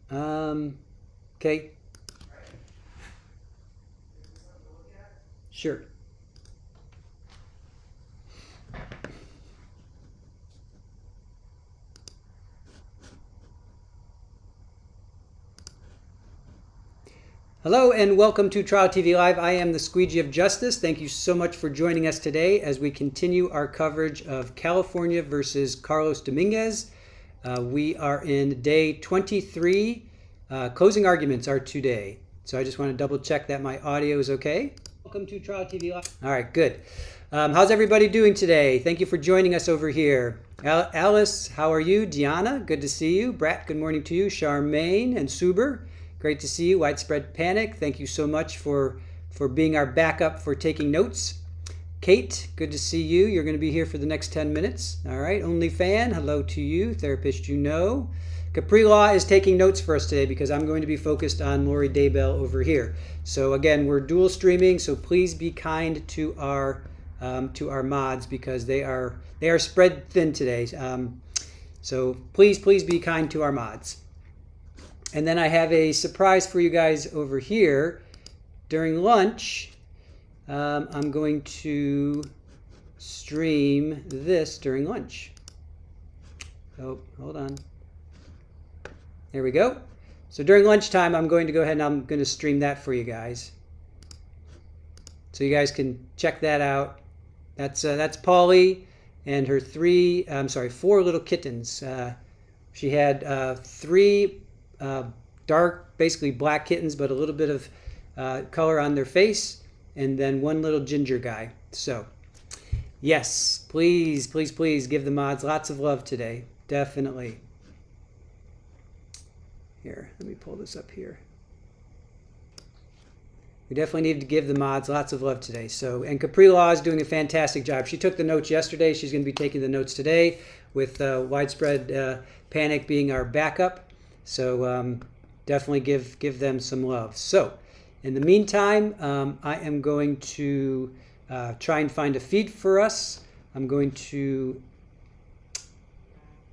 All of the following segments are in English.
Okay. Sure. Hello and welcome to Trial TV Live. I am the Squeegee of Justice. Thank you so much for joining us today as we continue our coverage of California versus Carlos Dominguez. We are in day 23. Closing arguments are today. So I just want to double check that my audio is okay. Welcome to Trial TV Live. All right, good. How's everybody doing today? Thank you for joining us over here. Alice, how are you? Diana, good to see you. Brat, good morning to you. Charmaine and Suber, great to see you. Widespread Panic, thank you so much for being our backup for taking notes. Kate, good to see you. You're going to be here for the next 10 minutes. All right, Only Fan, hello to you. Therapist, you know. Capri Law is taking notes for us today because I'm going to be focused on Lori Daybell over here. So again, we're dual streaming, so please be kind to our mods because they are spread thin today. So please be kind to our mods. And then I have a surprise for you guys over here. During lunch, I'm going to stream this during lunch. Oh, hold on. There we go. So during lunchtime, I'm going to go ahead and I'm going to stream that for you guys. So you guys can check that out. That's Polly and her four little kittens. She had three dark, basically black kittens, but a little bit of color on their face, and then one little ginger guy. So yes, please give the mods lots of love today. Definitely. Here, let me pull this up here. We definitely need to give the mods lots of love today. So, and Capri Law is doing a fantastic job. She took the notes yesterday. She's going to be taking the notes today with Widespread Panic being our backup. So definitely give them some love. So in the meantime, I am going to try and find a feed for us. I'm going to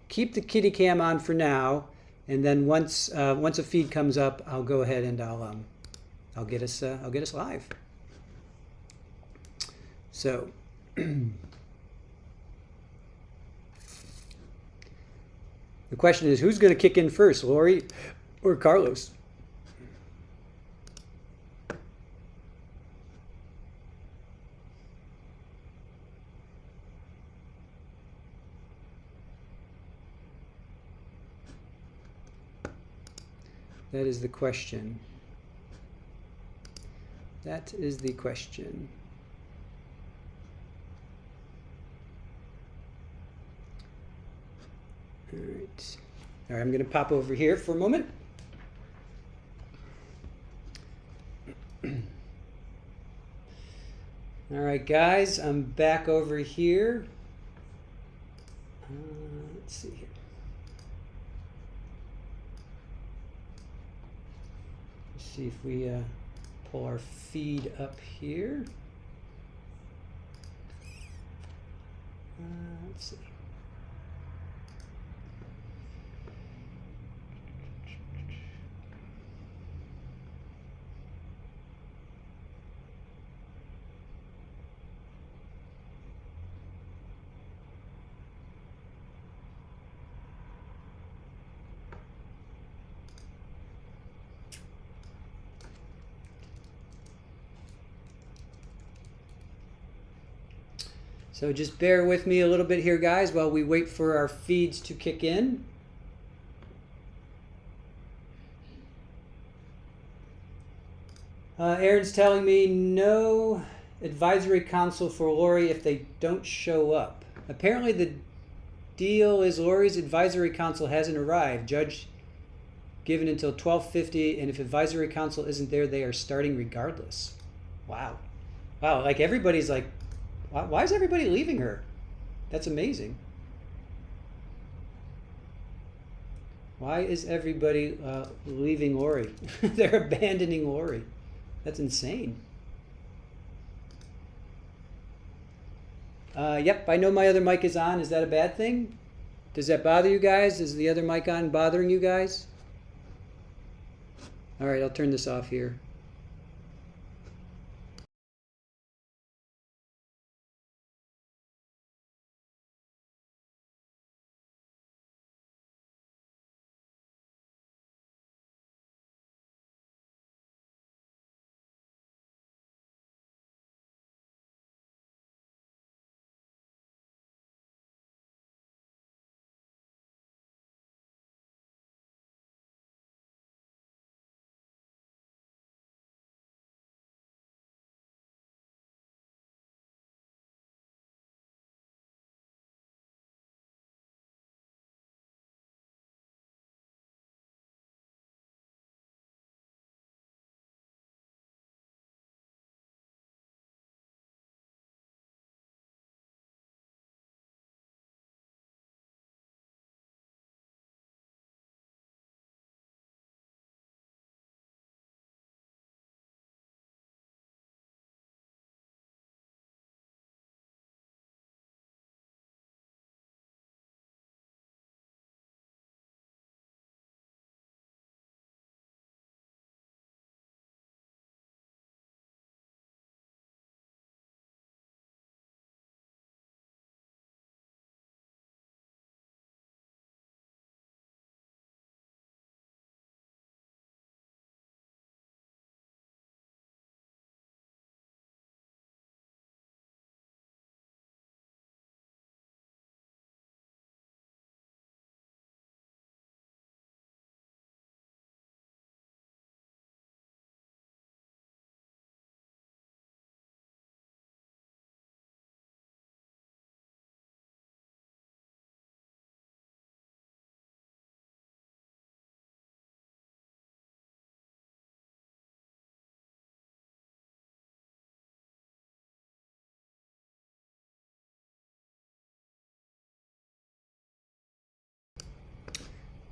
keep the kitty cam on for now. And then once a feed comes up, I'll go ahead and I'll get us live. So the question is, who's going to kick in first, Lori or Carlos? That is the question. That is the question. All right. All right, I'm going to pop over here for a moment. All right, guys, I'm back over here. Let's see here. Let's see if we pull our feed up here. Let's see. So just bear with me a little bit here, guys, while we wait for our feeds to kick in. Aaron's telling me no advisory council for Lori if they don't show up. Apparently the deal is Lori's advisory council hasn't arrived. Judge given until 12:50, and if advisory council isn't there, they are starting regardless. Wow. Wow, like everybody's like, why is everybody leaving her? That's amazing. Why is everybody leaving Lori? They're abandoning Lori. That's insane. Yep, I know my other mic is on. Is that a bad thing? Does that bother you guys? Is the other mic on bothering you guys? All right, I'll turn this off here.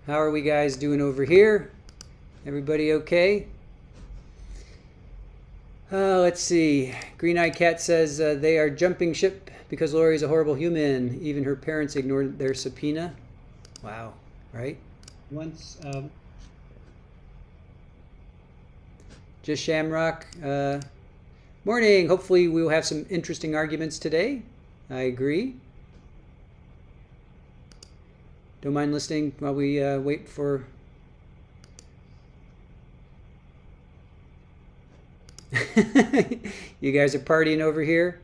How are we guys doing over here? Everybody okay? Let's see. Green Eye Cat says they are jumping ship because Lori is a horrible human. Even her parents ignored their subpoena. Wow, right? Once, Just Shamrock. Morning. Hopefully we'll have some interesting arguments today. I agree. Don't mind listening while we wait for... You guys are partying over here?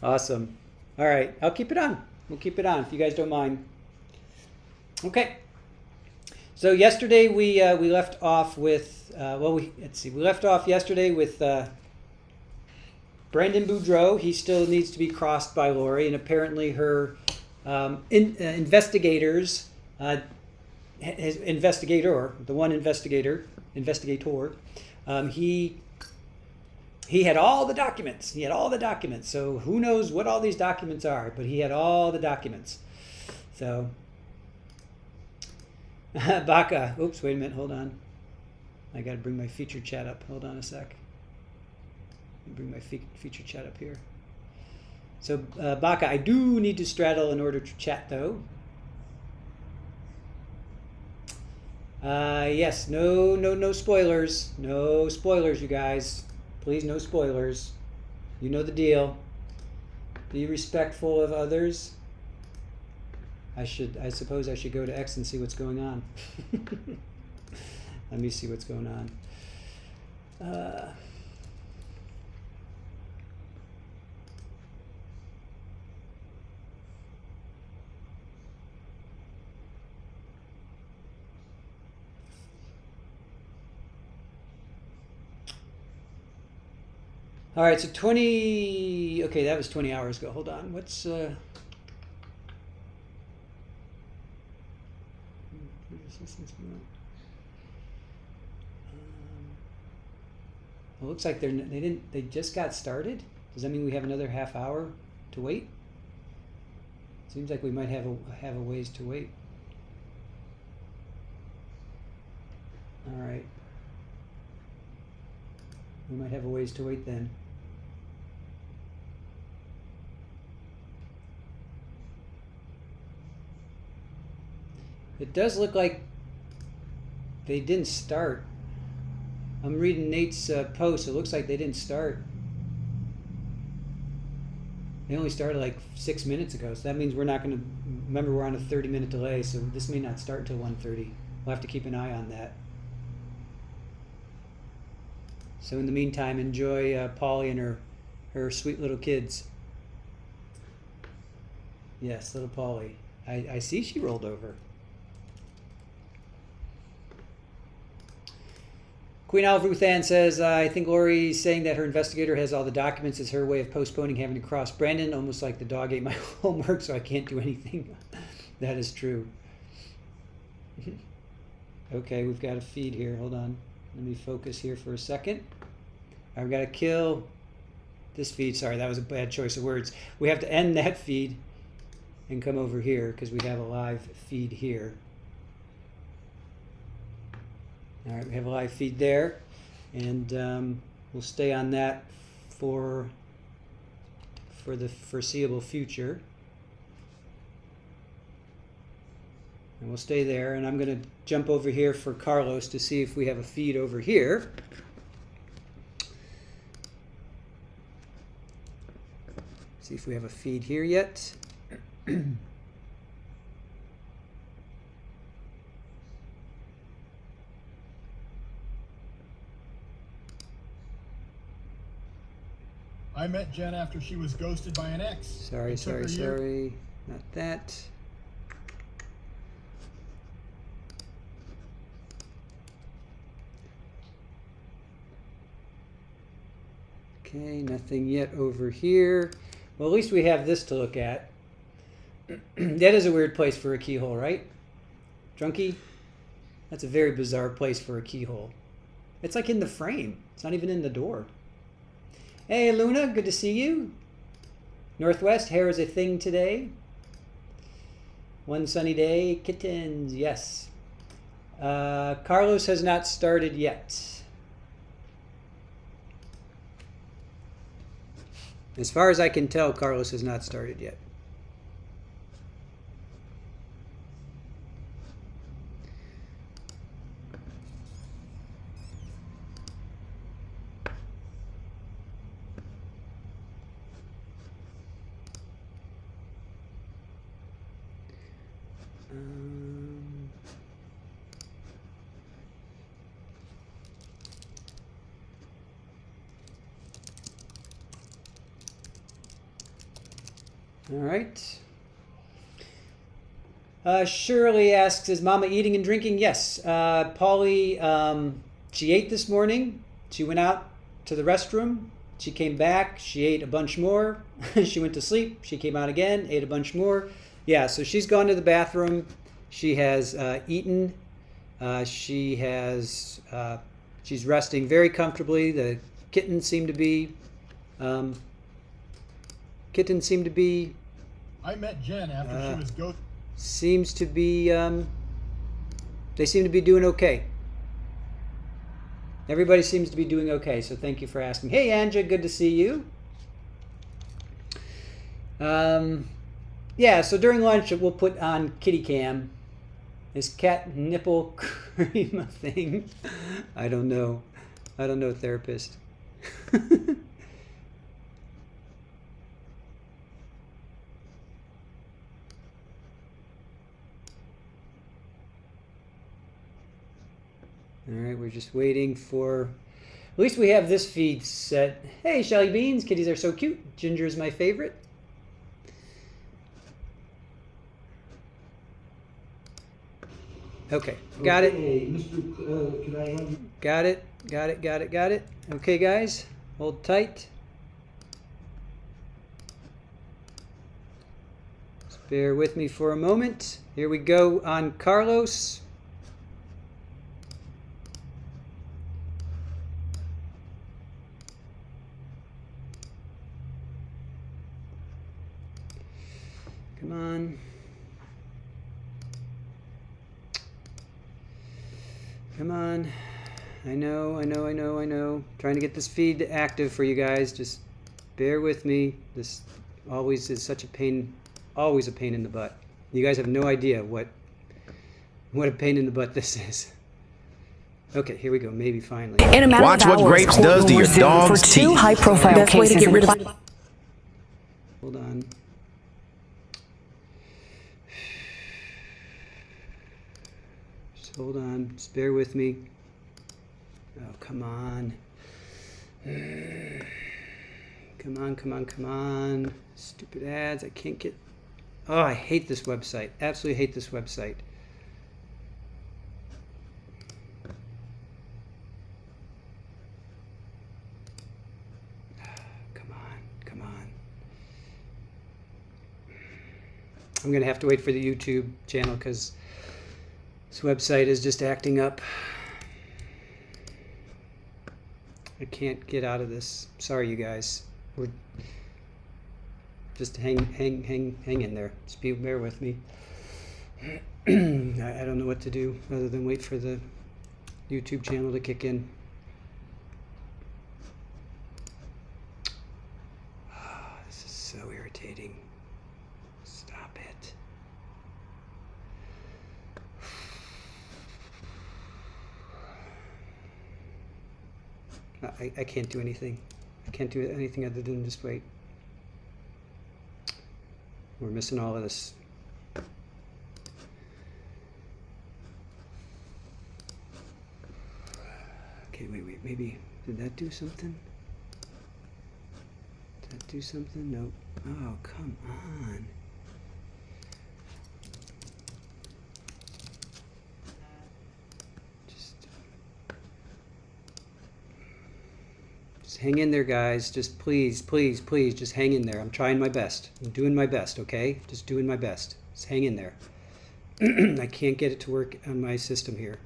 Awesome. All right, I'll keep it on. We'll keep it on if you guys don't mind. Okay. So yesterday we left off with we left off yesterday with Brandon Boudreaux. He still needs to be crossed by Lori, and apparently her investigators, his investigator, the one investigator, he had all the documents. He had all the documents. So who knows what all these documents are, but he had all the documents. So, Baca. Oops, wait a minute. Hold on. I got to bring my feature chat up. Hold on a sec. Bring my feature chat up here. So, Baca, I do need to straddle in order to chat, though. Yes, no spoilers. No spoilers, you guys. Please, no spoilers. You know the deal. Be respectful of others. I suppose I should go to X and see what's going on. Let me see what's going on. All right, so 20, okay, that was 20 hours ago. Hold on, what's, well, it looks like they just got started. Does that mean we have another half hour to wait? Seems like we might have a ways to wait. All right. We might have a ways to wait then. It does look like they didn't start. I'm reading Nate's post. It looks like they didn't start. They only started like 6 minutes ago, so that means we're not going to... Remember, we're on a 30-minute delay, so this may not start until 1:30. We'll have to keep an eye on that. So in the meantime, enjoy Polly and her sweet little kids. Yes, little Polly. I see she rolled over. Queen Olive Ruth Ann says, I think Lori saying that her investigator has all the documents is her way of postponing having to cross Brandon, almost like the dog ate my homework, so I can't do anything. That is true. Okay, we've got a feed here. Hold on. Let me focus here for a second. I've got to kill this feed. Sorry, that was a bad choice of words. We have to end that feed and come over here because we have a live feed here. All right, we have a live feed there, and we'll stay on that for the foreseeable future. And we'll stay there, and I'm going to jump over here for Carlos to see if we have a feed over here. See if we have a feed here yet. I met Jen after she was ghosted by an ex. Sorry. Not that. Okay, nothing yet over here. Well, at least we have this to look at. That is a weird place for a keyhole, right? Drunkie? That's a very bizarre place for a keyhole. It's like in the frame. It's not even in the door. Hey, Luna, good to see you. Northwest, hair is a thing today. One sunny day, kittens, yes. Carlos has not started yet. As far as I can tell, Carlos has not started yet. All right. Shirley asks, is Mama eating and drinking? Yes. Polly, she ate this morning. She went out to the restroom. She came back. She ate a bunch more. She went to sleep. She came out again, ate a bunch more. Yeah, so she's gone to the bathroom. She has eaten. She's resting very comfortably. The kittens seem to be... I met Jen after she was ghosted. Seems to be, they seem to be doing okay. Everybody seems to be doing okay, so thank you for asking. Hey, Anja, good to see you. Yeah, so during lunch, we'll put on kitty cam. Is cat nipple cream a thing? I don't know. I don't know, therapist. All right, we're just waiting for... At least we have this feed set. Hey, Shelly Beans, kitties are so cute. Ginger is my favorite. Okay, got it. Can I have you? Got it. Okay, guys, hold tight. Just bear with me for a moment. Here we go on Carlos. Come on. Come on. I know. Trying to get this feed active for you guys. Just bear with me. This always is such a pain, always a pain in the butt. You guys have no idea what a pain in the butt this is. Okay, here we go. Maybe finally. In a matter Watch of what hours, grapes court does will to your resume dog's for two teeth. high-profile Best way to cases. get rid of Hold on. Just hold on. Just bear with me. Oh, come on. Come on, come on, come on. Stupid ads. I can't get... Oh, I hate this website. Absolutely hate this website. Come on, come on. I'm going to have to wait for the YouTube channel because this website is just acting up. I can't get out of this. Sorry, you guys. We're just hang in there. Just bear with me. I don't know what to do other than wait for the YouTube channel to kick in. Oh, this is so irritating. Stop it. I can't do anything. I can't do anything other than just wait. We're missing all of this. Okay, wait. Maybe, did that do something? Did that do something? Nope. Oh, come on. Just hang in there, guys. Just please, please, please, just hang in there. I'm trying my best. I'm doing my best, okay? Just doing my best. Just hang in there. I can't get it to work on my system here.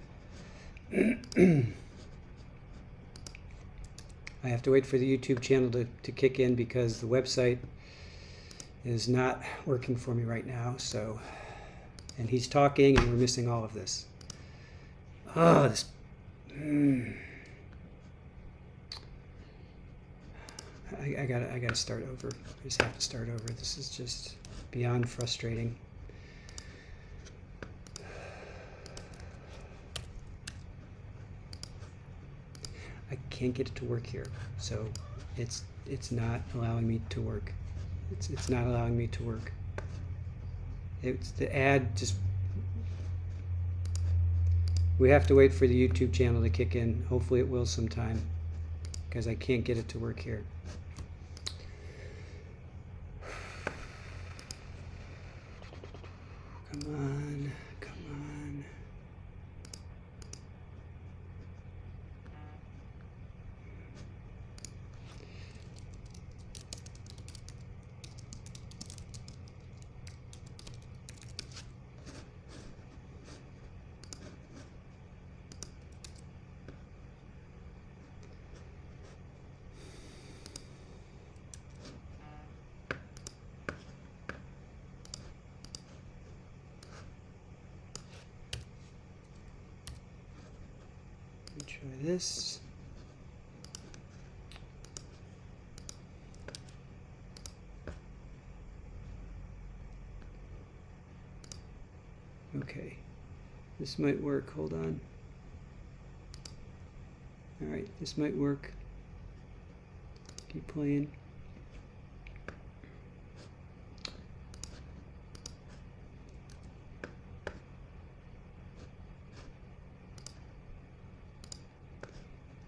I have to wait for the YouTube channel to kick in because the website is not working for me right now. So, and he's talking and we're missing all of this. Oh, this... I gotta start over. I just have to start over. This is just beyond frustrating. I can't get it to work here, so it's not allowing me to work. It's not allowing me to work. It's the ad just. We have to wait for the YouTube channel to kick in. Hopefully it will sometime, because I can't get it to work here. Come on, come on. Try this. Okay, this might work. Hold on. All right, this might work. Keep playing.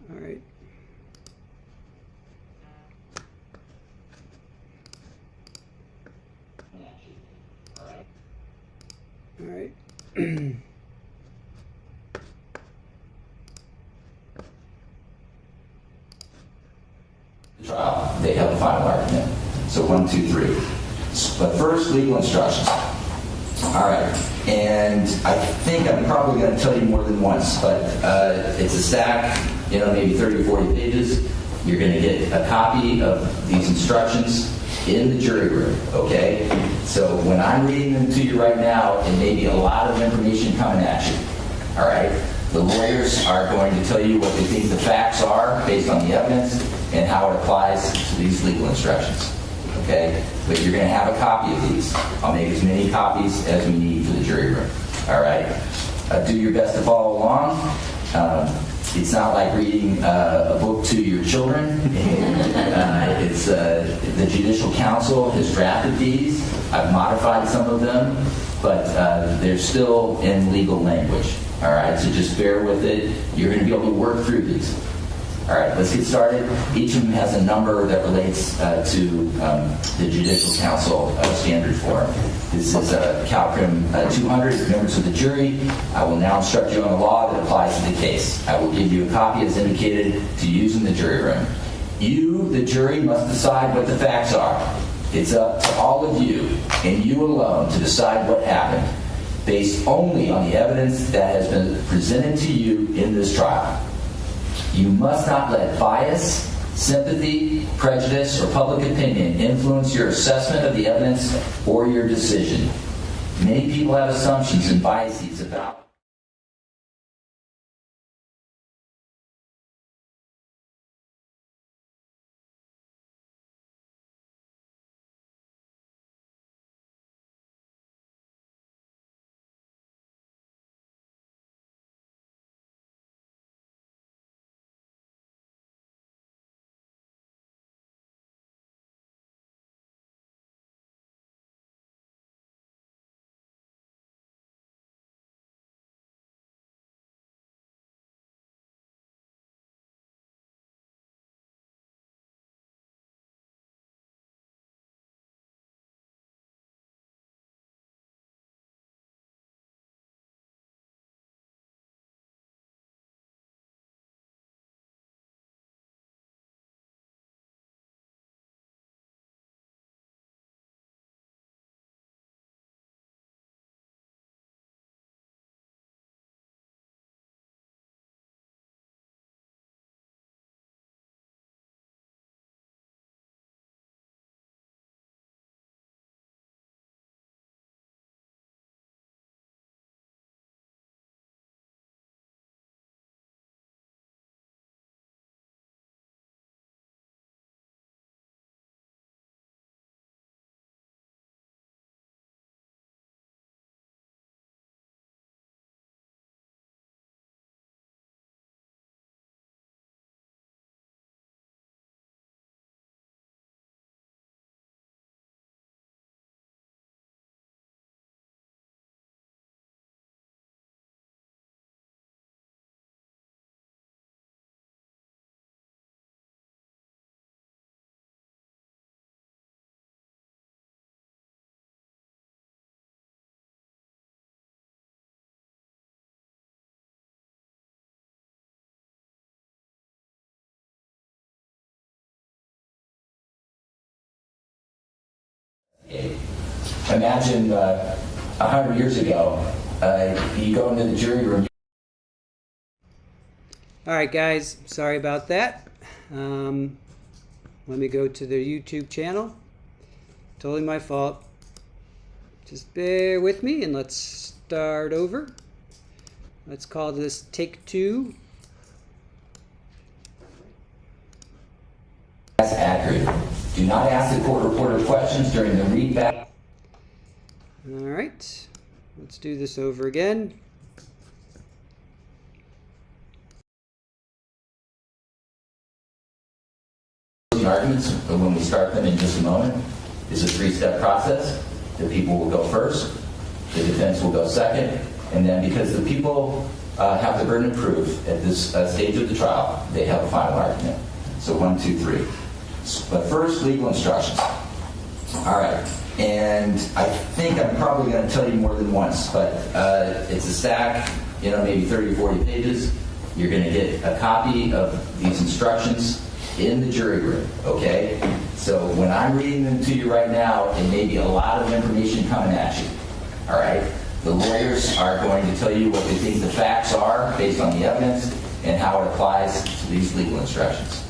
All right. All right. Trial, they have a final argument. So 1, 2, 3. But first, legal instructions. All right. And I think I'm probably going to tell you more than once, but it's a stack, maybe 30 or 40 pages. You're going to get a copy of these instructions in the jury room, okay? So when I'm reading them to you right now, it may be a lot of information coming at you, all right? The lawyers are going to tell you what they think the facts are based on the evidence and how it applies to these legal instructions, okay? But you're going to have a copy of these. I'll make as many copies as we need for the jury room, all right? Do your best to follow along. It's not like reading a book to your children. The Judicial Council has drafted these. I've modified some of them, but they're still in legal language. All right, so just bear with it. You're going to be able to work through these. All right, let's get started. Each of them has a number that relates to the Judicial Council standard form. This is Karim 200, members of the jury. I will now instruct you on the law that applies to the case. I will give you a copy as indicated to use in the jury room. You, the jury, must decide what the facts are. It's up to all of you and you alone to decide what happened, based only on the evidence that has been presented to you in this trial. You must not let bias, sympathy, prejudice, or public opinion influence your assessment of the evidence or your decision. Many people have assumptions and biases about Imagine 100 years ago, you go into the jury room. All right, guys, sorry about that. Let me go to the YouTube channel. Totally my fault. Just bear with me and let's start over. Let's call this take 2. That's accurate. Do not ask the court reporter questions during the readback. All right, let's do this over again. Arguments, when we start them in just a moment, is a 3-step process. The people will go first, the defense will go second, and then because the people have the burden of proof at this stage of the trial, they have a final argument. So 1, 2, 3. But first, legal instructions. All right, and I think I'm probably going to tell you more than once, but it's a stack, maybe 30 or 40 pages. You're going to get a copy of these instructions in the jury room, okay? So when I'm reading them to you right now, it may be a lot of information coming at you, all right? The lawyers are going to tell you what they think the facts are based on the evidence and how it applies to these legal instructions,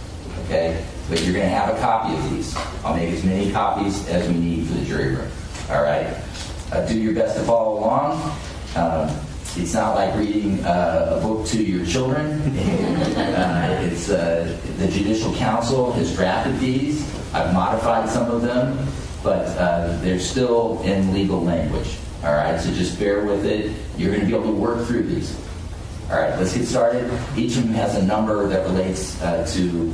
okay? But you're going to have a copy of these. I'll make as many copies as we need for the jury room, all right? Do your best to follow along. It's not like reading a book to your children. The Judicial Council has drafted these. I've modified some of them, but they're still in legal language. All right, so just bear with it. You're going to be able to work through these. All right, let's get started. Each of them has a number that relates to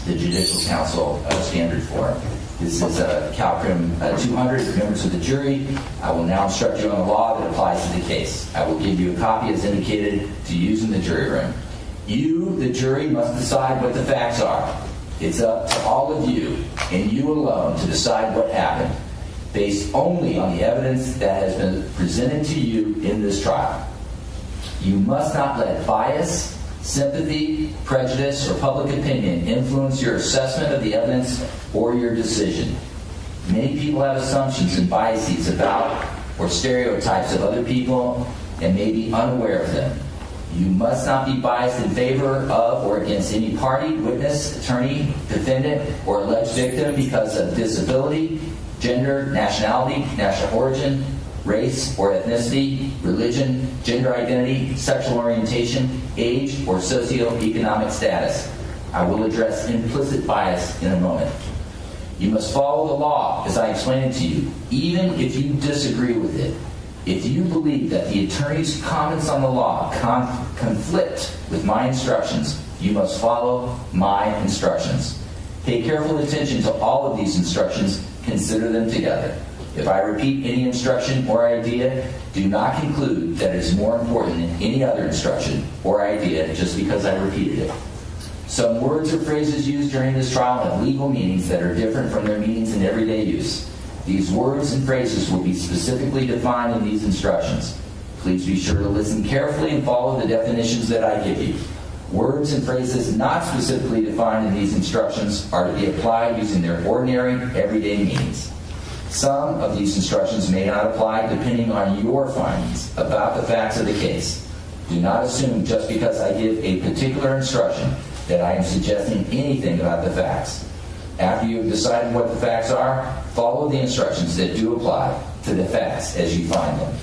the Judicial Council standard form. This is CalCrim 200, members of the jury. I will now instruct you on the law that applies to the case. I will give you a copy as indicated to use in the jury room. You, the jury, must decide what the facts are. It's up to all of you, and you alone, to decide what happened, based only on the evidence that has been presented to you in this trial. You must not let bias, sympathy, prejudice, or public opinion influence your assessment of the evidence or your decision. Many people have assumptions and biases about or stereotypes of other people and may be unaware of them. You must not be biased in favor of or against any party, witness, attorney, defendant, or alleged victim because of disability, gender, nationality, national origin, race or ethnicity, religion, gender identity, sexual orientation, age, or socioeconomic status. I will address implicit bias in a moment. You must follow the law as I explain it to you, even if you disagree with it. If you believe that the attorney's comments on the law conflict with my instructions, you must follow my instructions. Pay careful attention to all of these instructions. Consider them together. If I repeat any instruction or idea, do not conclude that it is more important than any other instruction or idea just because I repeated it. Some words or phrases used during this trial have legal meanings that are different from their meanings in everyday use. These words and phrases will be specifically defined in these instructions. Please be sure to listen carefully and follow the definitions that I give you. Words and phrases not specifically defined in these instructions are to be applied using their ordinary, everyday meanings. Some of these instructions may not apply depending on your findings about the facts of the case. Do not assume just because I give a particular instruction that I am suggesting anything about the facts. After you have decided what the facts are, follow the instructions that do apply to the facts as you find them.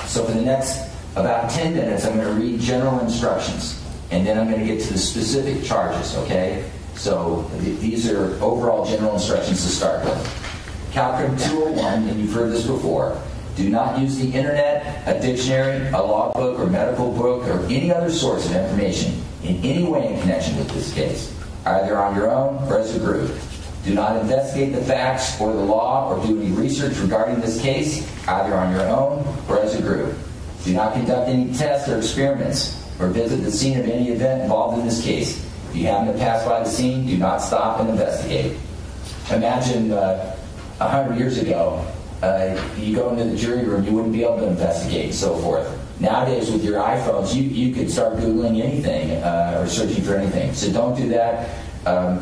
So for the next about 10 minutes, I'm going to read general instructions, and then I'm going to get to the specific charges, okay? So these are overall general instructions to start with. CalCrim 201, and you've heard this before, do not use the internet, a dictionary, a law book, or medical book, or any other source of information in any way in connection with this case, either on your own or as a group. Do not investigate the facts or the law or do any research regarding this case, either on your own or as a group. Do not conduct any tests or experiments or visit the scene of any event involved in this case. If you happen to pass by the scene, do not stop and investigate. Imagine 100 years ago, you go into the jury room, you wouldn't be able to investigate and so forth. Nowadays, with your iPhones, you could start Googling anything or searching for anything. So don't do that.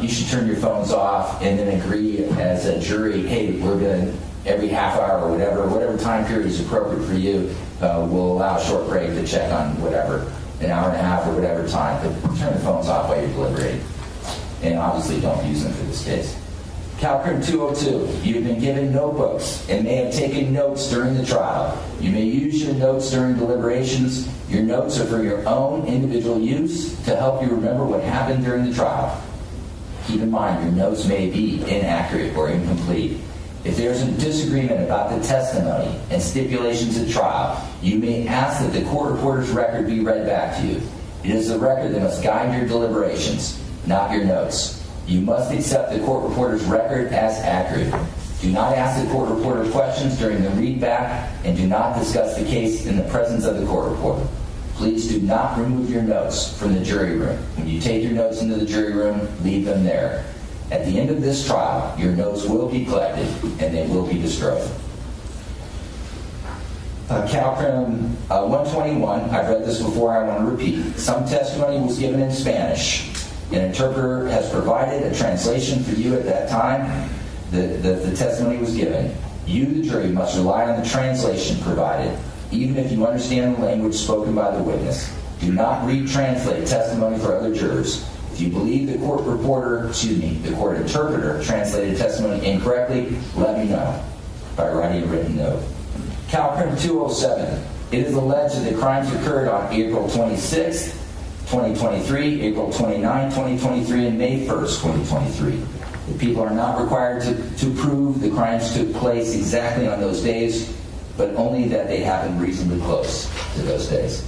You should turn your phones off and then agree as a jury, hey, we're going to, every half hour or whatever time period is appropriate for you, we'll allow a short break to check on whatever, an hour and a half or whatever time. But turn the phones off while you're deliberating. And obviously don't use them for this case. CalCrim 202, you've been given notebooks and may have taken notes during the trial. You may use your notes during deliberations. Your notes are for your own individual use to help you remember what happened during the trial. Keep in mind, your notes may be inaccurate or incomplete. If there's a disagreement about the testimony and stipulations at trial, you may ask that the court reporter's record be read back to you. It is the record that must guide your deliberations, not your notes. You must accept the court reporter's record as accurate. Do not ask the court reporter questions during the readback and do not discuss the case in the presence of the court reporter. Please do not remove your notes from the jury room. When you take your notes into the jury room, leave them there. At the end of this trial, your notes will be collected and they will be destroyed. CalCrim 121, I've read this before, I want to repeat. Some testimony was given in Spanish. An interpreter has provided a translation for you at that time the testimony was given. You, the jury, must rely on the translation provided, even if you understand the language spoken by the witness. Do not retranslate testimony for other jurors. If you believe the court interpreter translated testimony incorrectly, let me know by writing a written note. CalCrim 207. It is alleged that the crimes occurred on April 26th, 2023, April 29, 2023, and May 1st, 2023. The people are not required to prove the crimes took place exactly on those days, but only that they happened reasonably close to those days.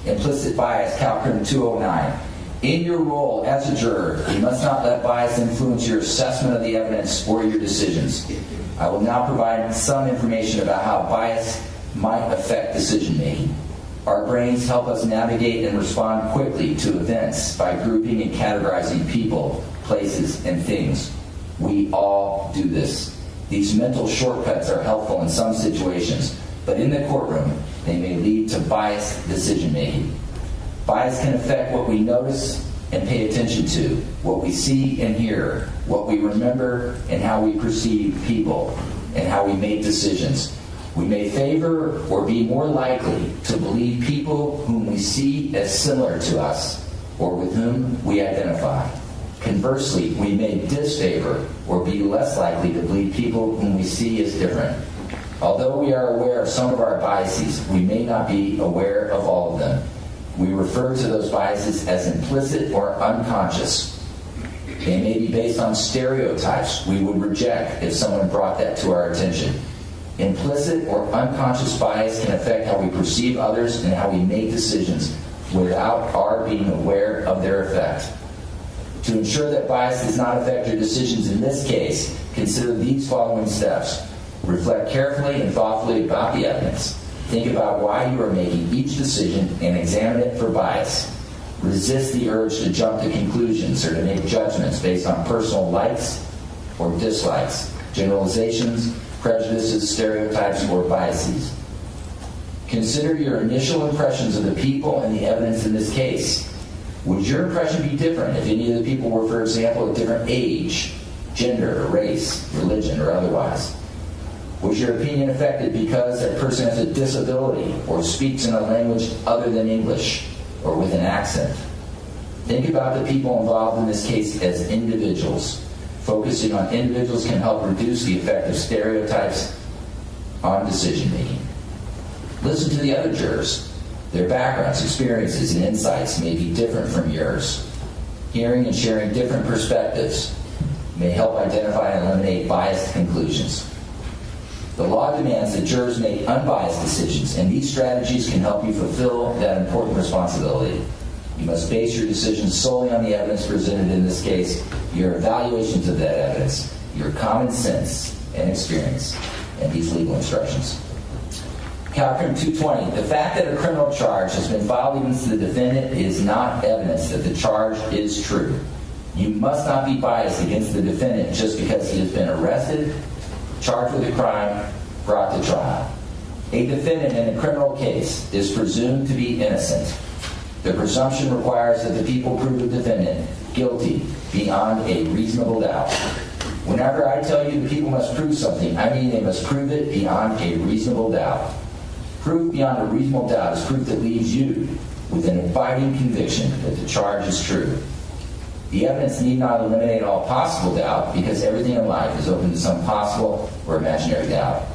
Implicit bias, Calcrim 209. In your role as a juror, you must not let bias influence your assessment of the evidence or your decisions. I will now provide some information about how bias might affect decision making. Our brains help us navigate and respond quickly to events by grouping and categorizing people, places, and things. We all do this. These mental shortcuts are helpful in some situations, but in the courtroom, they may lead to biased decision making. Bias can affect what we notice and pay attention to, what we see and hear, what we remember, and how we perceive people, and how we make decisions. We may favor or be more likely to believe people whom we see as similar to us or with whom we identify. Conversely, we may disfavor or be less likely to believe people whom we see as different. Although we are aware of some of our biases, we may not be aware of all of them. We refer to those biases as implicit or unconscious. They may be based on stereotypes we would reject if someone brought that to our attention. Implicit or unconscious bias can affect how we perceive others and how we make decisions without our being aware of their effect. To ensure that bias does not affect your decisions in this case, consider these following steps. Reflect carefully and thoughtfully about the evidence. Think about why you are making each decision and examine it for bias. Resist the urge to jump to conclusions or to make judgments based on personal likes or dislikes, generalizations, prejudices, stereotypes, or biases. Consider your initial impressions of the people and the evidence in this case. Would your impression be different if any of the people were, for example, a different age, gender, race, religion, or otherwise? Was your opinion affected because that person has a disability or speaks in a language other than English or with an accent? Think about the people involved in this case as individuals. Focusing on individuals can help reduce the effect of stereotypes on decision making. Listen to the other jurors. Their backgrounds, experiences, and insights may be different from yours. Hearing and sharing different perspectives may help identify and eliminate biased conclusions. The law demands that jurors make unbiased decisions, and these strategies can help you fulfill that important responsibility. You must base your decisions solely on the evidence presented in this case, your evaluations of that evidence, your common sense and experience, and these legal instructions. Calcrim 220, the fact that a criminal charge has been filed against the defendant is not evidence that the charge is true. You must not be biased against the defendant just because he has been arrested, charged with a crime, brought to trial. A defendant in a criminal case is presumed to be innocent. The presumption requires that the people prove the defendant guilty beyond a reasonable doubt. Whenever I tell you the people must prove something, I mean they must prove it beyond a reasonable doubt. Proof beyond a reasonable doubt is proof that leaves you with an abiding conviction that the charge is true. The evidence need not eliminate all possible doubt because everything in life is open to some possible or imaginary doubt.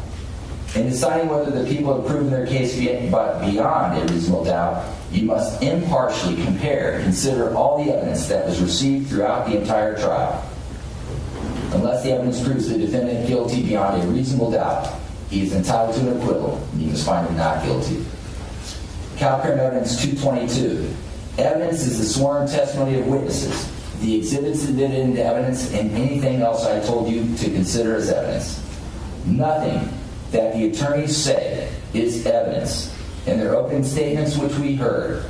In deciding whether the people have proven their case beyond a reasonable doubt, you must impartially consider all the evidence that was received throughout the entire trial. Unless the evidence proves the defendant guilty beyond a reasonable doubt, he is entitled to an acquittal, and you must find him not guilty. Calcrim Evidence 222. Evidence is the sworn testimony of witnesses, the exhibits admitted into evidence, and anything else I told you to consider as evidence. Nothing that the attorneys say is evidence. In their opening statements, which we heard,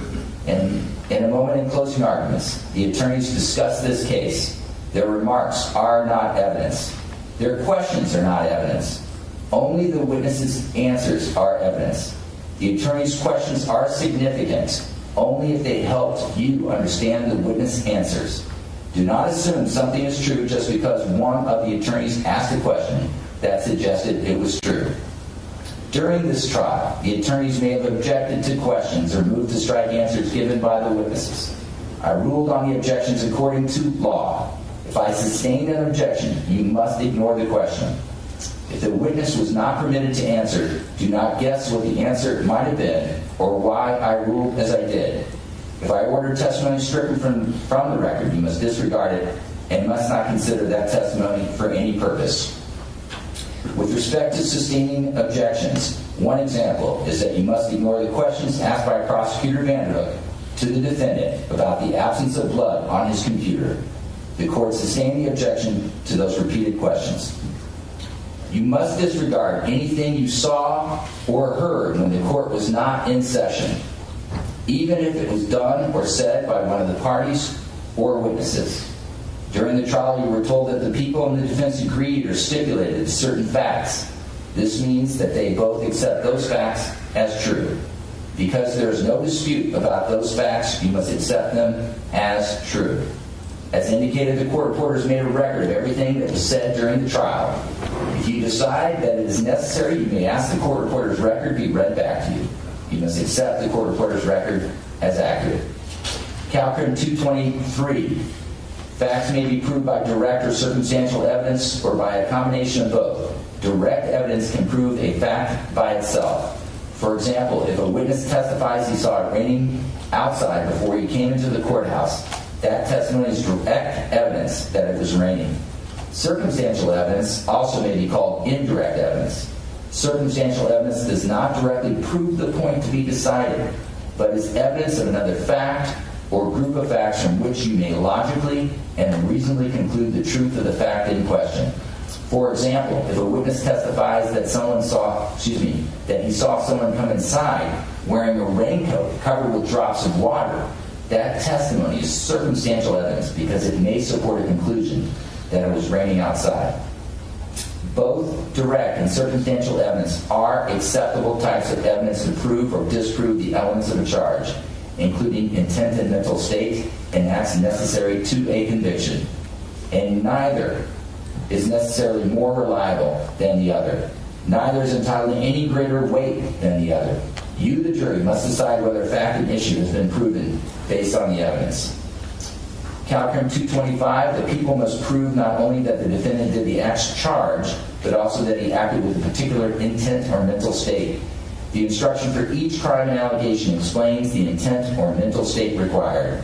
and in a moment in closing arguments, the attorneys discussed this case. Their remarks are not evidence. Their questions are not evidence. Only the witnesses' answers are evidence. The attorney's questions are significant only if they helped you understand the witness' answers. Do not assume something is true just because one of the attorneys asked a question that suggested it was true. During this trial, the attorneys may have objected to questions or moved to strike answers given by the witnesses. I ruled on the objections according to law. If I sustained an objection, you must ignore the question. If the witness was not permitted to answer, do not guess what the answer might have been or why I ruled as I did. If I ordered testimony stricken from the record, you must disregard it and must not consider that testimony for any purpose. With respect to sustaining objections, one example is that you must ignore the questions asked by Prosecutor Vanderhook to the defendant about the absence of blood on his computer. The court sustained the objection to those repeated questions. You must disregard anything you saw or heard when the court was not in session, even if it was done or said by one of the parties or witnesses. During the trial, you were told that the people in the defense agreed or stipulated certain facts. This means that they both accept those facts as true. Because there is no dispute about those facts, you must accept them as true. As indicated, the court reporters made a record of everything that was said during the trial. If you decide that it is necessary, you may ask the court reporter's record be read back to you. You must accept the court reporter's record as accurate. Calcrim 223. Facts may be proved by direct or circumstantial evidence or by a combination of both. Direct evidence can prove a fact by itself. For example, if a witness testifies he saw it raining outside before he came into the courthouse, that testimony is direct evidence that it was raining. Circumstantial evidence also may be called indirect evidence. Circumstantial evidence does not directly prove the point to be decided, but is evidence of another fact or group of facts from which you may logically and reasonably conclude the truth of the fact in question. For example, if a witness testifies that that he saw someone come inside wearing a raincoat covered with drops of water, that testimony is circumstantial evidence because it may support a conclusion that it was raining outside. Both direct and circumstantial evidence are acceptable types of evidence to prove or disprove the elements of a charge, including intent and mental state and acts necessary to a conviction. And neither is necessarily more reliable than the other. Neither is entitled to any greater weight than the other. You, the jury, must decide whether a fact and issue has been proven based on the evidence. Calcrim 225, the people must prove not only that the defendant did the acts charged, but also that he acted with a particular intent or mental state. The instruction for each crime and allegation explains the intent or mental state required.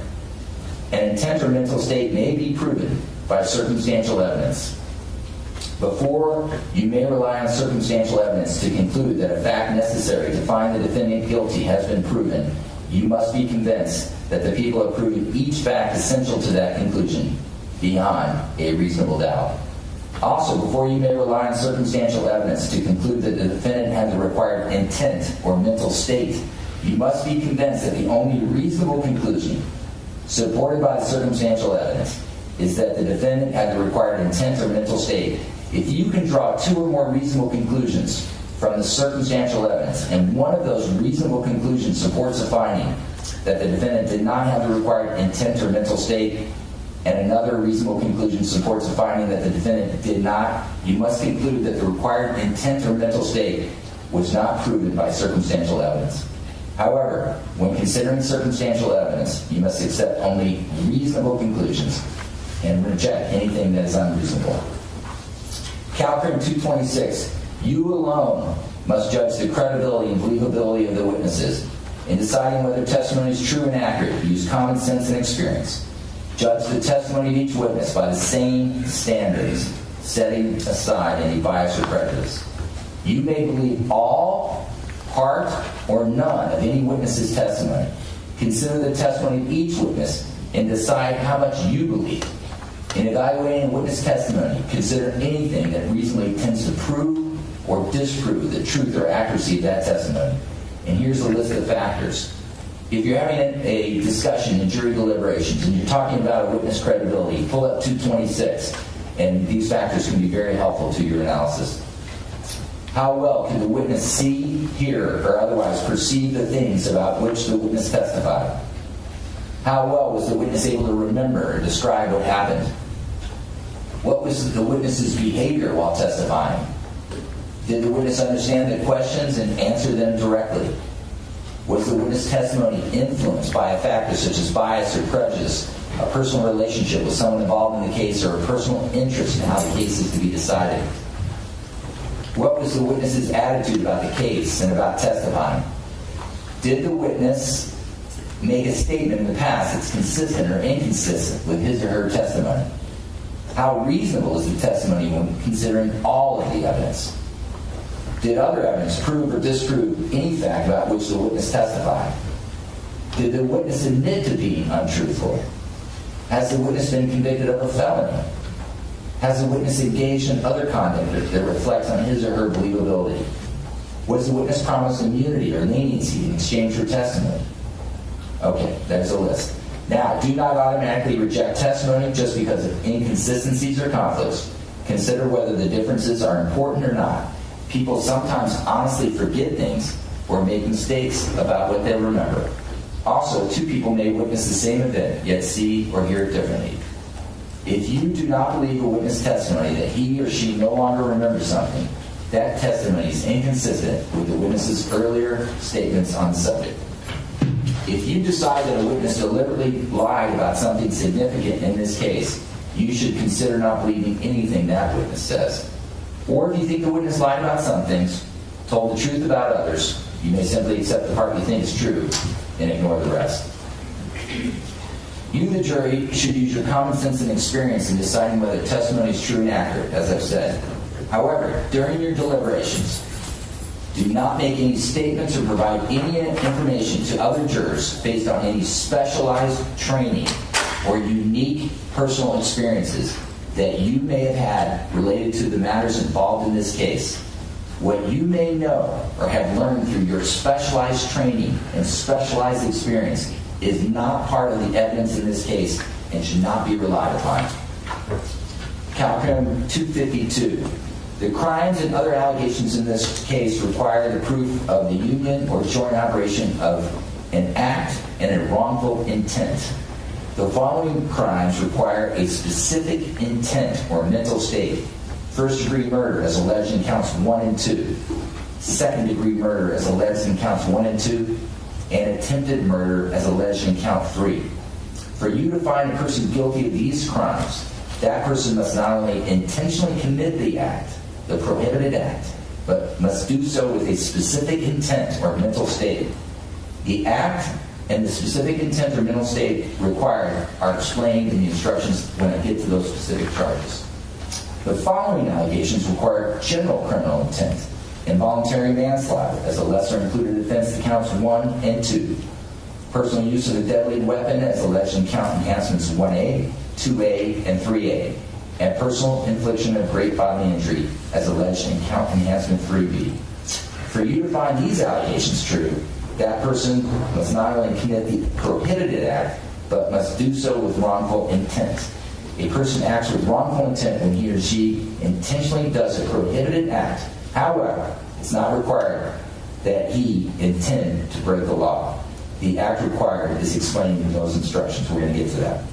An intent or mental state may be proven by circumstantial evidence. Before you may rely on circumstantial evidence to conclude that a fact necessary to find the defendant guilty has been proven, you must be convinced that the people have proven each fact essential to that conclusion beyond a reasonable doubt. Also, before you may rely on circumstantial evidence to conclude that the defendant had the required intent or mental state, you must be convinced that the only reasonable conclusion supported by the circumstantial evidence is that the defendant had the required intent or mental state. If you can draw two or more reasonable conclusions from the circumstantial evidence, and one of those reasonable conclusions supports a finding that the defendant did not have the required intent or mental state, and another reasonable conclusion supports a finding that the defendant did not, you must conclude that the required intent or mental state was not proven by circumstantial evidence. However, when considering circumstantial evidence, you must accept only reasonable conclusions and reject anything that is unreasonable. Calcrim 226, you alone must judge the credibility and believability of the witnesses. In deciding whether testimony is true and accurate, use common sense and experience. Judge the testimony of each witness by the same standards, setting aside any bias or prejudice. You may believe all, part, or none of any witness's testimony. Consider the testimony of each witness and decide how much you believe. In evaluating a witness testimony, consider anything that reasonably tends to prove or disprove the truth or accuracy of that testimony. And here's a list of factors. If you're having a discussion in jury deliberations and you're talking about a witness credibility, pull up 226, and these factors can be very helpful to your analysis. How well can the witness see, hear, or otherwise perceive the things about which the witness testified? How well was the witness able to remember or describe what happened? What was the witness's behavior while testifying? Did the witness understand the questions and answer them directly? Was the witness testimony influenced by a factor such as bias or prejudice, a personal relationship with someone involved in the case, or a personal interest in how the case is to be decided? What was the witness's attitude about the case and about testifying? Did the witness make a statement in the past that's consistent or inconsistent with his or her testimony? How reasonable is the testimony when considering all of the evidence? Did other evidence prove or disprove any fact about which the witness testified? Did the witness admit to being untruthful? Has the witness been convicted of a felony? Has the witness engaged in other conduct that reflects on his or her believability? Was the witness promised immunity or leniency in exchange for testimony? Okay, there's a list. Now, do not automatically reject testimony just because of inconsistencies or conflicts. Consider whether the differences are important or not. People sometimes honestly forget things or make mistakes about what they remember. Also, two people may witness the same event, yet see or hear it differently. If you do not believe a witness' testimony that he or she no longer remembers something, that testimony is inconsistent with the witness's earlier statements on the subject. If you decide that a witness deliberately lied about something significant in this case, you should consider not believing anything that witness says. Or if you think the witness lied about some things, told the truth about others, you may simply accept the part you think is true and ignore the rest. You, the jury, should use your common sense and experience in deciding whether testimony is true and accurate, as I've said. However, during your deliberations, do not make any statements or provide any information to other jurors based on any specialized training or unique personal experiences that you may have had related to the matters involved in this case. What you may know or have learned through your specialized training and specialized experience is not part of the evidence in this case and should not be relied upon. Calcrim 252. The crimes and other allegations in this case require the proof of the union or joint operation of an act and a wrongful intent. The following crimes require a specific intent or mental state. First-degree murder as alleged in counts 1 and 2. Second-degree murder as alleged in counts 1 and 2. And attempted murder as alleged in count 3. For you to find a person guilty of these crimes, that person must not only intentionally commit the act, the prohibited act, but must do so with a specific intent or mental state. The act and the specific intent or mental state required are explained in the instructions when I get to those specific charges. The following allegations require general criminal intent. Involuntary manslaughter as a lesser included offense to counts 1 and 2. Personal use of a deadly weapon as alleged in count enhancements 1A, 2A, and 3A. And personal infliction of great bodily injury as alleged in count enhancement 3B. For you to find these allegations true, that person must not only commit the prohibited act, but must do so with wrongful intent. A person acts with wrongful intent when he or she intentionally does a prohibited act. However, it's not required that he intend to break the law. The act required is explained in those instructions. We're going to get to that.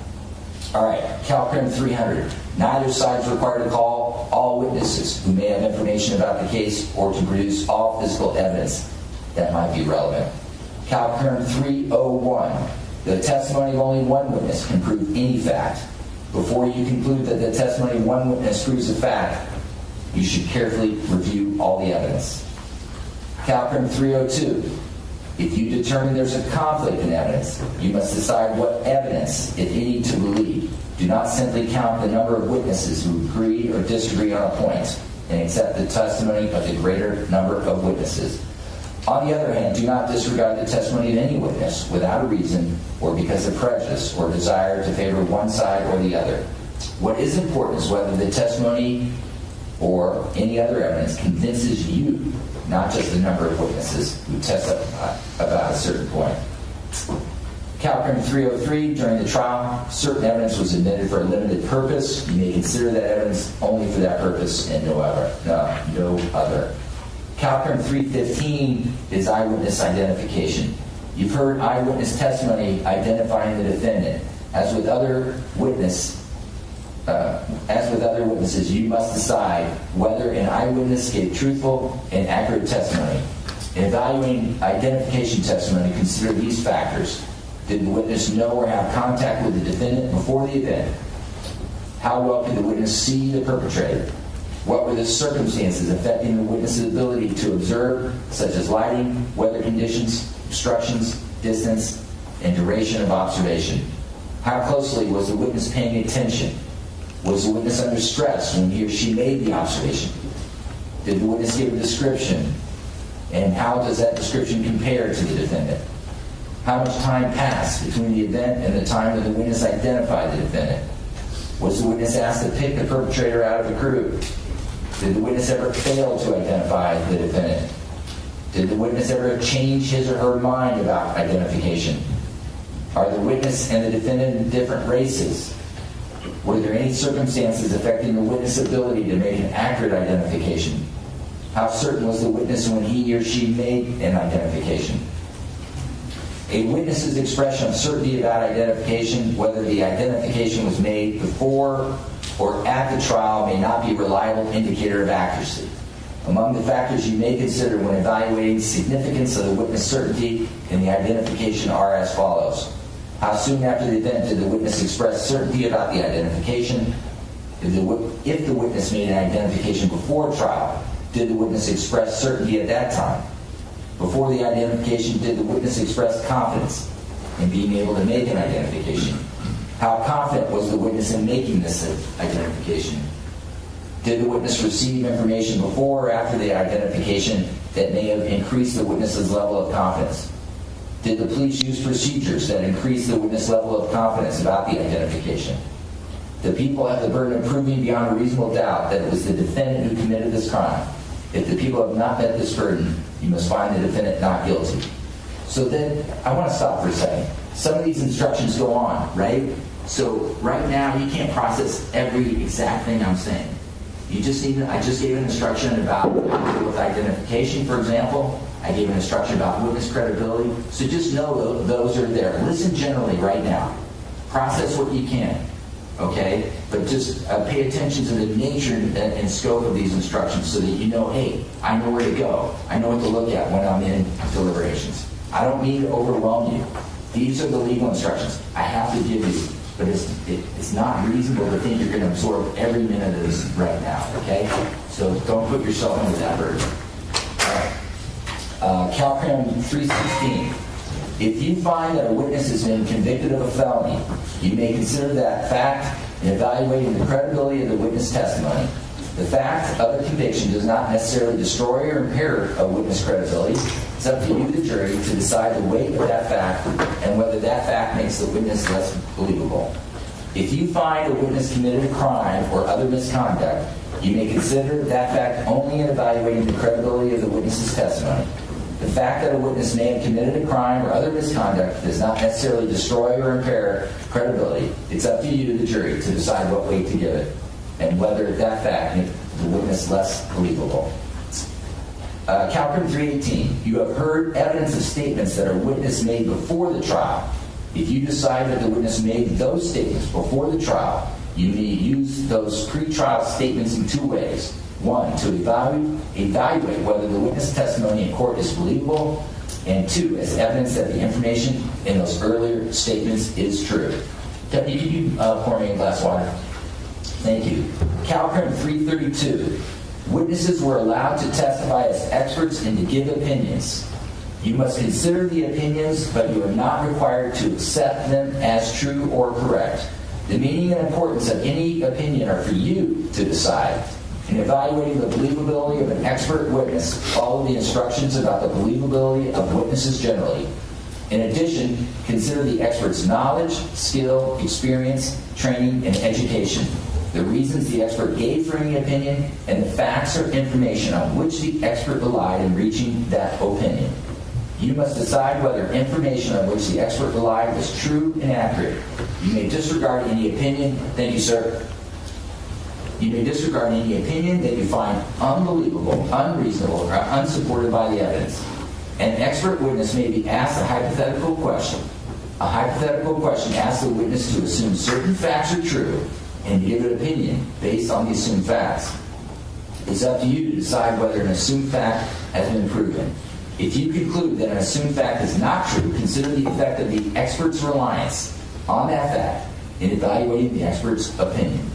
All right, Calcrim 300. Neither side is required to call all witnesses who may have information about the case or to produce all physical evidence that might be relevant. Calcrim 301. The testimony of only one witness can prove any fact. Before you conclude that the testimony of one witness proves a fact, you should carefully review all the evidence. Calcrim 302. If you determine there's a conflict in evidence, you must decide what evidence, if any, to believe. Do not simply count the number of witnesses who agree or disagree on a point and accept the testimony of the greater number of witnesses. On the other hand, do not disregard the testimony of any witness without a reason or because of prejudice or desire to favor one side or the other. What is important is whether the testimony or any other evidence convinces you, not just the number of witnesses who testify about a certain point. Calcrim 303, during the trial, certain evidence was admitted for a limited purpose. You may consider that evidence only for that purpose and no other. Calcrim 315 is eyewitness identification. You've heard eyewitness testimony identifying the defendant. As with other witnesses, you must decide whether an eyewitness gave truthful and accurate testimony. In evaluating identification testimony, consider these factors. Did the witness know or have contact with the defendant before the event? How well could the witness see the perpetrator? What were the circumstances affecting the witness's ability to observe, such as lighting, weather conditions, obstructions, distance, and duration of observation? How closely was the witness paying attention? Was the witness under stress when he or she made the observation? Did the witness give a description? And how does that description compare to the defendant? How much time passed between the event and the time that the witness identified the defendant? Was the witness asked to pick the perpetrator out of the group? Did the witness ever fail to identify the defendant? Did the witness ever change his or her mind about identification? Are the witness and the defendant different races? Were there any circumstances affecting the witness' ability to make an accurate identification? How certain was the witness when he or she made an identification? A witness's expression of certainty about identification, whether the identification was made before or at the trial, may not be a reliable indicator of accuracy. Among the factors you may consider when evaluating the significance of the witness certainty in the identification are as follows. How soon after the event did the witness express certainty about the identification? If the witness made an identification before trial, did the witness express certainty at that time? Before the identification, did the witness express confidence in being able to make an identification? How confident was the witness in making this identification? Did the witness receive information before or after the identification that may have increased the witness's level of confidence? Did the police use procedures that increased the witness' level of confidence about the identification? The people have the burden of proving beyond a reasonable doubt that it was the defendant who committed this crime. If the people have not met this burden, you must find the defendant not guilty. So then, I want to stop for a second. Some of these instructions go on, right? So right now, you can't process every exact thing I'm saying. You just need. I just gave an instruction about with identification, for example. I gave an instruction about witness credibility. So just know those are there. Listen generally right now. Process what you can. Okay? But just pay attention to the nature and scope of these instructions so that you know, hey, I know where to go. I know what to look at when I'm in deliberations. I don't mean to overwhelm you. These are the legal instructions I have to give you. But it's not reasonable to think you're going to absorb every minute of this right now, okay? So don't put yourself under that burden. All right. Karim 316. If you find that a witness has been convicted of a felony, you may consider that fact in evaluating the credibility of the witness testimony. The fact of a conviction does not necessarily destroy or impair a witness credibility. It's up to you, the jury, to decide the weight of that fact and whether that fact makes the witness less believable. If you find a witness committed a crime or other misconduct, you may consider that fact only in evaluating the credibility of the witness's testimony. The fact that a witness may have committed a crime or other misconduct does not necessarily destroy or impair credibility. It's up to you, the jury, to decide what weight to give it and whether that fact makes the witness less believable. Karim 318. You have heard evidence of statements that a witness made before the trial. If you decide that the witness made those statements before the trial, you may use those pre-trial statements in two ways. One, to evaluate whether the witness testimony in court is believable, and two, as evidence that the information in those earlier statements is true. Deputy, can you pour me a glass of water? Thank you. Karim 332. Witnesses were allowed to testify as experts and to give opinions. You must consider the opinions, but you are not required to accept them as true or correct. The meaning and importance of any opinion are for you to decide. In evaluating the believability of an expert witness, follow the instructions about the believability of witnesses generally. In addition, consider the expert's knowledge, skill, experience, training, and education, the reasons the expert gave for any opinion, and the facts or information on which the expert relied in reaching that opinion. You must decide whether information on which the expert relied was true and accurate. You may disregard any opinion. Thank you, sir. You may disregard any opinion that you find unbelievable, unreasonable, or unsupported by the evidence. An expert witness may be asked a hypothetical question. A hypothetical question asks the witness to assume certain facts are true and give an opinion based on the assumed facts. It's up to you to decide whether an assumed fact has been proven. If you conclude that an assumed fact is not true, consider the effect of the expert's reliance on that fact in evaluating the expert's opinion.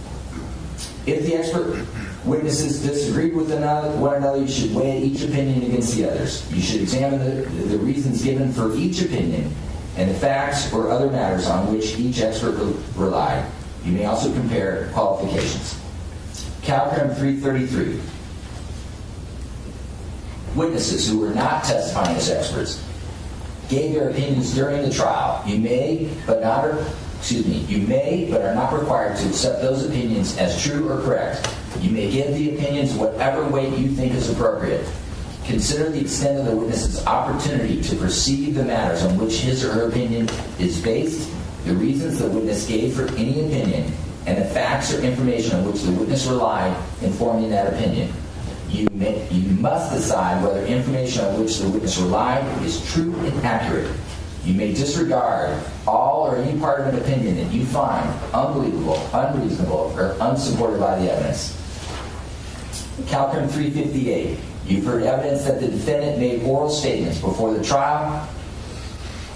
If the expert witnesses disagreed with one another, you should weigh each opinion against the others. You should examine the reasons given for each opinion and the facts or other matters on which each expert relied. You may also compare qualifications. Calcrim 333. Witnesses who were not testifying as experts gave their opinions during the trial. You may, but are not required to accept those opinions as true or correct. You may give the opinions whatever weight you think is appropriate. Consider the extent of the witness's opportunity to perceive the matters on which his or her opinion is based, the reasons the witness gave for any opinion, and the facts or information on which the witness relied in forming that opinion. You must decide whether information on which the witness relied is true and accurate. You may disregard all or any part of an opinion that you find unbelievable, unreasonable, or unsupported by the evidence. Calcrim 358. You've heard evidence that the defendant made oral statements before the trial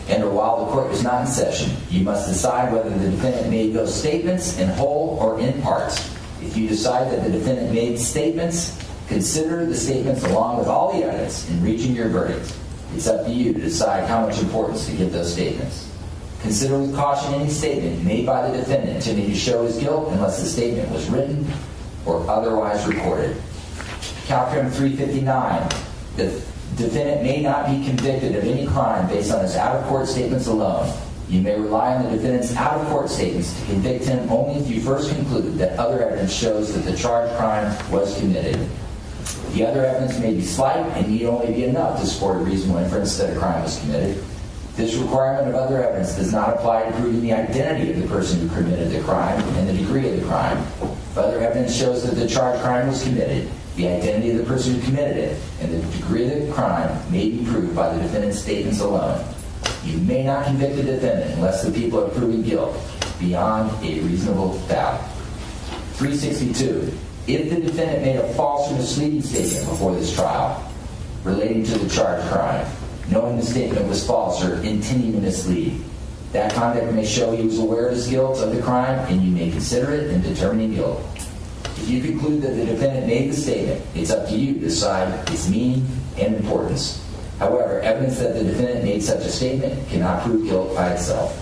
and or while the court was not in session. You must decide whether the defendant made those statements in whole or in parts. If you decide that the defendant made statements, consider the statements along with all the evidence in reaching your verdict. It's up to you to decide how much importance to give those statements. Consider with caution any statement made by the defendant intending to show his guilt unless the statement was written or otherwise recorded. Calcrim 359. The defendant may not be convicted of any crime based on his out-of-court statements alone. You may rely on the defendant's out-of-court statements to convict him only if you first conclude that other evidence shows that the charged crime was committed. The other evidence may be slight and need only be enough to support a reasonable inference that a crime was committed. This requirement of other evidence does not apply to proving the identity of the person who committed the crime and the degree of the crime. If other evidence shows that the charged crime was committed, the identity of the person who committed it and the degree of the crime may be proved by the defendant's statements alone. You may not convict the defendant unless the people have proven guilt beyond a reasonable doubt. 362. If the defendant made a false or misleading statement before this trial relating to the charged crime, knowing the statement was false or intending to mislead, that conduct may show he was aware of his guilt of the crime, and you may consider it in determining guilt. If you conclude that the defendant made the statement, it's up to you to decide its meaning and importance. However, evidence that the defendant made such a statement cannot prove guilt by itself.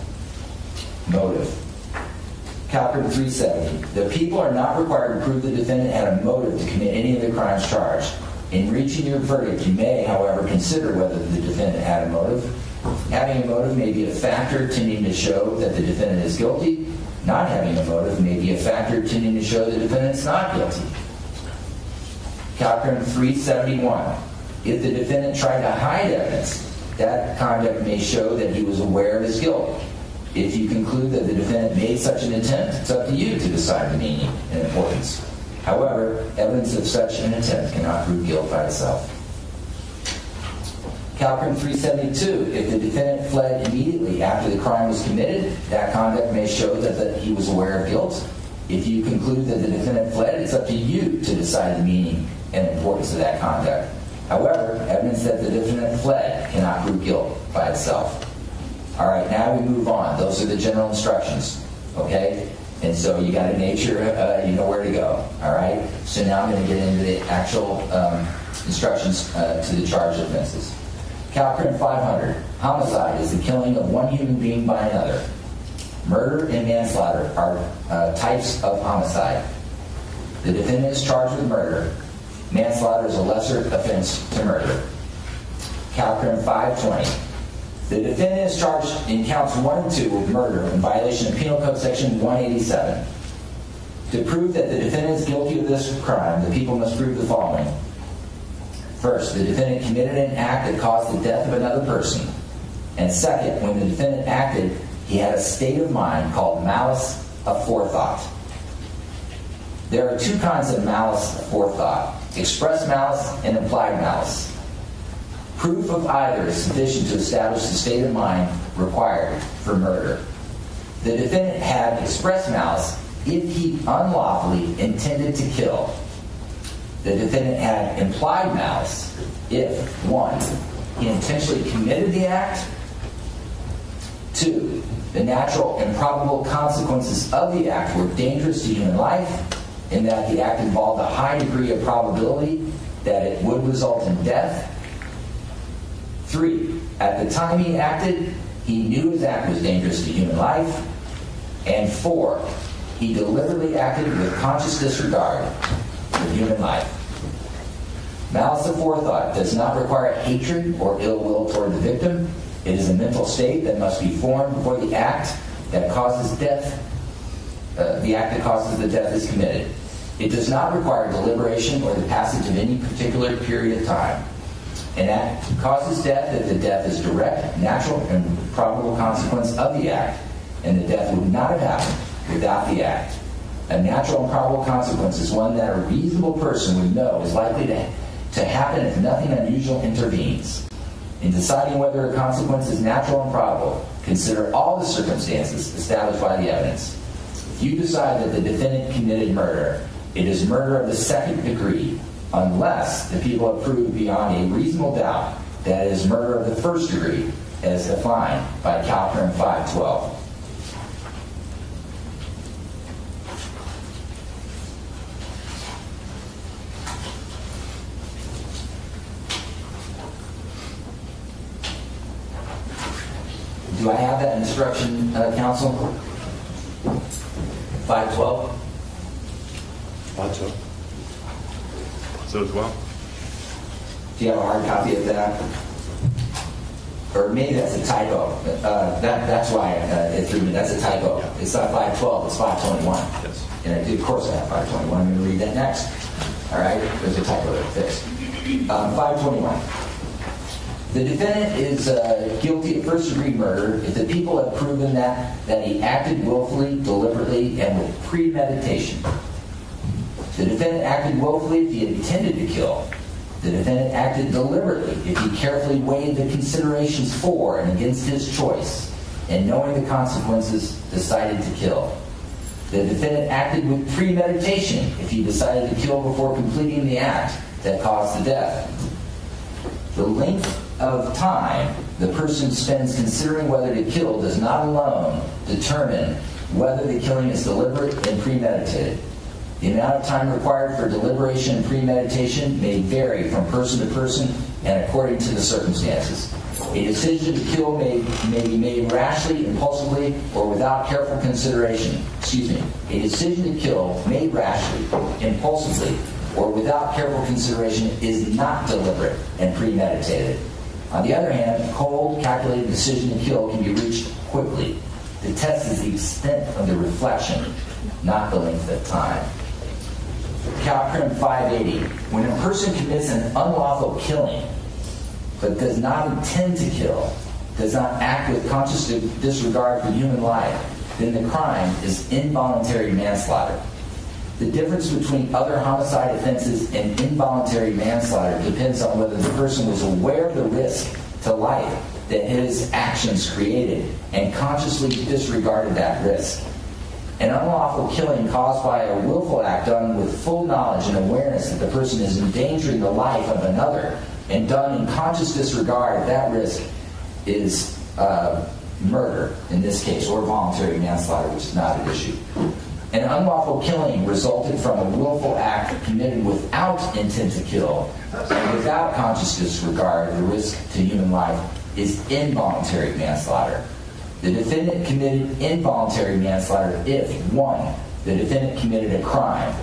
Motive. Calcrim 370. The people are not required to prove the defendant had a motive to commit any of the crimes charged. In reaching your verdict, you may, however, consider whether the defendant had a motive. Having a motive may be a factor tending to show that the defendant is guilty. Not having a motive may be a factor tending to show the defendant is not guilty. Calcrim 371. If the defendant tried to hide evidence, that conduct may show that he was aware of his guilt. If you conclude that the defendant made such an intent, it's up to you to decide the meaning and importance. However, evidence of such an intent cannot prove guilt by itself. Calcrim 372. If the defendant fled immediately after the crime was committed, that conduct may show that he was aware of guilt. If you conclude that the defendant fled, it's up to you to decide the meaning and importance of that conduct. However, evidence that the defendant fled cannot prove guilt by itself. All right, now we move on. Those are the general instructions, okay? And so you got to make sure you know where to go, all right? So now I'm going to get into the actual instructions to the charged offenses. Calcrim 500. Homicide is the killing of one human being by another. Murder and manslaughter are types of homicide. The defendant is charged with murder. Manslaughter is a lesser offense to murder. Calcrim 520. The defendant is charged in counts 1 and 2 with murder in violation of Penal Code Section 187. To prove that the defendant is guilty of this crime, the people must prove the following. First, the defendant committed an act that caused the death of another person. And second, when the defendant acted, he had a state of mind called malice aforethought. There are two kinds of malice aforethought: express malice and implied malice. Proof of either is sufficient to establish the state of mind required for murder. The defendant had express malice if he unlawfully intended to kill. The defendant had implied malice if, 1, he intentionally committed the act, 2, the natural and probable consequences of the act were dangerous to human life, in that the act involved a high degree of probability that it would result in death. 3, at the time he acted, he knew his act was dangerous to human life. And 4, he deliberately acted with conscious disregard for human life. Malice aforethought does not require hatred or ill will toward the victim. It is a mental state that must be formed before the act that causes death. The act that causes the death is committed. It does not require deliberation or the passage of any particular period of time. An act causes death if the death is direct, natural, and probable consequence of the act, and the death would not have happened without the act. A natural and probable consequence is one that a reasonable person would know is likely to happen if nothing unusual intervenes. In deciding whether a consequence is natural and probable, consider all the circumstances established by the evidence. If you decide that the defendant committed murder, it is murder of the second degree, unless the people have proved beyond a reasonable doubt that it is murder of the first degree, as defined by Karim 512. Do I have that instruction, counsel? 512? 512. So as well. Do you have a hard copy of that? Or maybe that's a typo. That's why it threw me. That's a typo. Yeah. It's not 512, it's 521. Yes. And I do, of course I have 521. I'm going to read that next. All right? There's a typo there. Fixed. 521. The defendant is guilty of first-degree murder if the people have proven that he acted willfully, deliberately, and with premeditation. The defendant acted willfully if he intended to kill. The defendant acted deliberately if he carefully weighed the considerations for and against his choice, and knowing the consequences, decided to kill. The defendant acted with premeditation if he decided to kill before completing the act that caused the death. The length of time the person spends considering whether to kill does not alone determine whether the killing is deliberate and premeditated. The amount of time required for deliberation and premeditation may vary from person to person and according to the circumstances. A decision to kill may be made rashly, impulsively, or without careful consideration. A decision to kill made rashly, impulsively, or without careful consideration is not deliberate and premeditated. On the other hand, a cold, calculated decision to kill can be reached quickly. The test is the extent of the reflection, not the length of time. Karim 580. When a person commits an unlawful killing, but does not intend to kill, does not act with conscious disregard for human life, then the crime is involuntary manslaughter. The difference between other homicide offenses and involuntary manslaughter depends on whether the person was aware of the risk to life that his actions created and consciously disregarded that risk. An unlawful killing caused by a willful act done with full knowledge and awareness that the person is endangering the life of another and done in conscious disregard of that risk is murder in this case, or voluntary manslaughter, which is not an issue. An unlawful killing resulted from a willful act committed without intent to kill and without conscious disregard of the risk to human life is involuntary manslaughter. The defendant committed involuntary manslaughter if 1. The defendant committed a crime.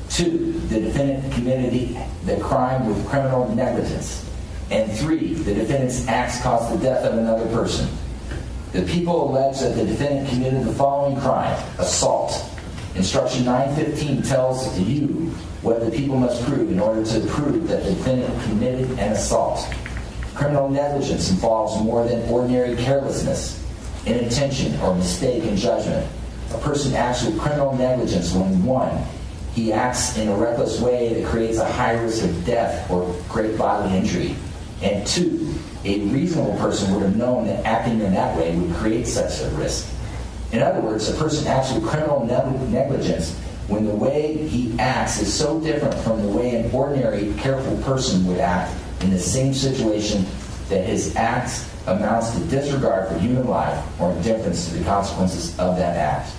2. The defendant committed the crime with criminal negligence. And 3. The defendant's acts caused the death of another person. The people allege that the defendant committed the following crime: assault. Instruction 915 tells you what the people must prove in order to prove that the defendant committed an assault. Criminal negligence involves more than ordinary carelessness, inattention, or mistake in judgment. A person acts with criminal negligence when 1. He acts in a reckless way that creates a high risk of death or great bodily injury. And 2. A reasonable person would have known that acting in that way would create such a risk. In other words, a person acts with criminal negligence when the way he acts is so different from the way an ordinary, careful person would act in the same situation that his acts amounts to disregard for human life or indifference to the consequences of that act.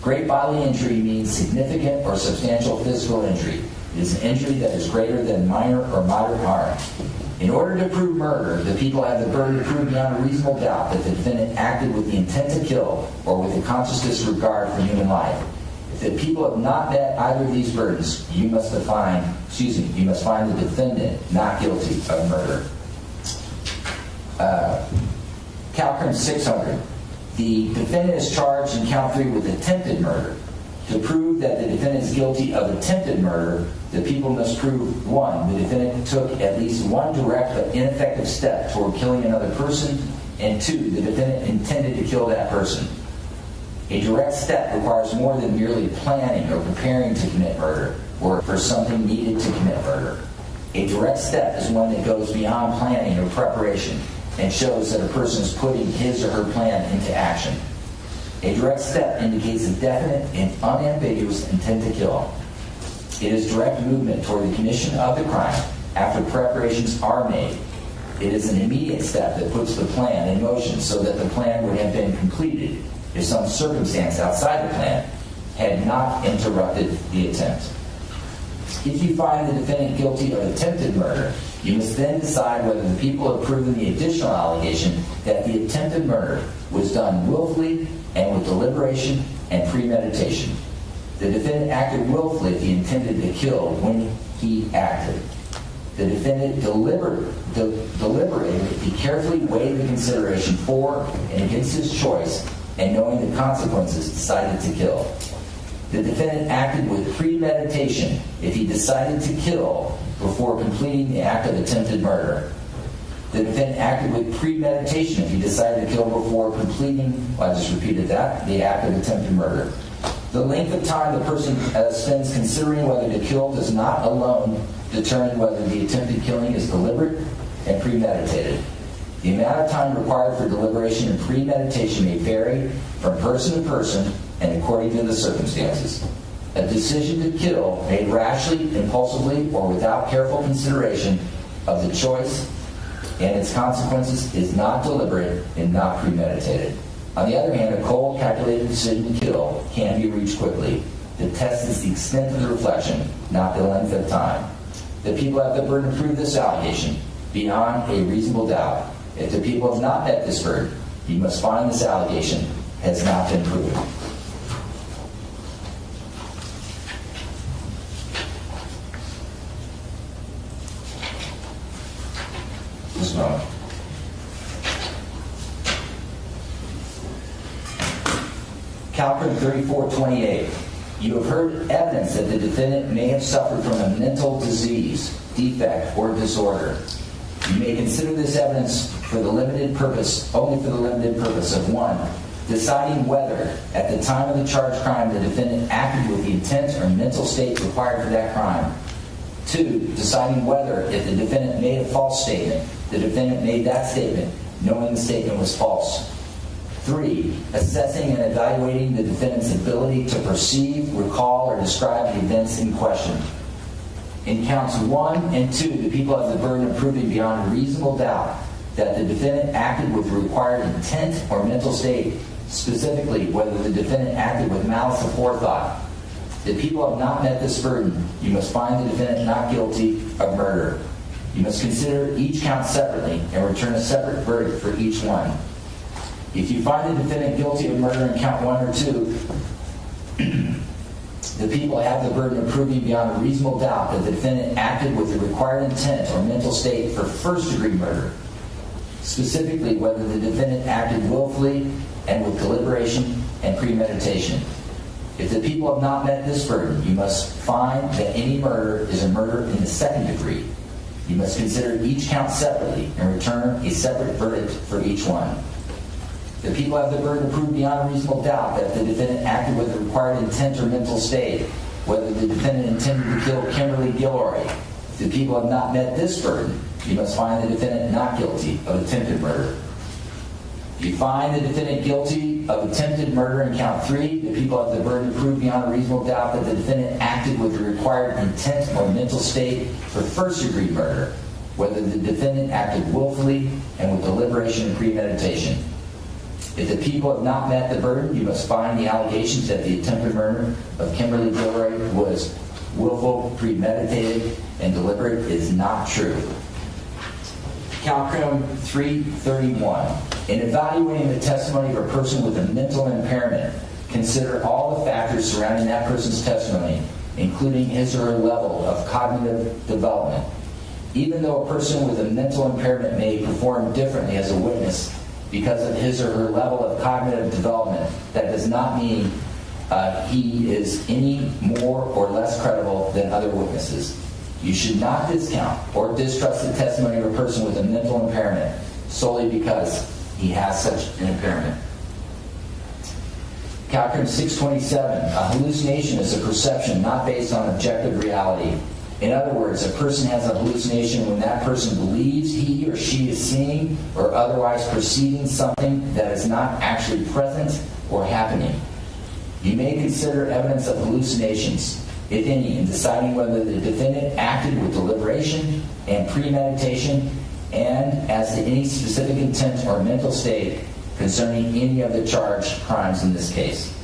Great bodily injury means significant or substantial physical injury. It is an injury that is greater than minor or moderate harm. In order to prove murder, the people have the burden to prove beyond a reasonable doubt that the defendant acted with the intent to kill or with a conscious disregard for human life. If the people have not met either of these burdens, you must find the defendant not guilty of murder. Calcrim 600. The defendant is charged in count 3 with attempted murder. To prove that the defendant is guilty of attempted murder, the people must prove 1, the defendant took at least one direct but ineffective step toward killing another person, and 2, the defendant intended to kill that person. A direct step requires more than merely planning or preparing to commit murder or for something needed to commit murder. A direct step is one that goes beyond planning or preparation and shows that a person is putting his or her plan into action. A direct step indicates a definite and unambiguous intent to kill. It is direct movement toward the commission of the crime after preparations are made. It is an immediate step that puts the plan in motion so that the plan would have been completed if some circumstance outside the plan had not interrupted the attempt. If you find the defendant guilty of attempted murder, you must then decide whether the people have proven the additional allegation that the attempted murder was done willfully and with deliberation and premeditation. The defendant acted willfully if he intended to kill when he acted. The defendant deliberated if he carefully weighed the consideration for and against his choice and knowing the consequences decided to kill. The defendant acted with premeditation if he decided to kill before completing the act of attempted murder. The defendant acted with premeditation if he decided to kill before completing, well, I just repeated that, the act of attempted murder. The length of time the person spends considering whether to kill does not alone determine whether the attempted killing is deliberate and premeditated. The amount of time required for deliberation and premeditation may vary from person to person and according to the circumstances. A decision to kill made rashly, impulsively, or without careful consideration of the choice and its consequences is not deliberate and not premeditated. On the other hand, a cold, calculated decision to kill can be reached quickly. The test is the extent of the reflection, not the length of time. The people have the burden to prove this allegation beyond a reasonable doubt. If the people have not met this burden, you must find this allegation has not been proven. Just a moment. Calcrim 3428. You have heard evidence that the defendant may have suffered from a mental disease, defect, or disorder. You may consider this evidence for the limited purpose, only for the limited purpose of 1, deciding whether, at the time of the charged crime, the defendant acted with the intent or mental state required for that crime. 2, deciding whether, if the defendant made a false statement, the defendant made that statement knowing the statement was false. 3, assessing and evaluating the defendant's ability to perceive, recall, or describe the events in question. In counts 1 and 2, the people have the burden of proving beyond a reasonable doubt that the defendant acted with the required intent or mental state, specifically whether the defendant acted with malice aforethought. If people have not met this burden, you must find the defendant not guilty of murder. You must consider each count separately and return a separate verdict for each one. If you find the defendant guilty of murder in count 1 or 2, the people have the burden of proving beyond a reasonable doubt that the defendant acted with the required intent or mental state for first-degree murder, specifically whether the defendant acted willfully and with deliberation and premeditation. If the people have not met this burden, you must find that any murder is a murder in the second degree. You must consider each count separately and return a separate verdict for each one. The people have the burden to prove beyond a reasonable doubt that the defendant acted with the required intent or mental state, whether the defendant intended to kill Kimberlee Guillory. If the people have not met this burden, you must find the defendant not guilty of attempted murder. If you find the defendant guilty of attempted murder in count 3, the people have the burden to prove beyond a reasonable doubt that the defendant acted with the required intent or mental state for first-degree murder, whether the defendant acted willfully and with deliberation and premeditation. If the people have not met the burden, you must find the allegations that the attempted murder of Kimberlee Guillory was willful, premeditated, and deliberate is not true. Calcrim 331. In evaluating the testimony of a person with a mental impairment, consider all the factors surrounding that person's testimony, including his or her level of cognitive development. Even though a person with a mental impairment may perform differently as a witness because of his or her level of cognitive development, that does not mean he is any more or less credible than other witnesses. You should not discount or distrust the testimony of a person with a mental impairment solely because he has such an impairment. Calcrim 627, a hallucination is a perception not based on objective reality. In other words, a person has a hallucination when that person believes he or she is seeing or otherwise perceiving something that is not actually present or happening. You may consider evidence of hallucinations, if any, in deciding whether the defendant acted with deliberation and premeditation and as to any specific intent or mental state concerning any of the charged crimes in this case.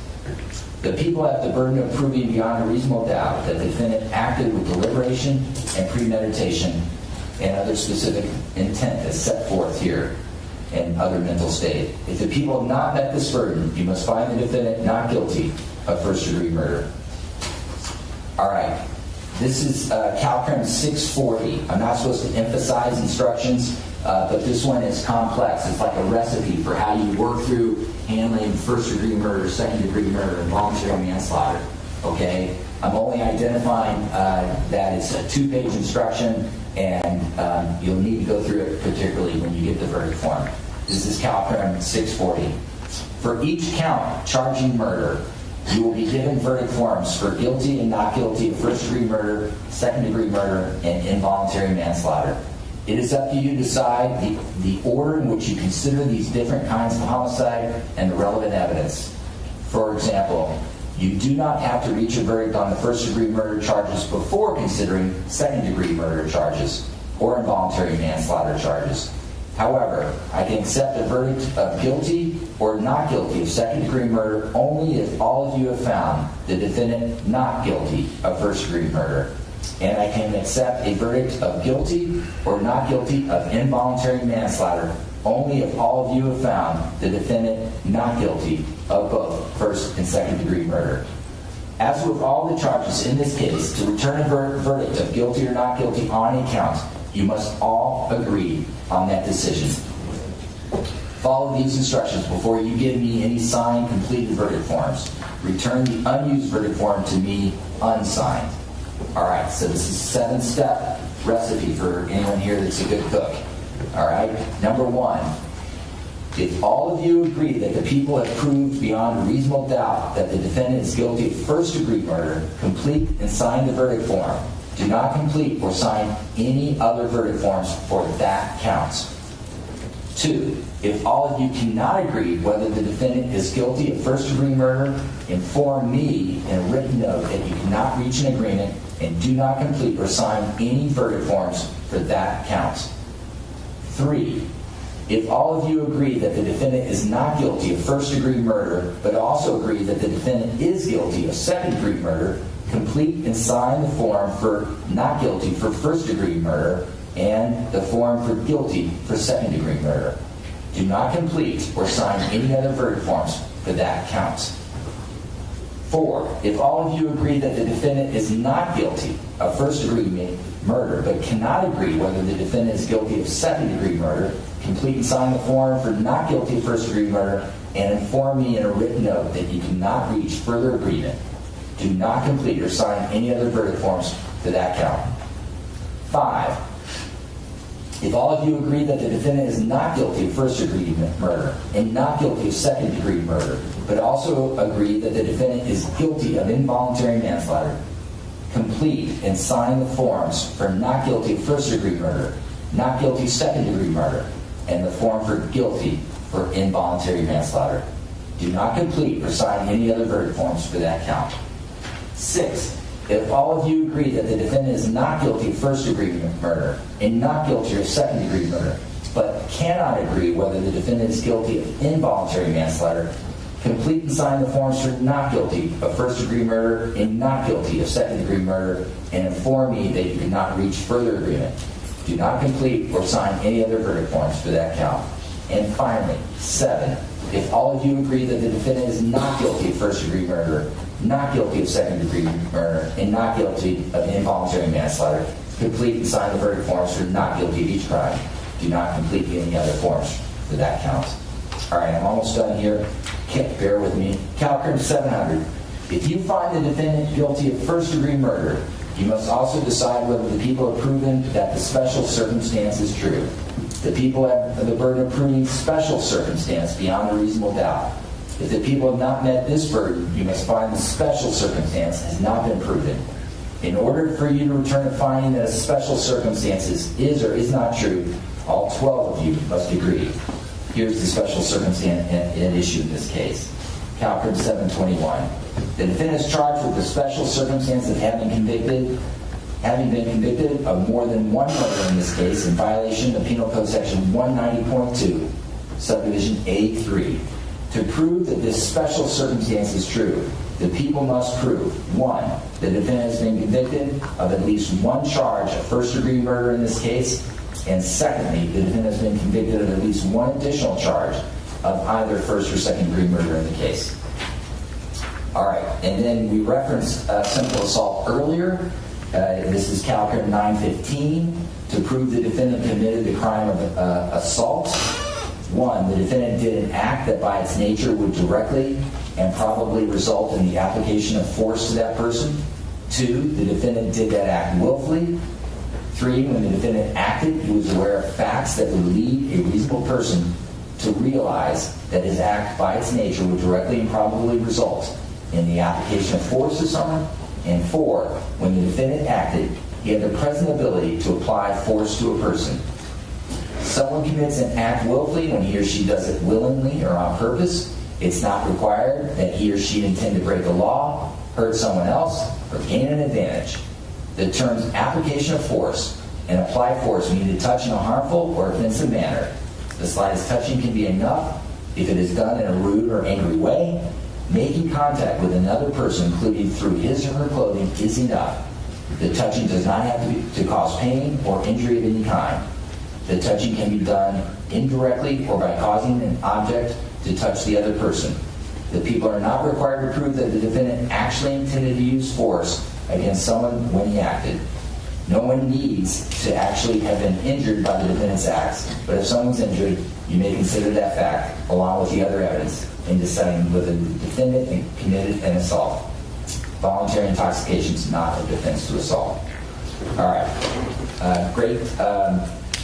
The people have the burden of proving beyond a reasonable doubt that the defendant acted with deliberation and premeditation and other specific intent as set forth here and other mental state. If the people have not met this burden, you must find the defendant not guilty of first-degree murder. All right. This is Calcrim 640. I'm not supposed to emphasize instructions, but this one is complex. It's like a recipe for how you work through handling first-degree murder, second-degree murder, and voluntary manslaughter. Okay? I'm only identifying that it's a 2-page instruction, and you'll need to go through it particularly when you get the verdict form. This is Calcrim 640. For each count charging murder, you will be given verdict forms for guilty and not guilty of first-degree murder, second-degree murder, and involuntary manslaughter. It is up to you to decide the order in which you consider these different kinds of homicide and the relevant evidence. For example, you do not have to reach a verdict on the first-degree murder charges before considering second-degree murder charges or involuntary manslaughter charges. However, I can accept a verdict of guilty or not guilty of second-degree murder only if all of you have found the defendant not guilty of first-degree murder. And I can accept a verdict of guilty or not guilty of involuntary manslaughter only if all of you have found the defendant not guilty of both first and second-degree murder. As with all the charges in this case, to return a verdict of guilty or not guilty on a count, you must all agree on that decision. Follow these instructions before you give me any signed, completed verdict forms. Return the unused verdict form to me unsigned. All right, so this is a 7-step recipe for anyone here that's a good cook. All right, number 1, if all of you agree that the people have proved beyond a reasonable doubt that the defendant is guilty of first-degree murder, complete and sign the verdict form. Do not complete or sign any other verdict forms for that count. 2, if all of you cannot agree whether the defendant is guilty of first-degree murder, inform me in a written note that you cannot reach an agreement and do not complete or sign any verdict forms for that count. 3, if all of you agree that the defendant is not guilty of first-degree murder, but also agree that the defendant is guilty of second-degree murder, complete and sign the form for not guilty for first-degree murder and the form for guilty for second-degree murder. Do not complete or sign any other verdict forms for that count. 4, if all of you agree that the defendant is not guilty of first-degree murder but cannot agree whether the defendant is guilty of second-degree murder, complete and sign the form for not guilty of first-degree murder and inform me in a written note that you cannot reach further agreement. Do not complete or sign any other verdict forms for that count. 5, if all of you agree that the defendant is not guilty of first-degree murder and not guilty of second-degree murder, but also agree that the defendant is guilty of involuntary manslaughter, complete and sign the forms for not guilty of first-degree murder, not guilty of second-degree murder, and the form for guilty for involuntary manslaughter. Do not complete or sign any other verdict forms for that count. 6, if all of you agree that the defendant is not guilty of first-degree murder and not guilty of second-degree murder, but cannot agree whether the defendant is guilty of involuntary manslaughter, complete and sign the forms for not guilty of first-degree murder and not guilty of second-degree murder, and inform me that you cannot reach further agreement. Do not complete or sign any other verdict forms for that count. And finally, 7, if all of you agree that the defendant is not guilty of first-degree murder, not guilty of second-degree murder, and not guilty of involuntary manslaughter, complete and sign the verdict forms for not guilty of each crime. Do not complete any other forms for that count. All right, I'm almost done here. Bear with me. Calcrim 700. If you find the defendant guilty of first-degree murder, you must also decide whether the people have proven that the special circumstance is true. The people have the burden of proving special circumstance beyond a reasonable doubt. If the people have not met this burden, you must find the special circumstance has not been proven. In order for you to return a finding that a special circumstance is or is not true, all 12 of you must agree. Here's the special circumstance at issue in this case. Calcrim 721. The defendant is charged with the special circumstance of having been convicted of more than one murder in this case in violation of Penal Code Section 190.2, subdivision A3. To prove that this special circumstance is true, the people must prove: 1, the defendant has been convicted of at least one charge of first-degree murder in this case, and secondly, the defendant has been convicted of at least one additional charge of either first or second-degree murder in the case. All right, and then we referenced simple assault earlier. This is Calcrim 915. To prove the defendant committed the crime of assault: 1, the defendant did an act that by its nature would directly and probably result in the application of force to that person. 2, the defendant did that act willfully. 3, when the defendant acted, he was aware of facts that would lead a reasonable person to realize that his act by its nature would directly and probably result in the application of force to someone. And 4, when the defendant acted, he had the present ability to apply force to a person. Someone commits an act willfully when he or she does it willingly or on purpose. It's not required that he or she intend to break the law, hurt someone else, or gain an advantage. The terms application of force and apply force mean to touch in a harmful or offensive manner. The slightest touching can be enough if it is done in a rude or angry way. Making contact with another person, including through his or her clothing, is enough. The touching does not have to cause pain or injury of any kind. The touching can be done indirectly or by causing an object to touch the other person. The people are not required to prove that the defendant actually intended to use force against someone when he acted. No one needs to actually have been injured by the defendant's acts, but if someone's injured, you may consider that fact, along with the other evidence, in deciding whether the defendant committed an assault. Voluntary intoxication is not a defense to assault. All right. Great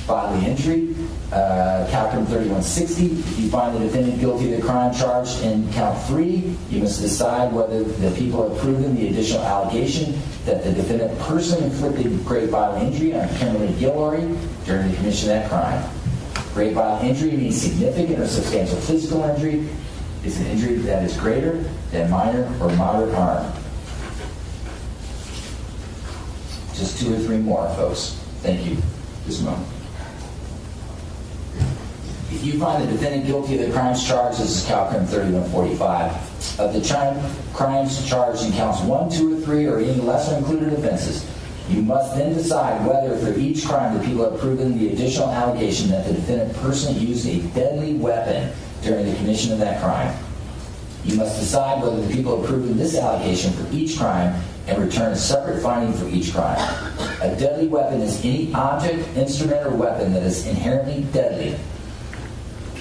bodily injury. Calcrim 3160. If you find the defendant guilty of the crime charged in count 3, you must decide whether the people have proven the additional allegation that the defendant personally inflicted great bodily injury on Kimberlee Guillory during the commission of that crime. Great bodily injury means significant or substantial physical injury. It's an injury that is greater than minor or moderate harm. Just 2 or 3 more, folks. Thank you. This moment. If you find the defendant guilty of the crimes charged, this is Calcrim 3145, of the crimes charged in counts 1, 2, or 3, or any lesser included offenses, you must then decide whether for each crime the people have proven the additional allegation that the defendant personally used a deadly weapon during the commission of that crime. You must decide whether the people have proven this allegation for each crime and return a separate finding for each crime. A deadly weapon is any object, instrument, or weapon that is inherently deadly,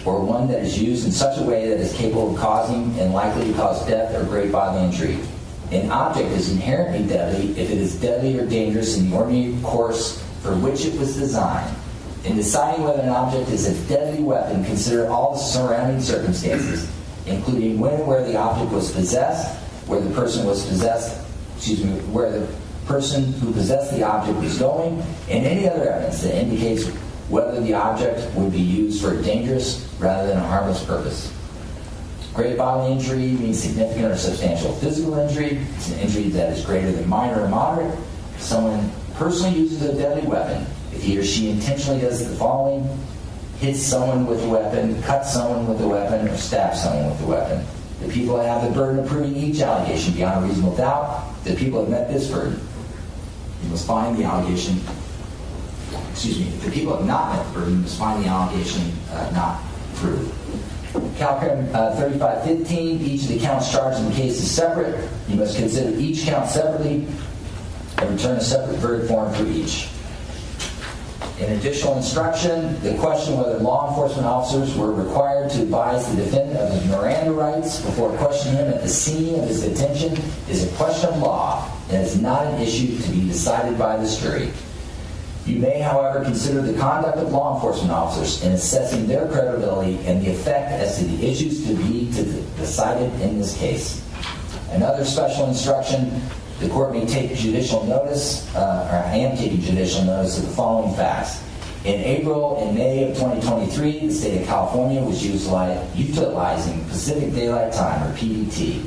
or one that is used in such a way that is capable of causing and likely to cause death or great bodily injury. An object is inherently deadly if it is deadly or dangerous in the ordinary course for which it was designed. In deciding whether an object is a deadly weapon, consider all the surrounding circumstances, including when and where the object was possessed, where the person where the person who possessed the object was going, and any other evidence that indicates whether the object would be used for a dangerous rather than a harmless purpose. Great bodily injury means significant or substantial physical injury. It's an injury that is greater than minor or moderate. If someone personally uses a deadly weapon, if he or she intentionally does the following: hits someone with a weapon, cuts someone with a weapon, or stabs someone with a weapon. The people have the burden of proving each allegation beyond a reasonable doubt. The people have met this burden. You must find the allegation if the people have not met the burden, you must find the allegation not proved. Calcrim 3515, each of the counts charged in the case is separate. You must consider each count separately and return a separate verdict form for each. In additional instruction, the question whether law enforcement officers were required to advise the defendant of his Miranda rights before questioning him at the scene of his detention is a question of law and is not an issue to be decided by this jury. You may, however, consider the conduct of law enforcement officers in assessing their credibility and the effect as to the issues to be decided in this case. Another special instruction, the court may take judicial notice, or I am taking judicial notice of the following facts. In April and May of 2023, the state of California was utilizing Pacific Daylight Time, or PDT.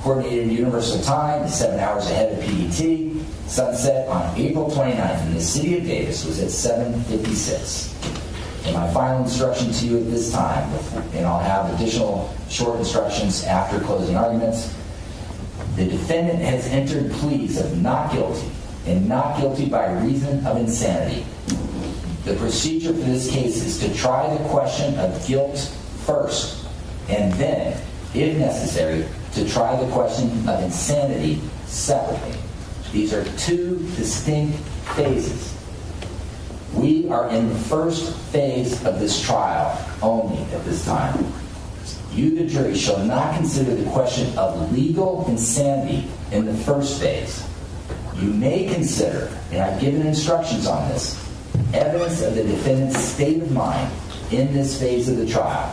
Coordinated universal time is 7 hours ahead of PDT. Sunset on April 29th in the city of Davis was at 7:56. And my final instruction to you at this time, and I'll have additional short instructions after closing arguments. The defendant has entered pleas of not guilty and not guilty by reason of insanity. The procedure for this case is to try the question of guilt first, and then, if necessary, to try the question of insanity separately. These are two distinct phases. We are in the first phase of this trial only at this time. You, the jury, shall not consider the question of legal insanity in the first phase. You may consider, and I've given instructions on this, evidence of the defendant's state of mind in this phase of the trial.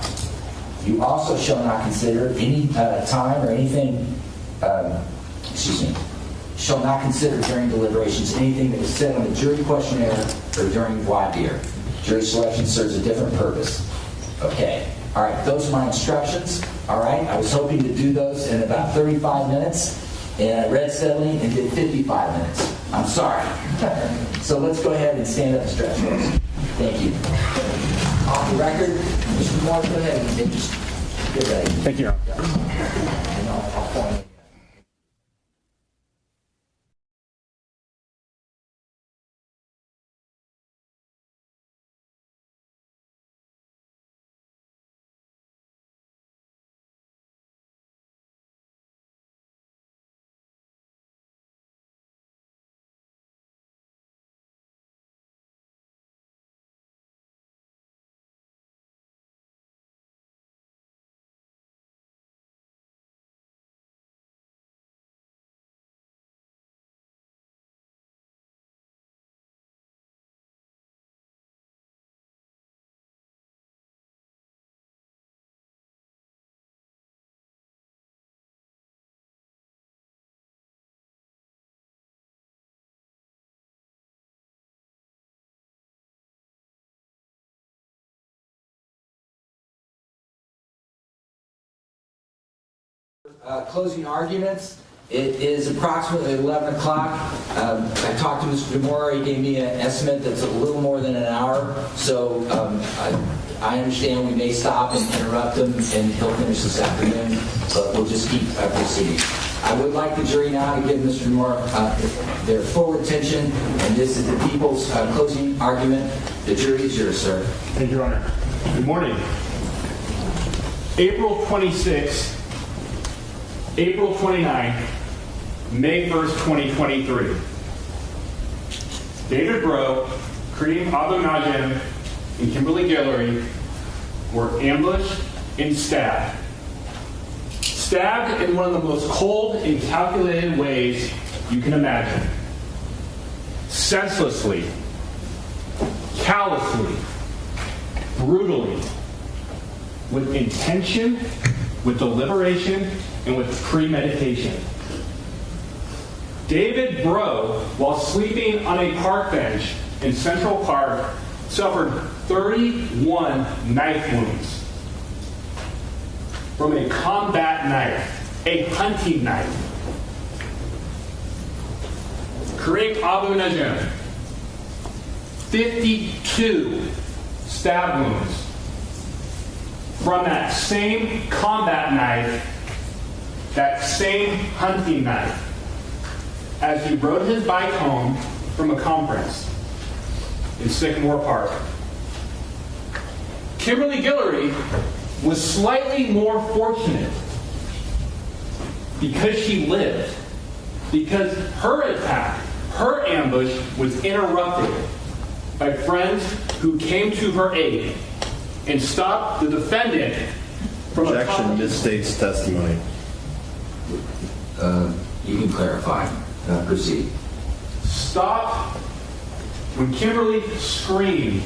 You also shall not consider any time or anything, shall not consider during deliberations anything that was said on the jury questionnaire or during voir dire. Jury selection serves a different purpose. Okay. All right, those are my instructions. All right, I was hoping to do those in about 35 minutes, and I read steadily and did 55 minutes. I'm sorry. So let's go ahead and stand up and stretch, folks. Thank you. Off the record, Mr. Moore, go ahead and just get ready. Thank you, Your Honor. And I'll phone you. Closing arguments. It is approximately 11 o'clock. I talked to Mr. DeMora. He gave me an estimate that's a little more than an hour. So I understand we may stop and interrupt him, and he'll finish this afternoon, but we'll just keep proceeding. I would like the jury now to give Mr. DeMora their full attention, and this is the people's closing argument. The jury is yours, sir. Thank you, Your Honor. Good morning. April 26th, April 29th, May 1st, 2023. David Breaux, Karim Abou Najm, and Kimberlee Guillory were ambushed and stabbed. Stabbed in one of the most cold and calculated ways you can imagine. Senselessly, callously, brutally, with intention, with deliberation, and with premeditation. David Breaux, while sleeping on a park bench in Central Park, suffered 31 knife wounds from a combat knife, a hunting knife. Karim Abou Najm, 52 stab wounds from that same combat knife, that same hunting knife, as he rode his bike home from a conference. in Sycamore Park. Kimberlee Guillory was slightly more fortunate because she lived, because her attack, her ambush was interrupted by friends who came to her aid and stopped the defendant from Objection accomplishing. misstates testimony. You can clarify. Proceed. Stop when Kimberlee screamed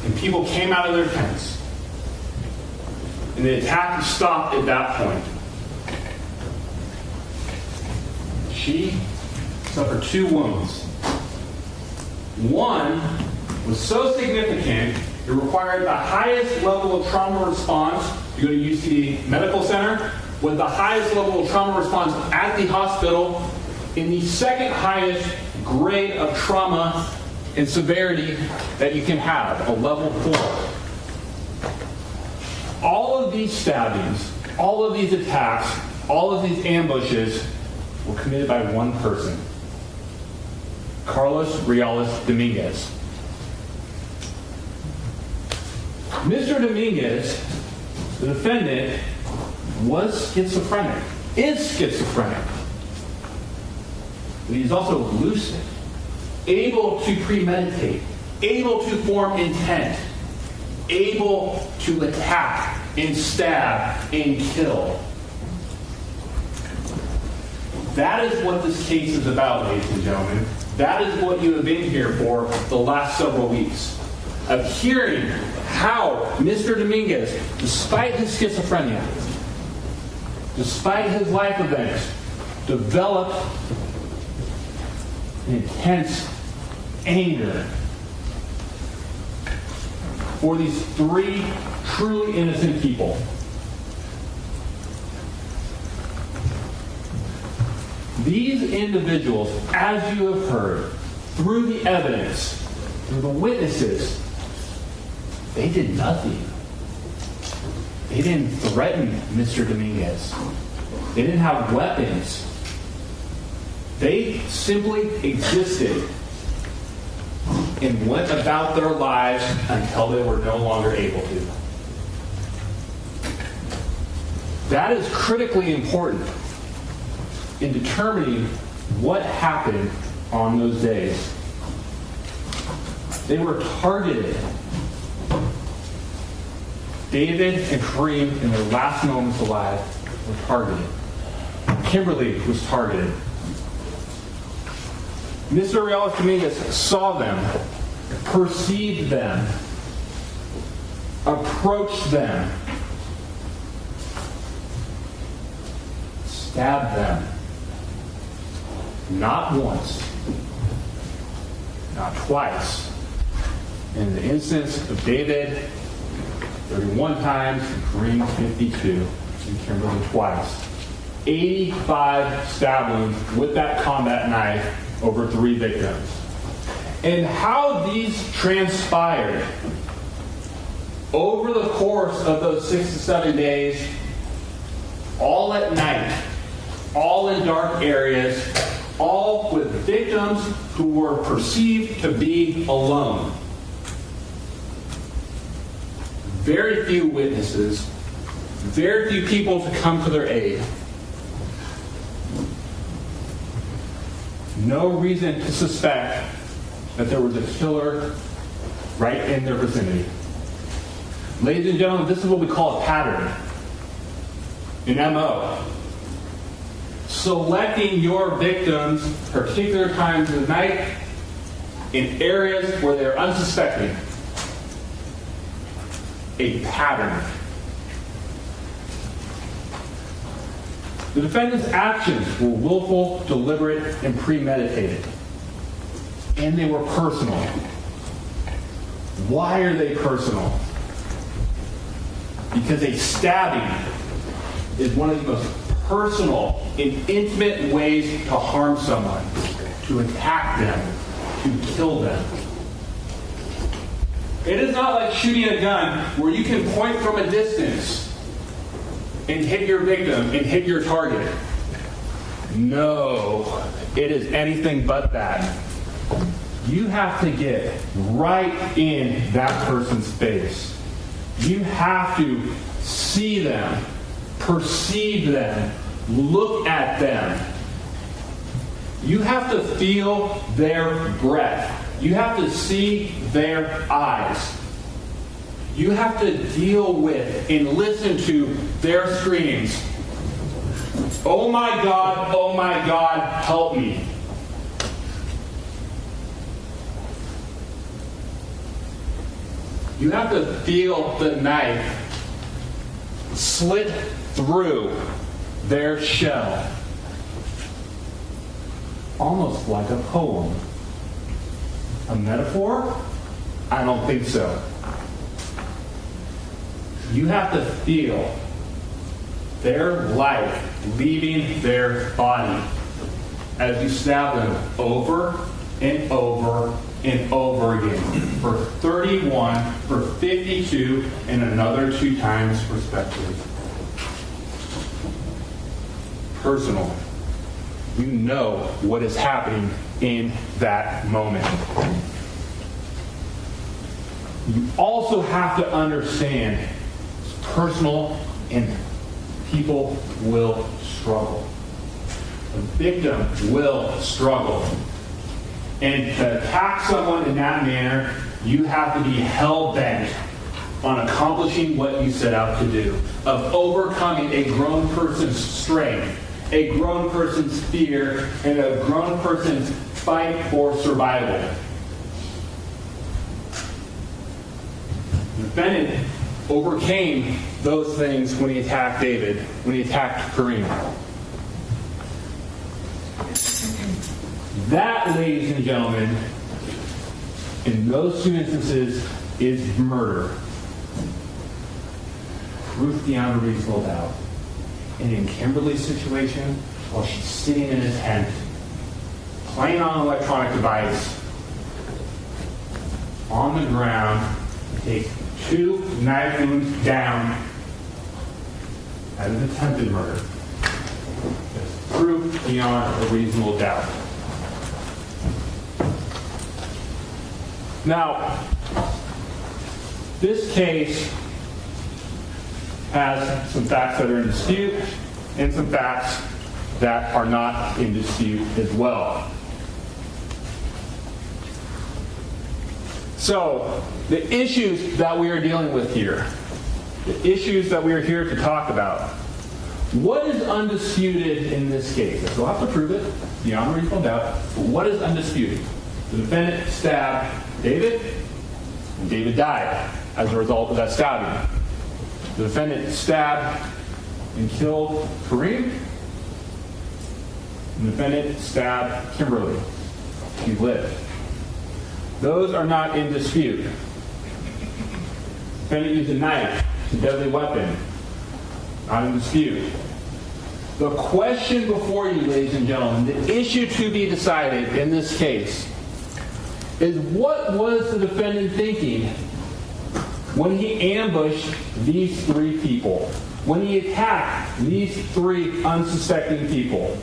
and people came out of their tents. And the attack stopped at that point. She suffered 2 wounds. One was so significant it required the highest level of trauma response. You go to UC Medical Center with the highest level of trauma response at the hospital in the second highest grade of trauma and severity that you can have, a level 4. All of these stabbings, all of these attacks, all of these ambushes were committed by one person, Carlos Dominguez. Mr. Dominguez, the defendant, was schizophrenic, is schizophrenic. But he's also lucid, able to premeditate, able to form intent, able to attack and stab and kill. That is what this case is about, ladies and gentlemen. That is what you have been here for the last several weeks, of hearing how Mr. Dominguez, despite his schizophrenia, despite his life events, developed an intense anger for these 3 truly innocent people. These individuals, as you have heard, through the evidence, through the witnesses, they did nothing. They didn't threaten Mr. Dominguez. They didn't have weapons. They simply existed and went about their lives until they were no longer able to. That is critically important in determining what happened on those days. They were targeted. David and Karim, in their last moments alive, were targeted. Kimberlee was targeted. Mr. Dominguez saw them, perceived them, approached them, stabbed them. Not once, not twice. In the instance of David, 31 times, and Karim 52, and Kimberlee twice. 85 stab wounds with that combat knife over 3 victims. And how these transpired over the course of those 6 to 7 days, all at night, all in dark areas, all with victims who were perceived to be alone. Very few witnesses, very few people to come to their aid. No reason to suspect that there was a killer right in their vicinity. Ladies and gentlemen, this is what we call a pattern, an MO. Selecting your victims particular times of the night in areas where they're unsuspecting. A pattern. The defendant's actions were willful, deliberate, and premeditated. And they were personal. Why are they personal? Because a stabbing is one of the most personal and intimate ways to harm someone, to attack them, to kill them. It is not like shooting a gun where you can point from a distance and hit your victim and hit your target. No, it is anything but that. you have to get right in that person's face. You have to see them, perceive them, look at them. You have to feel their breath. You have to see their eyes. You have to deal with and listen to their screams. Oh my God, help me. You have to feel the knife slit through their shell. Almost like a poem. A metaphor? I don't think so. You have to feel their life leaving their body as you stab them over and over and over again for 31, for 52, and another 2 times respectively. Personal. You know what is happening in that moment. You also have to understand it's personal and people will struggle. The victim will struggle. And to attack someone in that manner, you have to be hell-bent on accomplishing what you set out to do, of overcoming a grown person's strength, a grown person's fear, and a grown person's fight for survival. The defendant overcame those things when he attacked David, when he attacked Karim. That, ladies and gentlemen, in those 2 instances, is murder. Proof beyond a reasonable doubt. And in Kimberlee's situation, while she's sitting in a tent, playing on an electronic device, on the ground, take 2 knife wounds down as an attempted murder. That's proof beyond a reasonable doubt. Now, this case has some facts that are in dispute and some facts that are not in dispute as well. So, the issues that we are dealing with here, the issues that we are here to talk about, what is undisputed in this case? So we'll have to prove it beyond reasonable doubt, but what is undisputed? The defendant stabbed David, and David died as a result of that stabbing. The defendant stabbed and killed Karim. And the defendant stabbed Kimberlee. She lived. Those are not in dispute. The defendant used a knife, a deadly weapon. Not in dispute. The question before you, ladies and gentlemen, the issue to be decided in this case is what was the defendant thinking when he ambushed these 3 people, when he attacked these 3 unsuspecting people?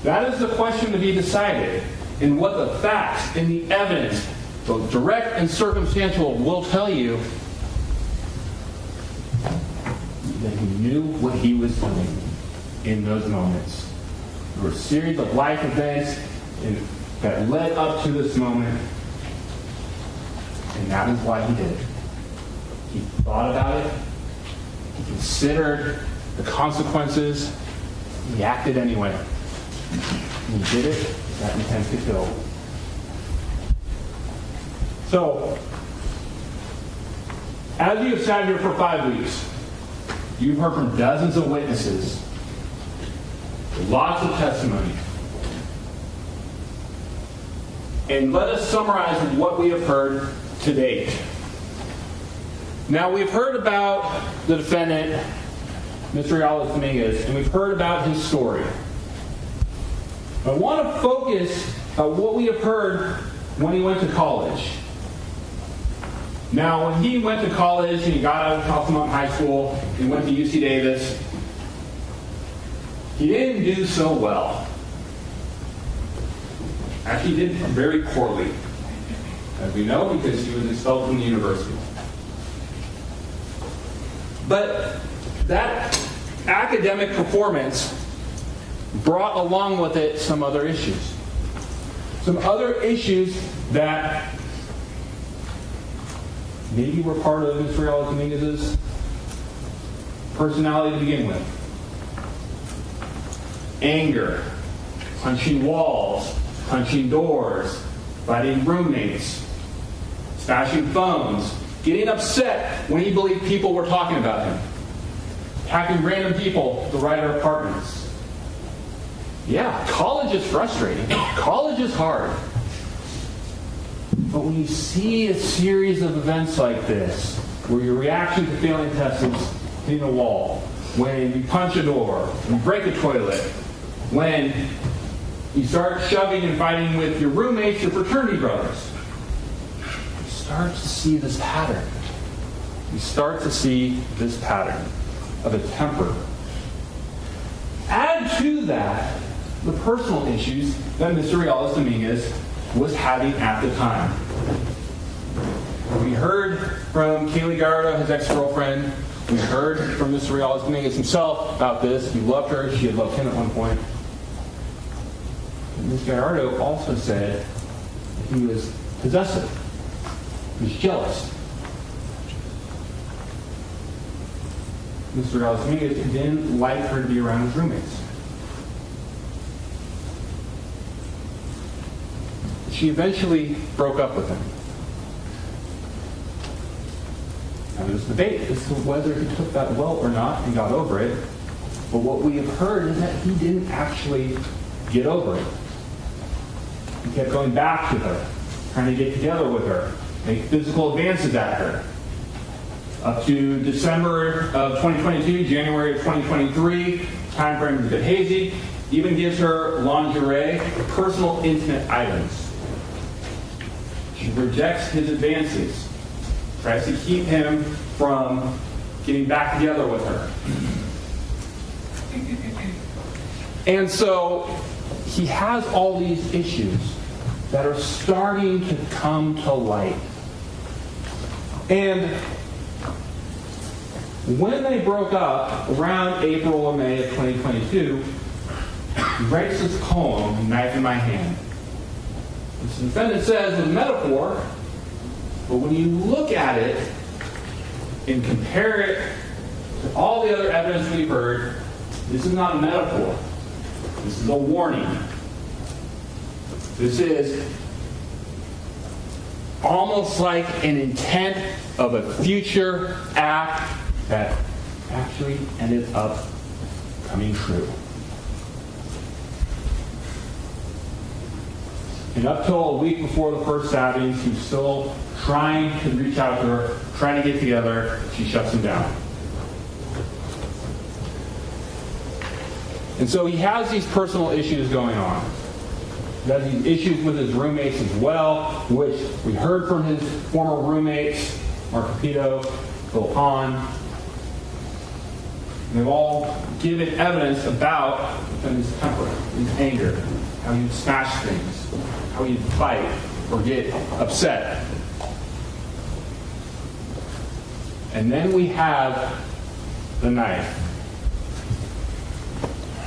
That is the question to be decided, and what the facts and the evidence, both direct and circumstantial, will tell you that he knew what he was doing in those moments. There were a series of life events that led up to this moment, and that is why he did it. He thought about it, he considered the consequences, he acted anyway. He did it with that intent to kill. So, as you have sat here for 5 weeks, you've heard from dozens of witnesses, lots of testimony. And let us summarize what we have heard to date. Now, we've heard about the defendant, Mr. Dominguez, and we've heard about his story. I want to focus on what we have heard when he went to college. Now, when he went to college and he got out of Kaufman High School and went to UC Davis, he didn't do so well. Actually did very poorly, as we know, because he was expelled from the university. But that academic performance brought along with it some other issues. Some other issues that maybe were part of Mr. Dominguez's personality to begin with. Anger, punching walls, punching doors, fighting roommates, smashing phones, getting upset when he believed people were talking about him, attacking random people to ride our apartments. Yeah, college is frustrating. College is hard. But when you see a series of events like this, where your reaction to failing tests is hitting a wall, when you punch a door, you break a toilet, when you start shoving and fighting with your roommates, your fraternity brothers, you start to see this pattern. You start to see this pattern of a temper. Add to that the personal issues that Mr. Dominguez was having at the time. We heard from Kimberlee Guillory, his ex-girlfriend. We heard from Mr. Dominguez himself about this. He loved her. She had loved him at one point. And Ms. Guillory also said he was possessive. He was jealous. Mr. Dominguez didn't like her to be around his roommates. She eventually broke up with him. Now there's debate as to whether he took that well or not and got over it. But what we have heard is that he didn't actually get over it. He kept going back to her, trying to get together with her, make physical advances at her. Up to December of 2022, January of 2023, time frame is a bit hazy. Even gives her lingerie, personal intimate items. She rejects his advances, tries to keep him from getting back together with her. And so he has all these issues that are starting to come to light. And when they broke up around April or May of 2022, he writes this poem, Knife in My Hand. This defendant says it's a metaphor, but when you look at it and compare it to all the other evidence we've heard, this is not a metaphor. This is a warning. This is almost like an intent of a future act that actually ended up coming true. And up till a week before the first stabbings, he was still trying to reach out to her, trying to get together. She shuts him down. And so he has these personal issues going on. He has these issues with his roommates as well, which we heard from his former roommates, Mark Capito, Phil Hahn. They've all given evidence about his temper, his anger, how he'd smash things, how he'd fight or get upset. And then we have the knife.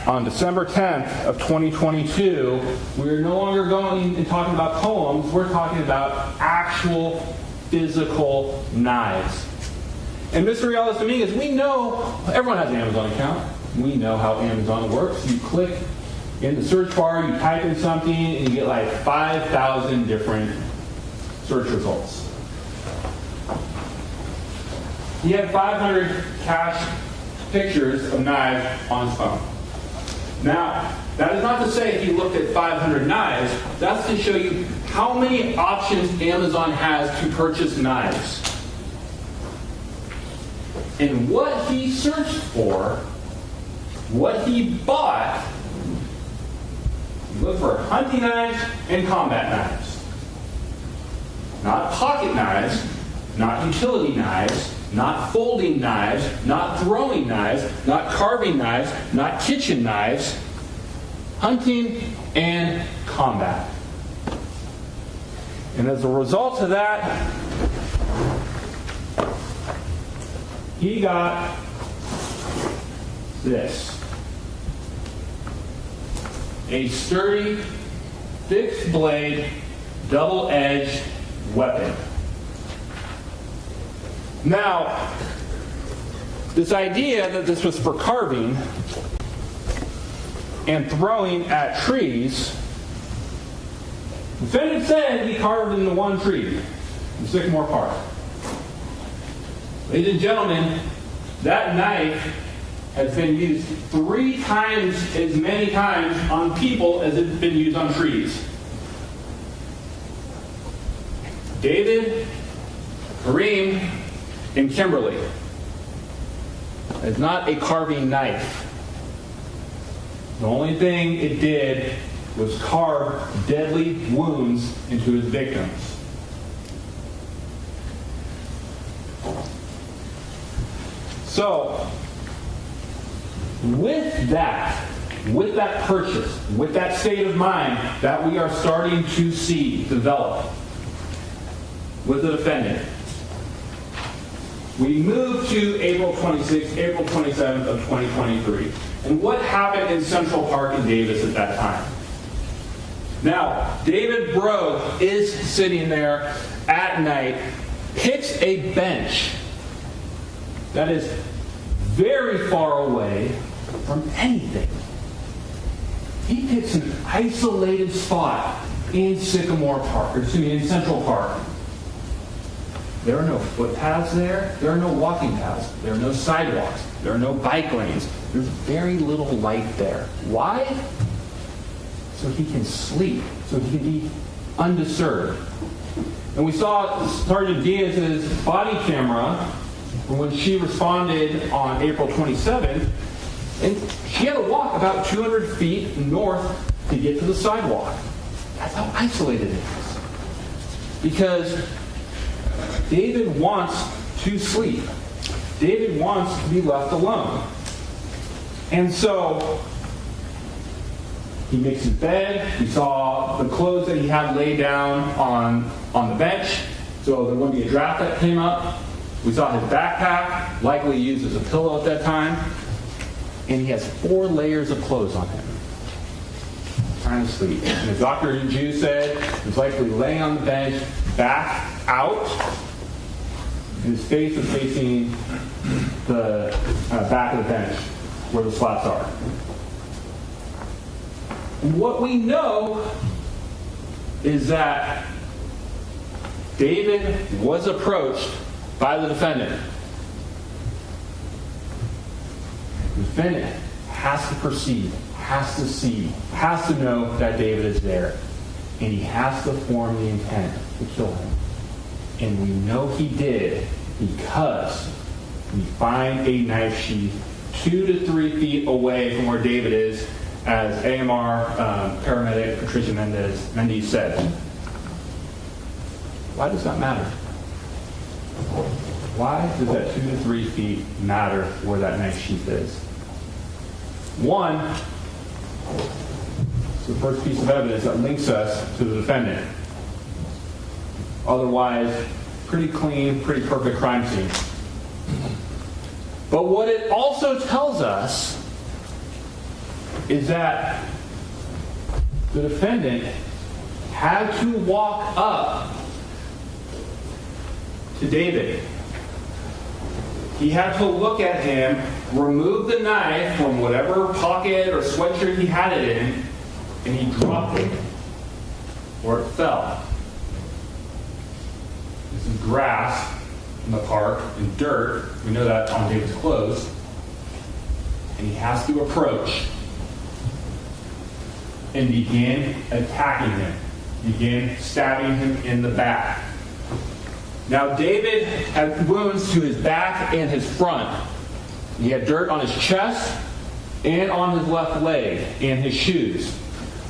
On December 10th of 2022, we're no longer going and talking about poems, we're talking about actual physical knives. And Mr. Dominguez, we know, everyone has an Amazon account. We know how Amazon works. You click in the search bar, you type in something, and you get like 5,000 different search results. He had 500 cached pictures of knives on his phone. Now, that is not to say he looked at 500 knives. That's to show you how many options Amazon has to purchase knives. And what he searched for, what he bought, he looked for hunting knives and combat knives. Not pocket knives, not utility knives, not folding knives, not throwing knives, not carving knives, not kitchen knives, hunting and combat. And as a result of that, he got this. A sturdy, fixed blade, double-edged weapon. Now, this idea that this was for carving and throwing at trees, the defendant said he carved into one tree, the Sycamore Park. Ladies and gentlemen, that knife has been used 3 times as many times on people as it's been used on trees. David, Karim, and Kimberlee. It's not a carving knife. The only thing it did was carve deadly wounds into his victims. So, with that purchase, with that state of mind that we are starting to see develop with the defendant, we move to April 26th, April 27th of 2023. And what happened in Central Park in Davis at that time? Now, David Breaux is sitting there at night, picks a bench that is very far away from anything. He picks an isolated spot in Sycamore Park, or excuse me, in Central Park. There are no footpaths there. There are no walking paths. There are no sidewalks. There are no bike lanes. There's very little light there. Why? So he can sleep. So he can be undisturbed. And we saw Sergeant Diaz's body camera when she responded on April 27th, and she had to walk about 200 feet north to get to the sidewalk. That's how isolated it is. Because David wants to sleep. David wants to be left alone. And so he makes his bed. We saw the clothes that he had laid down on the bench, so there wouldn't be a draft that came up. We saw his backpack, likely used as a pillow at that time. And he has 4 layers of clothes on him, trying to sleep. And as Dr. Jew said, he was likely laying on the bench, back out, and his face was facing the back of the bench, where the slats are. And what we know is that David was approached by the defendant. The defendant has to perceive, has to see, has to know that David is there. And he has to form the intent to kill him. And we know he did because we find a knife sheath 2 to 3 feet away from where David is, as AMR paramedic Patricia Mendez said. Why does that matter? Why does that 2 to 3 feet matter where that knife sheath is? One, it's the first piece of evidence that links us to the defendant. Otherwise, pretty clean, pretty perfect crime scene. But what it also tells us is that the defendant had to walk up to David. He had to look at him, remove the knife from whatever pocket or sweatshirt he had it in, and he dropped it, or it fell. This is grass in the park and dirt. We know that on David's clothes. And he has to approach and begin attacking him, begin stabbing him in the back. Now, David had wounds to his back and his front. He had dirt on his chest and on his left leg and his shoes.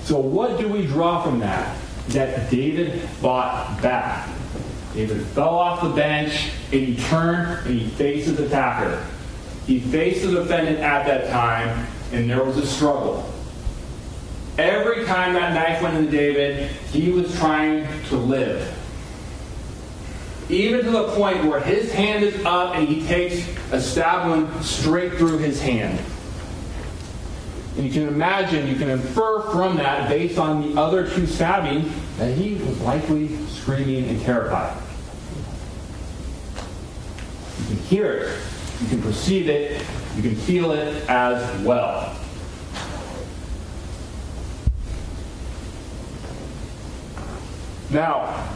So what do we draw from that? That David fought back. David fell off the bench and he turned and he faced his attacker. He faced the defendant at that time, and there was a struggle. Every time that knife went into David, he was trying to live. even to the point where his hand is up and he takes a stab wound straight through his hand. And you can imagine, you can infer from that, based on the other two stabbings, that he was likely screaming and terrified. You can hear it, you can perceive it, you can feel it as well. Now,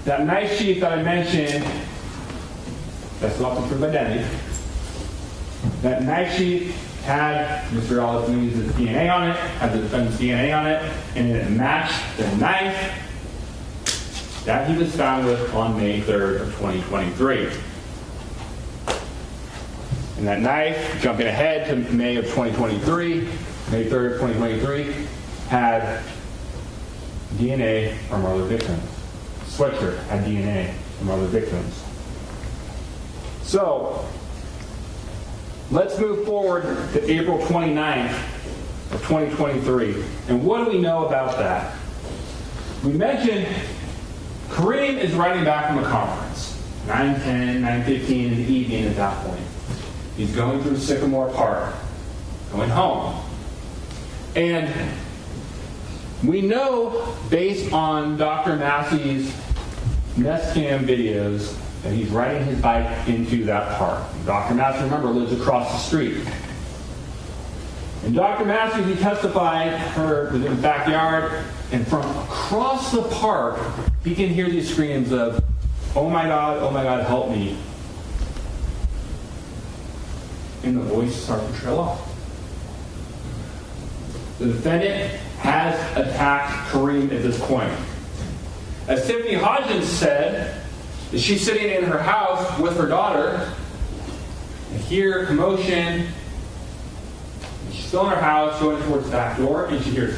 that knife sheath that I mentioned, that's not to prove identity. That knife sheath had Mr. Dominguez's DNA on it, had the defendant's DNA on it, and it matched the knife that he was found with on May 3rd of 2023. And that knife, jumping ahead to May of 2023, May 3rd of 2023, had DNA from other victims. Sweatshirt had DNA from other victims. So, let's move forward to April 29th of 2023. And what do we know about that? We mentioned Karim is riding back from a conference. 9:10, 9:15 in the evening at that point. He's going through Sycamore Park, going home. And we know, based on Dr. Massey's Nest Cam videos, that he's riding his bike into that park. Dr. Massey, remember, lives across the street. And Dr. Massey, he testified, was in his backyard, and from across the park, he can hear these screams of, oh my God, help me. And the voice starts to trail off. The defendant has attacked Karim at this point. As Tiffany Hodgins said, she's sitting in her house with her daughter, and hear commotion. She's still in her house, going towards the back door, and she hears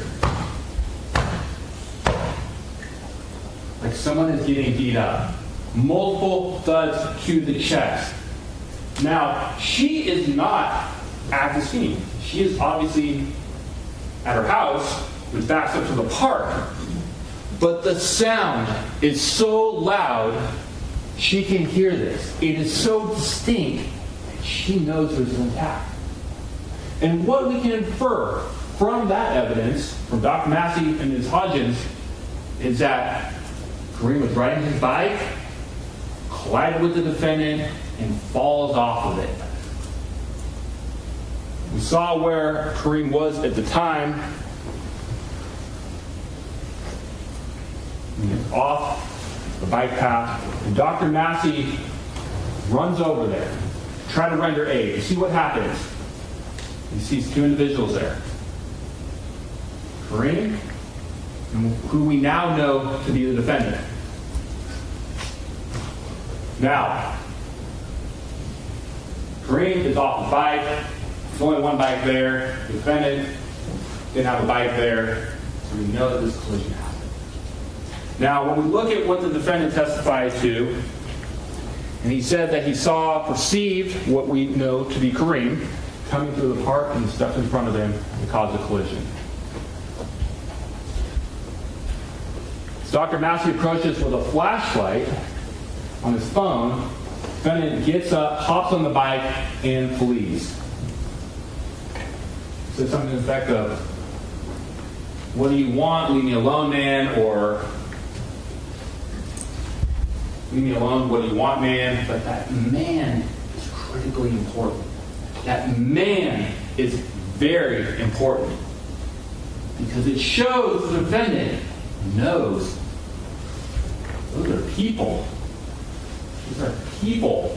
like someone is getting beat up. Multiple thuds to the chest. Now, she is not at the scene. She is obviously at her house, which backs up to the park. But the sound is so loud, she can hear this. It is so distinct that she knows there's an attack. And what we can infer from that evidence, from Dr. Massey and Ms. Hodgins, is that Karim was riding his bike, collided with the defendant, and falls off of it. We saw where Karim was at the time. He is off the bike path, and Dr. Massey runs over there, try to render aid. You see what happens? He sees two individuals there. Karim, who we now know to be the defendant. Now, Karim is off the bike. There's only one bike there. The defendant didn't have a bike there, so we know that this collision happened. Now, when we look at what the defendant testified to, and he said that he perceived what we know to be Karim coming through the park and stepped in front of him and caused a collision. As Dr. Massey approaches with a flashlight on his phone, the defendant gets up, hops on the bike, and flees. He said something to the effect of, "What do you want? Leave me alone, man," or "Leave me alone, what do you want, man?" But that man is critically important. That man is very important because it shows the defendant knows those are people. These are people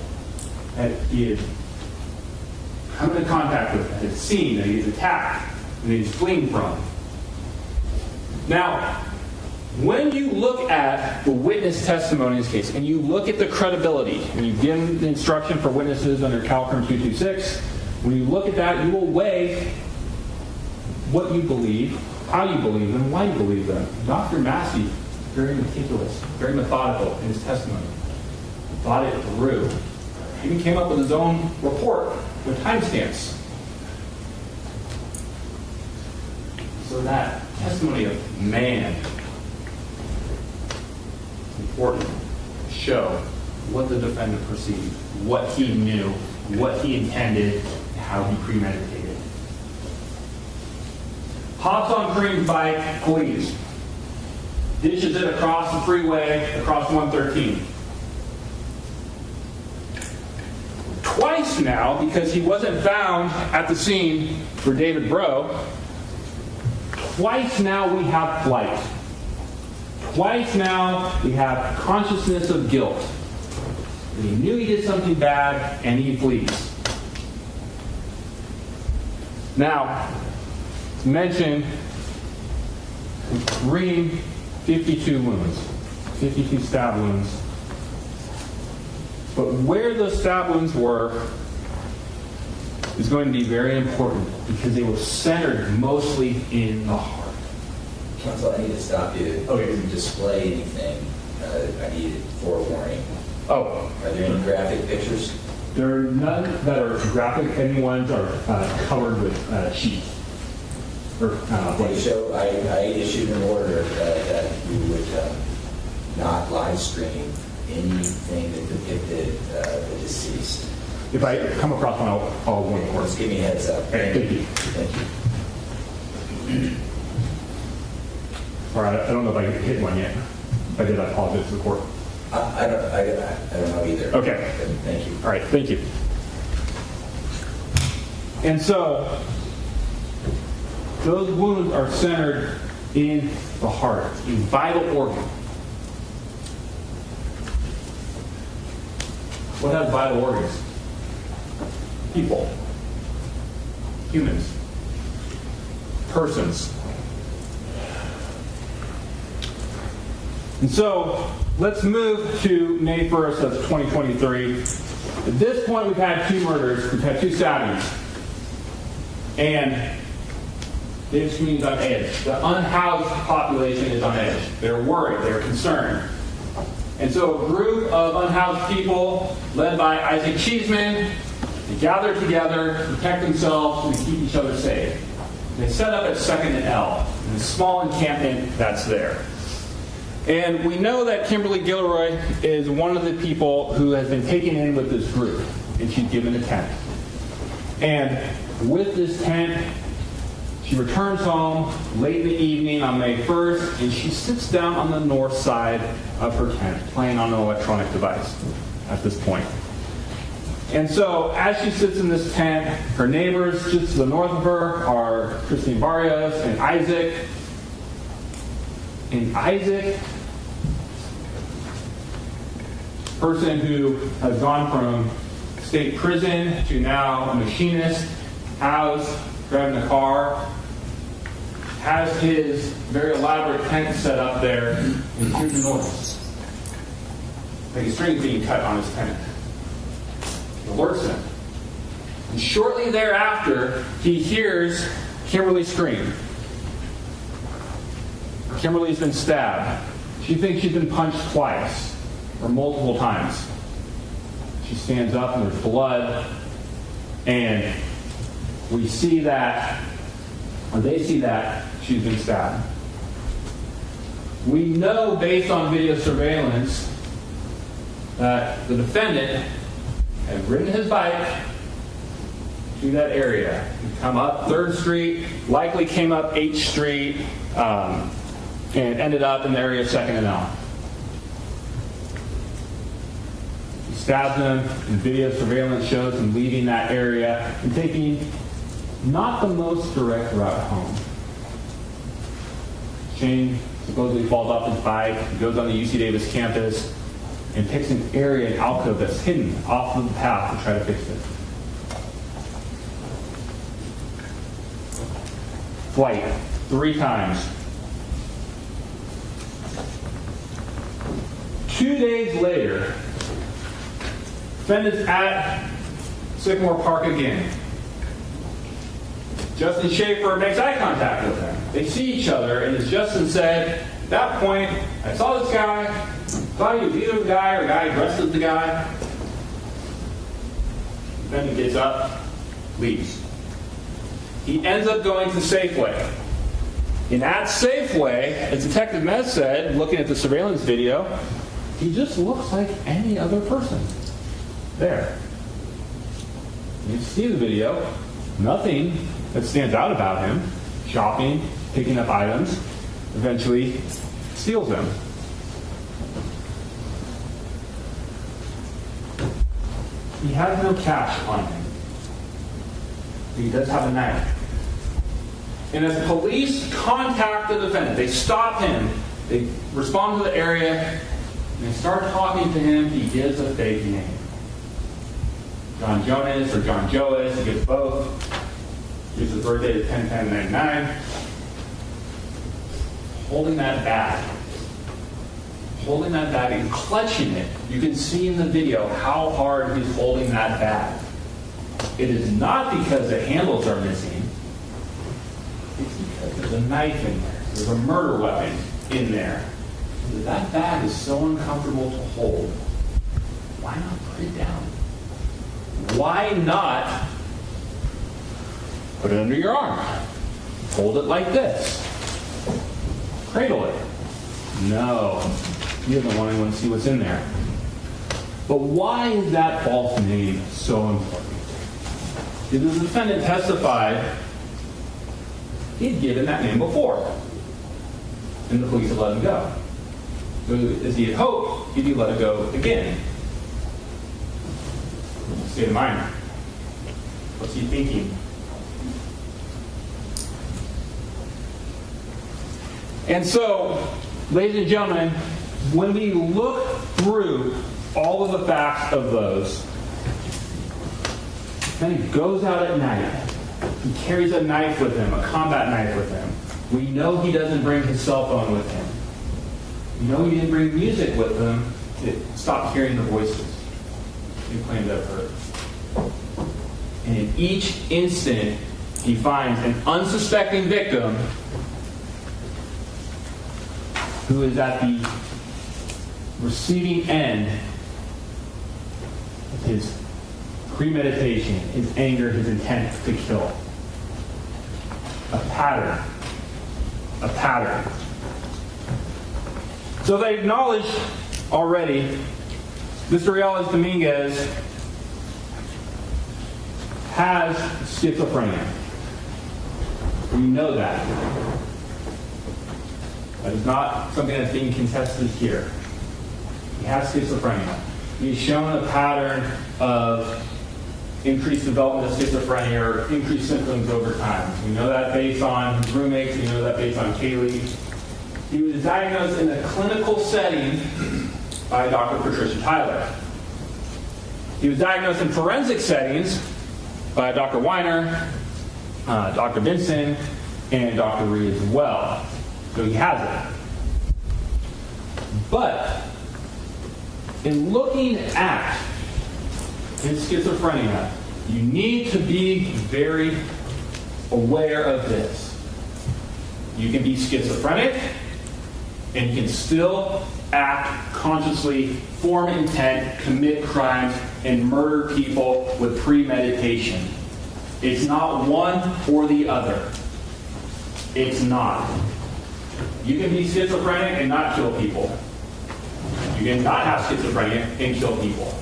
that he has come into contact with, that he's seen, that he's attacked, and that he's fleeing from. Now, when you look at the witness testimony in this case, and you look at the credibility, and you give the instruction for witnesses under Calcrim 226, when you look at that, you will weigh what you believe, how you believe them, why you believe them. Dr. Massey, very meticulous, very methodical in his testimony. He thought it through. He even came up with his own report with timestamps. So that testimony of man is important. It show what the defendant perceived, what he knew, what he intended, how he premeditated. Hops on Karim's bike, flees. Dishes it across the freeway, across 113. Twice now, because he wasn't found at the scene for David Breaux, twice now we have flight. Twice now we have consciousness of guilt. He knew he did something bad, and he flees. Now, to mention, Karim, 52 wounds, 52 stab wounds. But where those stab wounds were is going to be very important because they were centered mostly in the heart. Counsel, I need to stop you. Okay. If you display anything, I need forewarning. Oh, Are there any graphic pictures? there are none that are graphic. Any ones are covered with sheets. Or, So I issued an order that you would not live stream anything that depicted the deceased. If I come across one, I'll warn the court. Just give me a heads up. Okay, thank you. Thank you. All right, I don't know if I hit one yet. If I did, I apologize to the court. I don't know either. Okay. But thank you. All right, thank you. And so, those wounds are centered in the heart, a vital organ. What has vital organs? People. Humans. Persons. And so, let's move to May 1st of 2023. At this point, we've had 2 murders. We've had 2 stabbings. And David Sweeney's on edge. The unhoused population is on edge. They're worried. They're concerned. And so a group of unhoused people, led by Isaac Cheeseman, they gather together to protect themselves and keep each other safe. They set up at 2nd and L, in a small encampment that's there. And we know that Kimberlee Guillory is one of the people who has been taken in with this group, and she's given a tent. And with this tent, she returns home late in the evening on May 1st, and she sits down on the north side of her tent, playing on an electronic device at this point. And so, as she sits in this tent, her neighbors just to the north of her are Christine Barrios and Isaac. And Isaac, person who has gone from state prison to now a machinist, housed, driving a car, has his very elaborate tent set up there, and hears a noise. Like a string being cut on his tent. It alerts him. And shortly thereafter, he hears Kimberlee scream. Kimberlee's been stabbed. She thinks she's been punched twice, or multiple times. She stands up and there's blood, and we see that, or they see that, she's been stabbed. We know, based on video surveillance, that the defendant had ridden his bike to that area. He'd come up 3rd Street, likely came up H Street, and ended up in the area of 2nd and L. He stabs him, and video surveillance shows him leaving that area and taking not the most direct route home. Shane supposedly falls off his bike, goes on the UC Davis campus, and picks an area, an alcove that's hidden off of the path to try to fix it. Flight 3 times. 2 days later, defendant's at Sycamore Park again. Justin Schaefer makes eye contact with him. They see each other, and as Justin said, at that point, I saw this guy, thought he was either the guy or a guy dressed as the guy. Defendant gets up, leaves. He ends up going to Safeway. And at Safeway, as Detective Mez said, looking at the surveillance video, he just looks like any other person. There. You see the video. Nothing that stands out about him. Shopping, picking up items, eventually steals them. He has no cash on him. He does have a knife. And as the police contact the defendant, they stop him, they respond to the area, and they start talking to him. He gives a fake name. John Jonas or John Joas, he gives both. Gives his birthday to 10/10/99. Holding that bag and clutching it. You can see in the video how hard he's holding that bag. It is not because the handles are missing. It's because there's a knife in there. There's a murder weapon in there. That bag is so uncomfortable to hold. Why not put it down? Why not put it under your arm? Hold it like this. Cradle it. No. He doesn't want anyone to see what's in there. But why is that false name so important? Because the defendant testified he'd given that name before. And the police had let him go. So as he had hoped, he'd be let go again. State of mind. What's he thinking? And so, ladies and gentlemen, when we look through all of the facts of those, then he goes out at night. He carries a knife with him, a combat knife with him. We know he doesn't bring his cell phone with him. We know he didn't bring music with him to stop hearing the voices he claimed to have heard. And in each instant, he finds an unsuspecting victim who is at the receiving end of his premeditation, his anger, his intent to kill. A pattern. A pattern. So they acknowledged already Mr. Dominguez has schizophrenia. We know that. That is not something that's being contested here. He has schizophrenia. He's shown a pattern of increased development of schizophrenia or increased symptoms over time. We know that based on his roommates. We know that based on Kaylee. He was diagnosed in a clinical setting by Dr. Patricia Tyler. He was diagnosed in forensic settings by Dr. Weiner, Dr. Vinson, and Dr. Reed as well. So he has it. But in looking at his schizophrenia, you need to be very aware of this. You can be schizophrenic and you can still act consciously, form intent, commit crimes, and murder people with premeditation. It's not one or the other. It's not. You can be schizophrenic and not kill people. You can not have schizophrenia and kill people.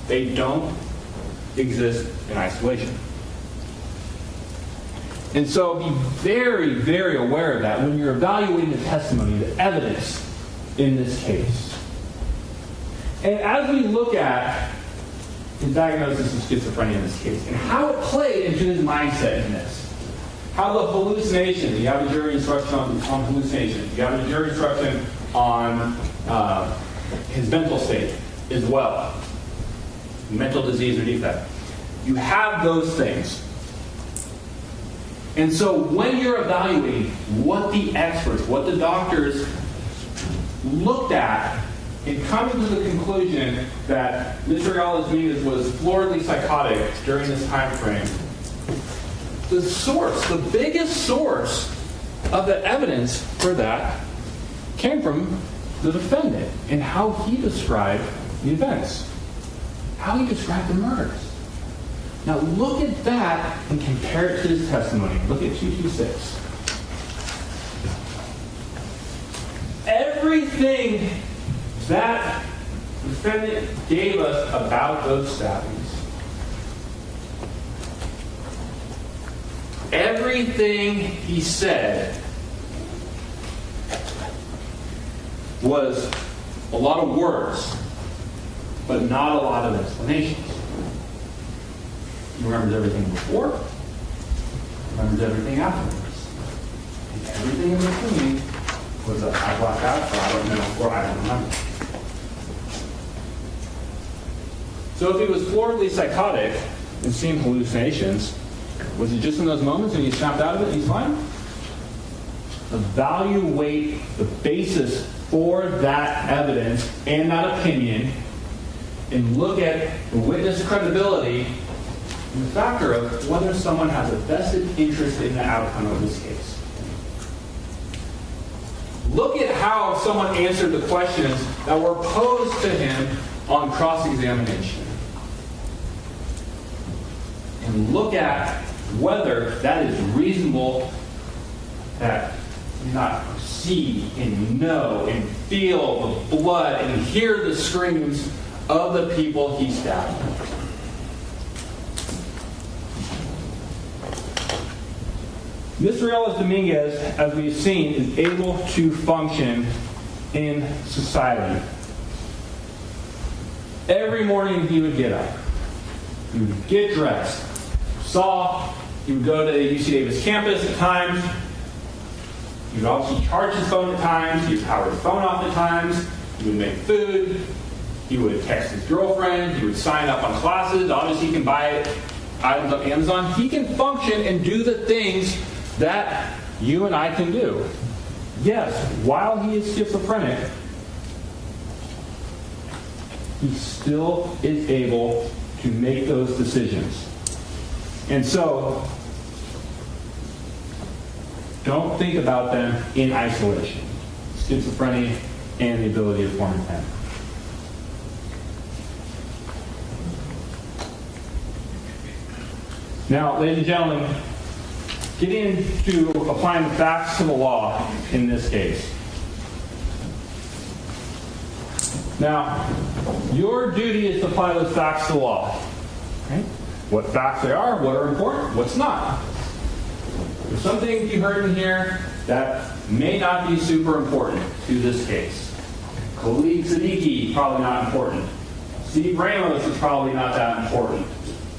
They don't exist in isolation. And so be very, very aware of that when you're evaluating the testimony, the evidence in this case. And as we look at his diagnosis of schizophrenia in this case, and how it played into his mindset in this, how the hallucinations, you have a jury instruction on hallucinations, you have a jury instruction on his mental state as well, mental disease or defect. You have those things. And so when you're evaluating what the experts, what the doctors looked at and coming to the conclusion that Mr. Dominguez was floridly psychotic during this time frame, the source, the biggest source of the evidence for that came from the defendant and how he described the events, how he described the murders. Now look at that and compare it to his testimony. Look at 226. Everything that defendant gave us about those stabbings, everything he said was a lot of words, but not a lot of explanations. He remembers everything before, remembers everything afterwards. And everything in between was a I blacked out, or I don't know, or I don't remember. So if he was floridly psychotic and seeing hallucinations, was it just in those moments when you snapped out of it and he's fine? Evaluate the basis for that evidence and that opinion, and look at the witness credibility and the factor of whether someone has a vested interest in the outcome of this case. Look at how someone answered the questions that were posed to him on cross-examination. And look at whether that is reasonable, that you not see and know and feel the blood and hear the screams of the people he stabbed. Mr. Dominguez, as we've seen, is able to function in society. Every morning he would get up. He would get dressed. He would go to the UC Davis campus at times. He would obviously charge his phone at times. He would power his phone off at times. He would make food. He would text his girlfriend. He would sign up on classes. Obviously, he can buy items on Amazon. He can function and do the things that you and I can do. Yes, while he is schizophrenic, he still is able to make those decisions. And so, don't think about them in isolation. Schizophrenia and the ability to form intent. Now, ladies and gentlemen, getting into applying the facts to the law in this case. Now, your duty is to apply those facts to the law. Okay? What facts they are, what are important, what's not. There's some things you heard in here that may not be super important to this case. Khalid Siddiqui, probably not important. Steve Ramos is probably not that important.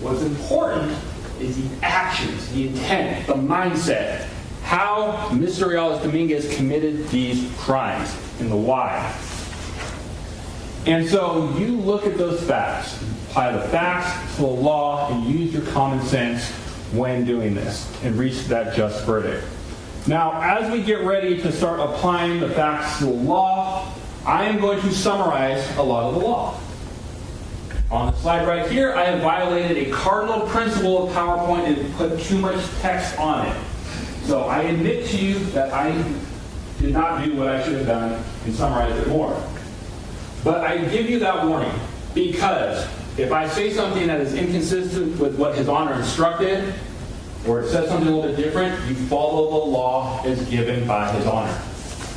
What's important is the actions, the intent, the mindset, how Mr. Dominguez committed these crimes, and the why. And so you look at those facts, apply the facts to the law, and use your common sense when doing this, and reach that just verdict. Now, as we get ready to start applying the facts to the law, I am going to summarize a lot of the law. On the slide right here, I have violated a cardinal principle of PowerPoint and put too much text on it. So I admit to you that I did not do what I should have done and summarize it more. But I give you that warning because if I say something that is inconsistent with what His Honor instructed, or it says something a little bit different, you follow the law as given by His Honor.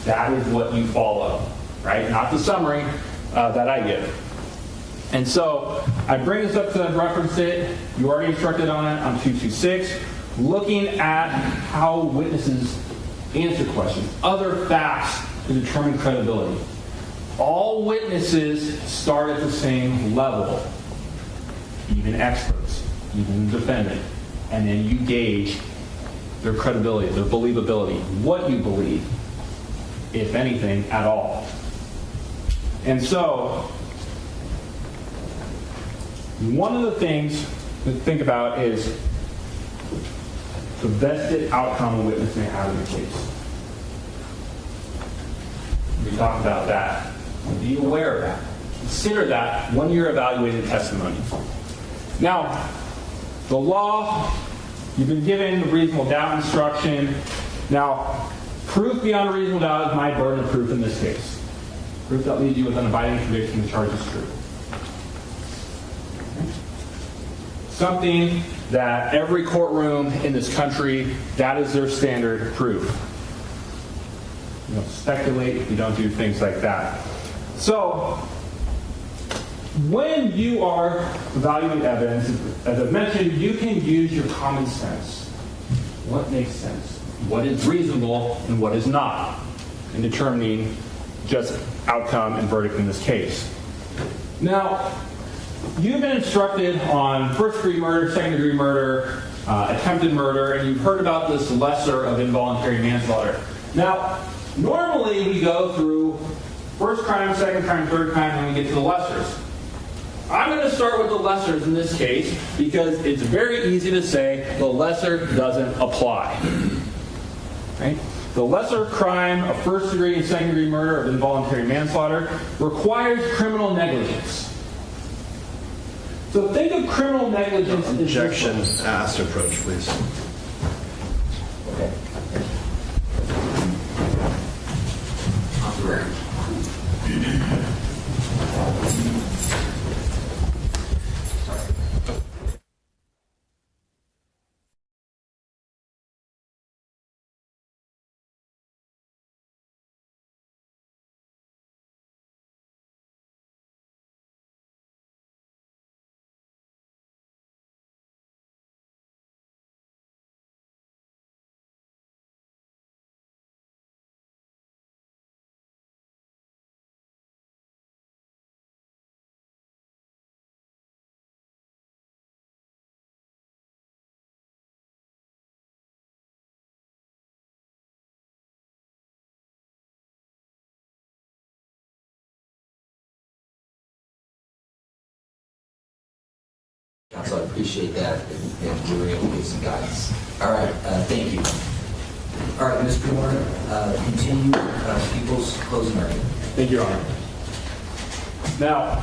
That is what you follow, right? Not the summary that I give. And so I bring this up to reference it. You already instructed on it on 226. Looking at how witnesses answer questions, other facts to determine credibility. All witnesses start at the same level, even experts, even the defendant. And then you gauge their credibility, their believability, what you believe, if anything at all. And so, one of the things to think about is the vested outcome a witness may have in the case. We talked about that. Be aware of that. Consider that when you're evaluating testimony. Now, the law, you've been given the reasonable doubt instruction. Now, proof beyond a reasonable doubt is my burden of proof in this case. Proof that leaves you with an abiding conviction the charge is true. Something that every courtroom in this country, that is their standard proof. You don't speculate, you don't do things like that. So, when you are evaluating evidence, as I've mentioned, you can use your common sense. What makes sense? What is reasonable and what is not in determining just outcome and verdict in this case. Now, you've been instructed on first-degree murder, second-degree murder, attempted murder, and you've heard about this lesser of involuntary manslaughter. Now, normally we go through first crime, second crime, third crime, and we get to the lessers. I'm going to start with the lessers in this case because it's very easy to say the lesser doesn't apply. Right? The lesser crime of first-degree and second-degree murder of involuntary manslaughter requires criminal negligence. So think of criminal negligence as Objection asked approach, please. Okay. Off the record. So I appreciate that, and we were able to get some guidance. All right, thank you. All right, Mr. Warner, continue people's closing argument. Thank you, Your Honor. Now,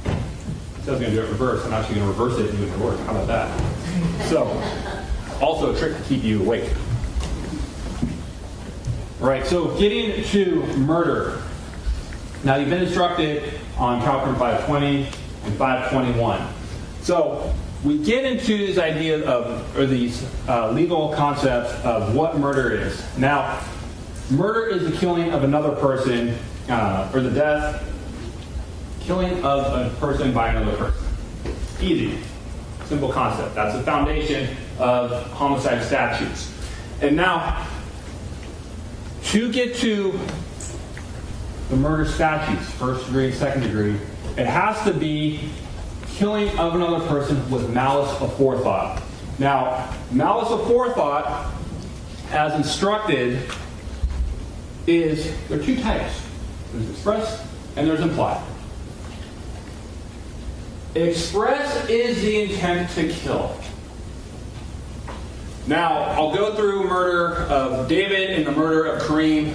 I was going to do it reverse. I'm actually going to reverse it and do it in order. How about that? So, also a trick to keep you awake. All right, so getting to murder. Now, you've been instructed on California 520 and 521. So, we get into this idea of, or these legal concepts of what murder is. Now, murder is the killing of another person, or the death, killing of a person by another person. Easy. Simple concept. That's the foundation of homicide statutes. And now, to get to the murder statutes, first degree, second degree, it has to be killing of another person with malice aforethought. Now, malice aforethought, as instructed, there are two types. There's express and there's implied. Express is the intent to kill. Now, I'll go through murder of David and the murder of Karim,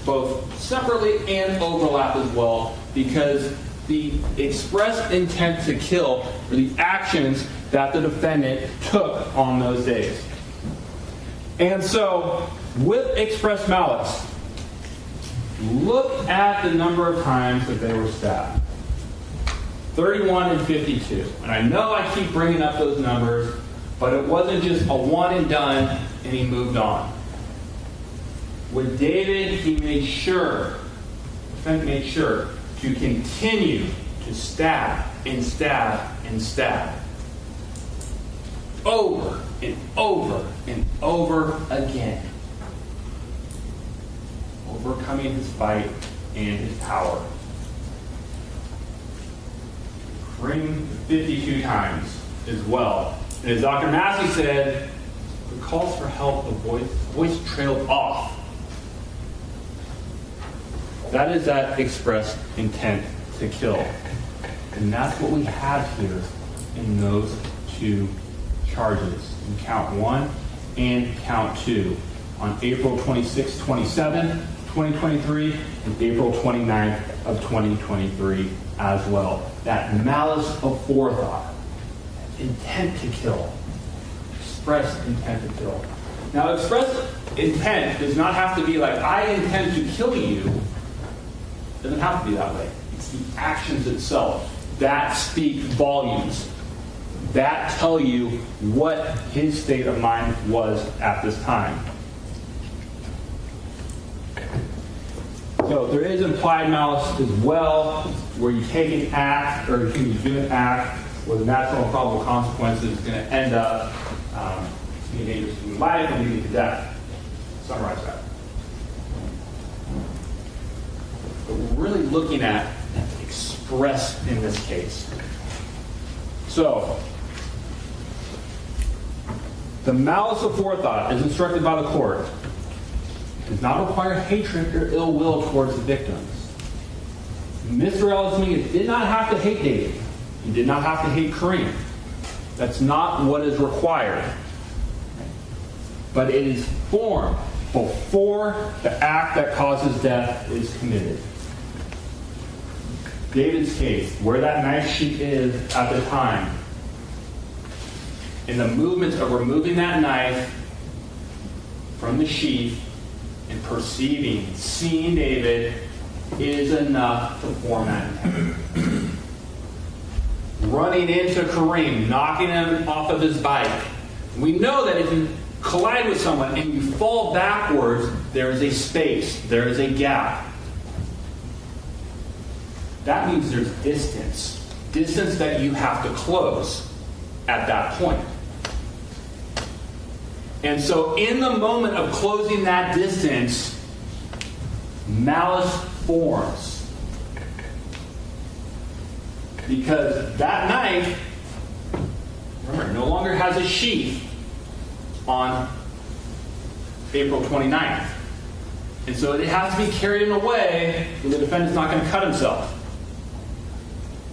both separately and overlap as well, because the express intent to kill are the actions that the defendant took on those days. And so, with express malice, look at the number of times that they were stabbed. 31 and 52. And I know I keep bringing up those numbers, but it wasn't just a one and done and he moved on. With David, the defendant made sure to continue to stab and stab and stab. Over and over and over again. Overcoming his fight and his power. Ring 52 times as well. And as Dr. Massey said, the calls for help, the voice trailed off. That is that expressed intent to kill. And that's what we have here in those two charges, in count 1 and count 2, on April 26, 27, 2023, and April 29th of 2023 as well. That malice aforethought, intent to kill, expressed intent to kill. Now, expressed intent does not have to be like, I intend to kill you. It doesn't have to be that way. It's the actions itself that speak volumes, that tell you what his state of mind was at this time. So there is implied malice as well, where you take an act, or you do an act where the natural and probable consequences is going to end up being dangerous to your life and leading to death. Summarize that. But we're really looking at expressed in this case. So, the malice of forethought, as instructed by the court, does not require hatred or ill will towards the victims. Mr. Dominguez did not have to hate David. He did not have to hate Karim. That's not what is required. But it is formed before the act that causes death is committed. David's case, where that knife sheath is at the time, in the movement of removing that knife from the sheath and perceiving, seeing David, is enough to form that intent. Running into Karim, knocking him off of his bike. We know that if you collide with someone and you fall backwards, there is a space, there is a gap. That means there's distance. Distance that you have to close at that point. And so in the moment of closing that distance, malice forms. Because that knife, remember, no longer has a sheath on April 29th. And so it has to be carried in a way that the defendant's not going to cut himself.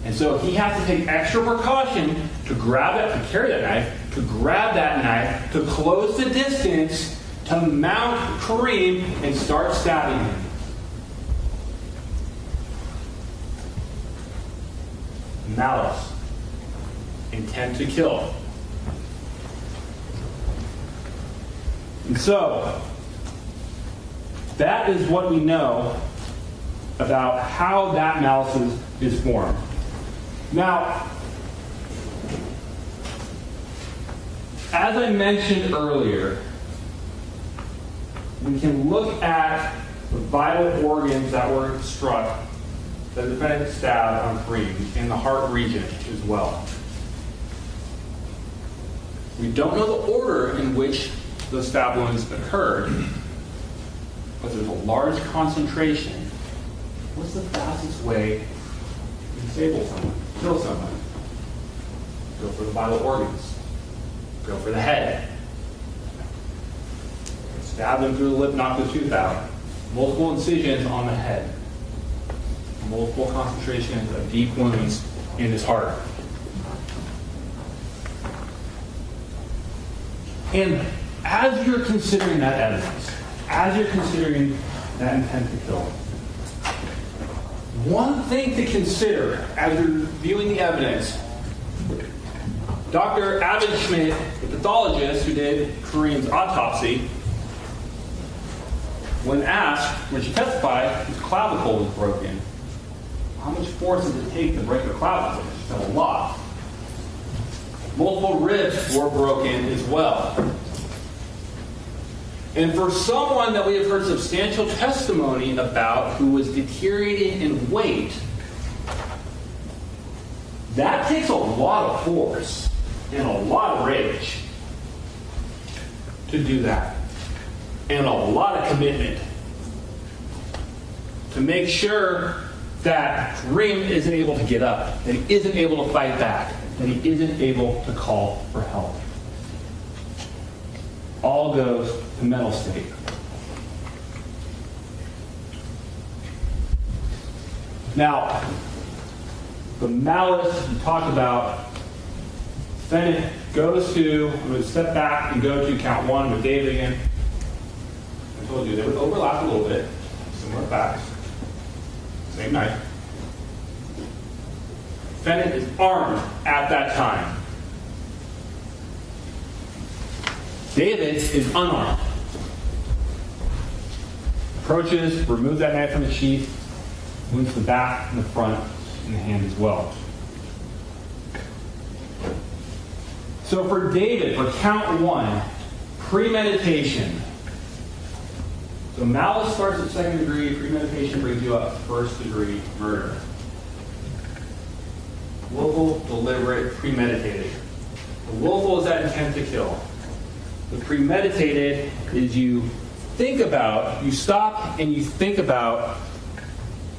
And so he has to take extra precaution to grab it, to carry that knife, to grab that knife, to close the distance, to mount Karim and start stabbing him. Malice. Intent to kill. And so, that is what we know about how that malice is formed. Now, as I mentioned earlier, we can look at the vital organs that were struck, that the defendant stabbed on Karim in the heart region as well. We don't know the order in which those stab wounds occurred, but there's a large concentration. What's the fastest way to disable someone, kill someone? Go for the vital organs. Go for the head. Stab them through the lip, knock the tooth out. Multiple incisions on the head. Multiple concentrations of deep wounds in his heart. And as you're considering that evidence, as you're considering that intent to kill, one thing to consider as you're viewing the evidence, Dr. Abou Najm, the pathologist who did Karim's autopsy, when she testified, his clavicle was broken. How much force does it take to break a clavicle? She said a lot. Multiple ribs were broken as well. And for someone that we have heard substantial testimony about who was deteriorating in weight, that takes a lot of force and a lot of rage to do that. And a lot of commitment to make sure that Karim isn't able to get up, that he isn't able to fight back, that he isn't able to call for help. All goes to mental state. Now, the malice you talk about, defendant goes to, I'm going to step back and go to count one with David again. I told you they would overlap a little bit, similar facts. Same knife. Defendant is armed at that time. David is unarmed. Approaches, removes that knife from the sheath, moves the back and the front and the hand as well. So for David, for count one, premeditation, So malice starts at second degree, premeditation brings you up first degree murder. Willful, deliberate, premeditated. The willful is that intent to kill. The premeditated is you think about, you stop and you think about,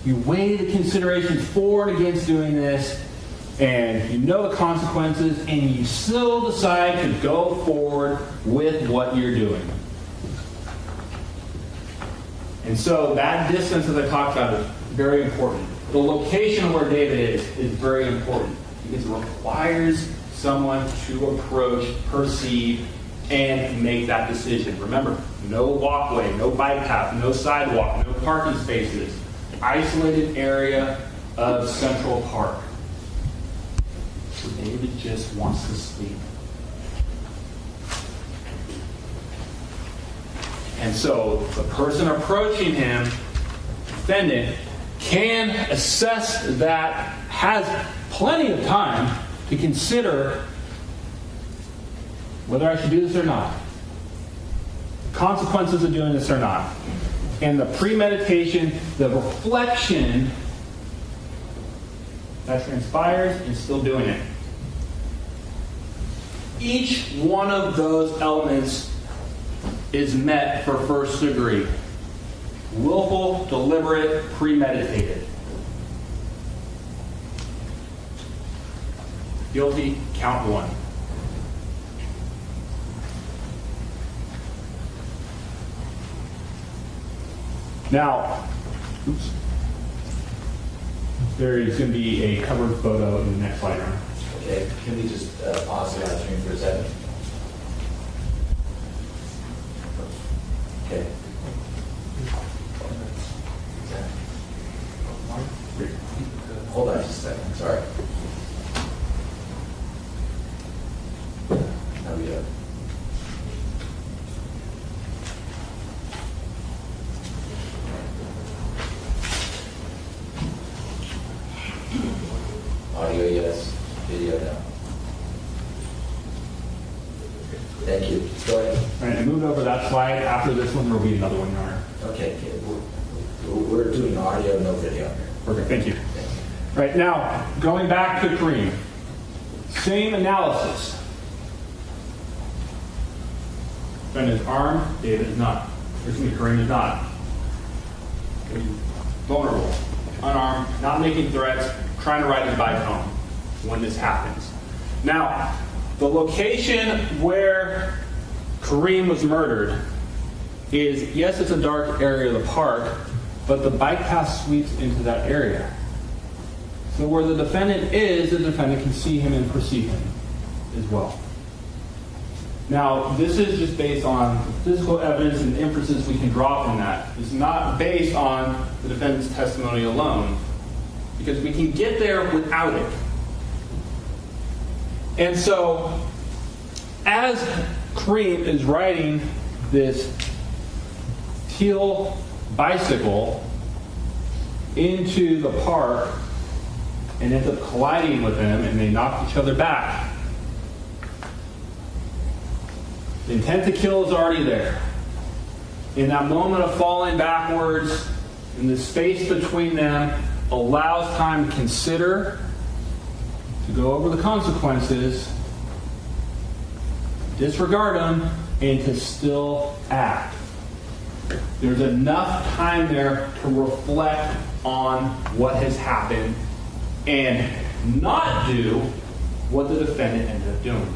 you weigh the considerations for and against doing this, and you know the consequences, and you still decide to go forward with what you're doing. And so that distance that I talked about is very important. The location of where David is very important because it requires someone to approach, perceive, and make that decision. Remember, no walkway, no bike path, no sidewalk, no parking spaces. Isolated area of Central Park. So David just wants to sleep. And so the person approaching him, defendant, can assess that, has plenty of time to consider whether I should do this or not. Consequences of doing this or not. And the premeditation, the reflection that transpires and still doing it. Each one of those elements is met for first degree. Willful, deliberate, premeditated. Guilty, count one. Now, there is going to be a covered photo in the next slide round. Okay, can we just pause the live stream for a second? Okay. Hold on just a second, sorry. Now we go. Audio, yes. Video, no. Thank you. Go ahead. All right, and move over that slide. After this one, there will be another one on. Okay, we're doing audio, no video. Perfect, thank you. Right, now, going back to Karim. Same analysis. Defendant is armed, David is not. Karim is not. Vulnerable, unarmed, not making threats, trying to ride his bike home when this happens. Now, the location where Karim was murdered is, yes, it's a dark area of the park, but the bike path sweeps into that area. So where the defendant is, the defendant can see him and perceive him as well. Now, this is just based on physical evidence and inferences we can draw from that. It's not based on the defendant's testimony alone, because we can get there without it. And so, as Karim is riding this teal bicycle into the park and ends up colliding with him, and they knock each other back, the intent to kill is already there. In that moment of falling backwards, in the space between them, allows time to consider, to go over the consequences, disregard them, and to still act. There's enough time there to reflect on what has happened and not do what the defendant ended up doing.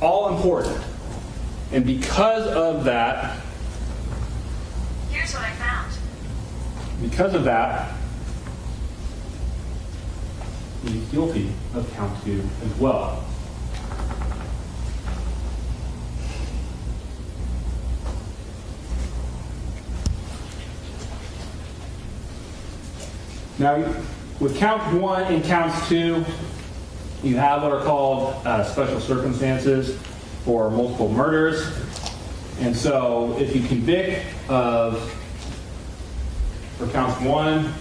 All important. And because of that, here's what I found. Because of that, he's guilty of count 2 as well. Now, with count 1 and counts 2, you have what are called special circumstances for multiple murders. And so if you convict of, for counts 1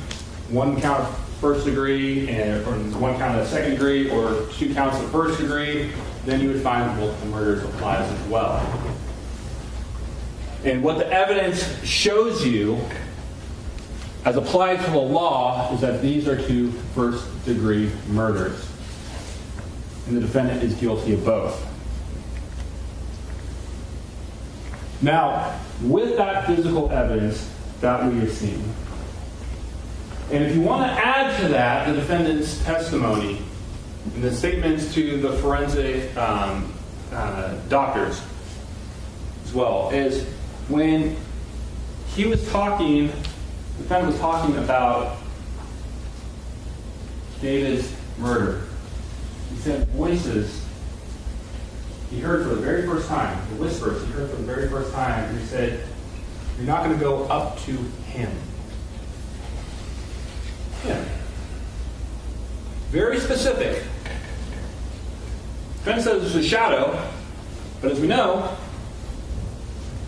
count of first degree, or 1 count of second degree, or 2 counts of first degree, then you would find that multiple murders applies as well. And what the evidence shows you, as applied to the law, is that these are two first-degree murders. And the defendant is guilty of both. Now, with that physical evidence that we have seen, and if you want to add to that the defendant's testimony and the statements to the forensic doctors as well, is when he was talking, the defendant was talking about David's murder. He said voices he heard for the very first time, the whispers he heard for the very first time, and he said, "You're not going to go up to him." Him. Very specific. Defense says it's a shadow, but as we know,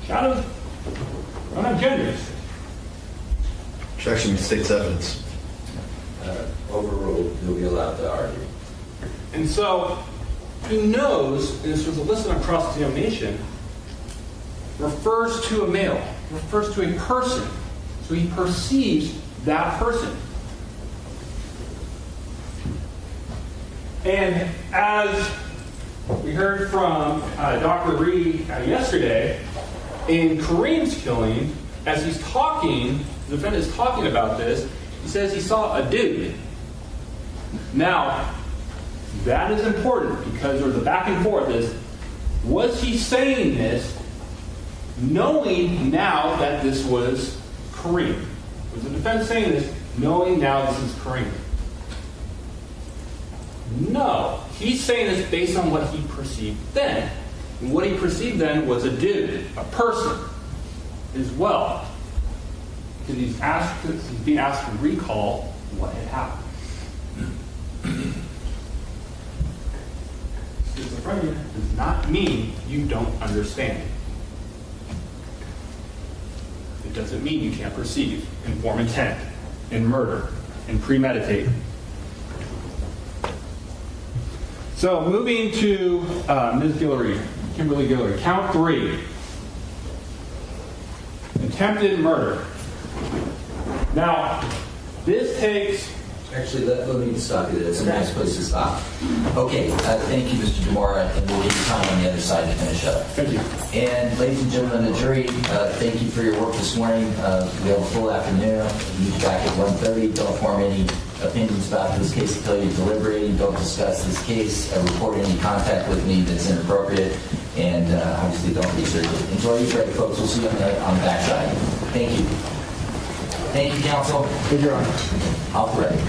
shadows don't have genders. Objection to state's evidence. Overruled. You'll be allowed to argue. And so he knows, and this was listed on cross-examination, refers to a male, refers to a person. So he perceives that person. And as we heard from Dr. Reed yesterday, in Karim's killing, as he's talking, the defendant is talking about this, he says he saw a dude. Now, that is important because the back and forth is, was he saying this knowing now that this was Karim? Was the defense saying this knowing now this is Karim? No. He's saying this based on what he perceived then. And what he perceived then was a dude, a person, as well. Because he's being asked to recall what had happened. Schizophrenia does not mean you don't understand. It doesn't mean you can't perceive, inform intent, and murder, and premeditate. So moving to Ms. Guillory, Kimberlee Guillory, count 3. Attempted murder. Now, this takes... Actually, let me stop you there. It's a nice place to stop. Okay, thank you, Mr. Demora, and we'll give you time on the other side to finish up. Thank you. And ladies and gentlemen of the jury, thank you for your work this morning. We have a full afternoon. We'll meet back at 1:30. Don't form any opinions about this case until you're deliberating. Don't discuss this case. Report any contact with me that's inappropriate. And obviously, don't research it. Enjoy your break, folks. We'll see you on the backside. Thank you. Thank you, counsel. Thank you, Your Honor. Off ready.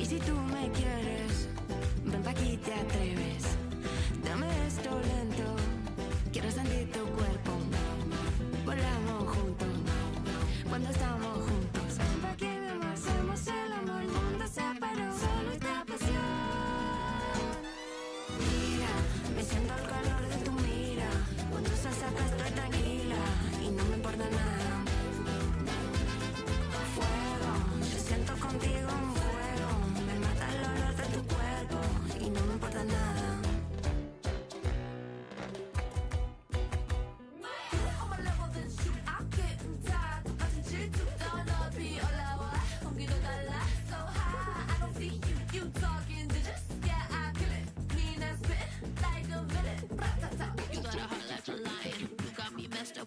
si tú me quieres, ven pa' aquí, te atreves. Dame esto lento, quiero sentir tu cuerpo. Volamos juntos, cuando estamos juntos. Ven pa' aquí, mi amor, hacemos el amor. El mundo se paró, solo esta pasión. Mira, me siento el calor de tu mira. Cuando se acerca estoy tranquila y no me importa nada. Fuego, yo siento contigo un fuego. Me mata el olor de tu cuerpo y no me importa nada.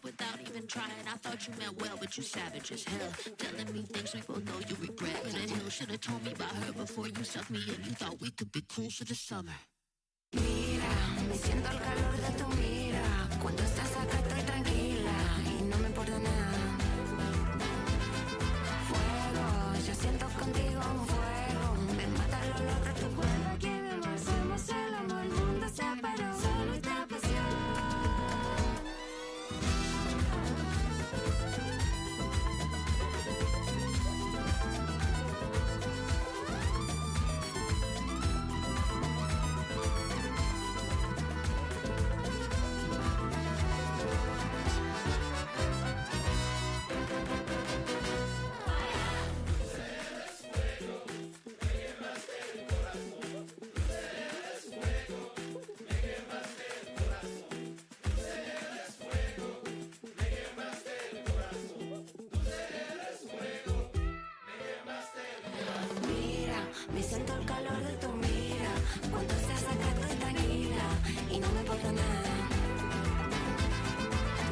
Without even trying, I thought you meant well, but you savage as hell. Telling me things we both know you regret. But the hill should have told me about her before you sucked me in. You thought we could be cool for the summer. Mira, me siento el calor de tu mira. Cuando estás acá estoy tranquila y no me importa nada. Fuego, yo siento contigo un fuego. Me mata el olor de tu cuerpo. Aquí mi amor, somos el amor. El mundo se paró, solo esta pasión. Me siento el calor de tu mira. Cuando estás acá estoy tranquila y no me importa nada.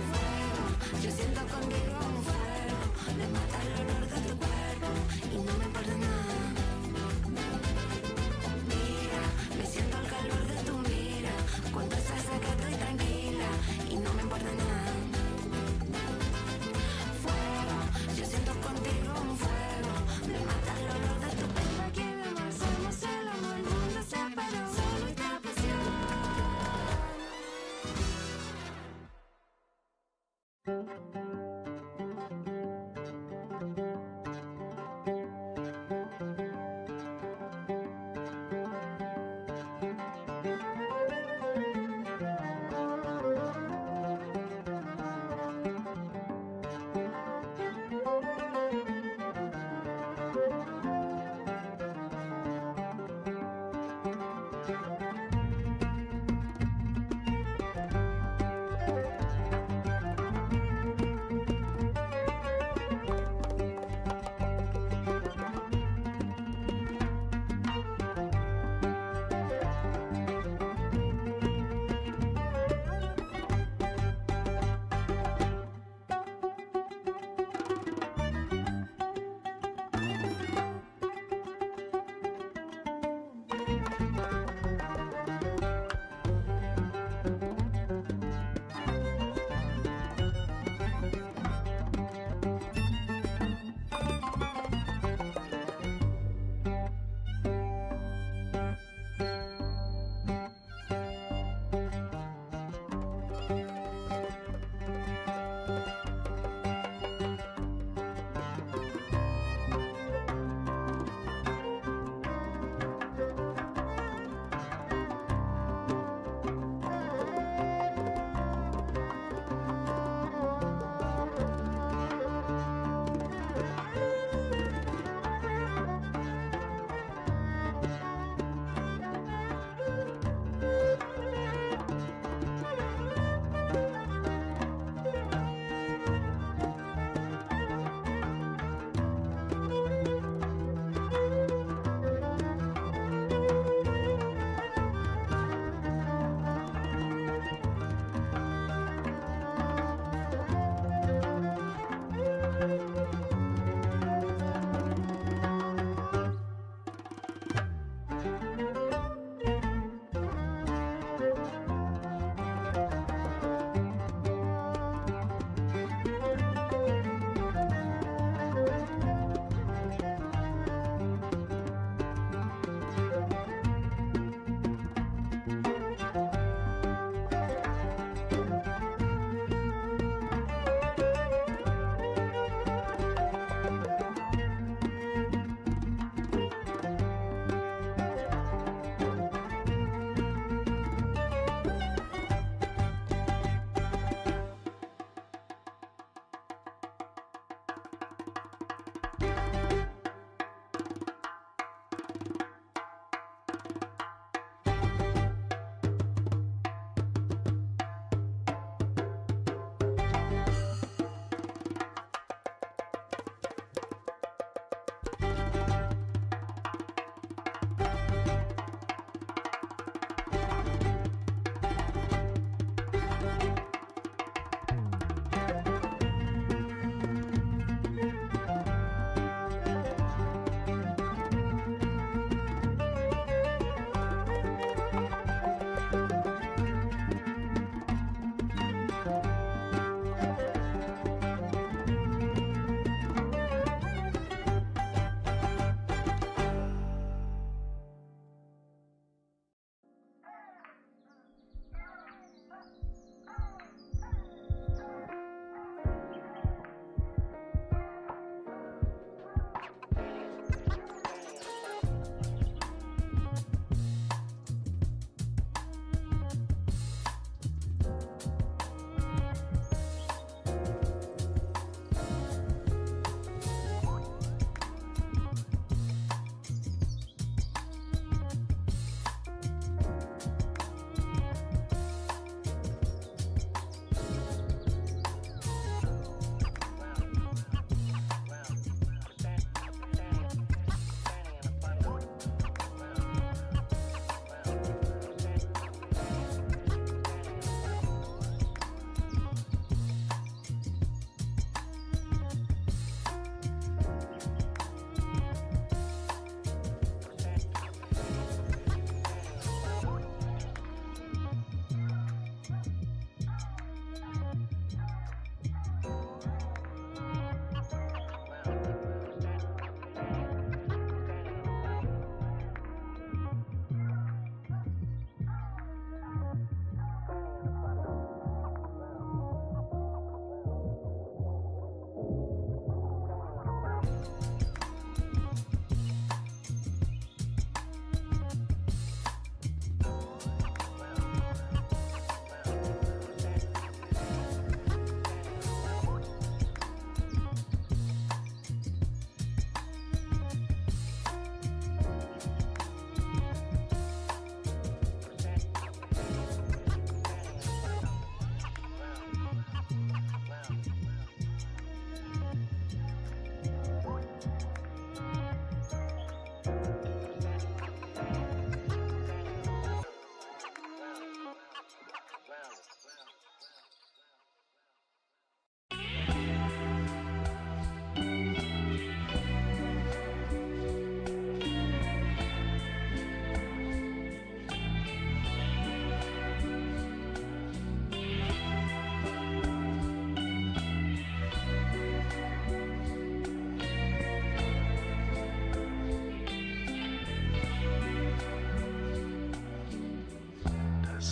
Fuego, yo siento contigo un fuego. Me mata el olor de tu cuerpo y no me importa nada. Mira, me siento el calor de tu mira. Cuando estás acá estoy tranquila y no me importa nada. Fuego, yo siento contigo un fuego. Me mata el olor de tu cuerpo. Aquí mi amor, somos el amor. El mundo se paró, solo esta pasión.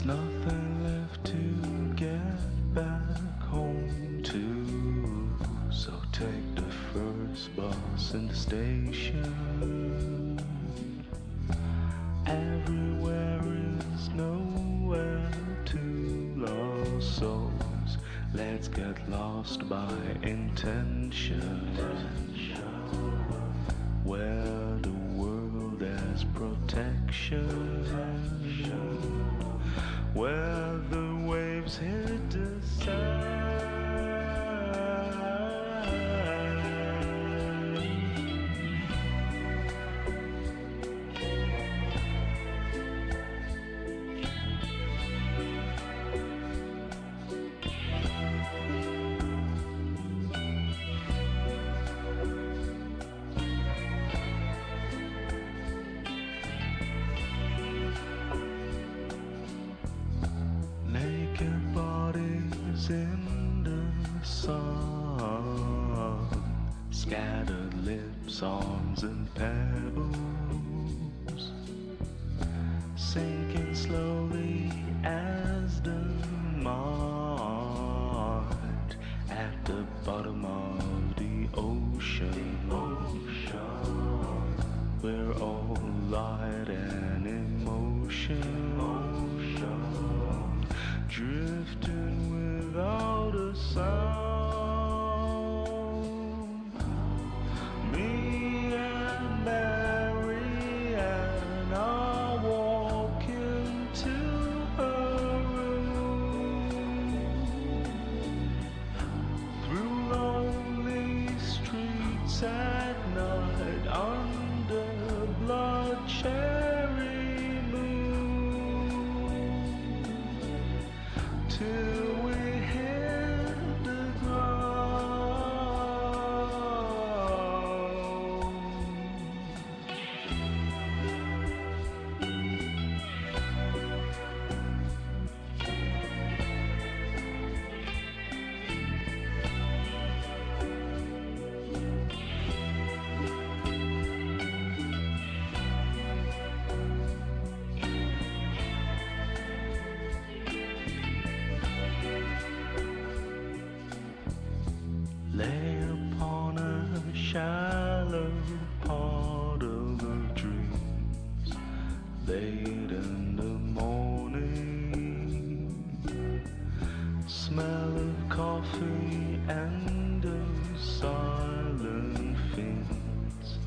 nothing left to get back home to, so take the first bus in the station. Everywhere is nowhere to lost souls. Let's get lost by intention, where the world has protection, where the waves hit the sand. Naked bodies in the sun, scattered lips, arms and pebbles, sinking slowly as the mud at the bottom of the ocean. We're all light and emotion, drifting without a sound. Me late in the morning, smell of coffee and of silent fiends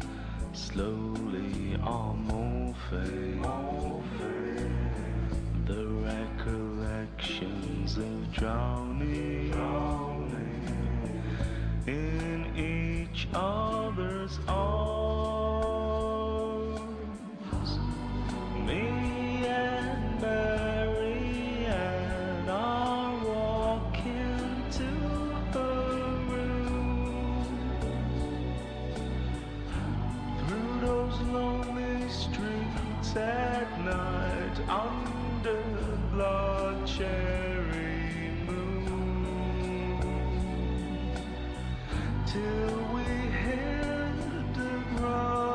slowly are morphing. The recollections of drowning in each other's arms. Me and Marianne are walking to her room through those lonely streets at night under blood cherry moon, till we hit the ground.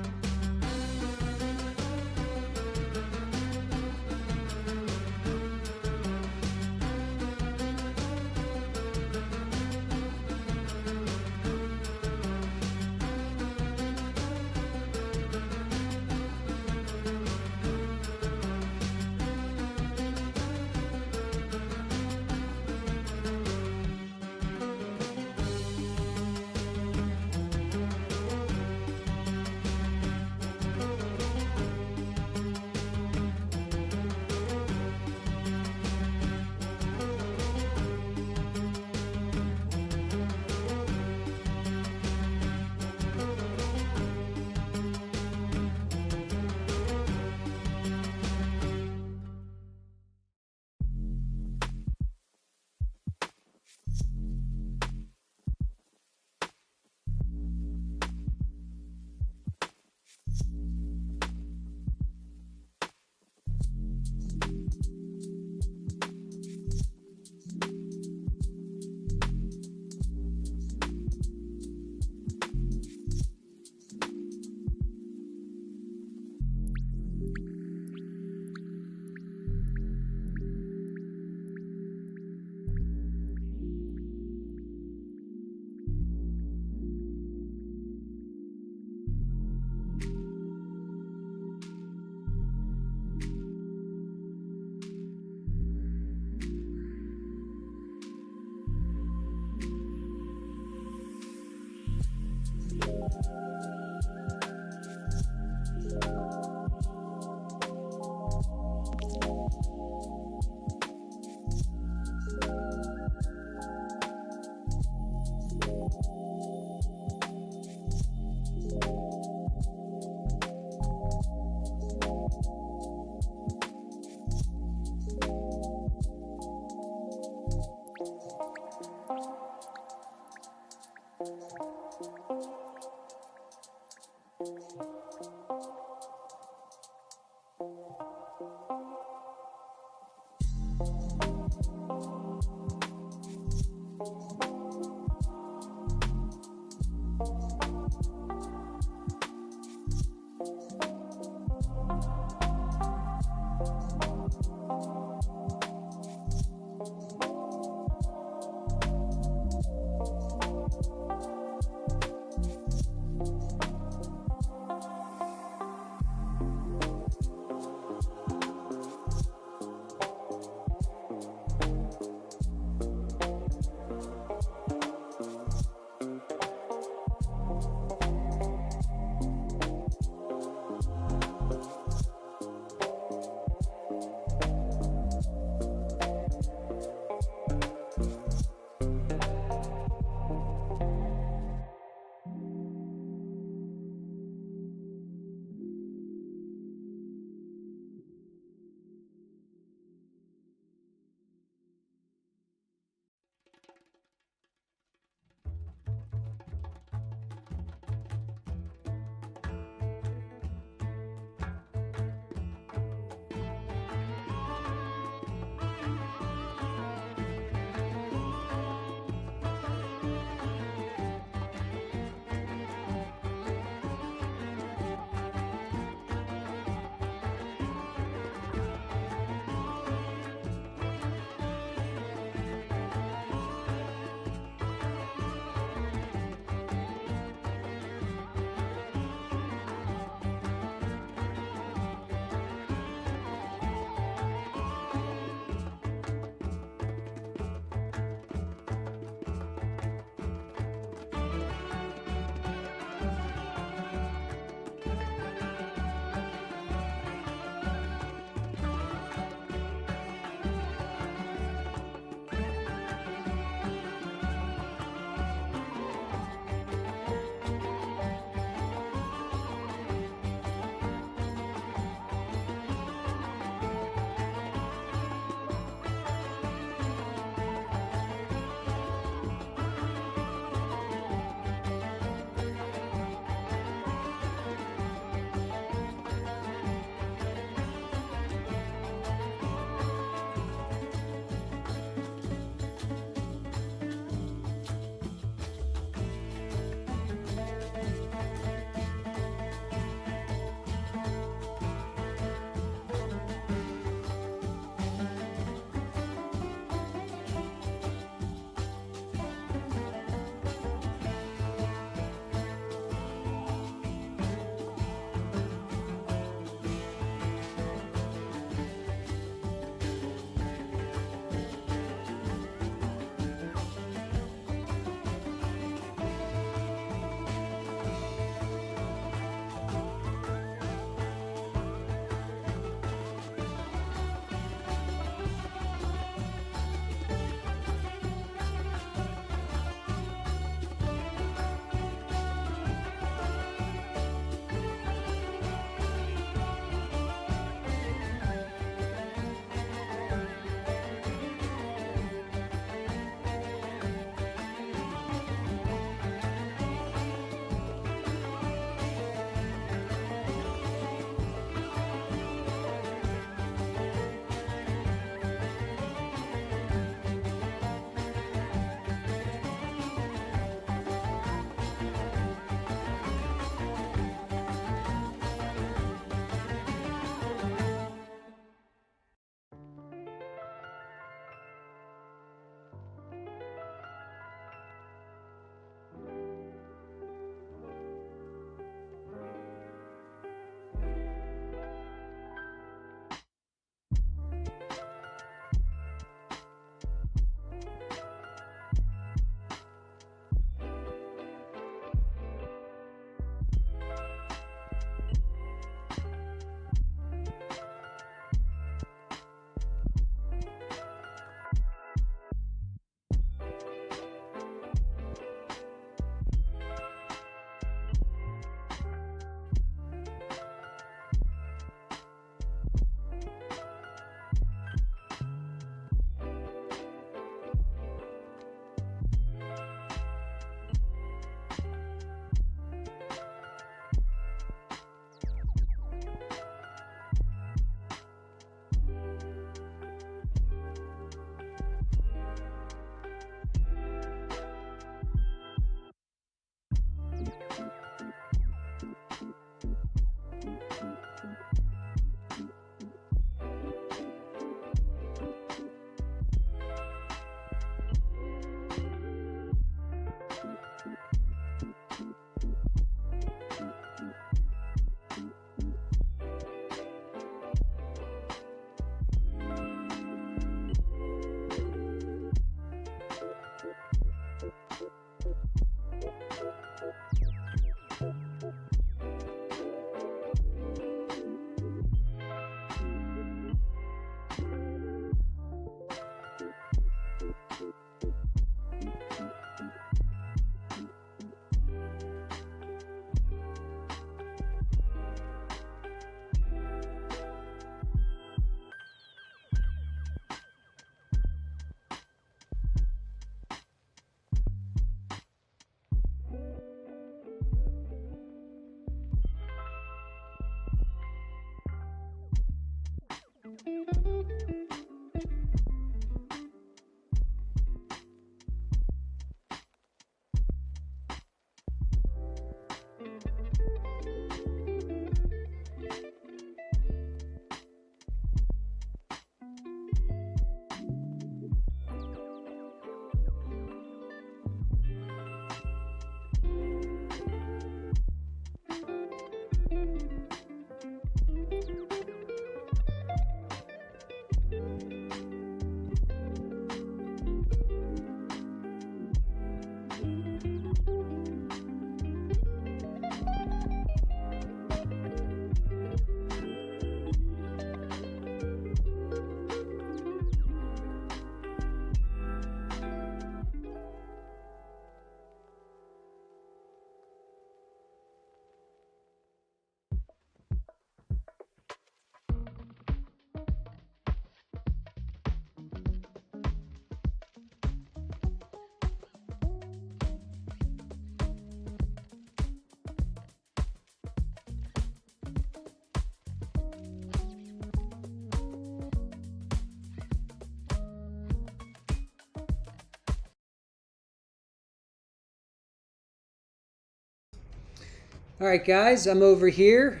All right, guys, I'm over here.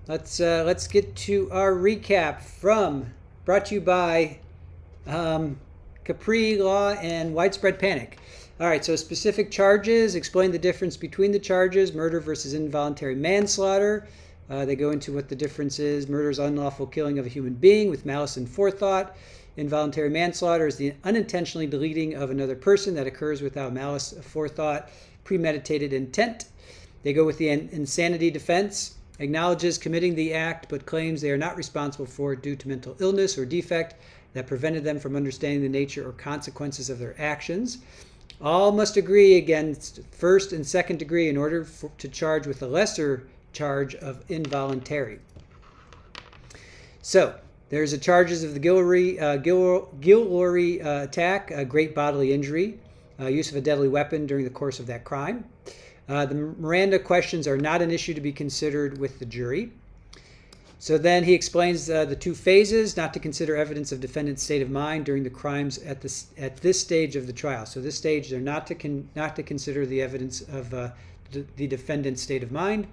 Let's get to our recap brought to you by Capri Law and Widespread Panic. All right, so specific charges, explain the difference between the charges, murder versus involuntary manslaughter. They go into what the difference is. Murder is unlawful killing of a human being with malice and forethought. Involuntary manslaughter is the unintentionally deleting of another person that occurs without malice, forethought, premeditated intent. They go with the insanity defense. Acknowledges committing the act but claims they are not responsible for it due to mental illness or defect that prevented them from understanding the nature or consequences of their actions. All must agree against first and second degree in order to charge with a lesser charge of involuntary. So there's the charges of the Guillory attack, great bodily injury, use of a deadly weapon during the course of that crime. The Miranda questions are not an issue to be considered with the jury. So then he explains the two phases, not to consider evidence of defendant's state of mind during the crimes at this stage of the trial. So this stage, they're not to consider the evidence of the defendant's state of mind.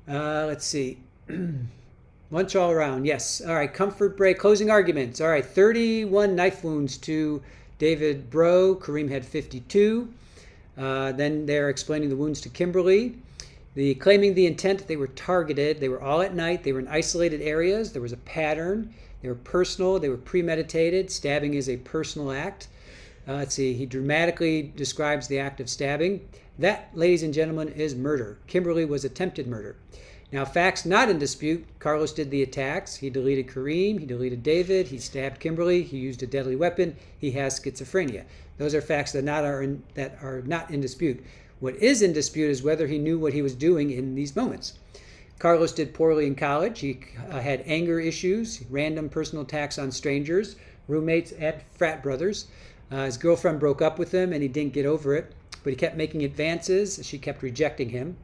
Let's see. Lunch all around, yes. All right, comfort break, closing arguments. All right, 31 knife wounds to David Breaux. Karim had 52. Then they're explaining the wounds to Kimberlee. Claiming the intent, they were targeted. They were all at night. They were in isolated areas. There was a pattern. They were personal. They were premeditated. Stabbing is a personal act. Let's see. He dramatically describes the act of stabbing. That, ladies and gentlemen, is murder. Kimberlee was attempted murder. Now, facts not in dispute. Carlos did the attacks. He deleted Karim. He deleted David. He stabbed Kimberlee. He used a deadly weapon. He has schizophrenia. Those are facts that are not in dispute. What is in dispute is whether he knew what he was doing in these moments. Carlos did poorly in college. He had anger issues, random personal attacks on strangers, roommates, and frat brothers. His girlfriend broke up with him and he didn't get over it, but he kept making advances. She kept rejecting him.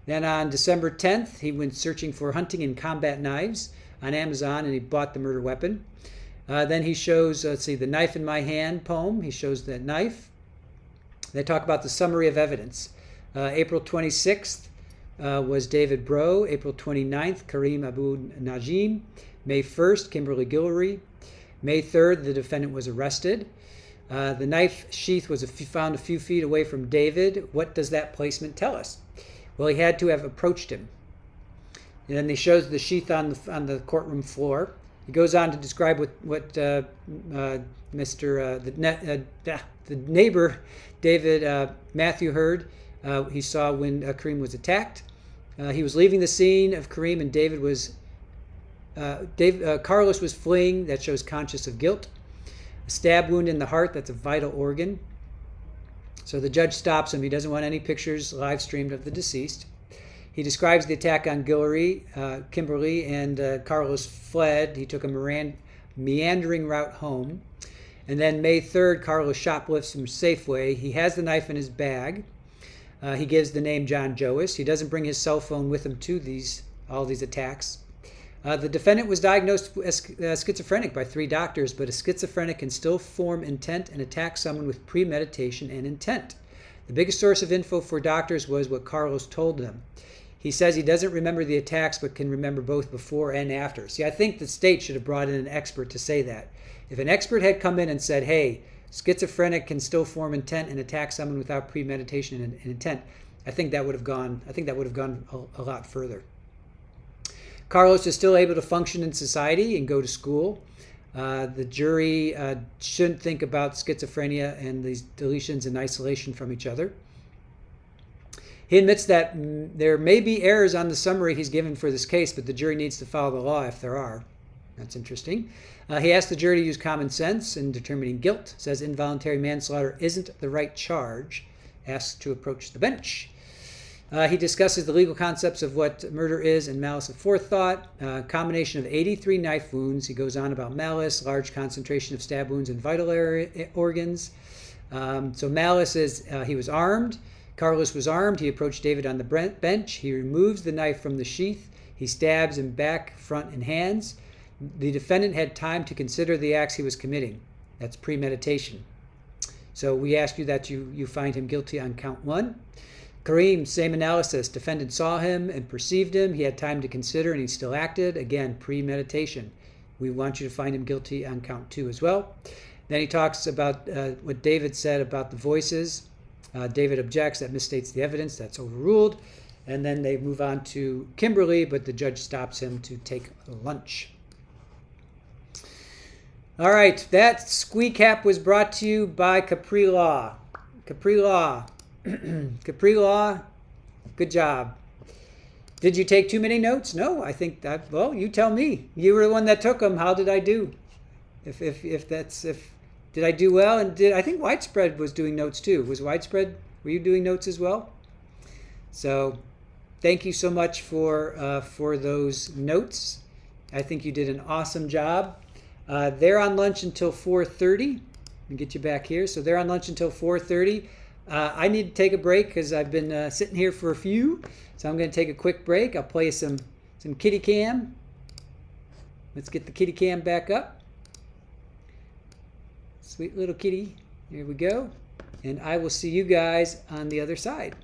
Then on December 10th, he went searching for hunting and combat knives on Amazon and he bought the murder weapon. Then he shows, the knife in my hand poem. He shows that knife. They talk about the summary of evidence. April 26th was David Breaux. April 29th, Karim Abou Najm. May 1st, Kimberlee Guillory. May 3rd, the defendant was arrested. The knife sheath was found a few feet away from David. What does that placement tell us? Well, he had to have approached him. And then he shows the sheath on the courtroom floor. He goes on to describe what the neighbor David Matthew heard. He saw when Karim was attacked. He was leaving the scene of Karim, and Carlos was fleeing. That shows conscious of guilt. A stab wound in the heart. That's a vital organ. So the judge stops him. He doesn't want any pictures live streamed of the deceased. He describes the attack on Kimberlee, and Carlos fled. He took a meandering route home. And then May 3rd, Carlos shoplifts from Safeway. He has the knife in his bag. He gives the name John Joas. He doesn't bring his cell phone with him to all these attacks. The defendant was diagnosed as schizophrenic by 3 doctors, but a schizophrenic can still form intent and attack someone with premeditation and intent. The biggest source of info for doctors was what Carlos told them. He says he doesn't remember the attacks, but can remember both before and after. See, I think the state should have brought in an expert to say that. If an expert had come in and said, hey, schizophrenic can still form intent and attack someone without premeditation and intent, I think that would have gone a lot further. Carlos is still able to function in society and go to school. The jury shouldn't think about schizophrenia and these deletions in isolation from each other. He admits that there may be errors on the summary he's given for this case, but the jury needs to follow the law if there are. That's interesting. He asked the jury to use common sense in determining guilt, says involuntary manslaughter isn't the right charge, asks to approach the bench. He discusses the legal concepts of what murder is and malice of forethought, combination of 83 knife wounds. He goes on about malice, large concentration of stab wounds in vital organs. So malice is he was armed. Carlos was armed. He approached David on the bench. He removes the knife from the sheath. He stabs him back, front, and hands. The defendant had time to consider the acts he was committing. That's premeditation. So we ask you that you find him guilty on count 1. Karim, same analysis. Defendant saw him and perceived him. He had time to consider and he still acted. Again, premeditation. We want you to find him guilty on count 2 as well. Then he talks about what David said about the voices. David objects. That misstates the evidence. That's overruled. And then they move on to Kimberlee, but the judge stops him to take lunch. All right, that squeak cap was brought to you by Capri Law. Capri Law. Capri Law, good job. Did you take too many notes? No, I think that, well, you tell me. You were the one that took them. How did I do? Did I do well? And I think Widespread was doing notes too. Was Widespread, were you doing notes as well? So thank you so much for those notes. I think you did an awesome job. They're on lunch until 4:30. Let me get you back here. So they're on lunch until 4:30. I need to take a break because I've been sitting here for a few. So I'm going to take a quick break. I'll play some kitty cam. Let's get the kitty cam back up. Sweet little kitty. Here we go. And I will see you guys on the other side.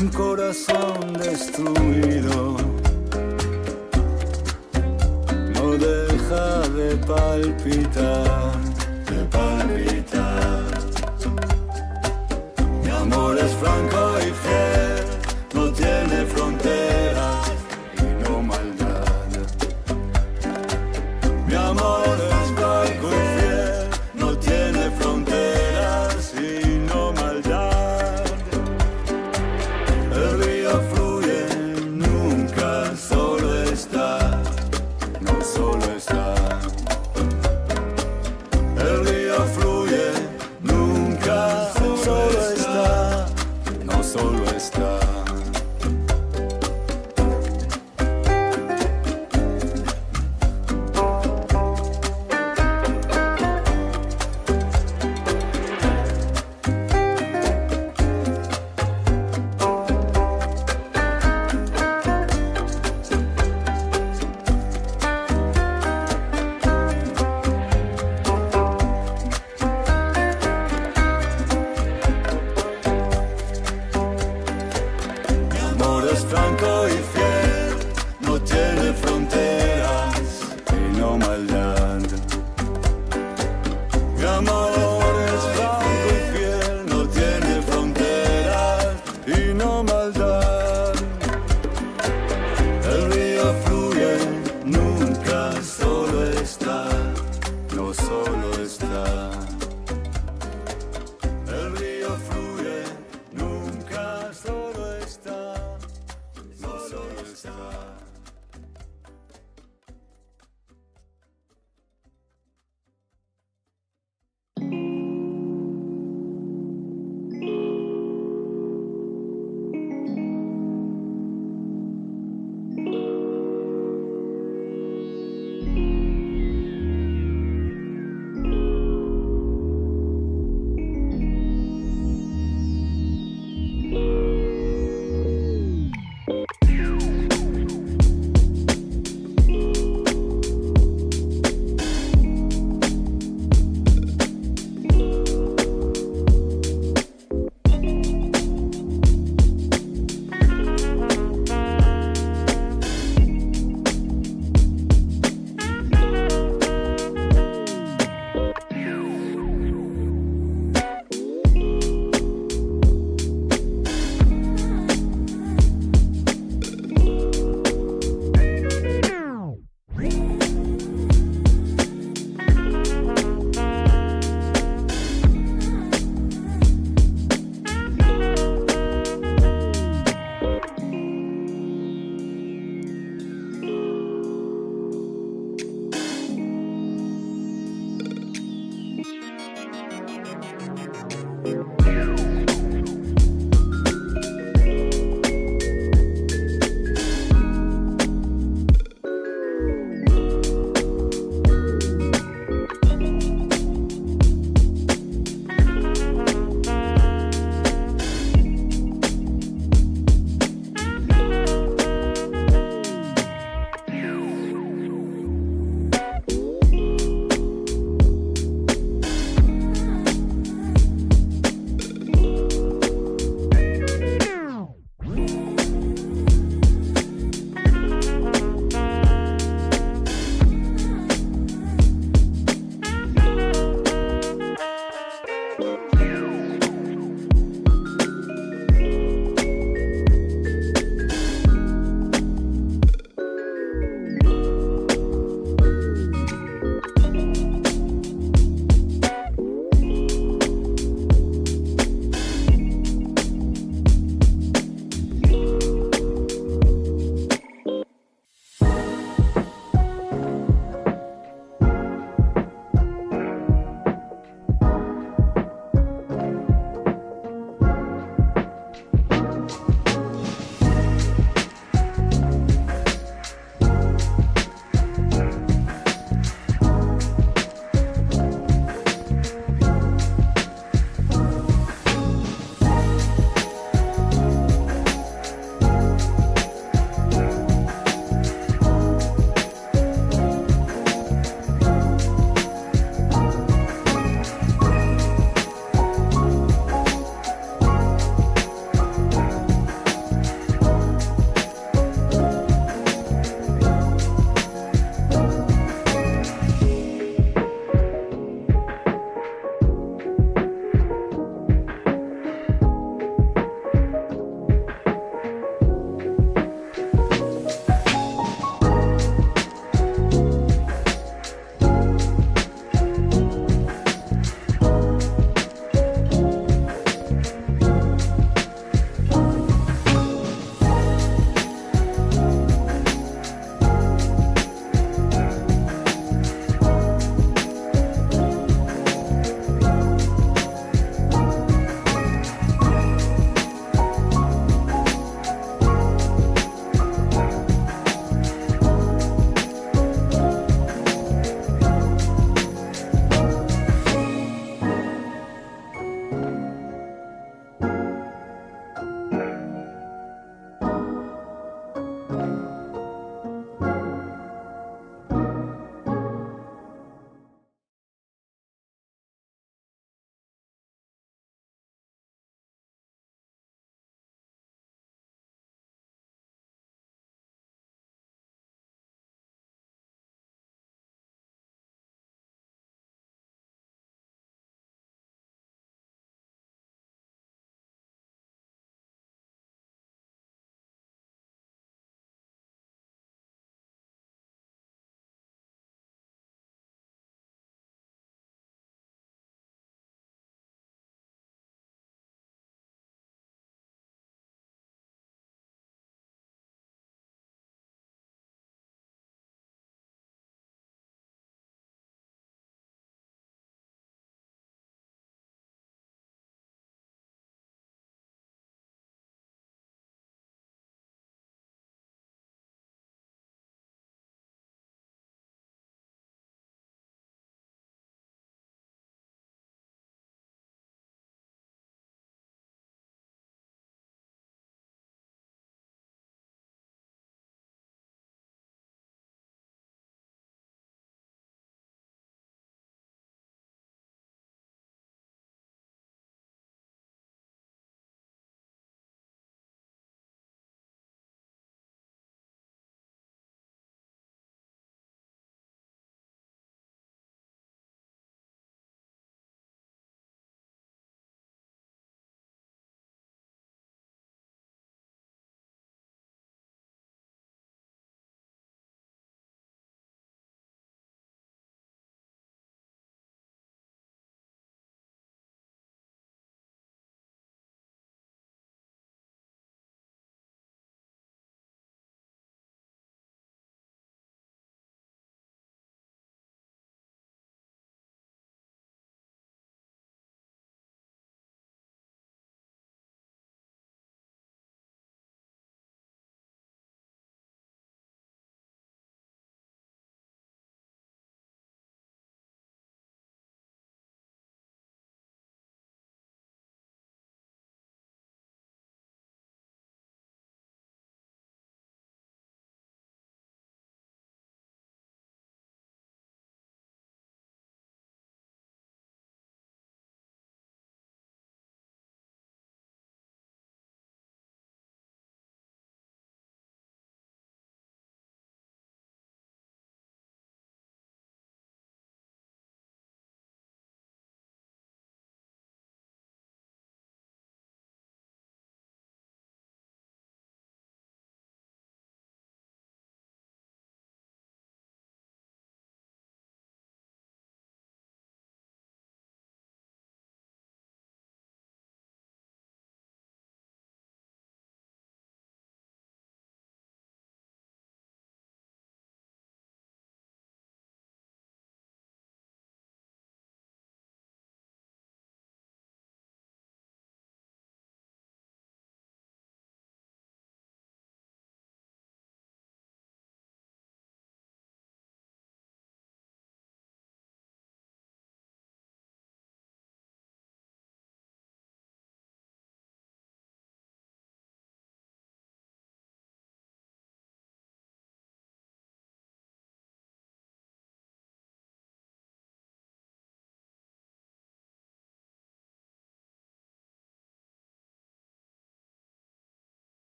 un corazón destruido no deja de palpitar, de palpitar. Mi amor es franco y fiel, no tiene fronteras y no maldad. Mi amor es franco y fiel, no tiene fronteras y no maldad. El río fluye, nunca solo está, no solo está. El río fluye, nunca solo está, no solo está. Mi amor es franco y fiel, no tiene fronteras y no maldad. Mi amor es franco y fiel, no tiene fronteras y no maldad. El río fluye, nunca solo está, no solo está. El río fluye, nunca solo está, no solo está.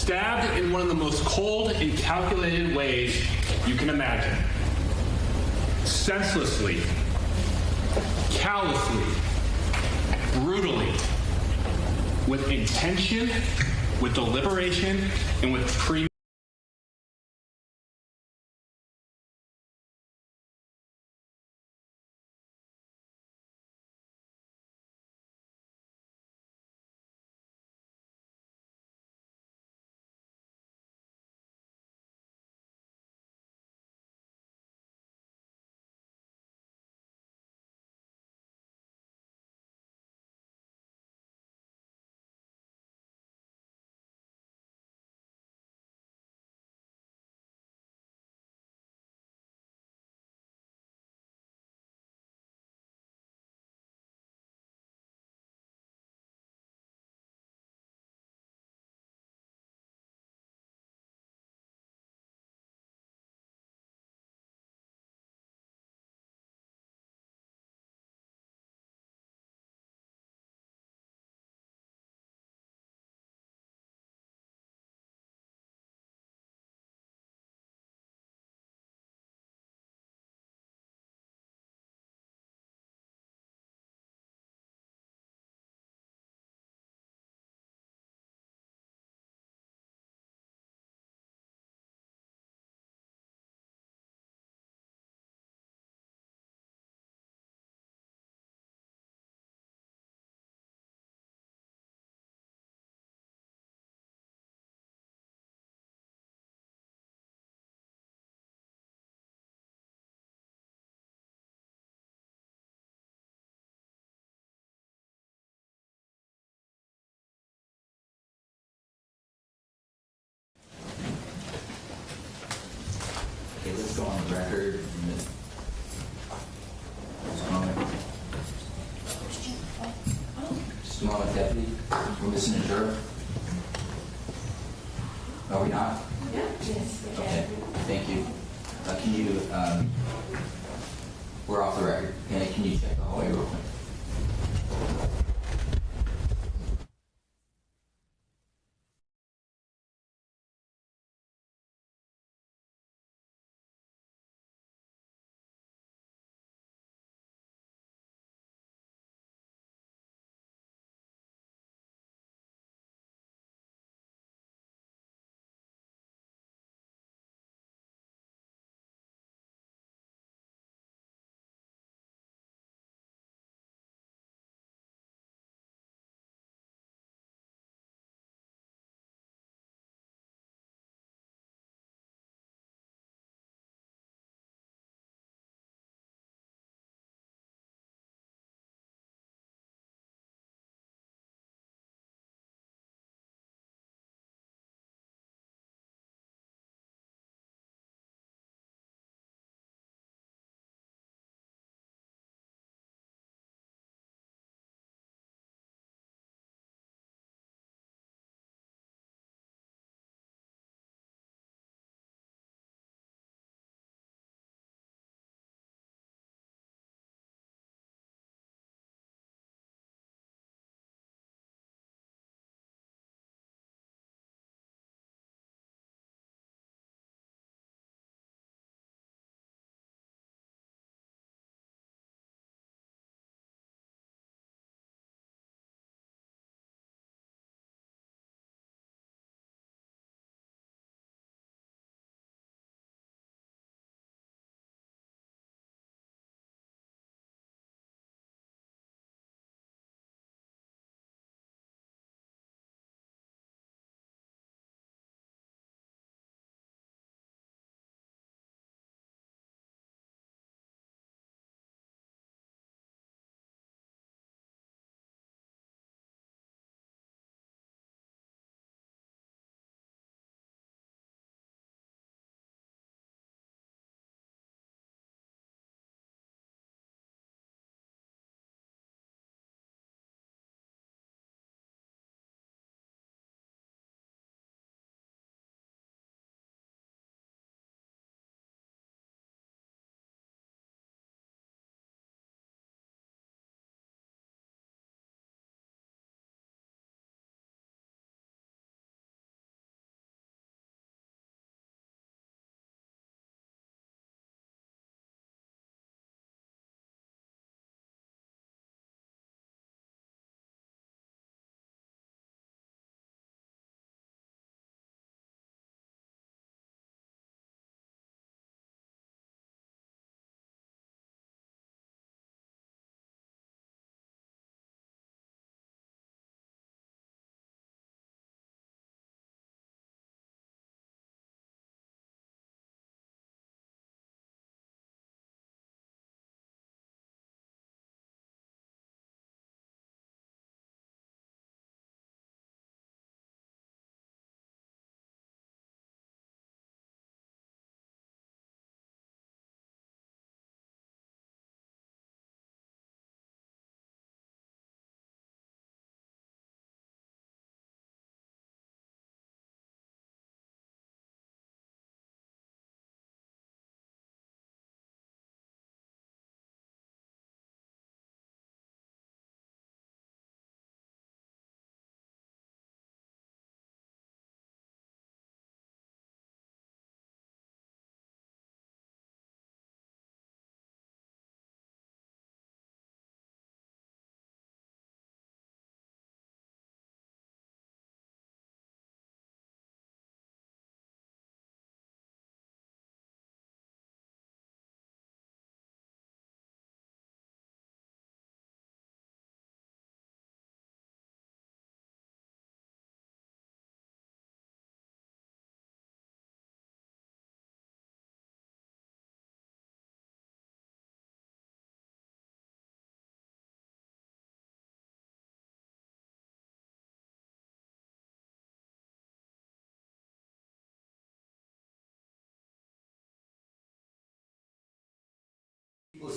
stabbed in one of the most cold and calculated ways you can imagine. Senselessly, callously, brutally, with intention, with deliberation, and with premeditation. Okay, let's go on the record. Just a moment, Deputy. We're missing a juror. Are we not? Yeah. Yes. Okay, thank you. Can you, we're off the record. Can you check the hallway real quick?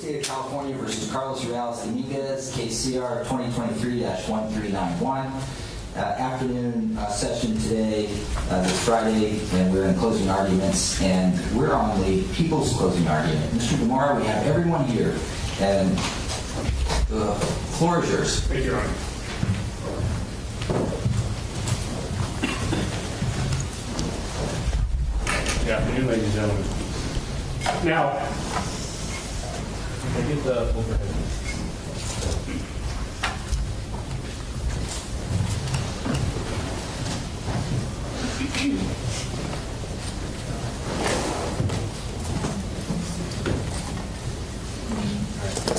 State of California versus Carlos Dominguez, case CR 2023-1391. Afternoon session today, this Friday, and we're in closing arguments, and we're on the people's closing argument. Mr. DeMar, we have everyone here, and the floor is yours. Thank you, Your Honor. Good afternoon, ladies and gentlemen. Now, can I get the overhead?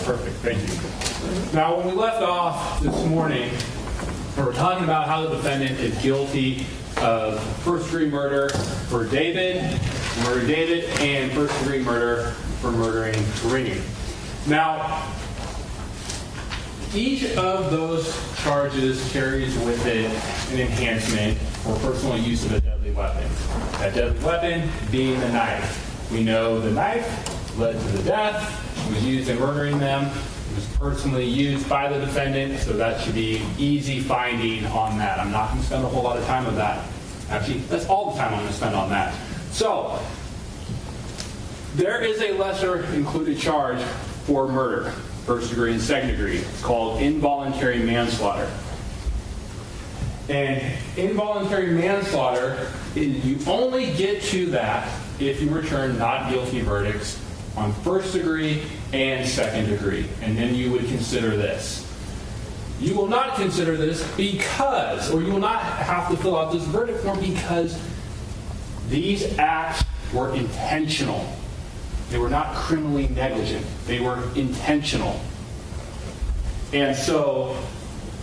Perfect, thank you. Now, when we left off this morning, we were talking about how the defendant is guilty of first-degree murder for David, and first-degree murder for murdering Karim. Now, each of those charges carries with it an enhancement for personal use of a deadly weapon. That deadly weapon being the knife. We know the knife led to the death, was used in murdering them, it was personally used by the defendant, so that should be easy finding on that. I'm not going to spend a whole lot of time on that. Actually, that's all the time I'm going to spend on that. So, there is a lesser included charge for murder, first degree and second degree. It's called involuntary manslaughter. And involuntary manslaughter, you only get to that if you return not guilty verdicts on first degree and second degree. And then you would consider this. You will not consider this because, or you will not have to fill out this verdict form because these acts were intentional. They were not criminally negligent. They were intentional. And so,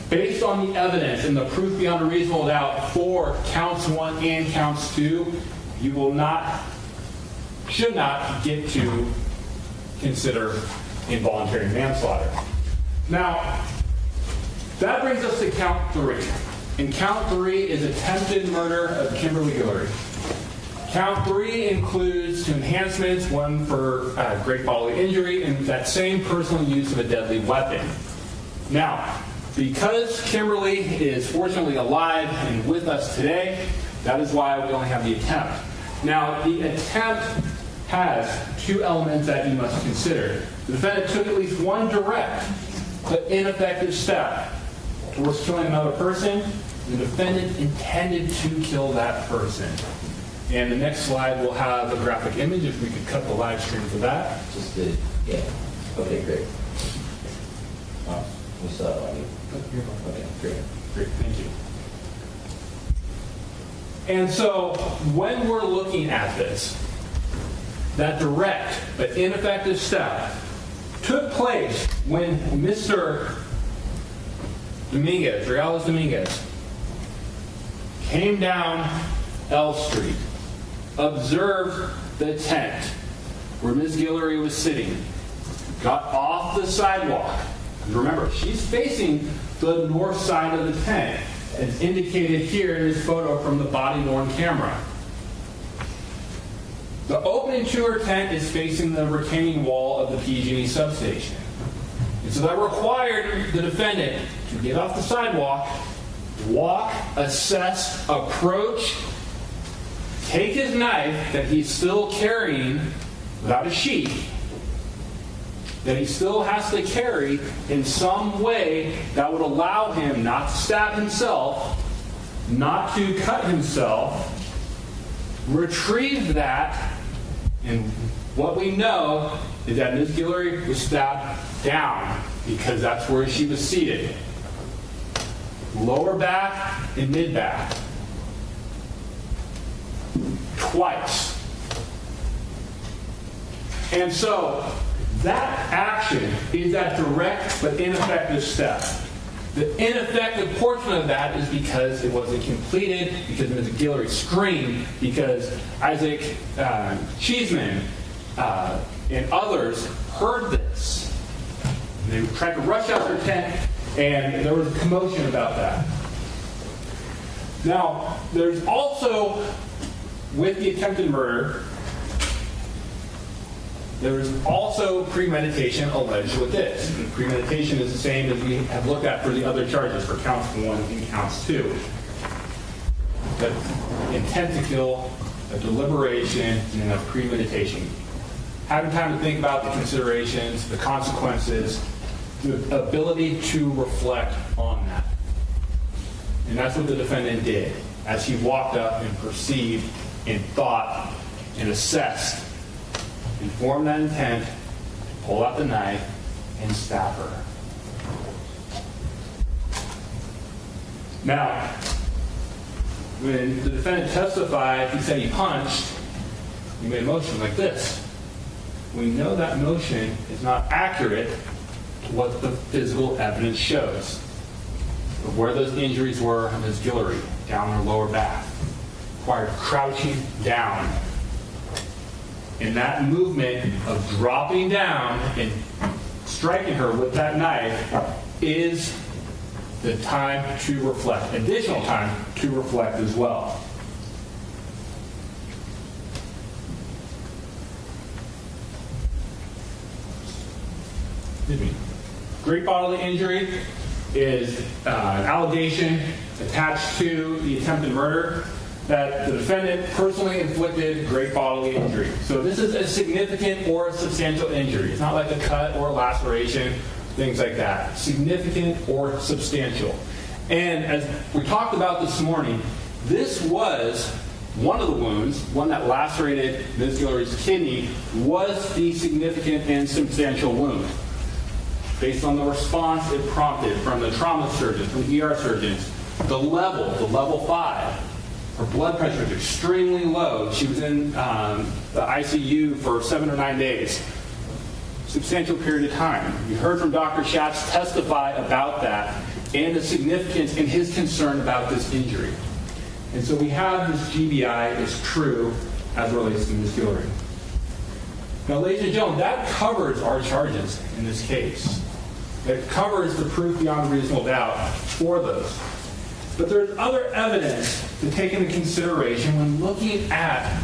based on the evidence and the proof beyond a reasonable doubt for counts 1 and counts 2, you will not, should not get to consider involuntary manslaughter. Now, that brings us to count 3. And count 3 is attempted murder of Kimberlee Guillory. Count 3 includes 2 enhancements, one for great bodily injury and that same personal use of a deadly weapon. Now, because Kimberlee is fortunately alive and with us today, that is why we only have the attempt. Now, the attempt has 2 elements that you must consider. The defendant took at least one direct but ineffective step towards killing another person. The defendant intended to kill that person. And the next slide will have a graphic image, if we could cut the live stream for that. Just did, yeah. Okay, great. We saw it on you. Okay, great. Great, thank you. And so, when we're looking at this, that direct but ineffective step took place when Mr. Dominguez, Dominguez, came down L Street, observed the tent where Ms. Guillory was sitting, got off the sidewalk. Remember, she's facing the north side of the tent, as indicated here in this photo from the body-worn camera. The opening to her tent is facing the retaining wall of the PG&E substation. And so that required the defendant to get off the sidewalk, walk, assess, approach, take his knife that he's still carrying without a sheath, that he still has to carry in some way that would allow him not to stab himself, not to cut himself, retrieve that, and what we know is that Ms. Guillory was stabbed down because that's where she was seated. Lower back and mid back. Twice. And so, that action is that direct but ineffective step. The ineffective portion of that is because it wasn't completed, because Ms. Guillory screamed, because Isaac Cheeseman and others heard this. They tried to rush out their tent, and there was a commotion about that. Now, there's also, with the attempted murder, There is also premeditation alleged with this. And premeditation is the same as we have looked at for the other charges, for counts 1 and counts 2. But intent to kill, a deliberation, and a premeditation. Having time to think about the considerations, the consequences, the ability to reflect on that. And that's what the defendant did as he walked up and perceived and thought and assessed and formed that intent to pull out the knife and stab her. Now, when the defendant testified, he said he punched, he made a motion like this. We know that motion is not accurate to what the physical evidence shows. Of where those injuries were on Ms. Guillory, down her lower back, required crouching down. And that movement of dropping down and striking her with that knife is the time to reflect, additional time to reflect as well. Excuse me. Great bodily injury is an allegation attached to the attempted murder that the defendant personally inflicted great bodily injury. So this is a significant or substantial injury. It's not like a cut or a laceration, things like that. Significant or substantial. And as we talked about this morning, this was one of the wounds, one that lacerated Ms. Guillory's kidney, was the significant and substantial wound. Based on the response it prompted from the trauma surgeons, from the ER surgeons, the level 5. Her blood pressure was extremely low. She was in the ICU for 7 or 9 days. Substantial period of time. You heard from Dr. Schatz testify about that and the significance and his concern about this injury. And so we have this GBI is true as it relates to Ms. Guillory. Now, ladies and gentlemen, that covers our charges in this case. It covers the proof beyond reasonable doubt for those. But there's other evidence to take into consideration when looking at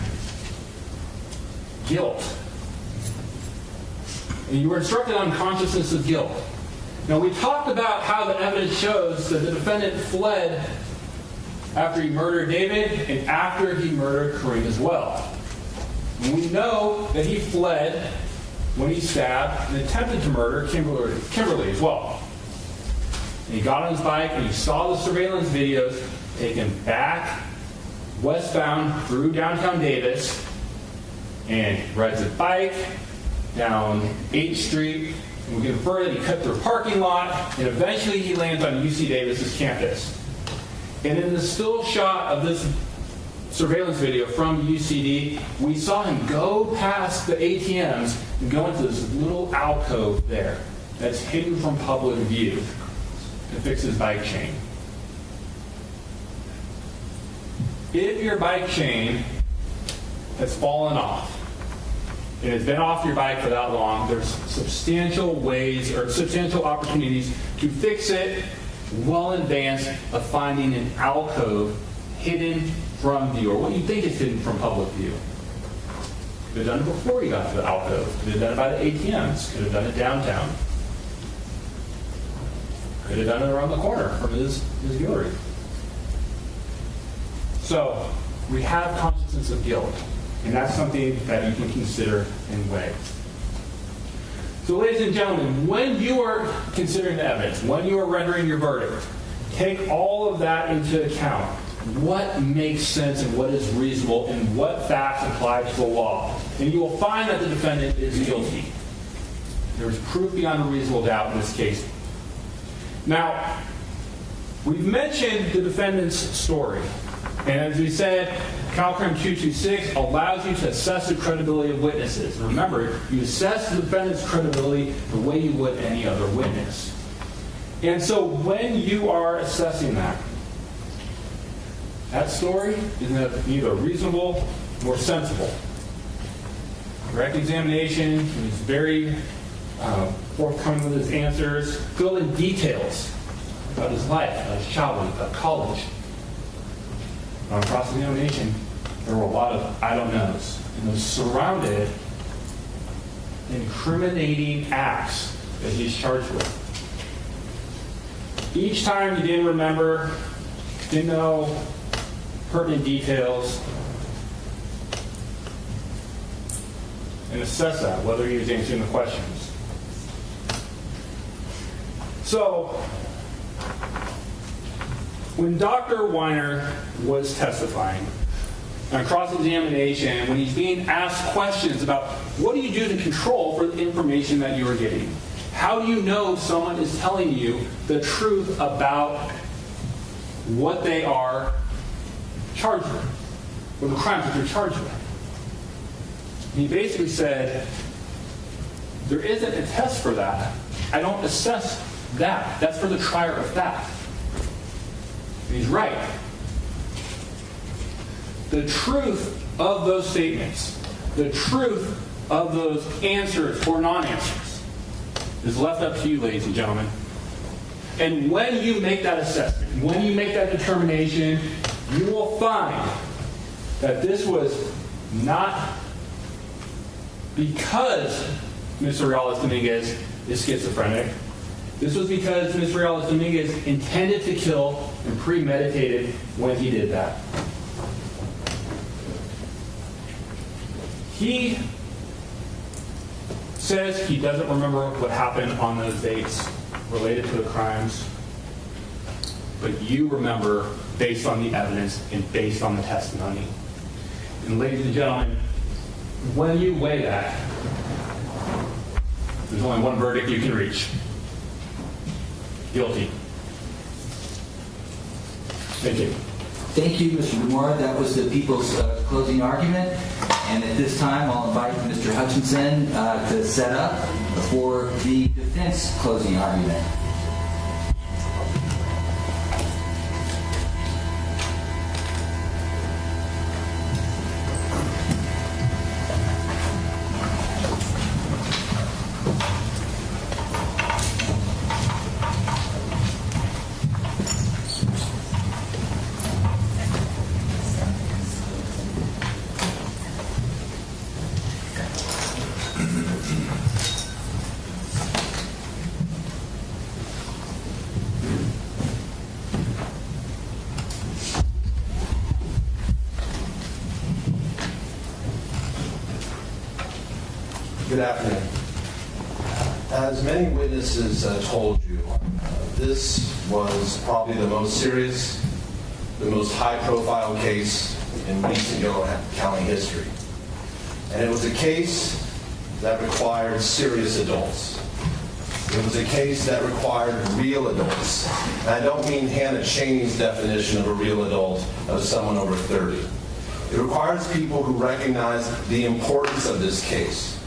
guilt. And you were instructed on consciousness of guilt. Now, we talked about how the evidence shows that the defendant fled after he murdered David and after he murdered Karim as well. And we know that he fled when he stabbed and attempted to murder Kimberlee as well. And he got on his bike and he saw the surveillance videos taken back westbound through downtown Davis, and he rides a bike down 8th Street, and we can infer that he cut through a parking lot, and eventually he lands on UC Davis's campus. And in the still shot of this surveillance video from UCD, we saw him go past the ATMs and go into this little alcove there that's hidden from public view to fix his bike chain. If your bike chain has fallen off, and it's been off your bike for that long, there's substantial ways or substantial opportunities to fix it well in advance of finding an alcove hidden from view, or what you think is hidden from public view. Could have done it before you got to the alcove. Could have done it by the ATMs. Could have done it downtown. Could have done it around the corner from his Guillory. So we have consciousness of guilt, and that's something that you can consider and weigh. So ladies and gentlemen, when you are considering the evidence, when you are rendering your verdict, take all of that into account. What makes sense and what is reasonable and what facts apply to the law. And you will find that the defendant is guilty. There is proof beyond a reasonable doubt in this case. Now, we've mentioned the defendant's story. And as we said, CalCrim 226 allows you to assess the credibility of witnesses. And remember, you assess the defendant's credibility the way you would any other witness. And so when you are assessing that story is neither reasonable nor sensible. Direct examination, he's very forthcoming with his answers, filled in details about his life, about his childhood, about college. On cross-examination, there were a lot of I don't knows, and those surrounded incriminating acts that he's charged with. Each time he didn't remember, didn't know pertinent details, and assess that, whether he was answering the questions. So, when Dr. Weiner was testifying on cross-examination, when he's being asked questions about what do you do to control for the information that you are getting? How do you know if someone is telling you the truth about what they are charged with, or the crimes that they're charged with? And he basically said, there isn't a test for that. I don't assess that. That's for the trier of fact. And he's right. The truth of those statements, the truth of those answers or non-answers is left up to you, ladies and gentlemen. And when you make that assessment, when you make that determination, you will find that this was not because Mr. Dominguez is schizophrenic. This was because Mr. Dominguez intended to kill and premeditated when he did that. He says he doesn't remember what happened on those dates related to the crimes, but you remember based on the evidence and based on the testimony. And ladies and gentlemen, when you weigh that, there's only one verdict you can reach. Guilty. Thank you. Thank you, Mr. DeMora. That was the people's closing argument. And at this time, I'll invite Mr. Hutchinson to set up for the defense closing argument. Good afternoon. As many witnesses told you, this was probably the most serious, the most high-profile case in recent Yolo County history. And it was a case that required serious adults. It was a case that required real adults. And I don't mean Hannah Cheney's definition of a real adult of someone over 30. It requires people who recognize the importance of this case,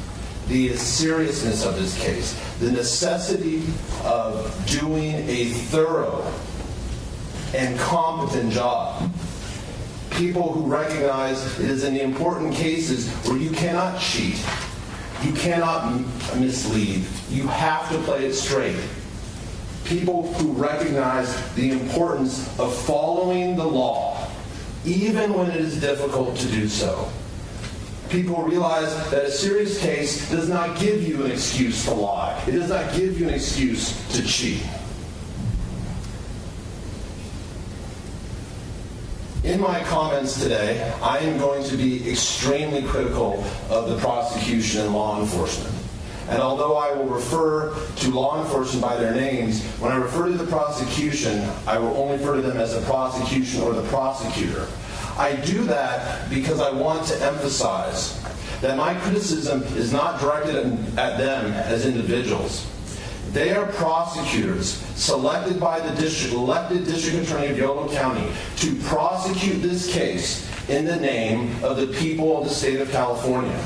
the seriousness of this case, the necessity of doing a thorough and competent job. People who recognize it is in the important cases where you cannot cheat, you cannot mislead, you have to play it straight. People who recognize the importance of following the law, even when it is difficult to do so. People realize that a serious case does not give you an excuse to lie. It does not give you an excuse to cheat. In my comments today, I am going to be extremely critical of the prosecution and law enforcement. And although I will refer to law enforcement by their names, when I refer to the prosecution, I will only refer to them as the prosecution or the prosecutor. I do that because I want to emphasize that my criticism is not directed at them as individuals. They are prosecutors selected by the elected district attorney of Yolo County to prosecute this case in the name of the people of the state of California.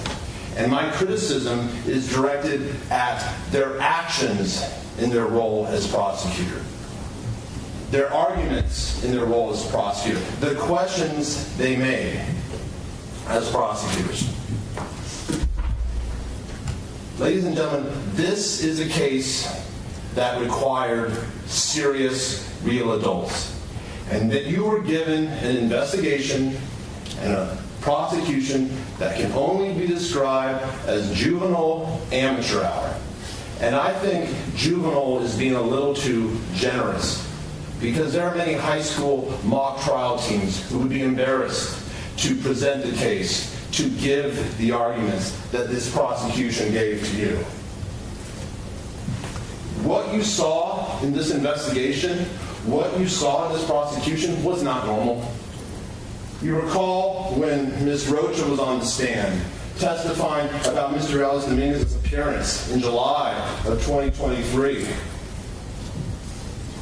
And my criticism is directed at their actions in their role as prosecutor, their arguments in their role as prosecutor, the questions they made as prosecutors. Ladies and gentlemen, this is a case that required serious, real adults. And that you were given an investigation and a prosecution that can only be described as juvenile amateur hour. And I think juvenile is being a little too generous, because there are many high school mock trial teams who would be embarrassed to present the case, to give the arguments that this prosecution gave to you. What you saw in this investigation, what you saw in this prosecution was not normal. You recall when Ms. Rocha was on the stand testifying about Mr. Dominguez's appearance in July of 2023,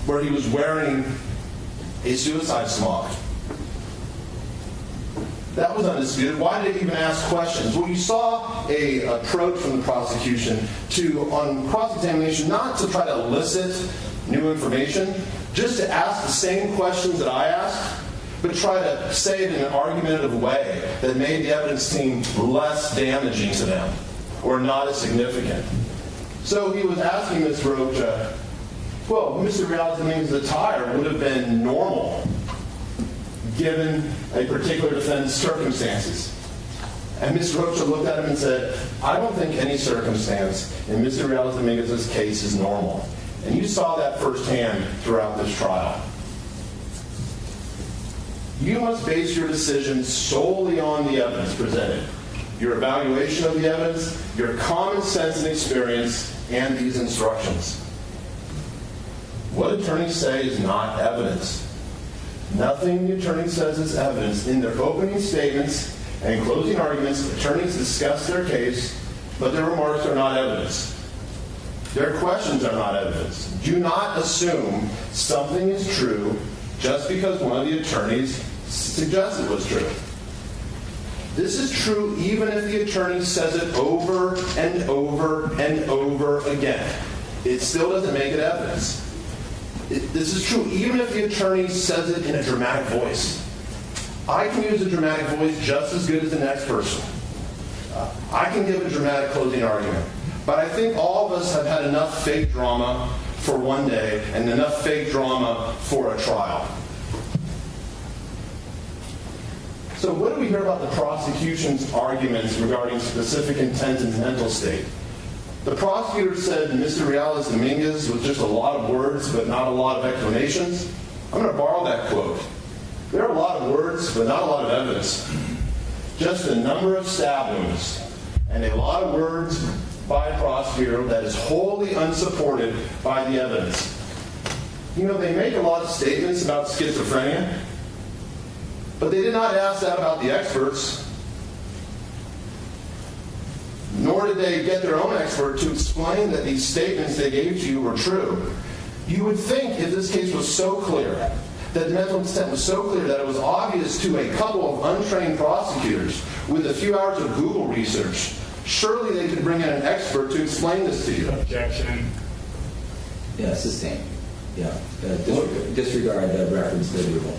where he was wearing a suicide smock. That was undisputed. Why did they even ask questions? Well, you saw an approach from the prosecution to, on cross-examination, not to try to elicit new information, just to ask the same questions that I asked, but try to say it in an argumentative way that made the evidence seem less damaging to them or not as significant. So he was asking Ms. Rocha, well, Mr. Dominguez's attire would have been normal given a particular defendant's circumstances. And Ms. Rocha looked at him and said, I don't think any circumstance in Mr. Dominguez's case is normal. And you saw that firsthand throughout this trial. You must base your decision solely on the evidence presented, your evaluation of the evidence, your common sense and experience, and these instructions. What attorneys say is not evidence. Nothing the attorney says is evidence. In their opening statements and closing arguments, attorneys discuss their case, but their remarks are not evidence. Their questions are not evidence. Do not assume something is true just because one of the attorneys suggests it was true. This is true even if the attorney says it over and over and over again. It still doesn't make it evidence. This is true even if the attorney says it in a dramatic voice. I can use a dramatic voice just as good as the next person. I can give a dramatic closing argument. But I think all of us have had enough fake drama for one day and enough fake drama for a trial. So what do we hear about the prosecution's arguments regarding specific intent and mental state? The prosecutor said Mr. Dominguez was just a lot of words but not a lot of explanations. I'm going to borrow that quote. There are a lot of words but not a lot of evidence. Just a number of stab wounds and a lot of words by a prosecutor that is wholly unsupported by the evidence. You know, they make a lot of statements about schizophrenia, but they did not ask that about the experts. Nor did they get their own expert to explain that these statements they gave to you were true. You would think if this case was so clear, that the mental intent was so clear that it was obvious to a couple of untrained prosecutors with a few hours of Google research, surely they could bring in an expert to explain this to you. Objection. Yeah, sustain. Yeah. Disregard the reference to the rule.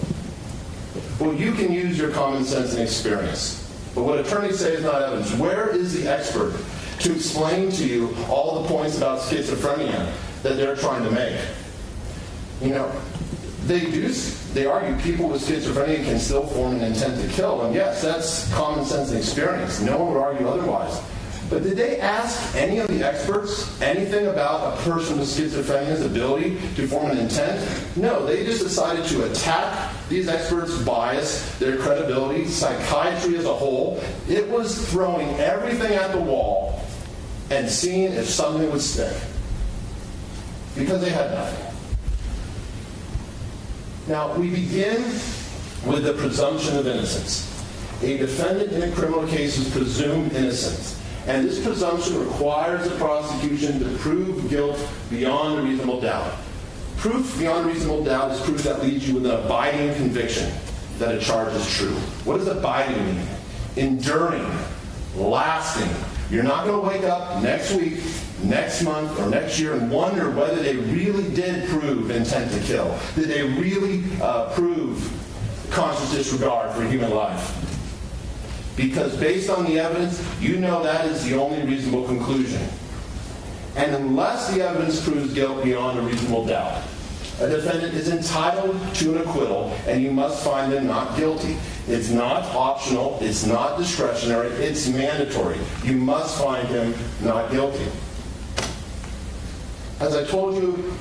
Well, you can use your common sense and experience. But what attorneys say is not evidence. Where is the expert to explain to you all the points about schizophrenia that they're trying to make? You know, they argue people with schizophrenia can still form an intent to kill. And yes, that's common sense and experience. No one would argue otherwise. But did they ask any of the experts anything about a person with schizophrenia's ability to form an intent? No, they just decided to attack these experts' bias, their credibility, psychiatry as a whole. It was throwing everything at the wall and seeing if something would stick. Because they had nothing. Now, we begin with the presumption of innocence. A defendant in a criminal case is presumed innocent. And this presumption requires the prosecution to prove guilt beyond a reasonable doubt. Proof beyond a reasonable doubt is proof that leaves you with an abiding conviction that a charge is true. What does abiding mean? Enduring, lasting. You're not going to wake up next week, next month, or next year and wonder whether they really did prove intent to kill. Did they really prove conscious disregard for human life? Because based on the evidence, you know that is the only reasonable conclusion. And unless the evidence proves guilt beyond a reasonable doubt, a defendant is entitled to an acquittal, and you must find them not guilty. It's not optional, it's not discretionary, it's mandatory. You must find him not guilty. As I told you,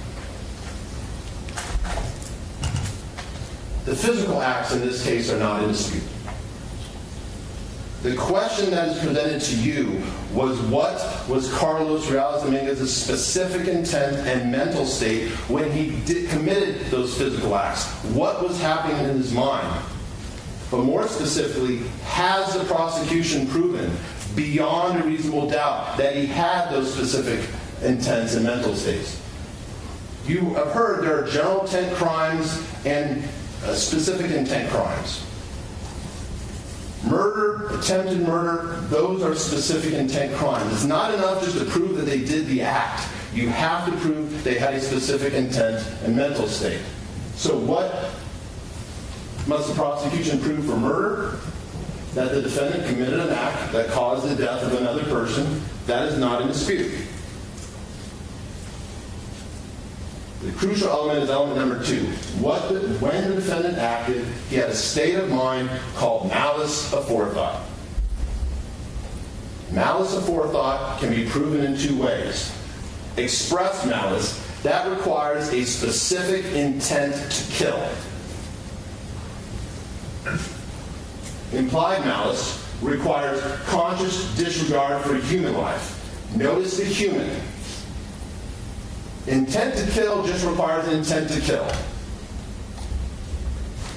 the physical acts in this case are not in dispute. The question that is presented to you was, what was Carlos Dominguez's specific intent and mental state when he committed those physical acts? What was happening in his mind? But more specifically, has the prosecution proven beyond a reasonable doubt that he had those specific intents and mental states? You have heard there are general intent crimes and specific intent crimes. Murder, attempted murder, those are specific intent crimes. It's not enough just to prove that they did the act. You have to prove they had a specific intent and mental state. So what must the prosecution prove for murder? That the defendant committed an act that caused the death of another person. That is not in dispute. The crucial element is element number 2. When the defendant acted, he had a state of mind called malice aforethought. Malice aforethought can be proven in 2 ways. Express malice, that requires a specific intent to kill. Implied malice requires conscious disregard for human life. Notice the human. Intent to kill just requires an intent to kill.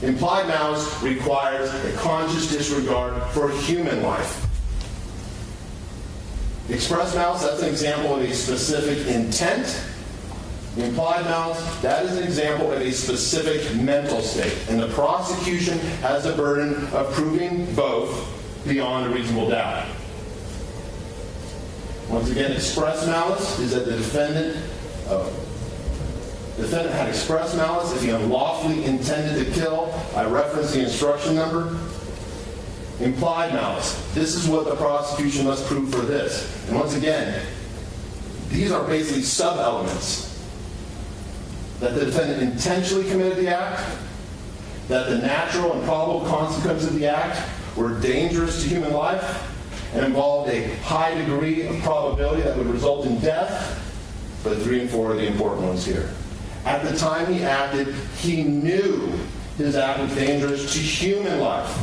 Implied malice requires a conscious disregard for human life. Express malice, that's an example of a specific intent. Implied malice, that is an example of a specific mental state. And the prosecution has the burden of proving both beyond a reasonable doubt. Once again, express malice is that the defendant had expressed malice if he unlawfully intended to kill. I referenced the instruction number. Implied malice. This is what the prosecution must prove for this. And once again, these are basically sub-elements. That the defendant intentionally committed the act, that the natural and probable consequences of the act were dangerous to human life, and involved a high degree of probability that would result in death. But 3 and 4 are the important ones here. At the time he acted, he knew his act was dangerous to human life.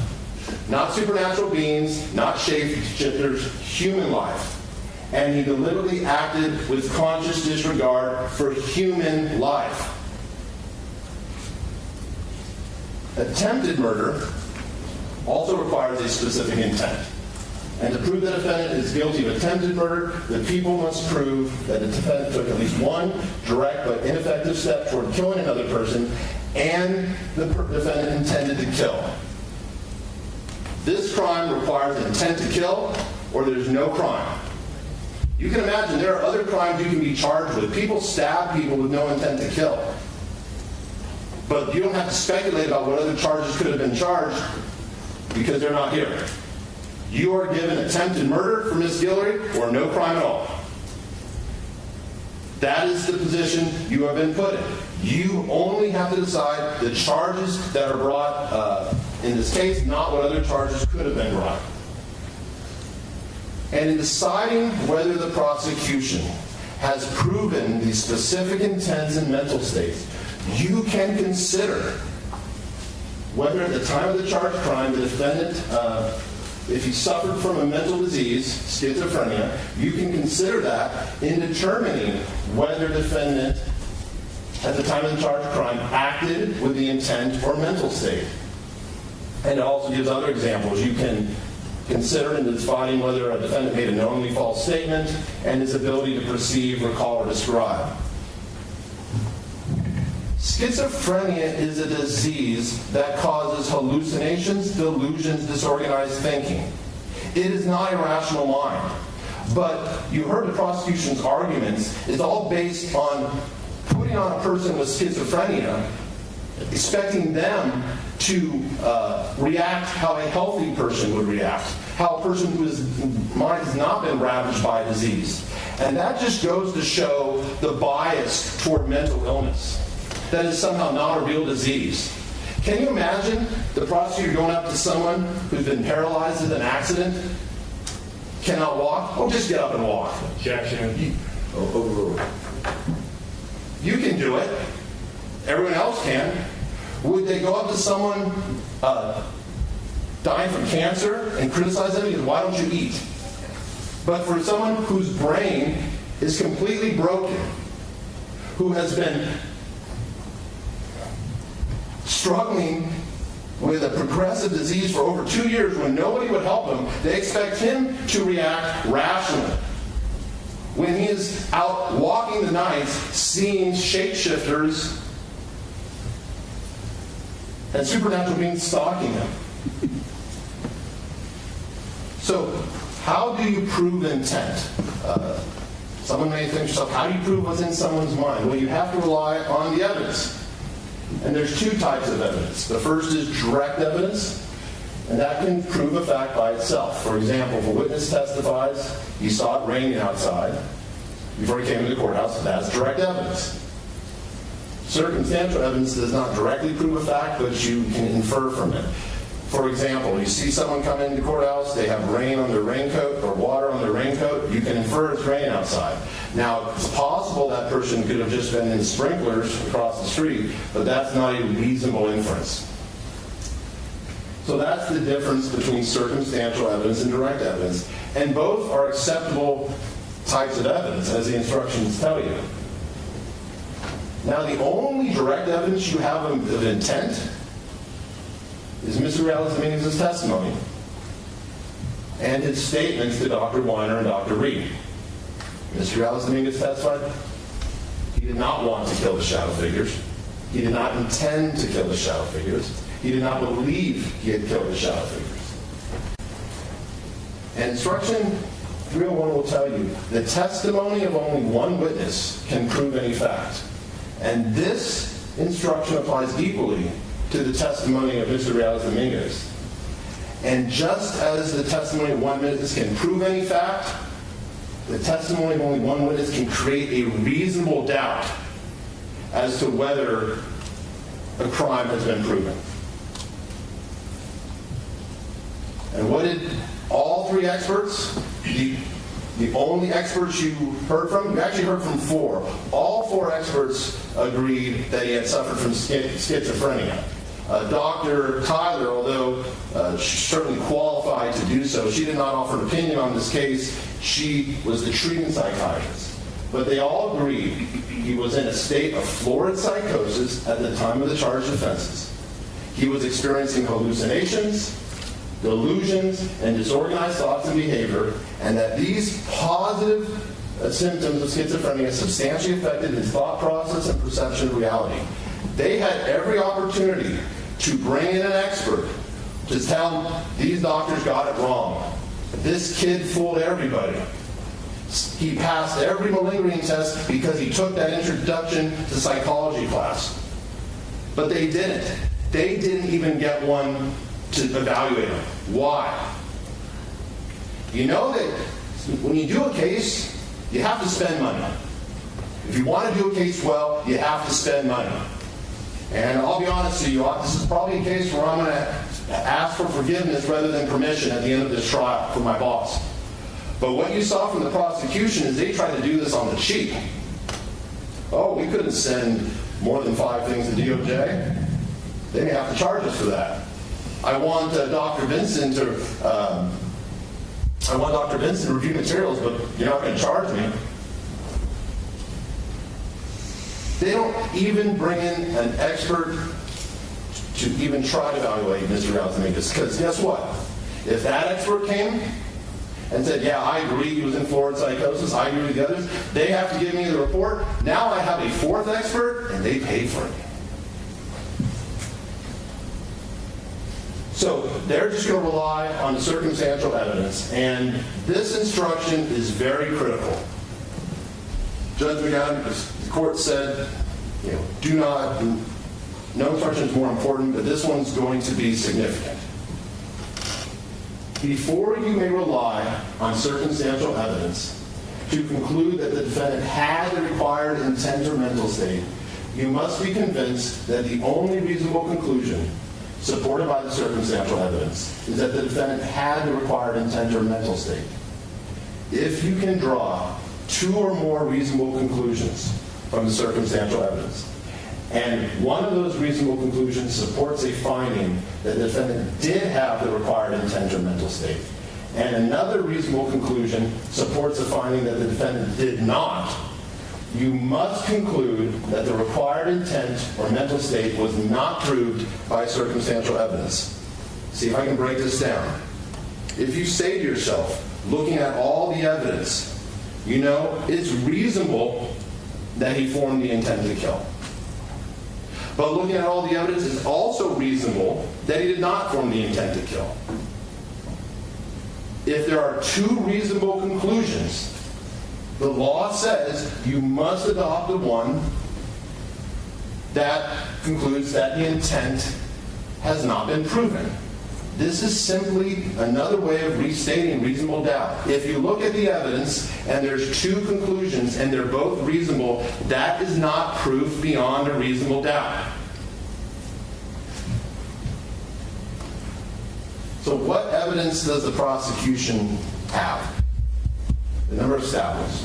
Not supernatural beings, not shapeshifters, human life. And he deliberately acted with conscious disregard for human life. Attempted murder also requires a specific intent. And to prove the defendant is guilty of attempted murder, the people must prove that the defendant took at least one direct but ineffective step toward killing another person, and the defendant intended to kill. This crime requires intent to kill, or there's no crime. You can imagine there are other crimes you can be charged with. People stab people with no intent to kill. But you don't have to speculate about what other charges could have been charged because they're not here. You are given attempted murder for Ms. Guillory or no crime at all. That is the position you have been put in. You only have to decide the charges that are brought in this case, not what other charges could have been brought. And in deciding whether the prosecution has proven the specific intents and mental states, you can consider whether at the time of the charged crime the defendant, if he suffered from a mental disease, schizophrenia, you can consider that in determining whether the defendant at the time of the charged crime acted with the intent or mental state. And it also gives other examples. You can consider in defining whether a defendant made a knowingly false statement and his ability to perceive, recall, or describe. Schizophrenia is a disease that causes hallucinations, delusions, disorganized thinking. It is not a rational mind. But you heard the prosecution's arguments. It's all based on putting on a person with schizophrenia, expecting them to react how a healthy person would react, how a person whose mind has not been ravaged by a disease. And that just goes to show the bias toward mental illness. that is somehow not a real disease. Can you imagine the prosecutor going up to someone who's been paralyzed in an accident, cannot walk? Oh, just get up and walk. Objection. You can do it. Everyone else can. Would they go up to someone dying from cancer and criticize them because why don't you eat? But for someone whose brain is completely broken, who has been struggling with a progressive disease for over 2 years when nobody would help him, they expect him to react rationally. When he is out walking the nights, seeing shapeshifters and supernatural beings stalking him. So, how do you prove intent? Someone may think to yourself, how do you prove what's in someone's mind? Well, you have to rely on the evidence. And there's two types of evidence. The first is direct evidence, and that can prove a fact by itself. For example, if a witness testifies, he saw it raining outside before he came to the courthouse, that's direct evidence. Circumstantial evidence does not directly prove a fact, but you can infer from it. For example, you see someone come into the courthouse, they have rain on their raincoat or water on their raincoat, you can infer it's rain outside. Now, it's possible that person could have just been in sprinklers across the street, but that's not a reasonable inference. So that's the difference between circumstantial evidence and direct evidence. And both are acceptable types of evidence, as the instructions tell you. Now, the only direct evidence you have of intent is Mr. Dominguez's testimony and his statements to Dr. Weiner and Dr. Reed. Mr. Dominguez testified he did not want to kill the shadow figures. He did not intend to kill the shadow figures. He did not believe he had killed the shadow figures. And instruction 301 will tell you the testimony of only one witness can prove any fact. And this instruction applies equally to the testimony of Mr. Dominguez. And just as the testimony of one witness can prove any fact, the testimony of only one witness can create a reasonable doubt as to whether a crime has been proven. And what did all three experts, the only experts you heard from, you actually heard from four. All four experts agreed that he had suffered from schizophrenia. Dr. Tyler, although certainly qualified to do so, she did not offer an opinion on this case. She was the treating psychiatrist. But they all agreed he was in a state of florid psychosis at the time of the charged offenses. He was experiencing hallucinations, delusions, and disorganized thoughts and behavior, and that these positive symptoms of schizophrenia substantially affected his thought process and perception of reality. They had every opportunity to bring in an expert to tell these doctors got it wrong. This kid fooled everybody. He passed every malingering test because he took that introduction to psychology class. But they didn't. They didn't even get one to evaluate him. Why? You know that when you do a case, you have to spend money. If you want to do a case well, you have to spend money. And I'll be honest with you, this is probably a case where I'm going to ask for forgiveness rather than permission at the end of this trial from my boss. But what you saw from the prosecution is they tried to do this on the cheap. Oh, we couldn't send more than 5 things to DOJ. They may have to charge us for that. I want Dr. Vinson to review materials, but you're not going to charge me. They don't even bring in an expert to even try to evaluate Mr. Dominguez. Because guess what? If that expert came and said, yeah, I agree he was in florid psychosis, I agree with the others, they have to give me the report. Now I have a 4th expert, and they pay for it. So they're just going to rely on the circumstantial evidence, and this instruction is very critical. Judge McAdams, the court said, no instruction is more important, but this one's going to be significant. Before you may rely on circumstantial evidence to conclude that the defendant had the required intent or mental state, you must be convinced that the only reasonable conclusion supported by the circumstantial evidence is that the defendant had the required intent or mental state. If you can draw two or more reasonable conclusions from the circumstantial evidence, and one of those reasonable conclusions supports a finding that the defendant did have the required intent or mental state, and another reasonable conclusion supports a finding that the defendant did not, you must conclude that the required intent or mental state was not proved by circumstantial evidence. See if I can break this down. If you say to yourself, looking at all the evidence, you know, it's reasonable that he formed the intent to kill. But looking at all the evidence, it's also reasonable that he did not form the intent to kill. If there are two reasonable conclusions, the law says you must adopt the one that concludes that the intent has not been proven. This is simply another way of restating reasonable doubt. If you look at the evidence and there's two conclusions and they're both reasonable, that is not proof beyond a reasonable doubt. So what evidence does the prosecution have? The number of stabbings.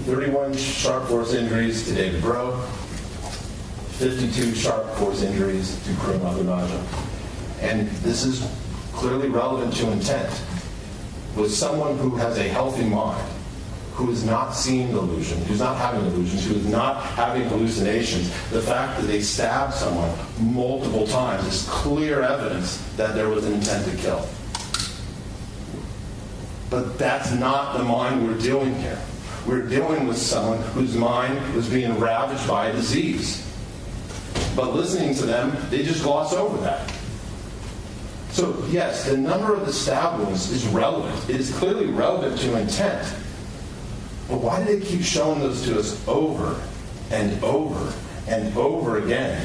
31 sharp force injuries to David Breaux, 52 sharp force injuries to Karim Abou Najm. And this is clearly relevant to intent. With someone who has a healthy mind, who is not seeing delusion, who's not having delusions, who is not having hallucinations, the fact that they stabbed someone multiple times is clear evidence that there was an intent to kill. But that's not the mind we're dealing here. We're dealing with someone whose mind was being ravaged by a disease. But listening to them, they just gloss over that. So yes, the number of the stab wounds is relevant. It is clearly relevant to intent. But why do they keep showing those to us over and over and over again?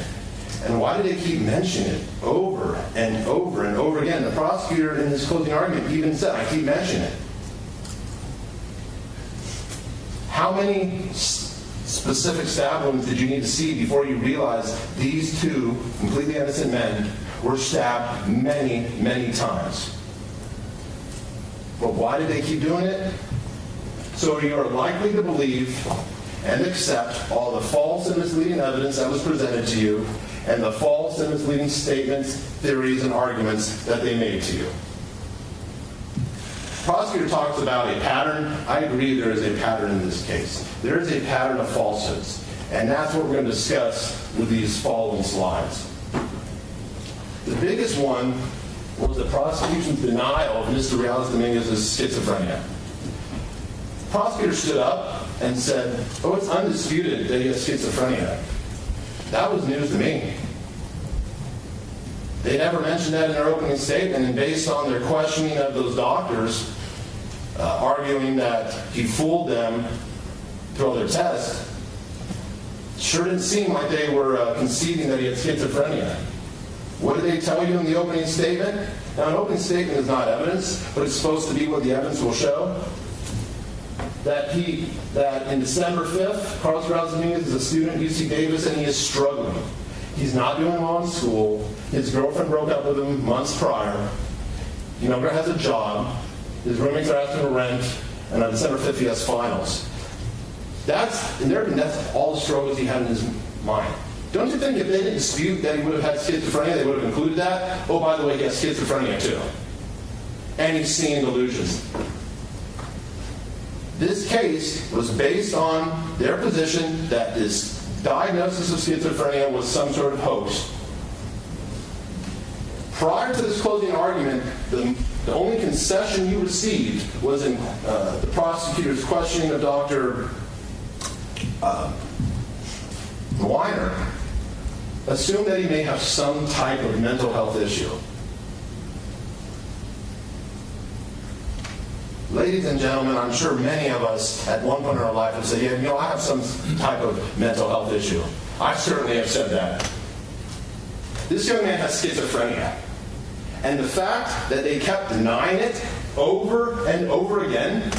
And why do they keep mentioning it over and over and over again? The prosecutor in his closing argument even said, I keep mentioning it. How many specific stab wounds did you need to see before you realized these two completely innocent men were stabbed many, many times? But why did they keep doing it? So you are likely to believe and accept all the false and misleading evidence that was presented to you and the false and misleading statements, theories, and arguments that they made to you. The prosecutor talks about a pattern. I agree there is a pattern in this case. There is a pattern of falsehoods. And that's what we're going to discuss with these following slides. The biggest one was the prosecution's denial of Mr. Dominguez's schizophrenia. The prosecutor stood up and said, oh, it's undisputed that he has schizophrenia. That was news to me. They never mentioned that in their opening statement, and based on their questioning of those doctors, arguing that he fooled them through all their tests, sure didn't seem like they were conceding that he had schizophrenia. What did they tell you in the opening statement? Now, an opening statement is not evidence, but it's supposed to be what the evidence will show. That in December 5th, Carlos Dominguez is a student at UC Davis and he is struggling. He's not doing well in school. His girlfriend broke up with him months prior. He no longer has a job. His roommates are asking for rent. And on December 5th, he has finals. That's all the struggles he had in his mind. Don't you think if they didn't dispute that he would have had schizophrenia, they would have included that? Oh, by the way, he has schizophrenia too. And he's seeing delusions. This case was based on their position that this diagnosis of schizophrenia was some sort of hoax. Prior to this closing argument, the only concession you received was in the prosecutor's questioning of Dr. Weiner. Assume that he may have some type of mental health issue. Ladies and gentlemen, I'm sure many of us at one point in our life have said, yeah, I have some type of mental health issue. I certainly have said that. This young man has schizophrenia. And the fact that they kept denying it over and over again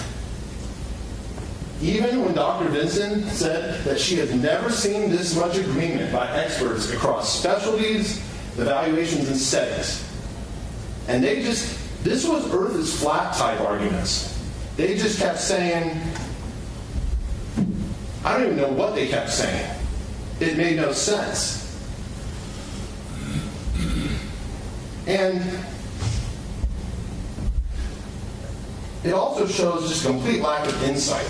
Even when Dr. Vinson said that she has never seen this much agreement by experts across specialties, evaluations, and settings. And this was Earth is flat type arguments. They just kept saying, I don't even know what they kept saying. It made no sense. And it also shows just complete lack of insight.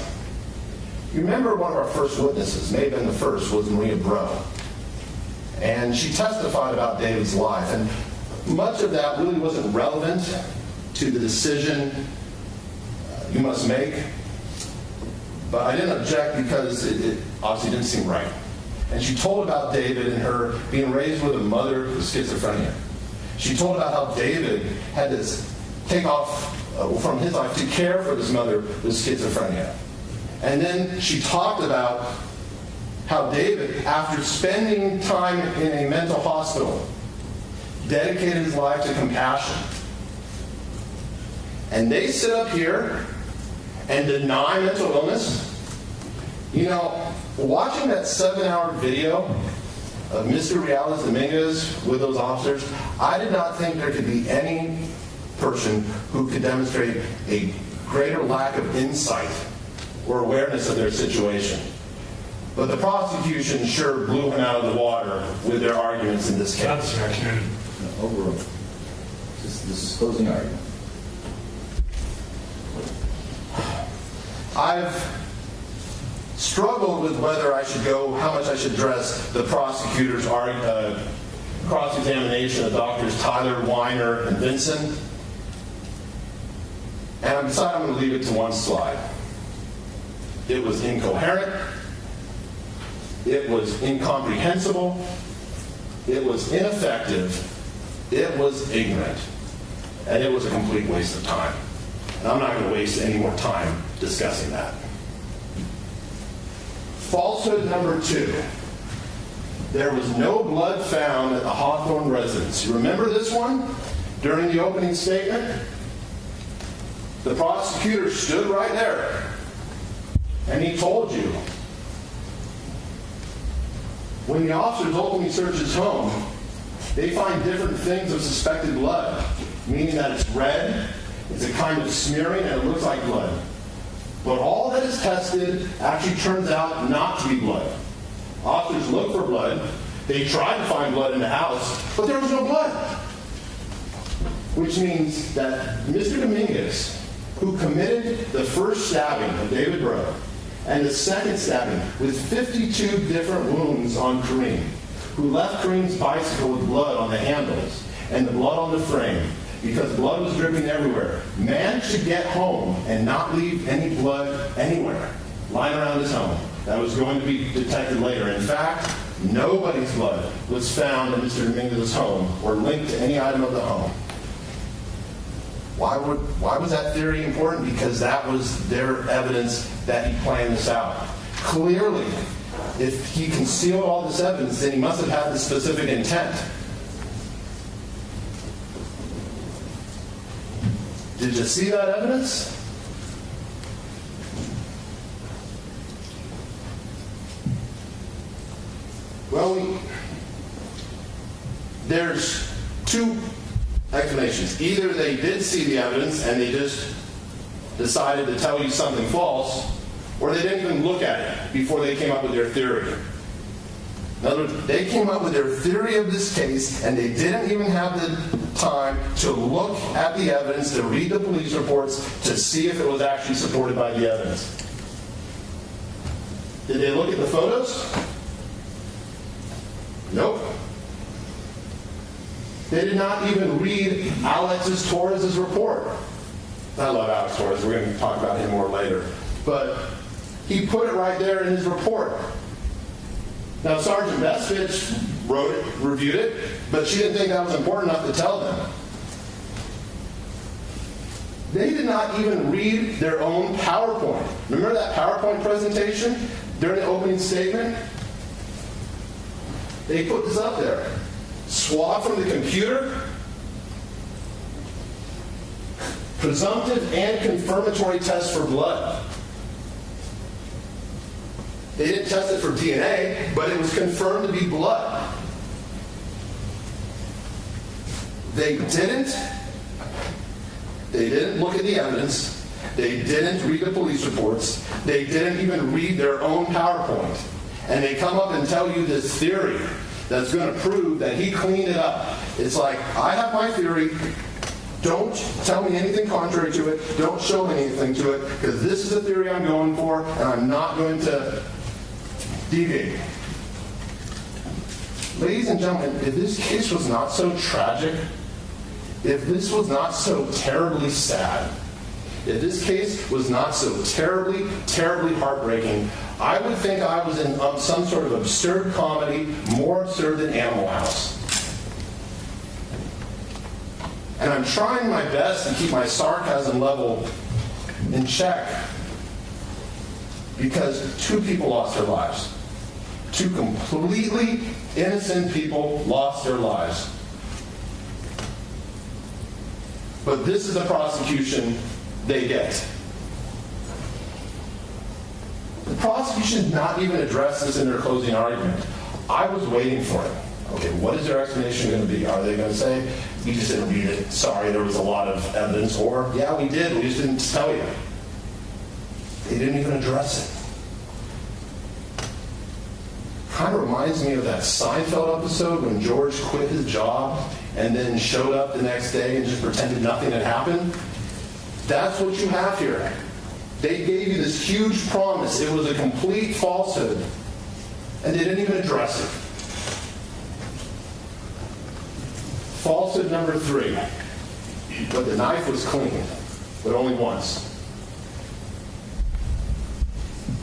You remember one of our first witnesses, may have been the first, was Maria Breaux. And she testified about David's life. And much of that really wasn't relevant to the decision you must make. But I didn't object because it obviously didn't seem right. And she told about David and her being raised with a mother with schizophrenia. She told about how David had to take off from his life to care for this mother with schizophrenia. And then she talked about how David, after spending time in a mental hospital, dedicated his life to compassion. And they sit up here and deny mental illness. You know, watching that 7-hour video of Mr. Dominguez with those officers, I did not think there could be any person who could demonstrate a greater lack of insight or awareness of their situation. But the prosecution sure blew him out of the water with their arguments in this case. Overall, this is closing argument. I've struggled with whether I should how much I should address the prosecutor's cross-examination of Drs. Tyler, Weiner, and Vinson. And I decided I'm going to leave it to one slide. It was incoherent. It was incomprehensible. It was ineffective. It was ignorant. And it was a complete waste of time. And I'm not going to waste any more time discussing that. Falsehood number 2. There was no blood found at the Hawthorne residence. You remember this one? During the opening statement, the prosecutor stood right there and he told you, when the officers ultimately search his home, they find different things of suspected blood, meaning that it's red, it's a kind of smearing, and it looks like blood. But all that is tested actually turns out not to be blood. Officers look for blood. They tried to find blood in the house, but there was no blood. Which means that Mr. Dominguez, who committed the first stabbing of David Breaux, and the second stabbing with 52 different wounds on Karim, who left Karim's bicycle with blood on the handles and the blood on the frame, because blood was dripping everywhere, managed to get home and not leave any blood anywhere lying around his home that was going to be detected later. In fact, nobody's blood was found in Mr. Dominguez's home or linked to any item of the home. Why was that theory important? Because that was their evidence that he planned this out. Clearly, if he concealed all this evidence, then he must have had the specific intent. Did you see that evidence? Well, there's two explanations. Either they did see the evidence and they just decided to tell you something false, or they didn't even look at it before they came up with their theory. In other words, they came up with their theory of this case and they didn't even have the time to look at the evidence, to read the police reports, to see if it was actually supported by the evidence. Did they look at the photos? Nope. They did not even read Alexis Torres' report. I love Alex Torres. We're going to talk about him more later. But he put it right there in his report. Now, Sergeant Besfitch wrote it, reviewed it, but she didn't think that was important enough to tell them. They did not even read their own PowerPoint. Remember that PowerPoint presentation during the opening statement? They put this up there. Swab from the computer, presumptive and confirmatory tests for blood. They didn't test it for DNA, but it was confirmed to be blood. They didn't look at the evidence. They didn't read the police reports. They didn't even read their own PowerPoint. And they come up and tell you this theory that's going to prove that he cleaned it up. It's like, I have my theory. Don't tell me anything contrary to it. Don't show me anything to it, because this is the theory I'm going for, and I'm not going to deviate. Ladies and gentlemen, if this case was not so tragic, if this was not so terribly sad, if this case was not so terribly, terribly heartbreaking, I would think I was in some sort of absurd comedy, more absurd than Animal House. And I'm trying my best to keep my sarcasm level in check, because 2 people lost their lives. 2 completely innocent people lost their lives. But this is the prosecution they get. The prosecution did not even address this in their closing argument. I was waiting for it. Okay, what is their explanation going to be? Are they going to say, we just didn't read it, sorry, there was a lot of evidence, or, yeah, we did, we just didn't tell you. They didn't even address it. Kind of reminds me of that Seinfeld episode when George quit his job and then showed up the next day and just pretended nothing had happened. That's what you have here. They gave you this huge promise. It was a complete falsehood, and they didn't even address it. Falsehood number 3. But the knife was clean, but only once.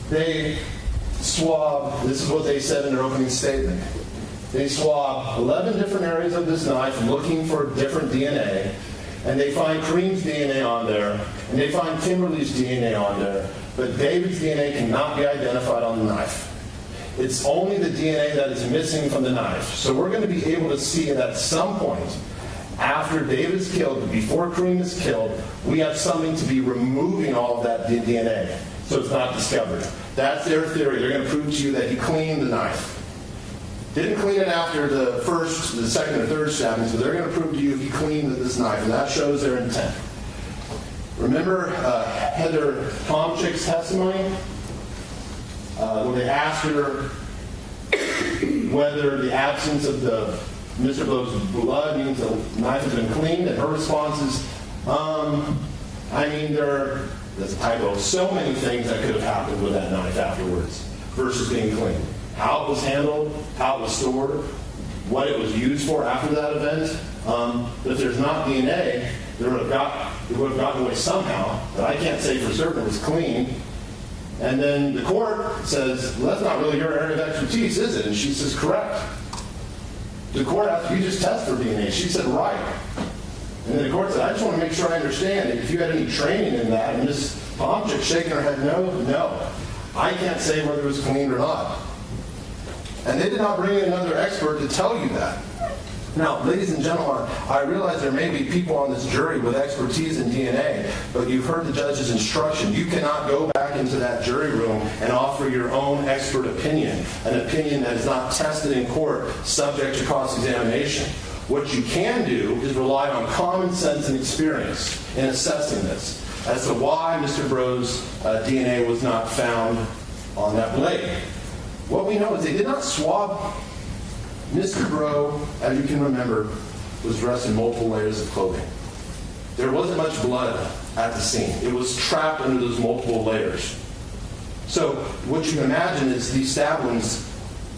They swabbed, this is what they said in their opening statement. They swabbed 11 different areas of this knife looking for different DNA, and they find Karim's DNA on there, and they find Kimberlee's DNA on there, but David's DNA cannot be identified on the knife. It's only the DNA that is missing from the knife. So we're going to be able to see that at some point, after David is killed, but before Karim is killed, we have something to be removing all of that DNA, so it's not discovered. That's their theory. They're going to prove to you that he cleaned the knife. Didn't clean it after the first, the second, or third stabbing, so they're going to prove to you he cleaned this knife, and that shows their intent. Remember Heather Tomchick's testimony? When they asked her whether the absence of Mr. Breaux's blood means the knife has been cleaned, and her response is, that's a typo, so many things that could have happened with that knife afterwards versus being cleaned. How it was handled, how it was stored, what it was used for after that event. But if there's not DNA, it would have gotten away somehow, but I can't say for certain it was clean. And then the court says, well, that's not really your area of expertise, is it? And she says, correct. The court asked, you just test for DNA. She said, right. And then the court said, I just want to make sure I understand if you had any training in that. And Ms. Tomchick shaking her head, no. I can't say whether it was clean or not. And they did not bring in another expert to tell you that. Now, ladies and gentlemen, I realize there may be people on this jury with expertise in DNA, but you've heard the judge's instruction. You cannot go back into that jury room and offer your own expert opinion, an opinion that is not tested in court, subject to cross-examination. What you can do is rely on common sense and experience in assessing this as to why Mr. Breaux's DNA was not found on that blade. What we know is they did not swab. Mr. Breaux, as you can remember, was dressed in multiple layers of clothing. There wasn't much blood at the scene. It was trapped under those multiple layers. So what you can imagine is these stab wounds,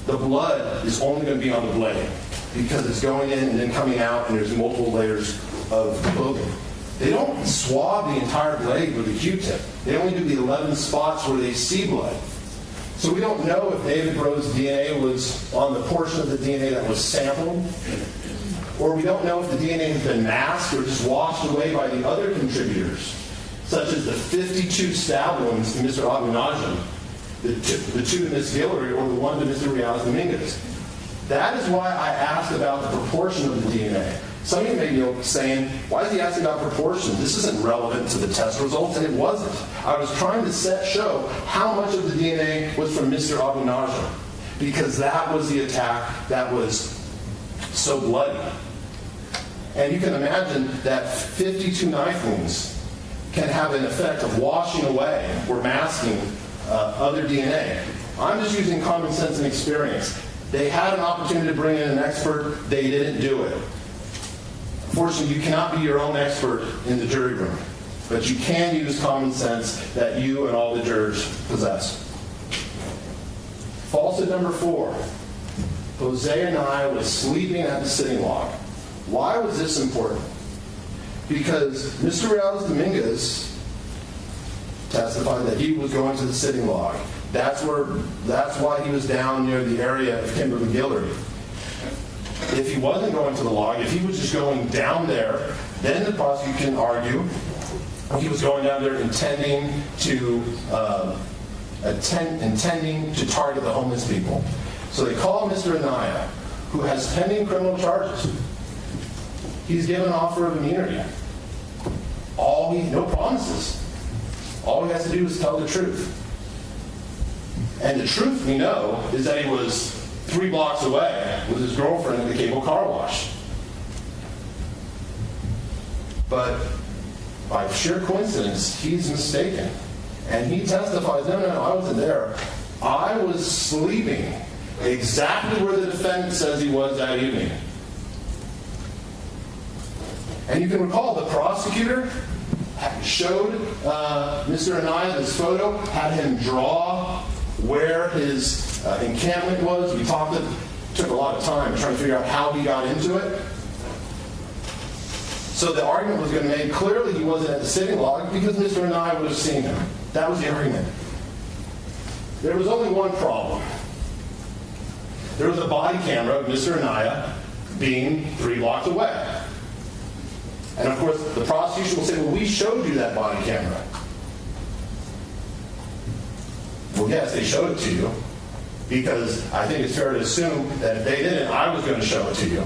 the blood is only going to be on the blade because it's going in and then coming out, and there's multiple layers of clothing. They don't swab the entire blade with a Q-tip. They only do the 11 spots where they see blood. So we don't know if David Breaux's DNA was on the portion of the DNA that was sampled, or we don't know if the DNA has been masked or just washed away by the other contributors, such as the 52 stab wounds to Mr. Abou Najm, the 2 to Ms. Guillory, or the 1 to Mr. Dominguez. That is why I asked about the proportion of the DNA. Some of you may be saying, why is he asking about proportion? This isn't relevant to the test results, and it wasn't. I was trying to show how much of the DNA was from Mr. Abou Najm, because that was the attack that was so bloody. And you can imagine that 52 knife wounds can have an effect of washing away or masking other DNA. I'm just using common sense and experience. They had an opportunity to bring in an expert. They didn't do it. Unfortunately, you cannot be your own expert in the jury room, but you can use common sense that you and all the jurors possess. Falsehood number 4. Jose and I was sleeping at the sitting log. Why was this important? Because Mr. Dominguez testified that he was going to the sitting log. That's why he was down near the area of Kimberlee Guillory. If he wasn't going to the log, if he was just going down there, then the prosecutor can argue he was going down there intending to target the homeless people. So they call Mr. Anaya, who has pending criminal charges. He's given an offer of immunity. No promises. All he has to do is tell the truth. And the truth, we know, is that he was 3 blocks away with his girlfriend at the cable car wash. But by sheer coincidence, he's mistaken. And he testifies, no, I wasn't there. I was sleeping exactly where the defendant says he was that evening. And you can recall the prosecutor showed Mr. Anaya this photo, had him draw where his encampment was. We took a lot of time trying to figure out how he got into it. So the argument was going to be made. Clearly he wasn't at the sitting log because Mr. Anaya would have seen him. That was the argument. There was only one problem. There was a body camera of Mr. Anaya being 3 blocks away. And of course, the prosecution will say, well, we showed you that body camera. Well, yes, they showed it to you, because I think it's fair to assume that if they didn't, I was going to show it to you.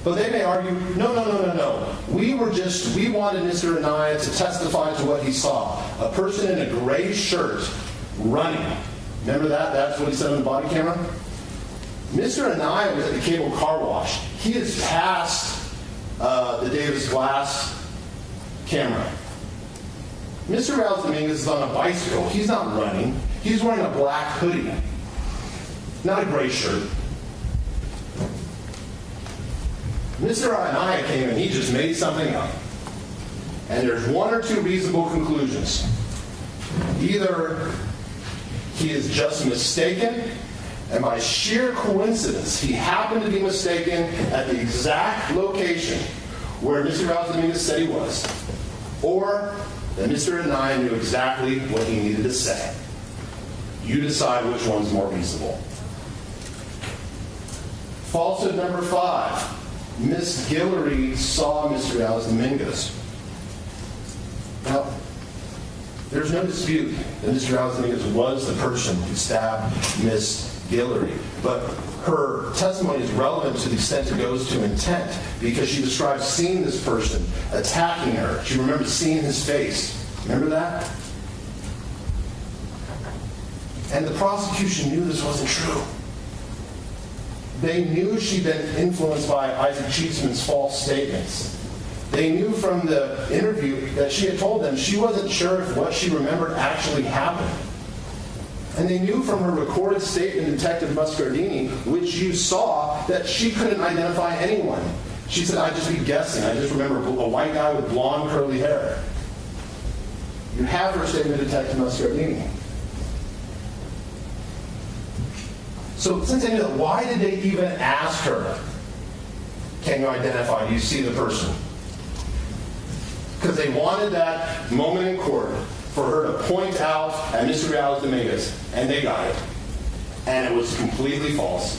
But they may argue, no. We wanted Mr. Anaya to testify to what he saw. A person in a gray shirt running. Remember that? That's what he said on the body camera? Mr. Anaya was at the cable car wash. He is past the Davis Glass camera. Mr. Dominguez is on a bicycle. He's not running. He's wearing a black hoodie, not a gray shirt. Mr. Anaya came and he just made something up. And there's 1 or 2 reasonable conclusions. Either he is just mistaken, and by sheer coincidence, he happened to be mistaken at the exact location where Mr. Dominguez said he was. Or that Mr. Anaya knew exactly what he needed to say. You decide which one's more reasonable. Falsehood number 5. Miss Guillory saw Mr. Dominguez. Now, there's no dispute that Mr. Dominguez was the person who stabbed Miss Guillory, but her testimony is relevant to the extent it goes to intent, because she describes seeing this person attacking her. She remembers seeing his face. Remember that? And the prosecution knew this wasn't true. They knew she'd been influenced by Isaac Cheeseman's false statements. They knew from the interview that she had told them she wasn't sure if what she remembered actually happened. And they knew from her recorded statement to Detective Muscardini, which you saw, that she couldn't identify anyone. She said, I'd just be guessing. I just remember a white guy with blonde curly hair. You have her statement to Detective Muscardini. So since they knew that, why did they even ask her, can you identify, do you see the person? Because they wanted that moment in court for her to point out at Mr. Dominguez, and they got it. And it was completely false.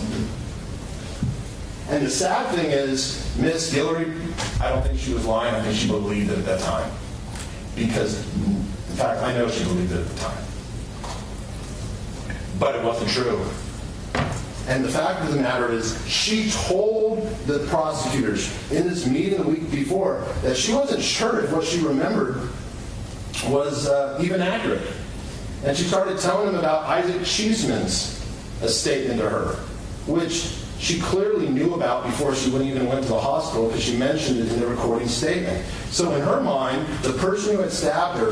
And the sad thing is, Miss Guillory, I don't think she was lying. I think she believed it at that time. Because, in fact, I know she believed it at the time. But it wasn't true. And the fact of the matter is, she told the prosecutors in this meeting the week before that she wasn't sure if what she remembered was even accurate. And she started telling them about Isaac Cheeseman's statement to her, which she clearly knew about before she even went to the hospital because she mentioned it in the recording statement. So in her mind, the person who had stabbed her,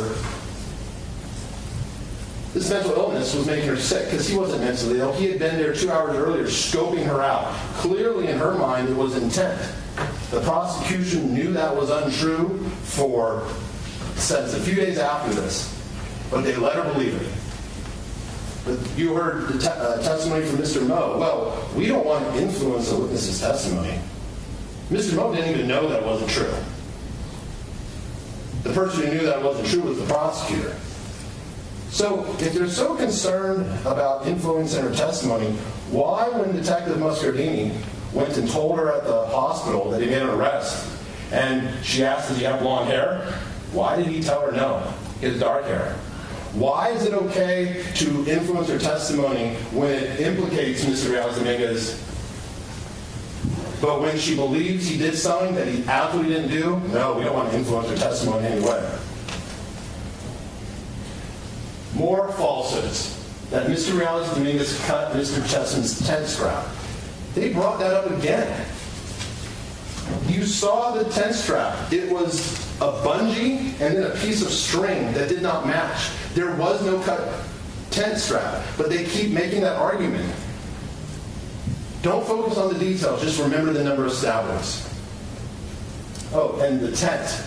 this mental illness was making her sick because he wasn't mentally ill. He had been there 2 hours earlier scoping her out. Clearly in her mind, it was intent. The prosecution knew that was untrue for since a few days after this, but they let her believe it. But you heard the testimony from Mr. Moe. Well, we don't want to influence a witness's testimony. Mr. Moe didn't even know that wasn't true. The person who knew that wasn't true was the prosecutor. So if they're so concerned about influencing her testimony, why, when Detective Muscardini went and told her at the hospital that he made an arrest, and she asked, "Does he have blonde hair?" Why did he tell her no? He has dark hair. Why is it okay to influence her testimony when it implicates Mr. Dominguez, but when she believes he did something that he absolutely didn't do, no, we don't want to influence her testimony anyway. More falsehoods. That Mr. Dominguez cut Mr. Chessman's tent strap. They brought that up again. You saw the tent strap. It was a bungee and then a piece of string that did not match. There was no cut tent strap, but they keep making that argument. Don't focus on the details, just remember the number of stabbings. Oh, and the tent.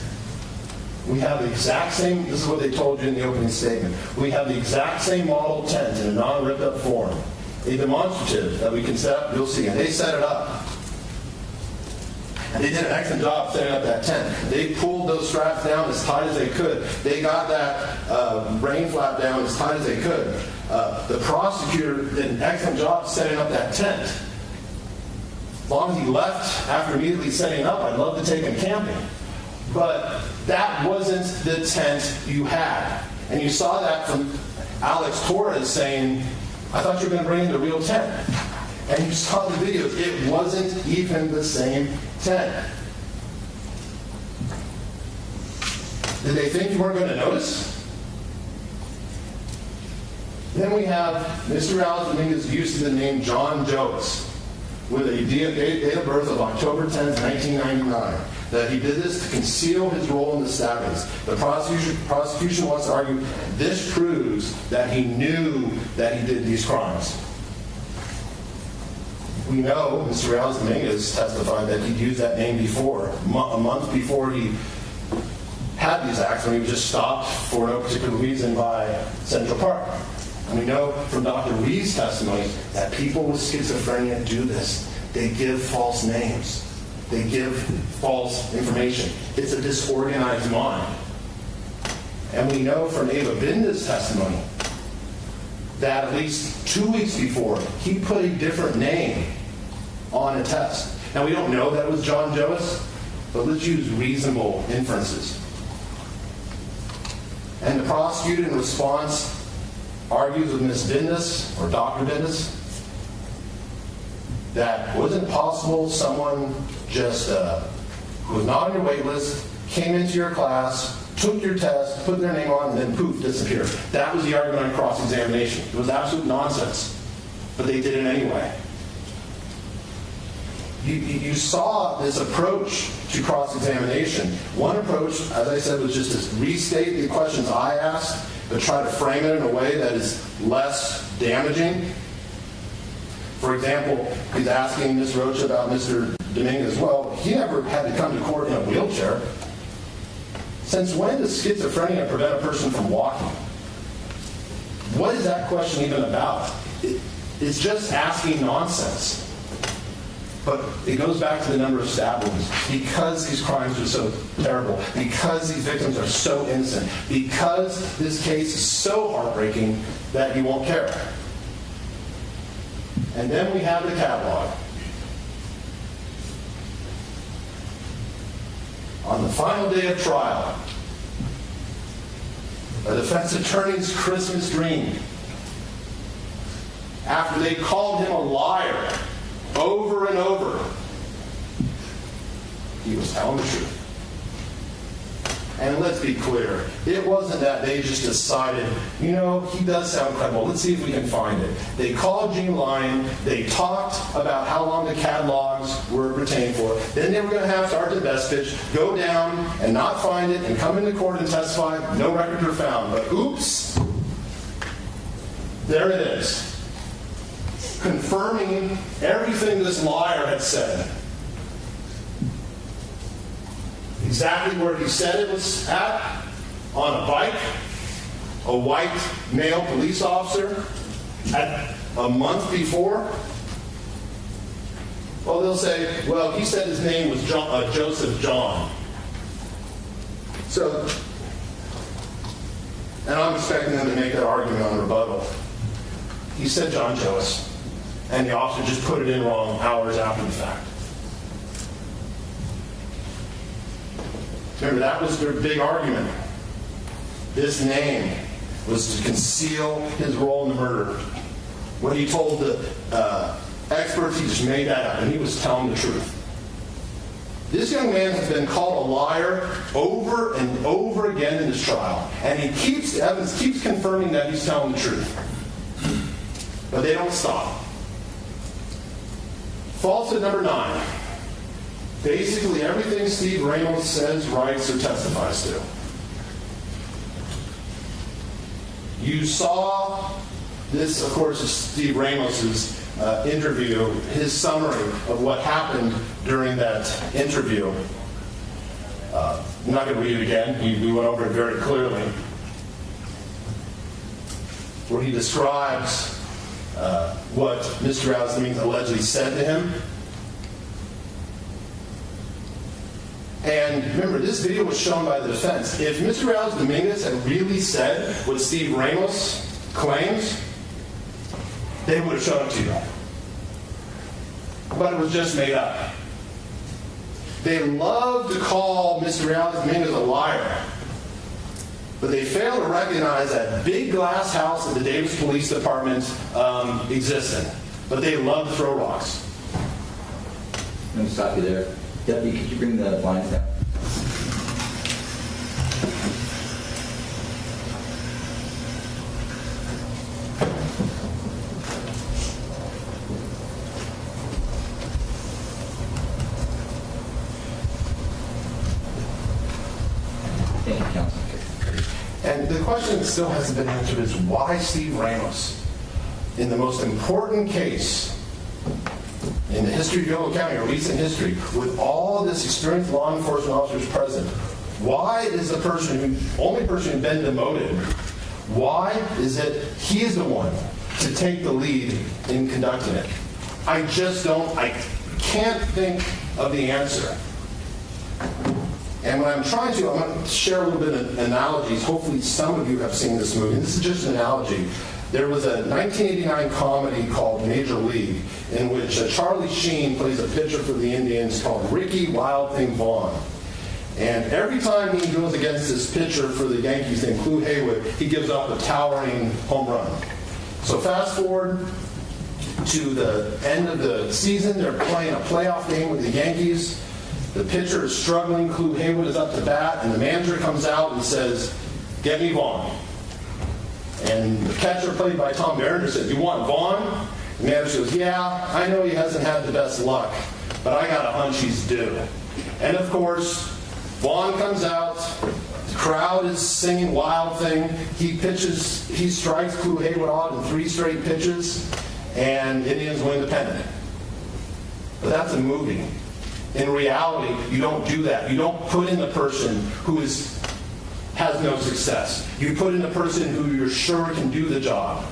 We have the exact same, this is what they told you in the opening statement. We have the exact same model tent in a non-ripped up form. A demonstrative that we can set up, you'll see, and they set it up. And they did an excellent job setting up that tent. They pulled those straps down as tight as they could. They got that rain flap down as tight as they could. The prosecutor did an excellent job setting up that tent. As long as he left after immediately setting it up, I'd love to take him camping. But that wasn't the tent you had. And you saw that from Alex Torres saying, "I thought you were going to bring in the real tent." And you saw the videos. It wasn't even the same tent. Did they think you weren't going to notice? Then we have Mr. Dominguez's use of the name John Joes with a date of birth of October 10th, 1999. That he did this to conceal his role in the stabbings. The prosecution wants to argue this proves that he knew that he did these crimes. We know Mr. Dominguez testified that he'd used that name before, a month before he had these acts, when he was just stopped for no particular reason by Central Park. And we know from Dr. Lee's testimony that people with schizophrenia do this. They give false names. They give false information. It's a disorganized mind. And we know from Ava Binda's testimony that at least 2 weeks before, he put a different name on a test. Now, we don't know that it was John Joes, but let's use reasonable inferences. And the prosecutor, in response, argues with Ms. Bindas, or Dr. Bindas, that wasn't possible someone just who was not on your wait list, came into your class, took your test, put their name on, and then poof, disappeared. That was the argument on cross-examination. It was absolute nonsense, but they did it anyway. You saw this approach to cross-examination. One approach, as I said, was just to restate the questions I asked, but try to frame it in a way that is less damaging. For example, he's asking Ms. Rocha about Mr. Dominguez. Well, he never had to come to court in a wheelchair. Since when does schizophrenia prevent a person from walking? What is that question even about? It's just asking nonsense. But it goes back to the number of stabbings. Because these crimes are so terrible, because these victims are so innocent, because this case is so heartbreaking that you won't care. And then we have the catalog. On the final day of trial, a defense attorney's Christmas dream. after they called him a liar over and over, he was telling the truth. And let's be clear, it wasn't that they just decided, you know, he does sound credible, let's see if we can find it. They called Gene Lyon, they talked about how long the catalogs were retained for, then they were going to have Sergeant Bestich go down and not find it and come into court and testify, no records were found. But oops, there it is, confirming everything this liar had said. Exactly where he said it was at, on a bike, a white male police officer, at a month before. Well, they'll say, well, he said his name was Joseph John. So, and I'm expecting them to make that argument on rebuttal. He said John Joas, and the officer just put it in wrong hours after the fact. Remember, that was their big argument. This name was to conceal his role in the murder. When he told the experts, he just made that up, and he was telling the truth. This young man has been called a liar over and over again in this trial, and evidence keeps confirming that he's telling the truth. But they don't stop. Falsehood number 9. Basically everything Steve Ramos says, writes, or testifies to. You saw this, of course, is Steve Ramos's interview, his summary of what happened during that interview. I'm not going to read it again. We went over it very clearly. Where he describes what Mr. Dominguez allegedly said to him. And remember, this video was shown by the defense. If Mr. Dominguez had really said what Steve Ramos claims, they would have shown it to you. But it was just made up. They love to call Mr. Dominguez a liar, but they fail to recognize that big glass house that the Davis Police Department existed. But they love to throw rocks. Let me stop you there. Deputy, could you bring the blinds down? Thank you, Counsel. And the question that still hasn't been answered is why Steve Ramos, in the most important case in the history of Yolo County, or recent history, with all of this experienced law enforcement officers present, why is the only person who's been demoted, why is it he is the one to take the lead in conducting it? I can't think of the answer. And when I'm going to share a little bit of analogies. Hopefully some of you have seen this movie. This is just an analogy. There was a 1989 comedy called Major League, in which Charlie Sheen plays a pitcher for the Indians called Ricky Wild Thing Vaughn. And every time he goes against this pitcher for the Yankees named Clu Haywood, he gives up a towering home run. So fast forward to the end of the season. They're playing a playoff game with the Yankees. The pitcher is struggling. Clu Haywood is up to bat, and the manager comes out and says, "Get me Vaughn." And the catcher, played by Tom Berenger, said, "You want Vaughn?" The manager goes, "Yeah, I know he hasn't had the best luck, but I got a hunch he's due." And of course, Vaughn comes out. The crowd is singing Wild Thing. He strikes Clu Haywood out in 3 straight pitches, and Indians win the pennant. But that's a movie. In reality, you don't do that. You don't put in the person who has no success. You put in the person who you're sure can do the job.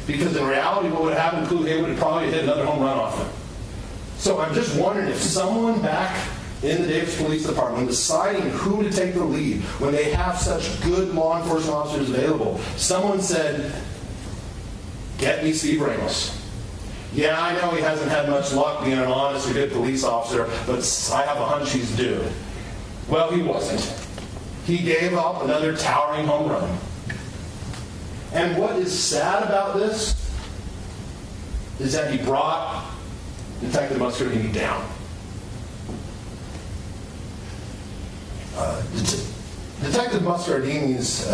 Because in reality, what would happen to Clu Haywood would probably hit another home run off him. So I'm just wondering if someone back in the Davis Police Department, deciding who to take the lead, when they have such good law enforcement officers available, someone said, "Get me Steve Ramos. Yeah, I know he hasn't had much luck being an honest or good police officer, but I have a hunch he's due." Well, he wasn't. He gave up another towering home run. And what is sad about this is that he brought Detective Muscardini down. Detective Muscardini's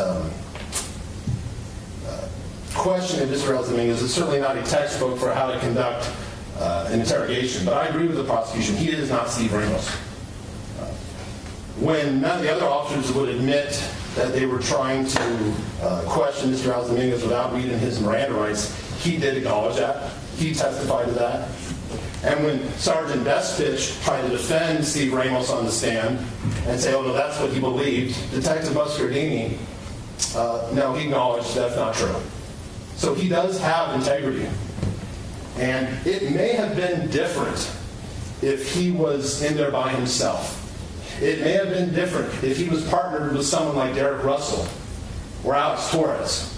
question of Mr. Dominguez is certainly not a textbook for how to conduct an interrogation, but I agree with the prosecution. He is not Steve Ramos. When none of the other officers would admit that they were trying to question Mr. Dominguez without reading his Miranda rights, he did acknowledge that. He testified to that. And when Sergeant Bestfitch tried to defend Steve Ramos on the stand and say, oh, no, that's what he believed, Detective Muscardini, no, he acknowledged that's not true. So he does have integrity. And it may have been different if he was in there by himself. It may have been different if he was partnered with someone like Derek Russell or Alex Torres,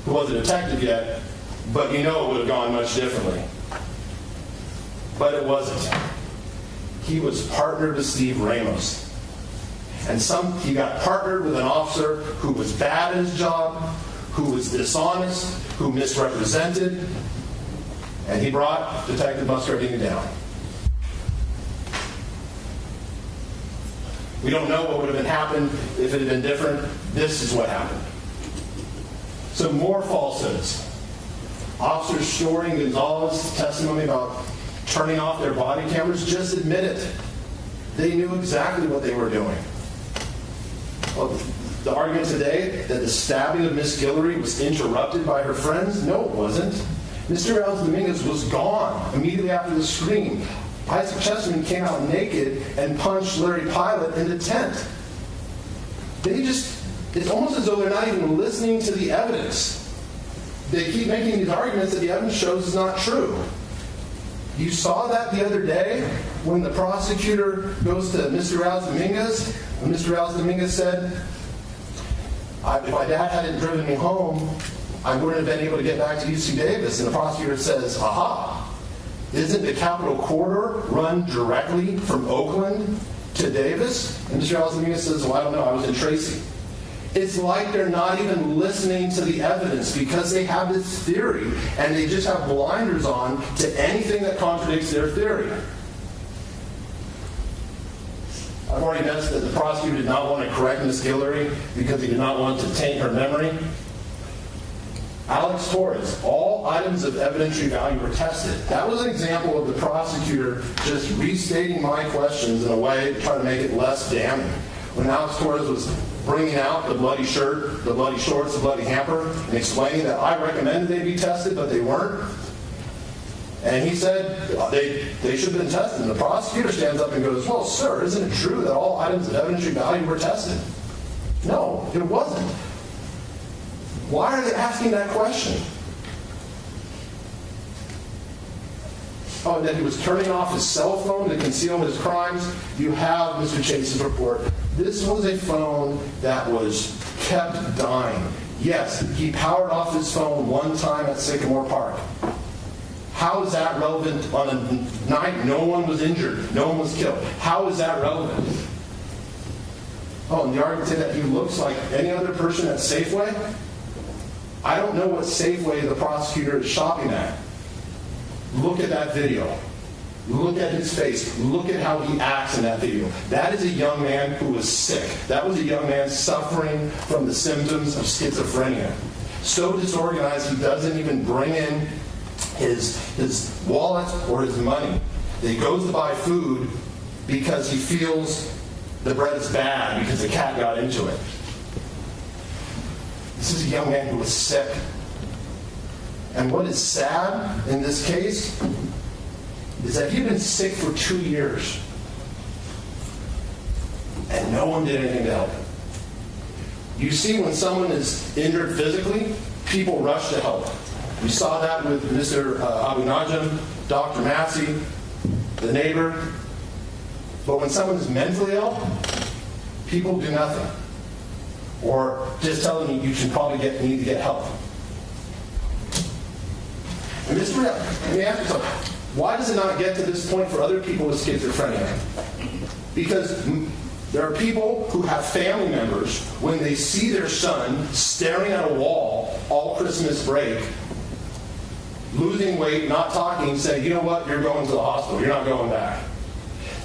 who wasn't a detective yet, but you know it would have gone much differently. But it wasn't. He was partnered with Steve Ramos. And he got partnered with an officer who was bad at his job, who was dishonest, who misrepresented, and he brought Detective Muscardini down. We don't know what would have happened if it had been different. This is what happened. So more falsehoods. Officer Story and Gonzalez's testimony about turning off their body cameras just admit it. They knew exactly what they were doing. Well, the argument today that the stabbing of Miss Guillory was interrupted by her friends, no, it wasn't. Mr. Dominguez was gone immediately after the scream. Isaac Chesterman came out naked and punched Larry Pilot in the tent. It's almost as though they're not even listening to the evidence. They keep making these arguments that the evidence shows is not true. You saw that the other day when the prosecutor goes to Mr. Dominguez, and Mr. Dominguez said, if my dad hadn't driven me home, I wouldn't have been able to get back to UC Davis. And the prosecutor says, aha, isn't the Capitol Corridor run directly from Oakland to Davis? And Mr. Dominguez says, well, I don't know, I was in Tracy. It's like they're not even listening to the evidence because they have this theory and they just have blinders on to anything that contradicts their theory. I've already mentioned that the prosecutor did not want to correct Miss Guillory because he did not want to taint her memory. Alex Torres, all items of evidentiary value were tested. That was an example of the prosecutor just restating my questions in a way to try to make it less damning. When Alex Torres was bringing out the bloody shirt, the bloody shorts, the bloody hamper, and explaining that I recommended they be tested, but they weren't. And he said they should have been tested. And the prosecutor stands up and goes, well, sir, isn't it true that all items of evidentiary value were tested? No, it wasn't. Why are they asking that question? Oh, and that he was turning off his cell phone to conceal his crimes. You have Mr. Chase's report. This was a phone that was kept dying. Yes, he powered off his phone one time at Sycamore Park. How is that relevant on a night no one was injured, no one was killed? How is that relevant? Oh, and the argument said that he looks like any other person at Safeway? I don't know what Safeway the prosecutor is shopping at. Look at that video. Look at his face. Look at how he acts in that video. That is a young man who was sick. That was a young man suffering from the symptoms of schizophrenia. So disorganized, he doesn't even bring in his wallet or his money. He goes to buy food because he feels the bread is bad because the cat got into it. This is a young man who was sick. And what is sad in this case is that he'd been sick for 2 years. And no one did anything to help him. You see, when someone is injured physically, people rush to help. We saw that with Mr. Abou Najm, Dr. Massey, the neighbor. But when someone is mentally ill, people do nothing. Or just tell them you should probably need to get help. And let me ask you something. Why does it not get to this point for other people with schizophrenia? Because there are people who have family members, when they see their son staring at a wall all Christmas break, losing weight, not talking, say, you know what, you're going to the hospital, you're not going back.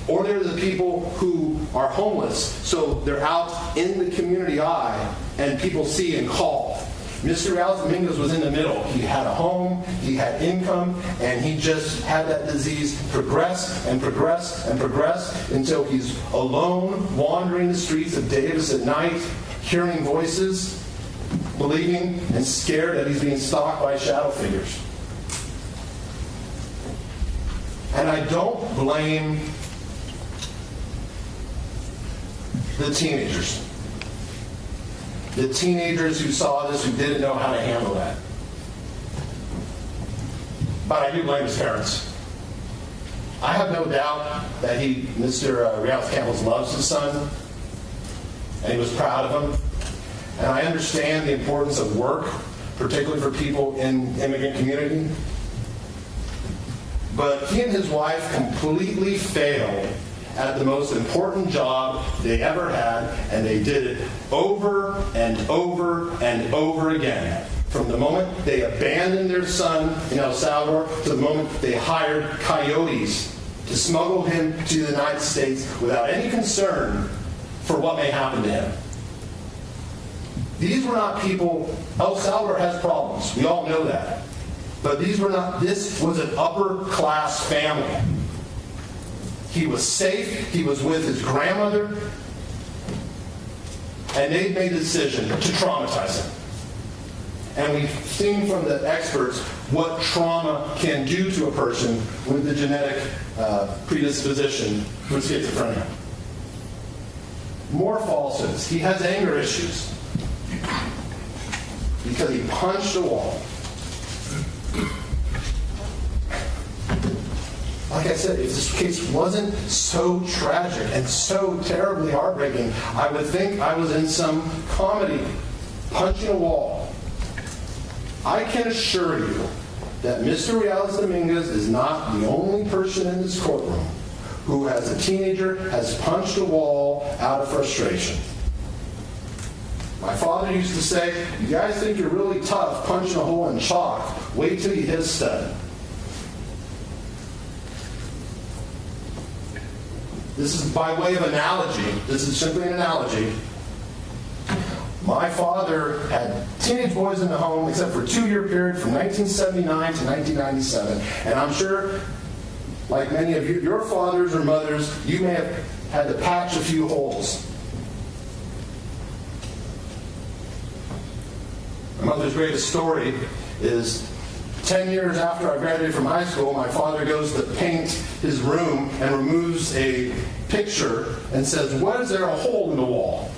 Or there are the people who are homeless, so they're out in the community eye, and people see and call. Mr. Dominguez was in the middle. He had a home, he had income, and he just had that disease progress and progress and progress until he's alone, wandering the streets of Davis at night, hearing voices, believing and scared that he's being stalked by shadow figures. And I don't blame the teenagers. The teenagers who saw this, who didn't know how to handle that. But I do blame his parents. I have no doubt that Mr. Rios Campbell loves his son, and he was proud of him. And I understand the importance of work, particularly for people in the immigrant community. But he and his wife completely failed at the most important job they ever had, and they did it over and over and over again. From the moment they abandoned their son in El Salvador to the moment they hired coyotes to smuggle him to the United States without any concern for what may happen to him. These were not people. El Salvador has problems. We all know that. But this was an upper class family. He was safe, he was with his grandmother, and they made the decision to traumatize him. And we've seen from the experts what trauma can do to a person with the genetic predisposition for schizophrenia. More falsehoods. He has anger issues because he punched a wall. Like I said, if this case wasn't so tragic and so terribly heartbreaking, I would think I was in some comedy, punching a wall. I can assure you that Mr. Rios Dominguez is not the only person in this courtroom who, as a teenager, has punched a wall out of frustration. My father used to say, you guys think you're really tough punching a hole in chalk. Wait till you hit a stud. This is by way of analogy. This is simply an analogy. My father had teenage boys in the home, except for a 2-year period from 1979 to 1997. And I'm sure, like many of your fathers or mothers, you may have had to patch a few holes. My mother's greatest story is 10 years after I graduated from high school, my father goes to paint his room and removes a picture and says, "What is there a hole in the wall?"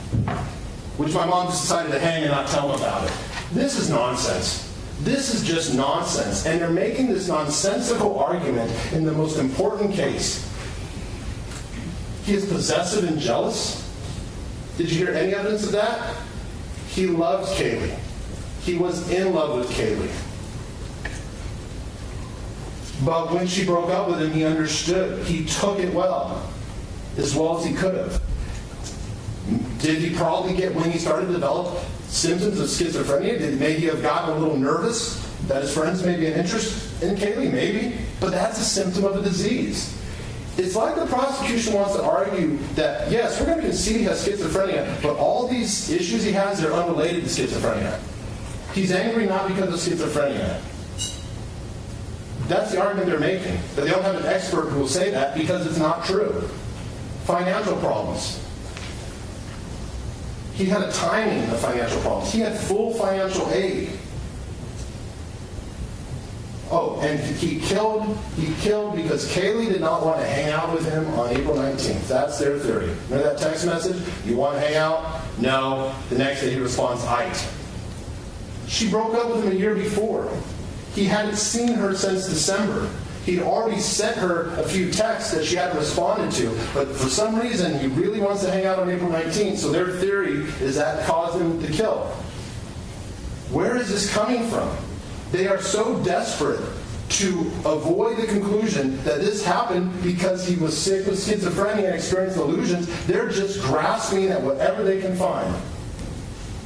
Which my mom just decided to hang and not tell him about it. This is nonsense. This is just nonsense. And they're making this nonsensical argument in the most important case. He is possessive and jealous. Did you hear any evidence of that? He loves Kaylee. He was in love with Kaylee. But when she broke up with him, he understood. He took it well as he could have. Did he probably get, when he started to develop symptoms of schizophrenia, did maybe have gotten a little nervous that his friends may be an interest in Kaylee? Maybe. But that's a symptom of a disease. It's like the prosecution wants to argue that, yes, we're going to concede he has schizophrenia, but all these issues he has are unrelated to schizophrenia. He's angry not because of schizophrenia. That's the argument they're making. But they don't have an expert who will say that because it's not true. Financial problems. He had a timing of financial problems. He had full financial aid. Oh, and he killed because Kaylee did not want to hang out with him on April 19th. That's their theory. Remember that text message? You want to hang out? No. The next day he responds, "Ite." She broke up with him a year before. He hadn't seen her since December. He'd already sent her a few texts that she hadn't responded to, but for some reason he really wants to hang out on April 19th, so their theory is that caused him to kill. Where is this coming from? They are so desperate to avoid the conclusion that this happened because he was sick with schizophrenia and experienced delusions. They're just grasping at whatever they can find.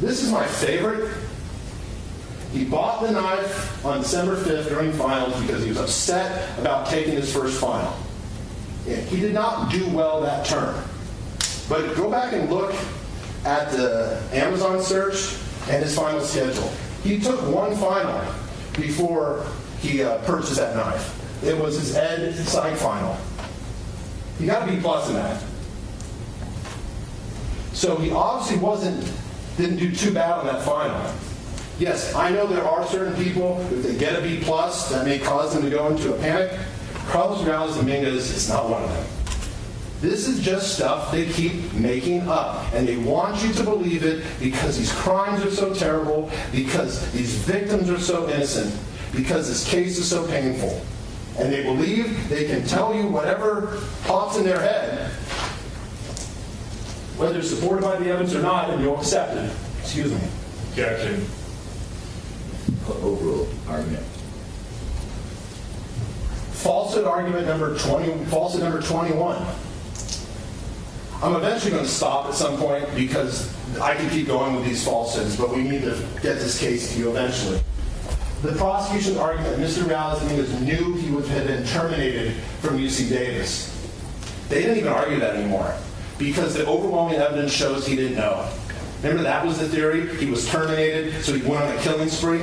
This is my favorite. He bought the knife on December 5th during finals because he was upset about taking his first final. He did not do well that term. But go back and look at the Amazon search and his final schedule. He took one final before he purchased that knife. It was his Ed Psych final. He got a B+ in that. So he obviously didn't do too bad on that final. Yes, I know there are certain people, if they get a B+, that may cause them to go into a panic. Carlos Dominguez is not one of them. This is just stuff they keep making up, and they want you to believe it because these crimes are so terrible, because these victims are so innocent, because this case is so painful. And they believe they can tell you whatever pops in their head, whether it's supported by the evidence or not, and you'll accept it. Excuse me. Objection. Overruled argument. Falsehood argument number 20. Falsehood number 21. I'm eventually going to stop at some point because I can keep going with these falsehoods, but we need to get this case to you eventually. The prosecution's argument that Mr. Dominguez knew he had been terminated from UC Davis. They didn't even argue that anymore because the overwhelming evidence shows he didn't know. Remember, that was the theory? He was terminated, so he went on a killing spree.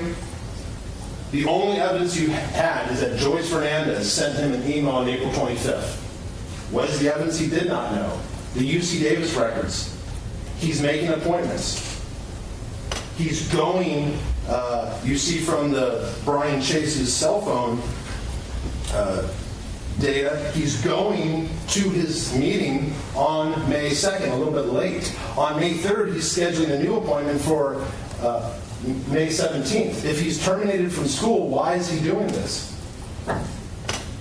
The only evidence you had is that Joyce Fernandez sent him an email on April 25th. What is the evidence he did not know? The UC Davis records. He's making appointments. He's going, you see from the Brian Chase's cell phone data, he's going to his meeting on May 2nd, a little bit late. On May 3rd, he's scheduling a new appointment for May 17th. If he's terminated from school, why is he doing this?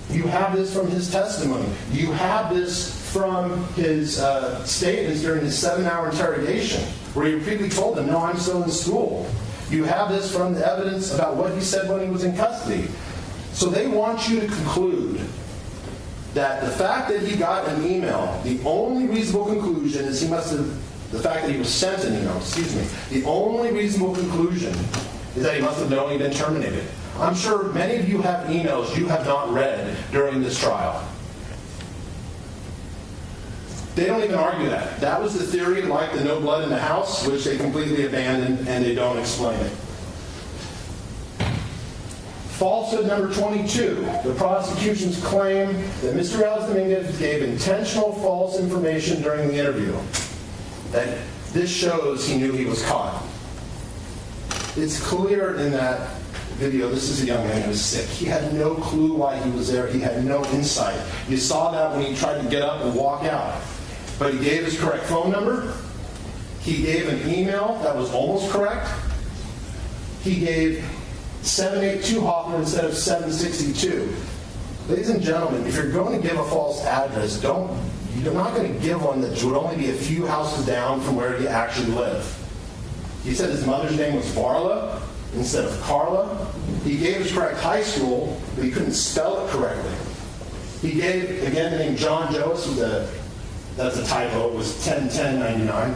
You have this from his testimony. You have this from his statements during his 7-hour interrogation, where he repeatedly told them, no, I'm still in school. You have this from the evidence about what he said when he was in custody. So they want you to conclude that the fact that he got an email, the only reasonable conclusion is he must have, the fact that he was sent an email, the only reasonable conclusion is that he must have known he'd been terminated. I'm sure many of you have emails you have not read during this trial. They don't even argue that. That was the theory, like the no blood in the house, which they completely abandoned and they don't explain it. Falsehood number 22. The prosecution's claim that Mr. Dominguez gave intentional false information during the interview. That this shows he knew he was caught. It's clear in that video, this is a young man who was sick. He had no clue why he was there. He had no insight. You saw that when he tried to get up and walk out. But he gave his correct phone number. He gave an email that was almost correct. He gave 782 Hoffman instead of 762. Ladies and gentlemen, if you're going to give a false address, you're not going to give one that would only be a few houses down from where you actually live. He said his mother's name was Varla instead of Carla. He gave his correct high school, but he couldn't spell it correctly. He gave, again, the name John Joas, that's a typo, it was 10-10-99.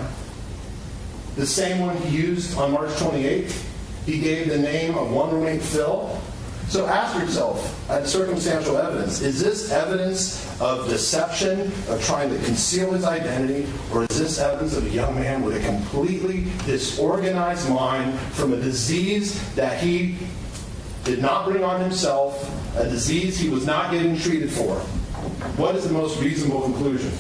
The same one he used on March 28th. He gave the name of one roommate, Phil. So ask yourself, at circumstantial evidence, is this evidence of deception, of trying to conceal his identity, or is this evidence of a young man with a completely disorganized mind from a disease that he did not bring on himself, a disease he was not getting treated for? What is the most reasonable conclusion?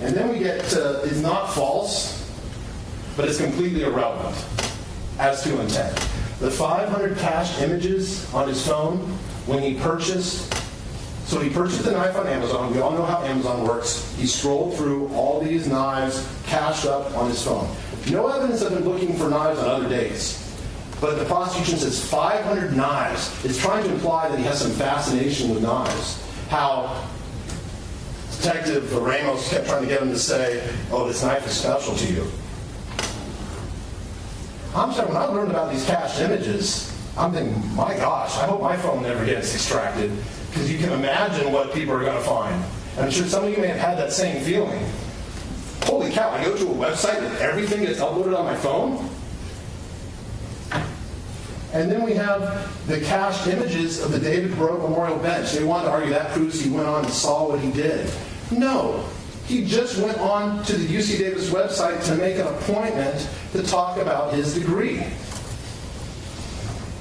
And then we get to, it's not false, but it's completely irrelevant as to intent. The 500 cached images on his phone when he purchased, so he purchased the knife on Amazon. We all know how Amazon works. He scrolled through all these knives cached up on his phone. No evidence of him looking for knives on other days. But the prosecution says 500 knives. It's trying to imply that he has some fascination with knives. How Detective Ramos kept trying to get him to say, oh, this knife is special to you. I'm sorry, when I learned about these cached images, I'm thinking, my gosh, I hope my phone never gets extracted, because you can imagine what people are going to find. And I'm sure some of you may have had that same feeling. Holy cow, I go to a website and everything gets uploaded on my phone? And then we have the cached images of the David Breaux Memorial Bench. They wanted to argue that proves he went on and saw what he did. No. He just went on to the UC Davis website to make an appointment to talk about his degree.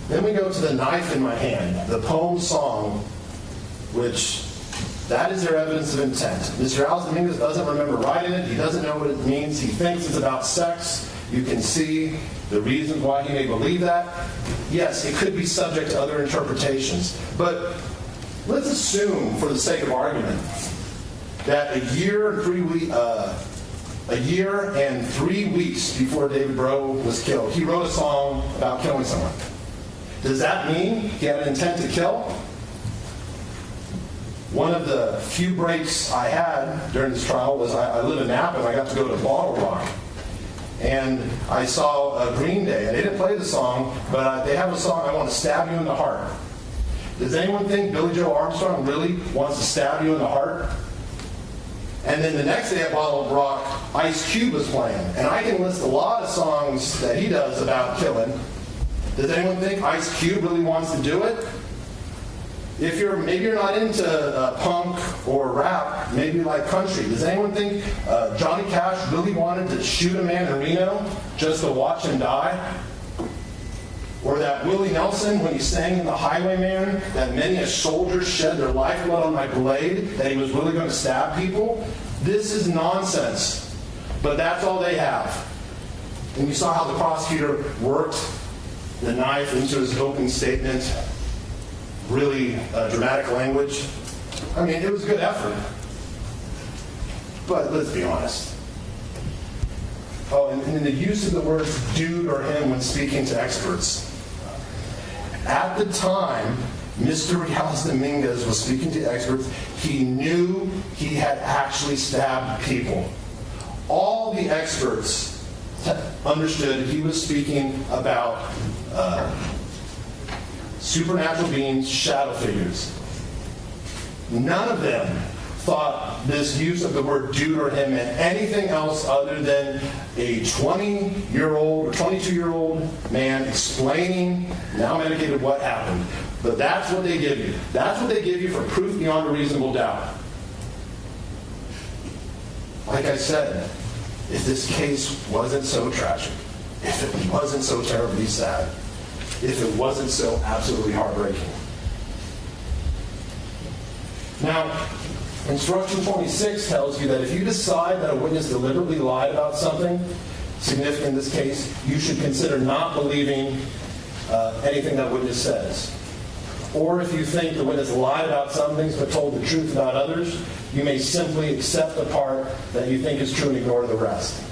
Then we go to The Knife in My Hand, the poem song, which that is their evidence of intent. Mr. Alex Dominguez doesn't remember writing it. He doesn't know what it means. He thinks it's about sex. You can see the reasons why he may believe that. Yes, it could be subject to other interpretations. But let's assume, for the sake of argument, that a year and 3 weeks before David Breaux was killed, he wrote a song about killing someone. Does that mean he had an intent to kill? One of the few breaks I had during this trial was I live in Napa and I got to go to Bottle Rock. And I saw Green Day, and they didn't play the song, but they have a song, I Want to Stab You in the Heart. Does anyone think Billy Joe Armstrong really wants to stab you in the heart? And then the next day at Bottle Rock, Ice Cube was playing. And I can list a lot of songs that he does about killing. Does anyone think Ice Cube really wants to do it? Maybe you're not into punk or rap, maybe you like country. Does anyone think Johnny Cash really wanted to shoot a man in Reno just to watch him die? Or that Willie Nelson, when he sang in The Highwayman, that many a soldier shed their lifeblood on my blade, that he was really going to stab people? This is nonsense. But that's all they have. And you saw how the prosecutor worked the knife into his opening statement. Really dramatic language. I mean, it was a good effort. But let's be honest. Oh, and the use of the words dude or him when speaking to experts. At the time, Mr. Alex Dominguez was speaking to experts, he knew he had actually stabbed people. All the experts understood he was speaking about supernatural beings, shadow figures. None of them thought this use of the word dude or him meant anything else other than a 20-year-old or 22-year-old man explaining, now medicated, what happened. But that's what they give you. That's what they give you for proof beyond a reasonable doubt. Like I said, if this case wasn't so tragic, if it wasn't so terribly sad, if it wasn't so absolutely heartbreaking. Now, Instruction 26 tells you that if you decide that a witness deliberately lied about something significant in this case, you should consider not believing anything that witness says. Or if you think the witness lied about some things but told the truth about others, you may simply accept the part that you think is true and ignore the rest.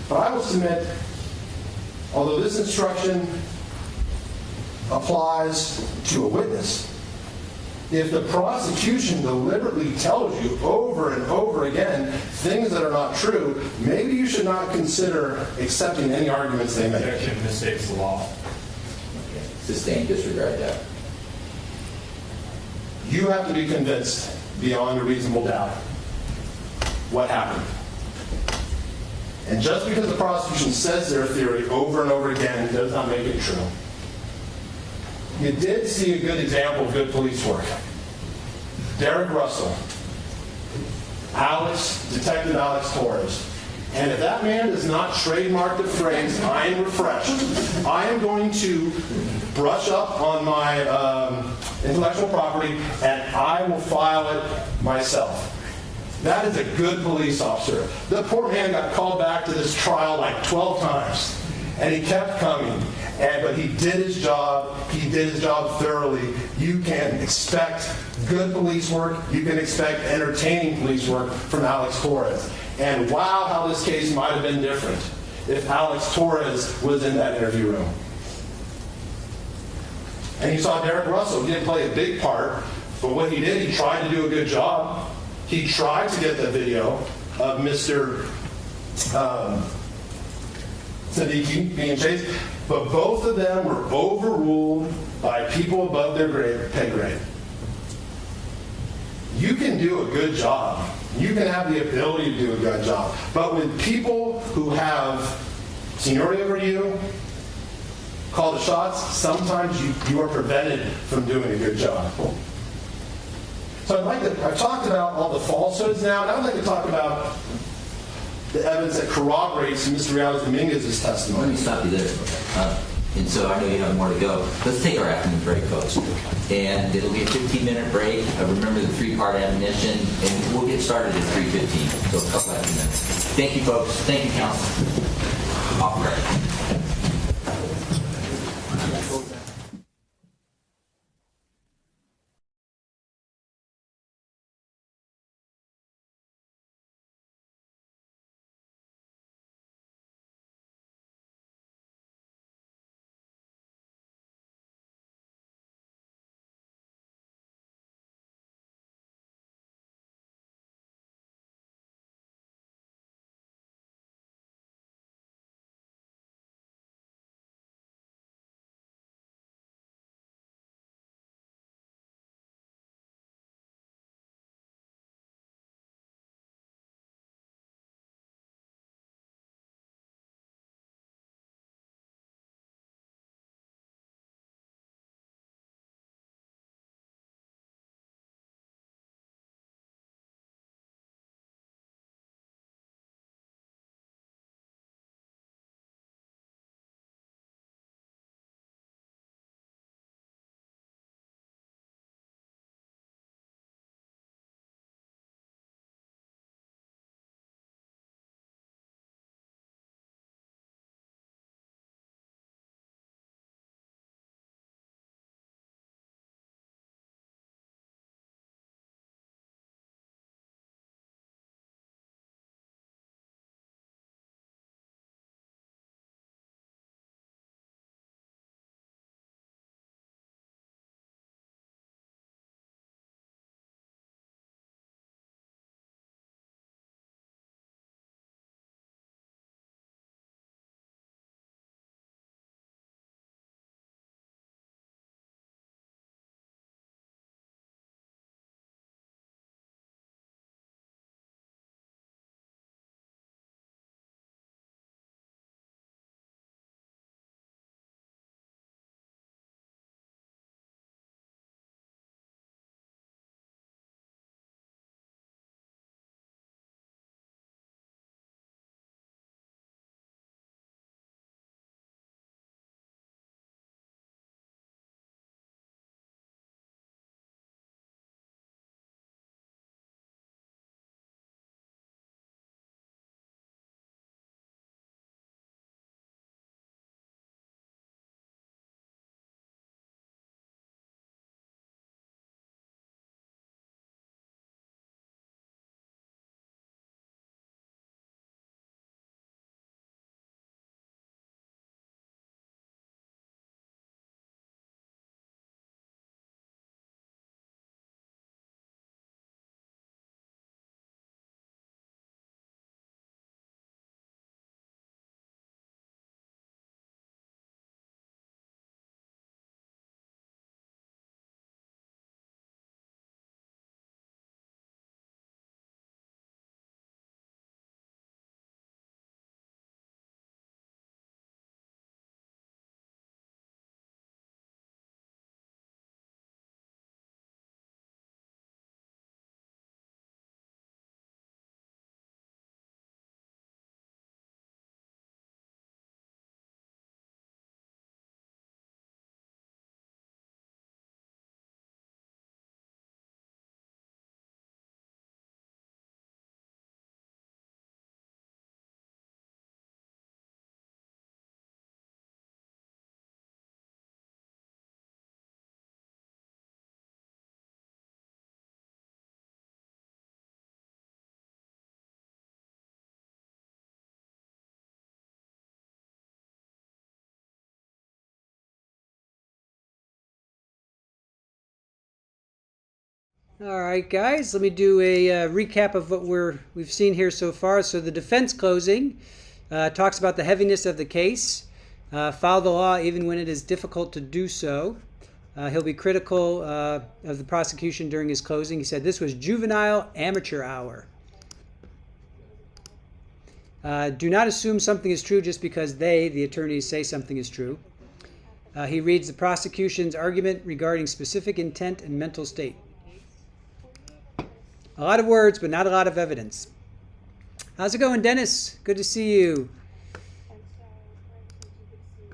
But I will submit, although this instruction applies to a witness, if the prosecution deliberately tells you over and over again things that are not true, maybe you should not consider accepting any arguments they make. Objection mistakes the law. Okay. Sustained, disregard that. You have to be convinced beyond a reasonable doubt what happened. And just because the prosecution says their theory over and over again does not make it true. You did see a good example of good police work. Derek Russell, Detective Alex Torres. And if that man does not trademark the phrase, I am refreshed, I am going to brush up on my intellectual property and I will file it myself. That is a good police officer. The poor man got called back to this trial like 12 times. And he kept coming. But he did his job. He did his job thoroughly. You can expect good police work. You can expect entertaining police work from Alex Torres. And wow, how this case might have been different if Alex Torres was in that interview room. And you saw Derek Russell. He didn't play a big part, but what he did, he tried to do a good job. He tried to get the video of Mr. Siddiqui being chased, but both of them were overruled by people above their pay grade. You can do a good job. You can have the ability to do a good job. But with people who have seniority over you, call the shots. Sometimes you are prevented from doing a good job. So I've talked about all the falsehoods now, and I'd like to talk about the evidence that corroborates Mr. Dominguez's testimony. Let me stop you there. And so I know you have more to go. Let's take our afternoon break, folks. And it'll be a 15-minute break. Remember the 3-part admonition, and we'll get started at 3:15, so a couple extra minutes. Thank you, folks. Thank you, counsel. Off break. All right, guys, let me do a recap of what we've seen here so far. So the defense closing talks about the heaviness of the case. Follow the law even when it is difficult to do so. He'll be critical of the prosecution during his closing. He said this was juvenile amateur hour. Do not assume something is true just because they, the attorneys, say something is true. He reads the prosecution's argument regarding specific intent and mental state. A lot of words, but not a lot of evidence. How's it going, Dennis? Good to see you.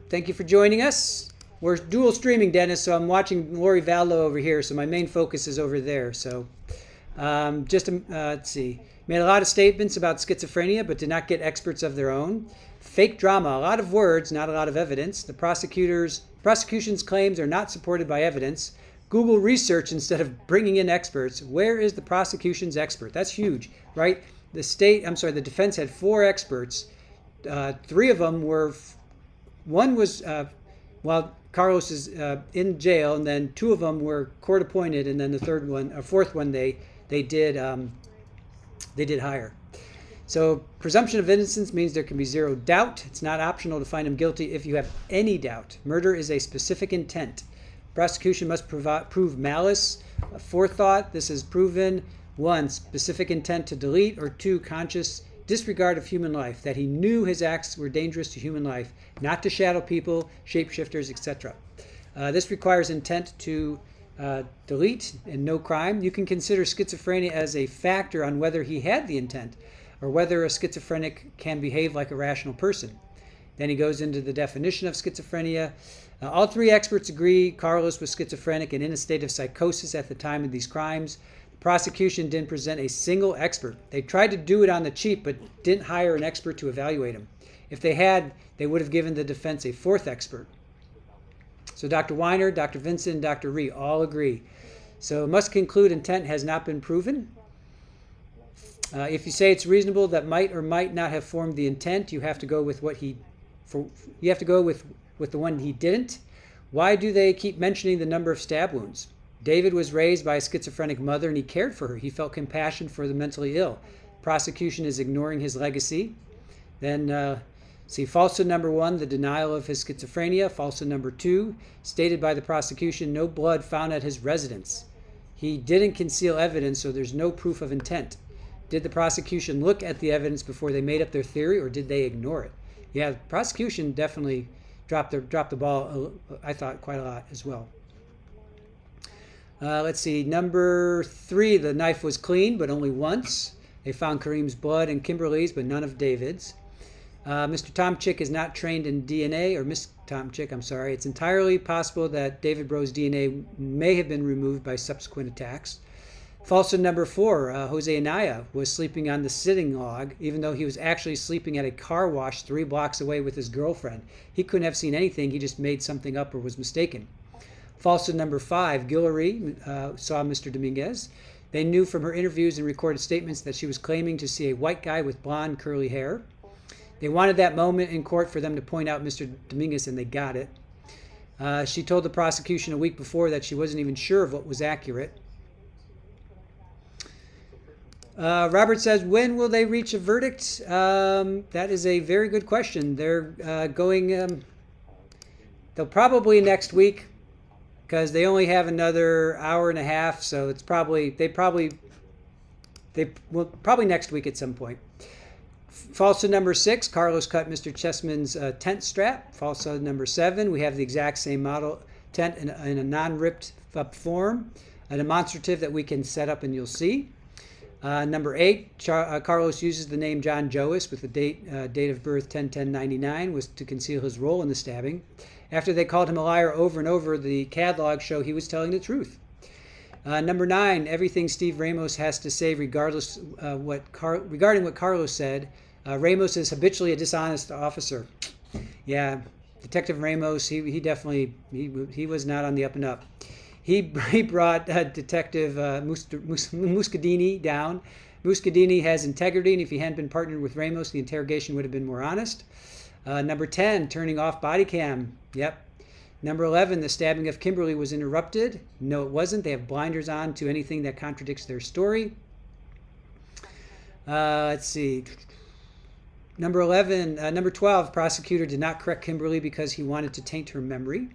Thank you for joining us. We're dual streaming, Dennis, so I'm watching Lori Vallow over here, so my main focus is over there. So let's see. Made a lot of statements about schizophrenia, but did not get experts of their own. Fake drama, a lot of words, not a lot of evidence. The prosecution's claims are not supported by evidence. Google research instead of bringing in experts. Where is the prosecution's expert? That's huge, right? The defense had 4 experts. 3 of them were, one was while Carlos is in jail, and then 2 of them were court appointed, and then the 4th one they did hire. So presumption of innocence means there can be 0 doubt. It's not optional to find him guilty if you have any doubt. Murder is a specific intent. Prosecution must prove malice, forethought. This is proven. 1, specific intent to delete, or 2, conscious disregard of human life, that he knew his acts were dangerous to human life, not to shadow people, shapeshifters, etc. This requires intent to delete and no crime. You can consider schizophrenia as a factor on whether he had the intent or whether a schizophrenic can behave like a rational person. Then he goes into the definition of schizophrenia. All 3 experts agree Carlos was schizophrenic and in a state of psychosis at the time of these crimes. The prosecution didn't present a single expert. They tried to do it on the cheap, but didn't hire an expert to evaluate him. If they had, they would have given the defense a 4th expert. So Dr. Weiner, Dr. Vincent, and Dr. Ree all agree. So must conclude intent has not been proven. If you say it's reasonable that might or might not have formed the intent, you have to go with with the one he didn't. Why do they keep mentioning the number of stab wounds? David was raised by a schizophrenic mother and he cared for her. He felt compassion for the mentally ill. Prosecution is ignoring his legacy. Then falsehood number 1, the denial of his schizophrenia. Falsehood number 2, stated by the prosecution, no blood found at his residence. He didn't conceal evidence, so there's no proof of intent. Did the prosecution look at the evidence before they made up their theory, or did they ignore it? Yeah, the prosecution definitely dropped the ball, I thought, quite a lot as well. Let's see, number 3, the knife was clean, but only once. They found Karim's blood and Kimberlee's, but none of David's. Mr. Tomczyk is not trained in DNA, or Miss Tomczyk, I'm sorry. It's entirely possible that David Breaux' DNA may have been removed by subsequent attacks. Falsehood number 4, Jose Anaya was sleeping on the sitting log, even though he was actually sleeping at a car wash 3 blocks away with his girlfriend. He couldn't have seen anything, he just made something up or was mistaken. Falsehood number 5, Guillory saw Mr. Dominguez. They knew from her interviews and recorded statements that she was claiming to see a white guy with blonde curly hair. They wanted that moment in court for them to point out Mr. Dominguez, and they got it. She told the prosecution a week before that she wasn't even sure of what was accurate. Robert says, when will they reach a verdict? That is a very good question. They're they'll probably next week, because they only have another hour and a half, so it's probably next week at some point. Falsehood number 6, Carlos cut Mr. Chessman's tent strap. Falsehood number 7, we have the exact same model tent in a non-ripped up form, a demonstrative that we can set up and you'll see. Number 8, Carlos uses the name John Joas with the date of birth 10/10/99 was to conceal his role in the stabbing. After they called him a liar over and over, the CAD logs show he was telling the truth. Number 9, everything Steve Ramos has to say regarding what Carlos said. Ramos is habitually a dishonest officer. Yeah, Detective Ramos, he definitely was not on the up and up. He brought Detective Muscadini down. Muscadini has integrity, and if he hadn't been partnered with Ramos, the interrogation would have been more honest. Number 10, turning off body cam. Yep. Number 11, the stabbing of Kimberlee was interrupted. No, it wasn't. They have blinders on to anything that contradicts their story. Let's see. Number 12, prosecutor did not correct Kimberlee because he wanted to taint her memory.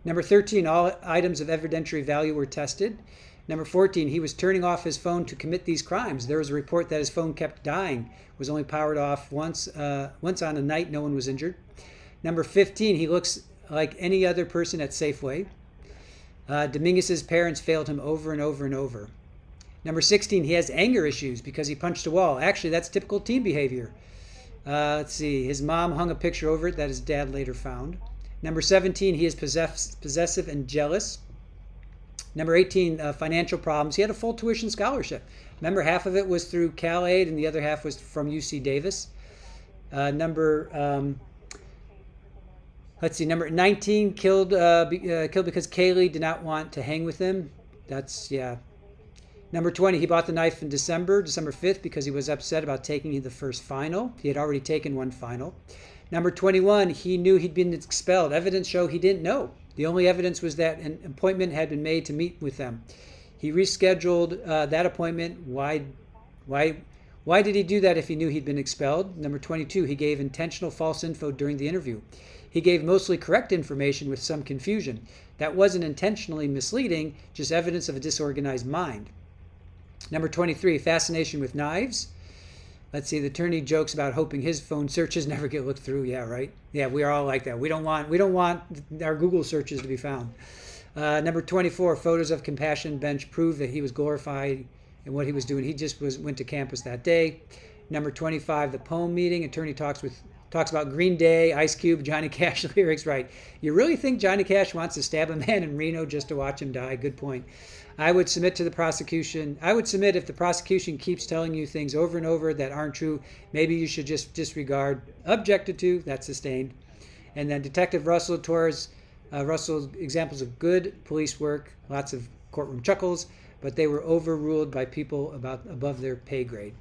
Number 13, all items of evidentiary value were tested. Number 14, he was turning off his phone to commit these crimes. There was a report that his phone kept dying, was only powered off once on a night no one was injured. Number 15, he looks like any other person at Safeway. Dominguez's parents failed him over and over and over. Number 16, he has anger issues because he punched a wall. Actually, that's typical teen behavior. Let's see. His mom hung a picture over it that his dad later found. Number 17, he is possessive and jealous. Number 18, financial problems. He had a full tuition scholarship. Remember, half of it was through Cal-Aid and the other half was from UC Davis. Number 19, killed because Kaylee did not want to hang with him. That's, yeah. Number 20, he bought the knife in December 5th, because he was upset about taking the first final. He had already taken one final. Number 21, he knew he'd been expelled. Evidence show he didn't know. The only evidence was that an appointment had been made to meet with them. He rescheduled that appointment. Why did he do that if he knew he'd been expelled? Number 22, he gave intentional false info during the interview. He gave mostly correct information with some confusion. That wasn't intentionally misleading, just evidence of a disorganized mind. Number 23, fascination with knives. Let's see, the attorney jokes about hoping his phone searches never get looked through. Yeah, right? Yeah, we are all like that. We don't want our Google searches to be found. Number 24, photos of compassion bench prove that he was glorified in what he was doing. He just went to campus that day. Number 25, the poem meeting. Attorney talks about Green Day, Ice Cube, Johnny Cash lyrics. Right. You really think Johnny Cash wants to stab a man in Reno just to watch him die? Good point. I would submit to the prosecution. I would submit if the prosecution keeps telling you things over and over that aren't true, maybe you should just disregard. Objected to, that's sustained. And then Detective Russell Torres, Russell's examples of good police work, lots of courtroom chuckles, but they were overruled by people above their pay grade.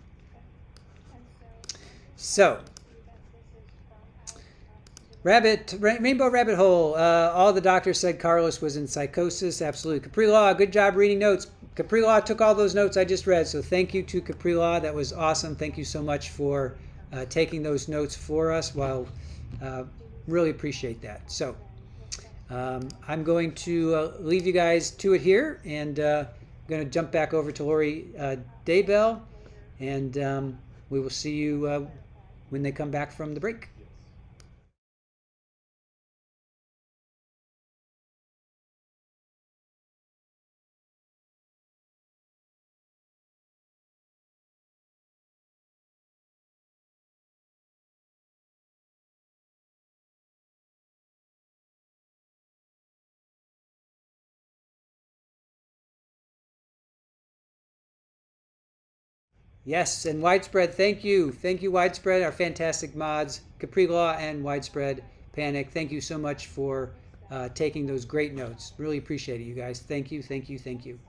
So, Rainbow Rabbit Hole. All the doctors said Carlos was in psychosis. Absolutely. Capri Law, good job reading notes. Capri Law took all those notes I just read. So thank you to Capri Law. That was awesome. Thank you so much for taking those notes for us. Really appreciate that. So I'm going to leave you guys to it here. And I'm going to jump back over to Lori Daybell. And we will see you when they come back from the break. Yes, and Widespread, thank you. Thank you, Widespread, our fantastic mods, Capri Law and Widespread Panic. Thank you so much for taking those great notes. Really appreciate it, you guys. Thank you, thank you, thank you.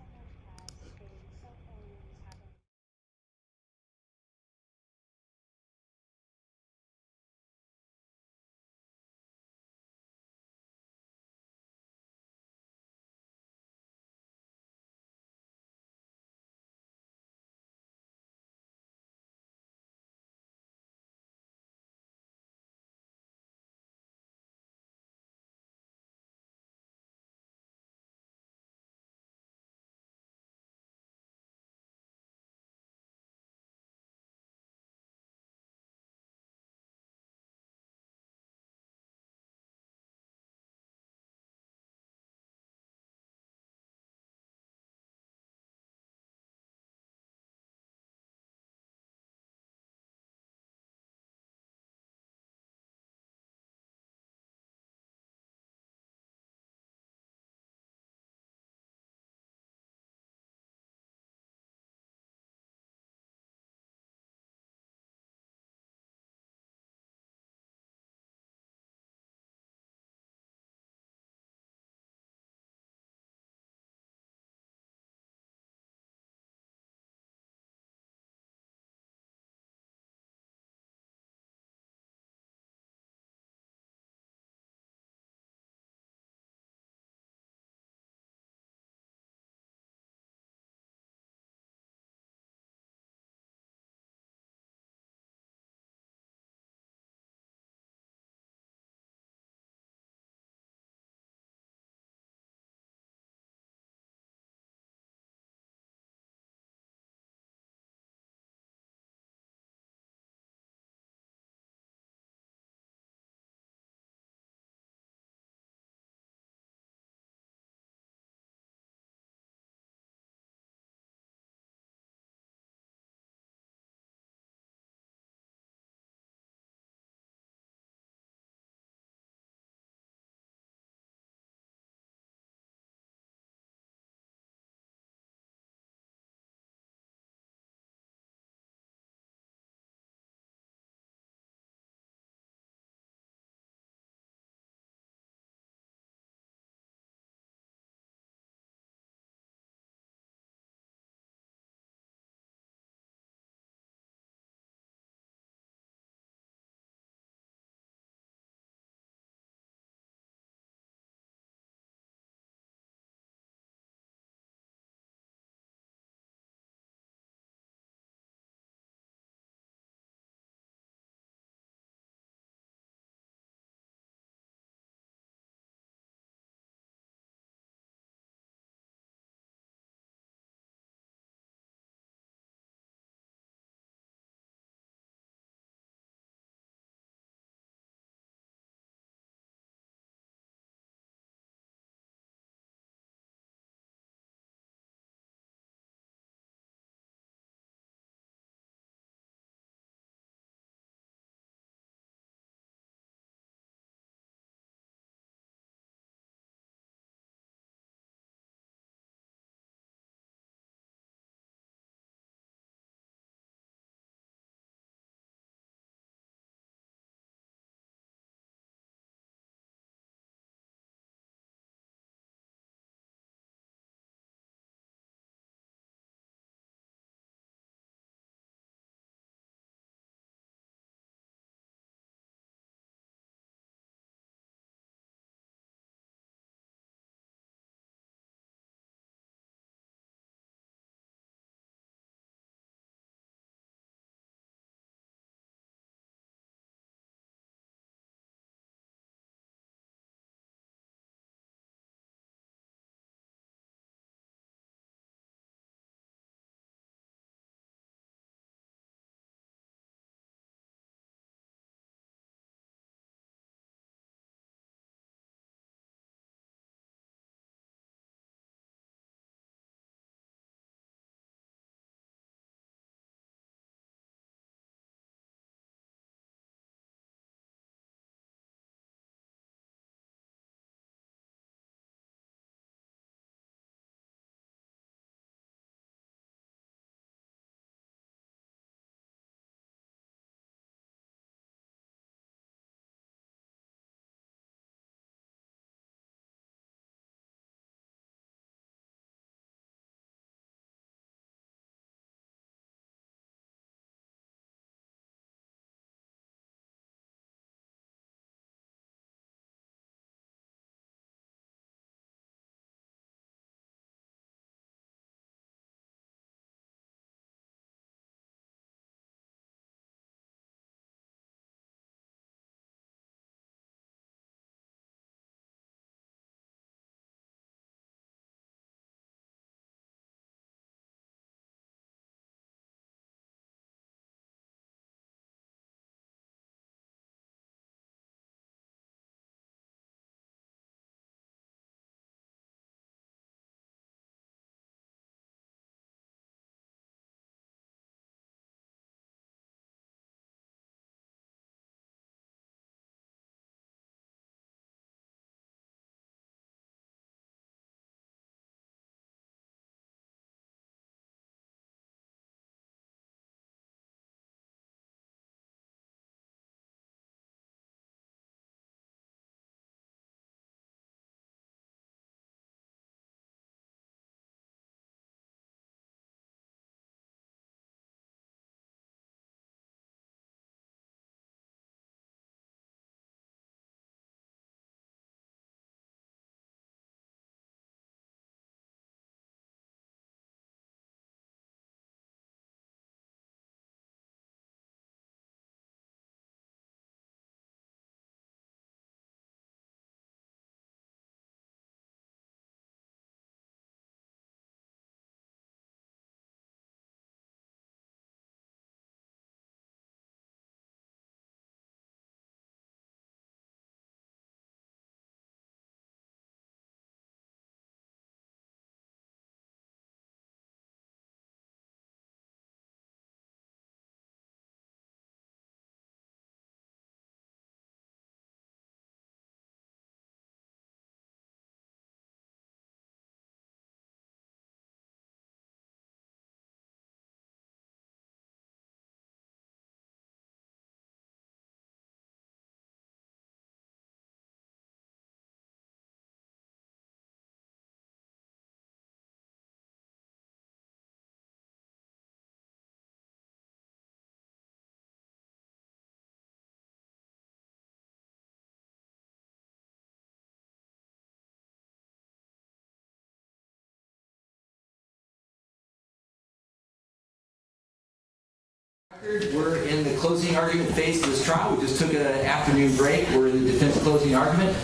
We're in the closing argument phase of this trial. We just took an afternoon break. We're in the defense closing argument.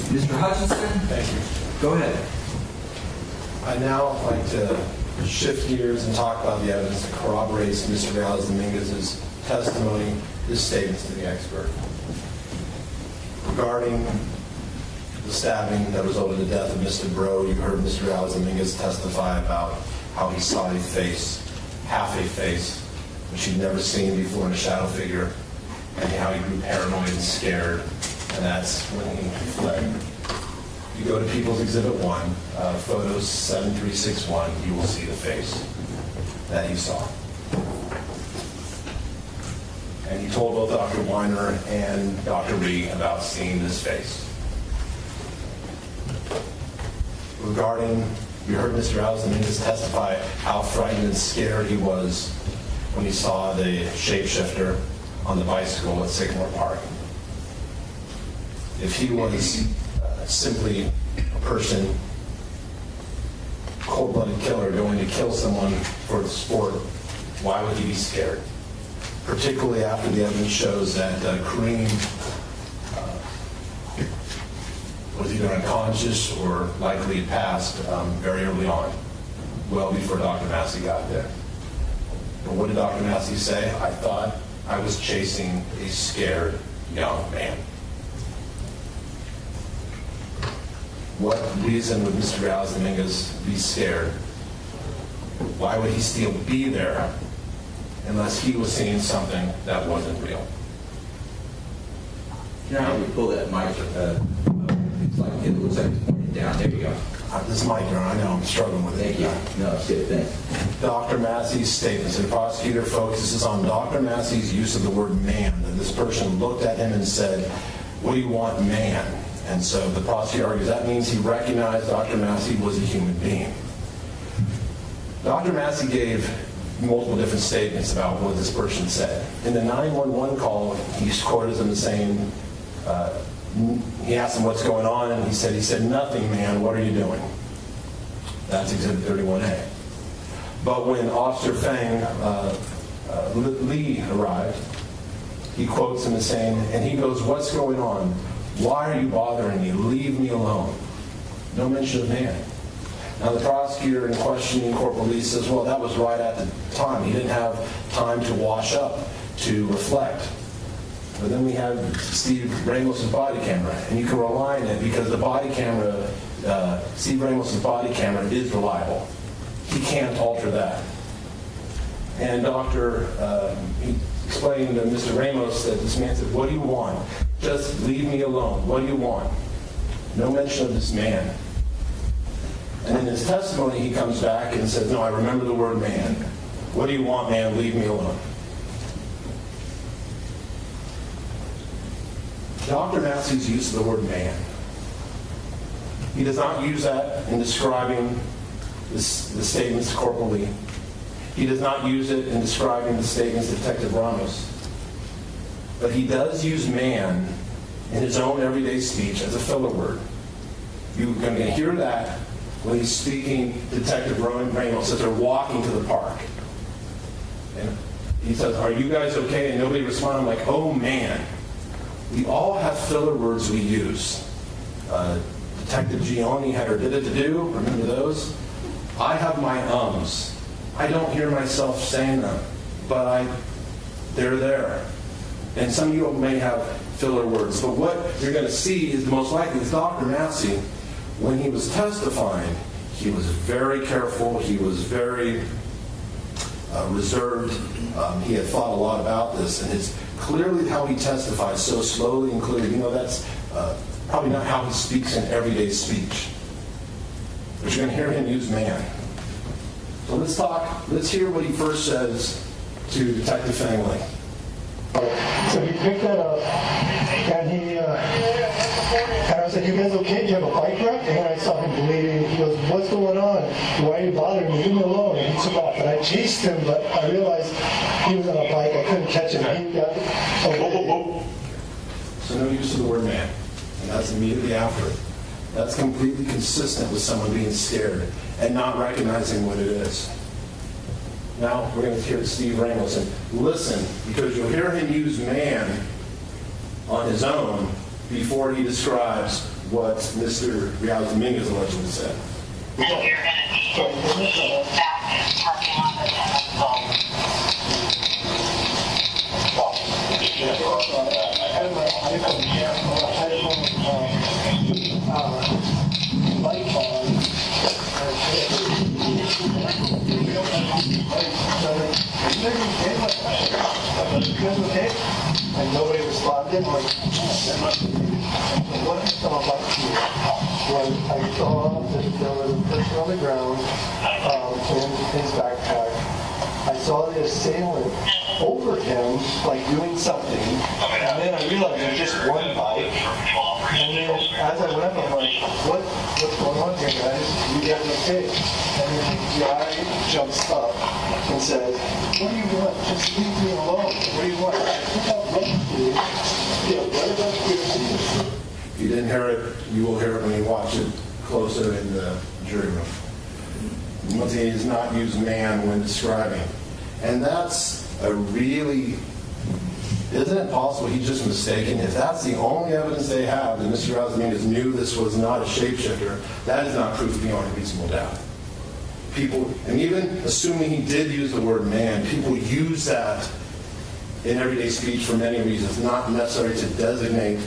Mr. Hutchinson? Thank you. Go ahead. I'd now like to shift gears and talk about the evidence that corroborates Mr. Dominguez's testimony, his statements to the expert. Regarding the stabbing that resulted in the death of Mr. Breaux, you heard Mr. Dominguez testify about how he saw a face, half a face, which he'd never seen before in a shadow figure, and how he grew paranoid and scared, and that's when he fled. You go to People's Exhibit 1, photos 7361, you will see the face that he saw. And he told both Dr. Weiner and Dr. Ree about seeing this face. Regarding, you heard Mr. Dominguez testify how frightened and scared he was when he saw the shapeshifter on the bicycle at Sycamore Park. If he was simply a person, cold-blooded killer going to kill someone for the sport, why would he be scared? Particularly after the evidence shows that Karim was either unconscious or likely had passed very early on, well before Dr. Massey got there. But what did Dr. Massey say? I thought I was chasing a scared young man. What reason would Mr. Dominguez be scared? Why would he still be there unless he was seeing something that wasn't real? Can I pull that mic? It looks like it's pointed down. There you go. This mic, I know I'm struggling with it. Thank you. No, it's good. Thanks. Dr. Massey's statements. The prosecutor focuses on Dr. Massey's use of the word man. That this person looked at him and said, "What do you want, man?" And so the prosecutor argues that means he recognized Dr. Massey was a human being. Dr. Massey gave multiple different statements about what this person said. In the 911 call, he quoted him as saying, he asked him what's going on, and he said, "Nothing, man, what are you doing?" That's Exhibit 31A. But when Officer Fang Lee arrived, he quotes him as saying, and he goes, "What's going on? Why are you bothering me? Leave me alone." No mention of man. Now the prosecutor in questioning Corporal Lee says, well, that was right at the time. He didn't have time to wash up, to reflect. But then we have Steve Ramos' body camera, and you can rely on it because the body camera, Steve Ramos' body camera is reliable. He can't alter that. And he explained to Mr. Ramos that this man said, "What do you want? Just leave me alone. What do you want?" No mention of this man. And in his testimony, he comes back and says, "No, I remember the word man. What do you want, man? Leave me alone." Dr. Massey's use of the word man. He does not use that in describing the statements to Corporal Lee. He does not use it in describing the statements to Detective Ramos. But he does use man in his own everyday speech as a filler word. You're going to hear that when he's speaking to Detective Ramos as they're walking to the park. And he says, "Are you guys okay?" And nobody responds. I'm like, "Oh, man." We all have filler words we use. Detective Gioni had her did-it-to-do. Remember those? I have my ums. I don't hear myself saying them, but they're there. And some of you may have filler words. But what you're going to see is the most likely is Dr. Massey, when he was testifying, he was very careful. He was very reserved. He had thought a lot about this, and it's clearly how he testified so slowly and clearly. That's probably not how he speaks in everyday speech. But you're going to hear him use man. So let's hear what he first says to Detective Fang Lee. So he picked that up, and and I said, "You guys okay? Do you have a bike wreck?" And then I saw him bleeding. He goes, "What's going on? Why are you bothering me? Leave me alone." And he took off, and I chased him, but I realized he was on a bike. I couldn't catch him. He got So no use of the word man, and that's immediately after it. That's completely consistent with someone being scared and not recognizing what it is. Now we're going to hear Steve Ramos. And listen, because you'll hear him use man on his own before he describes what Mr. Dominguez allegedly said. And you're going to be back parking lot at I had my light on. Okay? And nobody responded. Like, what I saw about you was I saw that there was a person on the ground in his backpack. I saw the assailant over him, like doing something, and then I realized it was just one bite. And then as I went up, I'm like, what's going on here, guys? You guys okay? And then the guy jumps up and says, what do you want? Just leave me alone. What do you want? Look how rough it is. Yeah, right about here. If you didn't hear it, you will hear it when you watch it closer in the jury room. Once again, he does not use man when describing. And that's a really, isn't it possible he's just mistaken? If that's the only evidence they have that Mr. Dominguez knew this was not a shapeshifter, that is not proof beyond a reasonable doubt. People, and even assuming he did use the word man, people use that in everyday speech for many reasons, not necessarily to designate.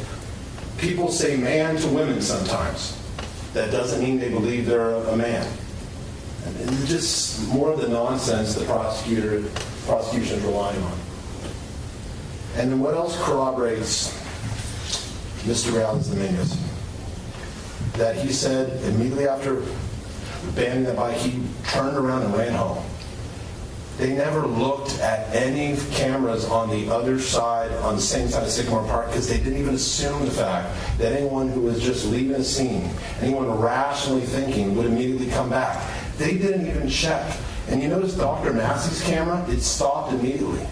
People say man to women sometimes. That doesn't mean they believe they're a man. And it's just more of the nonsense the prosecution is relying on. And then what else corroborates Mr. Dominguez? That he said immediately after abandoning the bike, he turned around and ran home. They never looked at any cameras on the other side, on the same side of Sycamore Park, because they didn't even assume the fact that anyone who was just leaving a scene, anyone rationally thinking, would immediately come back. They didn't even check. And you notice Dr. Massey's camera, it stopped immediately.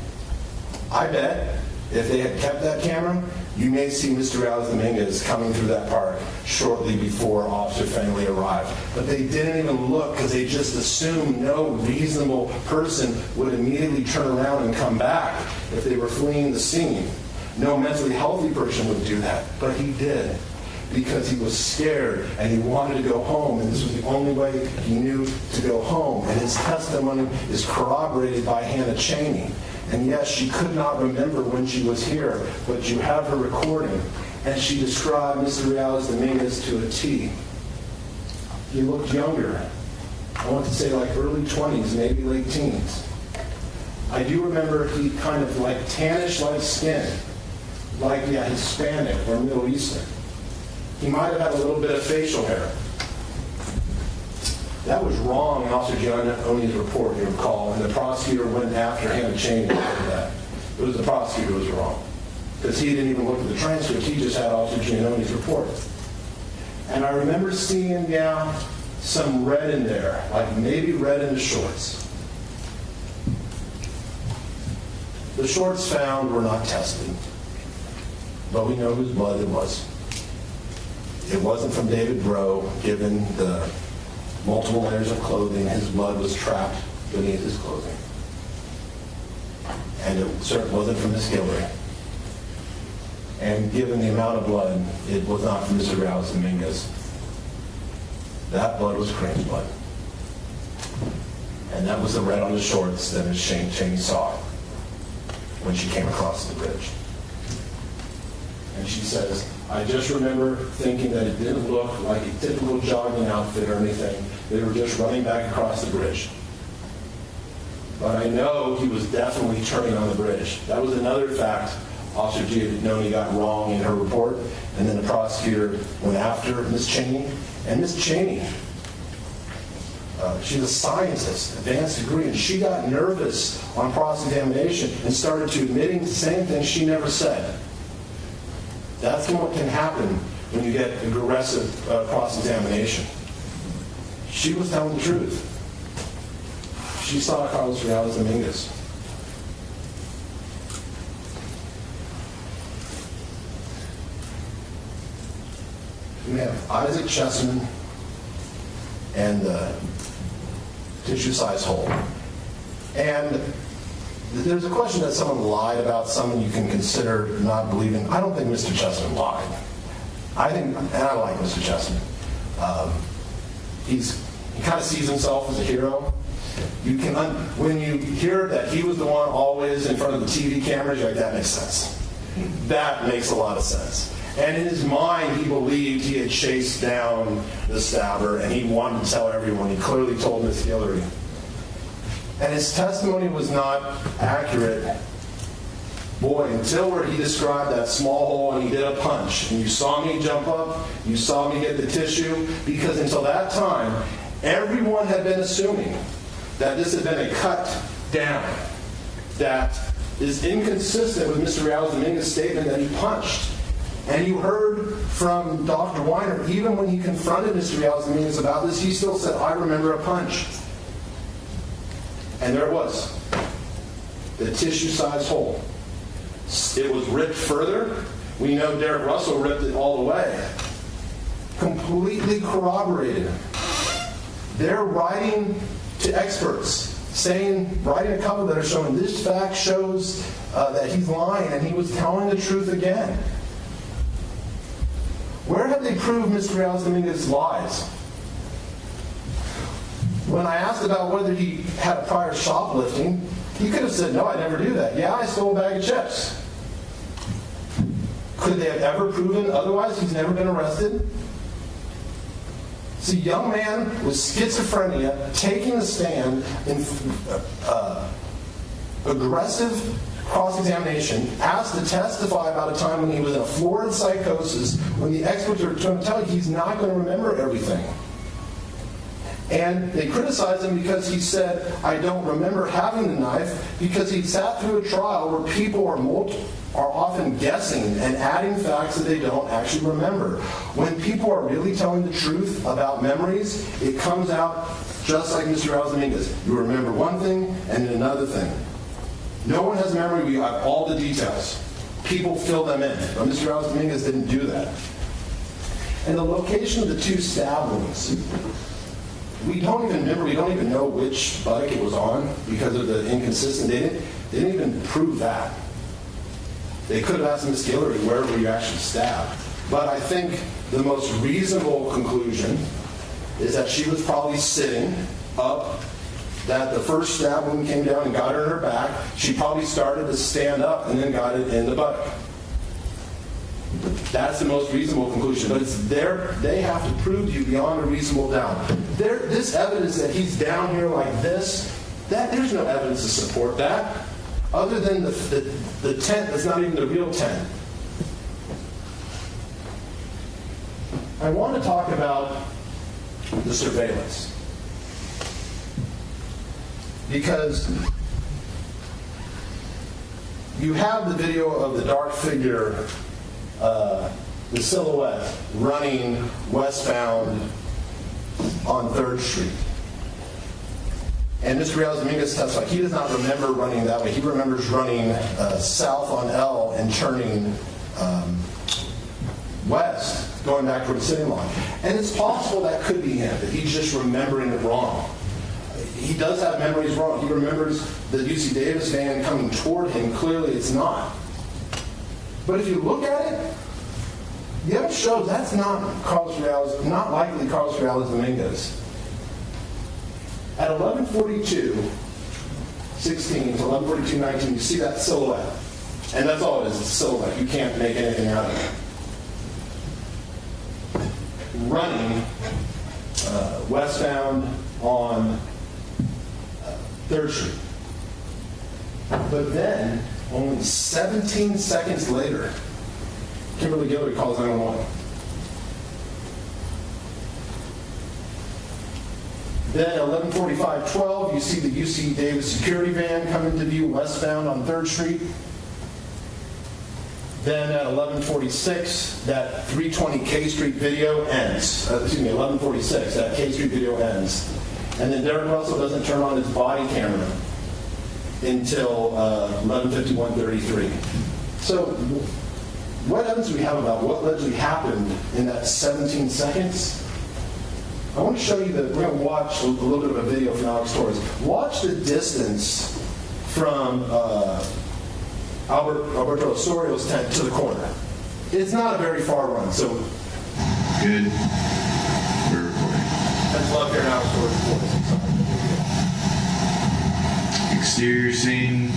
I bet if they had kept that camera, you may see Mr. Dominguez coming through that park shortly before Officer Fenley arrived. But they didn't even look because they just assumed no reasonable person would immediately turn around and come back if they were fleeing the scene. No mentally healthy person would do that, but he did because he was scared and he wanted to go home, and this was the only way he knew to go home. And his testimony is corroborated by Hannah Cheney. And yes, she could not remember when she was here, but you have her recording. And she described Mr. Dominguez to a T. He looked younger. I want to say like early 20s, maybe late teens. I do remember he kind of like tannish-like skin, like, Hispanic or Middle Eastern. He might have had a little bit of facial hair. That was wrong in Officer Giannoni's report, you recall, and the prosecutor went after Hannah Cheney for that. It was the prosecutor who was wrong, because he didn't even look at the transcript. He just had Officer Giannoni's report. And I remember seeing, some red in there, like maybe red in the shorts. The shorts found were not tested, but we know whose blood it was. It wasn't from David Breaux, given the multiple layers of clothing. His blood was trapped beneath his clothing. And it certainly wasn't from Ms. Guillory. And given the amount of blood, it was not from Mr. Dominguez. That blood was Karim's blood. And that was the red on the shorts that Ms. Cheney saw when she came across the bridge. And she says, I just remember thinking that it didn't look like a typical jogging outfit or anything. They were just running back across the bridge. But I know he was definitely turning on the bridge. That was another fact Officer Giannoni got wrong in her report. And then the prosecutor went after Ms. Cheney. And Ms. Cheney, she's a scientist, advanced degree, and she got nervous on cross-examination and started to admitting the same thing she never said. That's what can happen when you get aggressive cross-examination. She was telling the truth. She saw Carlos Dominguez. We have Isaac Chessman and the tissue size hole. And there's a question that someone lied about someone you can consider not believing. I don't think Mr. Chessman lied. And I like Mr. Chessman. He kind of sees himself as a hero. When you hear that he was the one always in front of the TV cameras, you're like, that makes sense. That makes a lot of sense. And in his mind, he believed he had chased down the stabber, and he wanted to tell everyone. He clearly told Miss Guillory. And his testimony was not accurate, boy, until where he described that small hole and he did a punch. And you saw me jump up, you saw me hit the tissue, because until that time, everyone had been assuming that this had been a cut down that is inconsistent with Mr. Dominguez's statement that he punched. And you heard from Dr. Weiner, even when he confronted Mr. Dominguez about this, he still said, I remember a punch. And there it was, the tissue-sized hole. It was ripped further. We know Derek Russell ripped it all the way. Completely corroborated. They're writing to experts, writing a couple that are showing this fact shows that he's lying and he was telling the truth again. Where have they proved Mr. Dominguez's lies? When I asked about whether he had a prior shoplifting, he could have said, no, I never do that. Yeah, I stole a bag of chips. Could they have ever proven otherwise? He's never been arrested. It's a young man with schizophrenia taking the stand in aggressive cross-examination, asked to testify about a time when he was in a florid psychosis, when the experts are trying to tell you he's not going to remember everything. And they criticized him because he said, I don't remember having the knife, because he sat through a trial where people are often guessing and adding facts that they don't actually remember. When people are really telling the truth about memories, it comes out just like Mr. Dominguez. You remember one thing and then another thing. No one has memory. We have all the details. People fill them in. But Mr. Dominguez didn't do that. And the location of the two stab wounds, we don't even remember. We don't even know which buttock it was on because of the inconsistent. They didn't even prove that. They could have asked Ms. Guillory, where were you actually stabbed? But I think the most reasonable conclusion is that she was probably sitting up, that the first stab wound came down and got her in her back. She probably started to stand up and then got it in the buttock. That's the most reasonable conclusion. But it's they have to prove to you beyond a reasonable doubt. This evidence that he's down here like this, there's no evidence to support that, other than the tent that's not even the real tent. I want to talk about the surveillance. Because you have the video of the dark figure, the silhouette, running westbound on 3rd Street. And Mr. Dominguez testified he does not remember running that way. He remembers running south on L and turning west, going back toward the city line. And it's possible that could be him, that he's just remembering it wrong. He does have memories wrong. He remembers the UC Davis van coming toward him. Clearly it's not. But if you look at it, the evidence shows that's not likely Carlos Dominguez. At 11:42:16 to 11:42:19, you see that silhouette. And that's all it is, it's a silhouette. You can't make anything out of it. Running westbound on 3rd Street. But then, only 17 seconds later, Kimberlee Guillory calls 911. Then at 11:45:12, you see the UC Davis security van come into view westbound on 3rd Street. Then at 11:46, that 320 K Street video ends. 11:46, that K Street video ends. And then Derek Russell doesn't turn on his body camera until 11:51:33. So what evidence do we have about what allegedly happened in that 17 seconds? I want to show you that we're going to watch a little bit of a video from Alex Torres. Watch the distance from Alberto Osorio's tent to the corner. It's not a very far run, so. Good. We're recording. I just love hearing Alex Torres' voice. Exterior scene.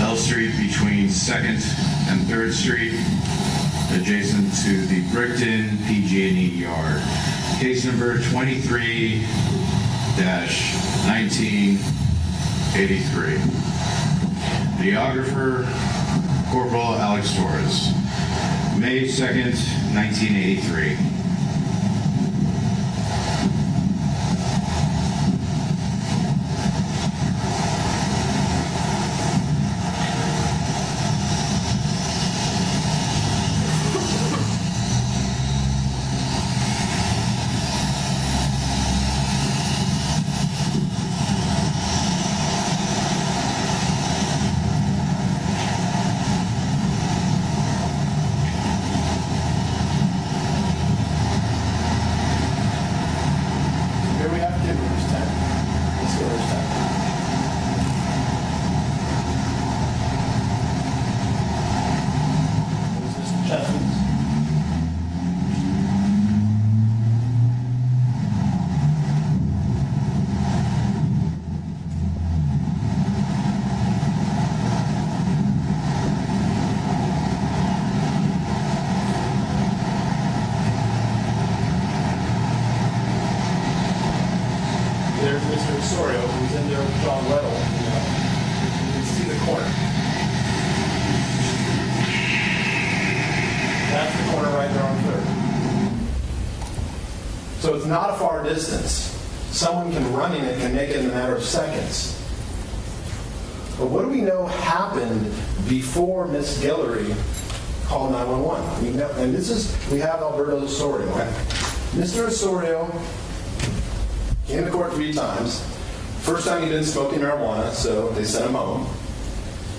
L Street between 2nd and 3rd Street, adjacent to the Brickton PG&E yard. Case number 23-1983. Videographer, Corporal Alex Torres. May 2nd, 1983. There's Mr. Osorio, who's in there with John Weddle. You can see the corner. That's the corner right there on 3rd. So it's not a far distance. Someone can run in it, can make it in a matter of seconds. But what do we know happened before Miss Guillory called 911? We know, and we have Alberto Osorio. Mr. Osorio came to court 3 times. First time he didn't smoke any marijuana, so they sent him home.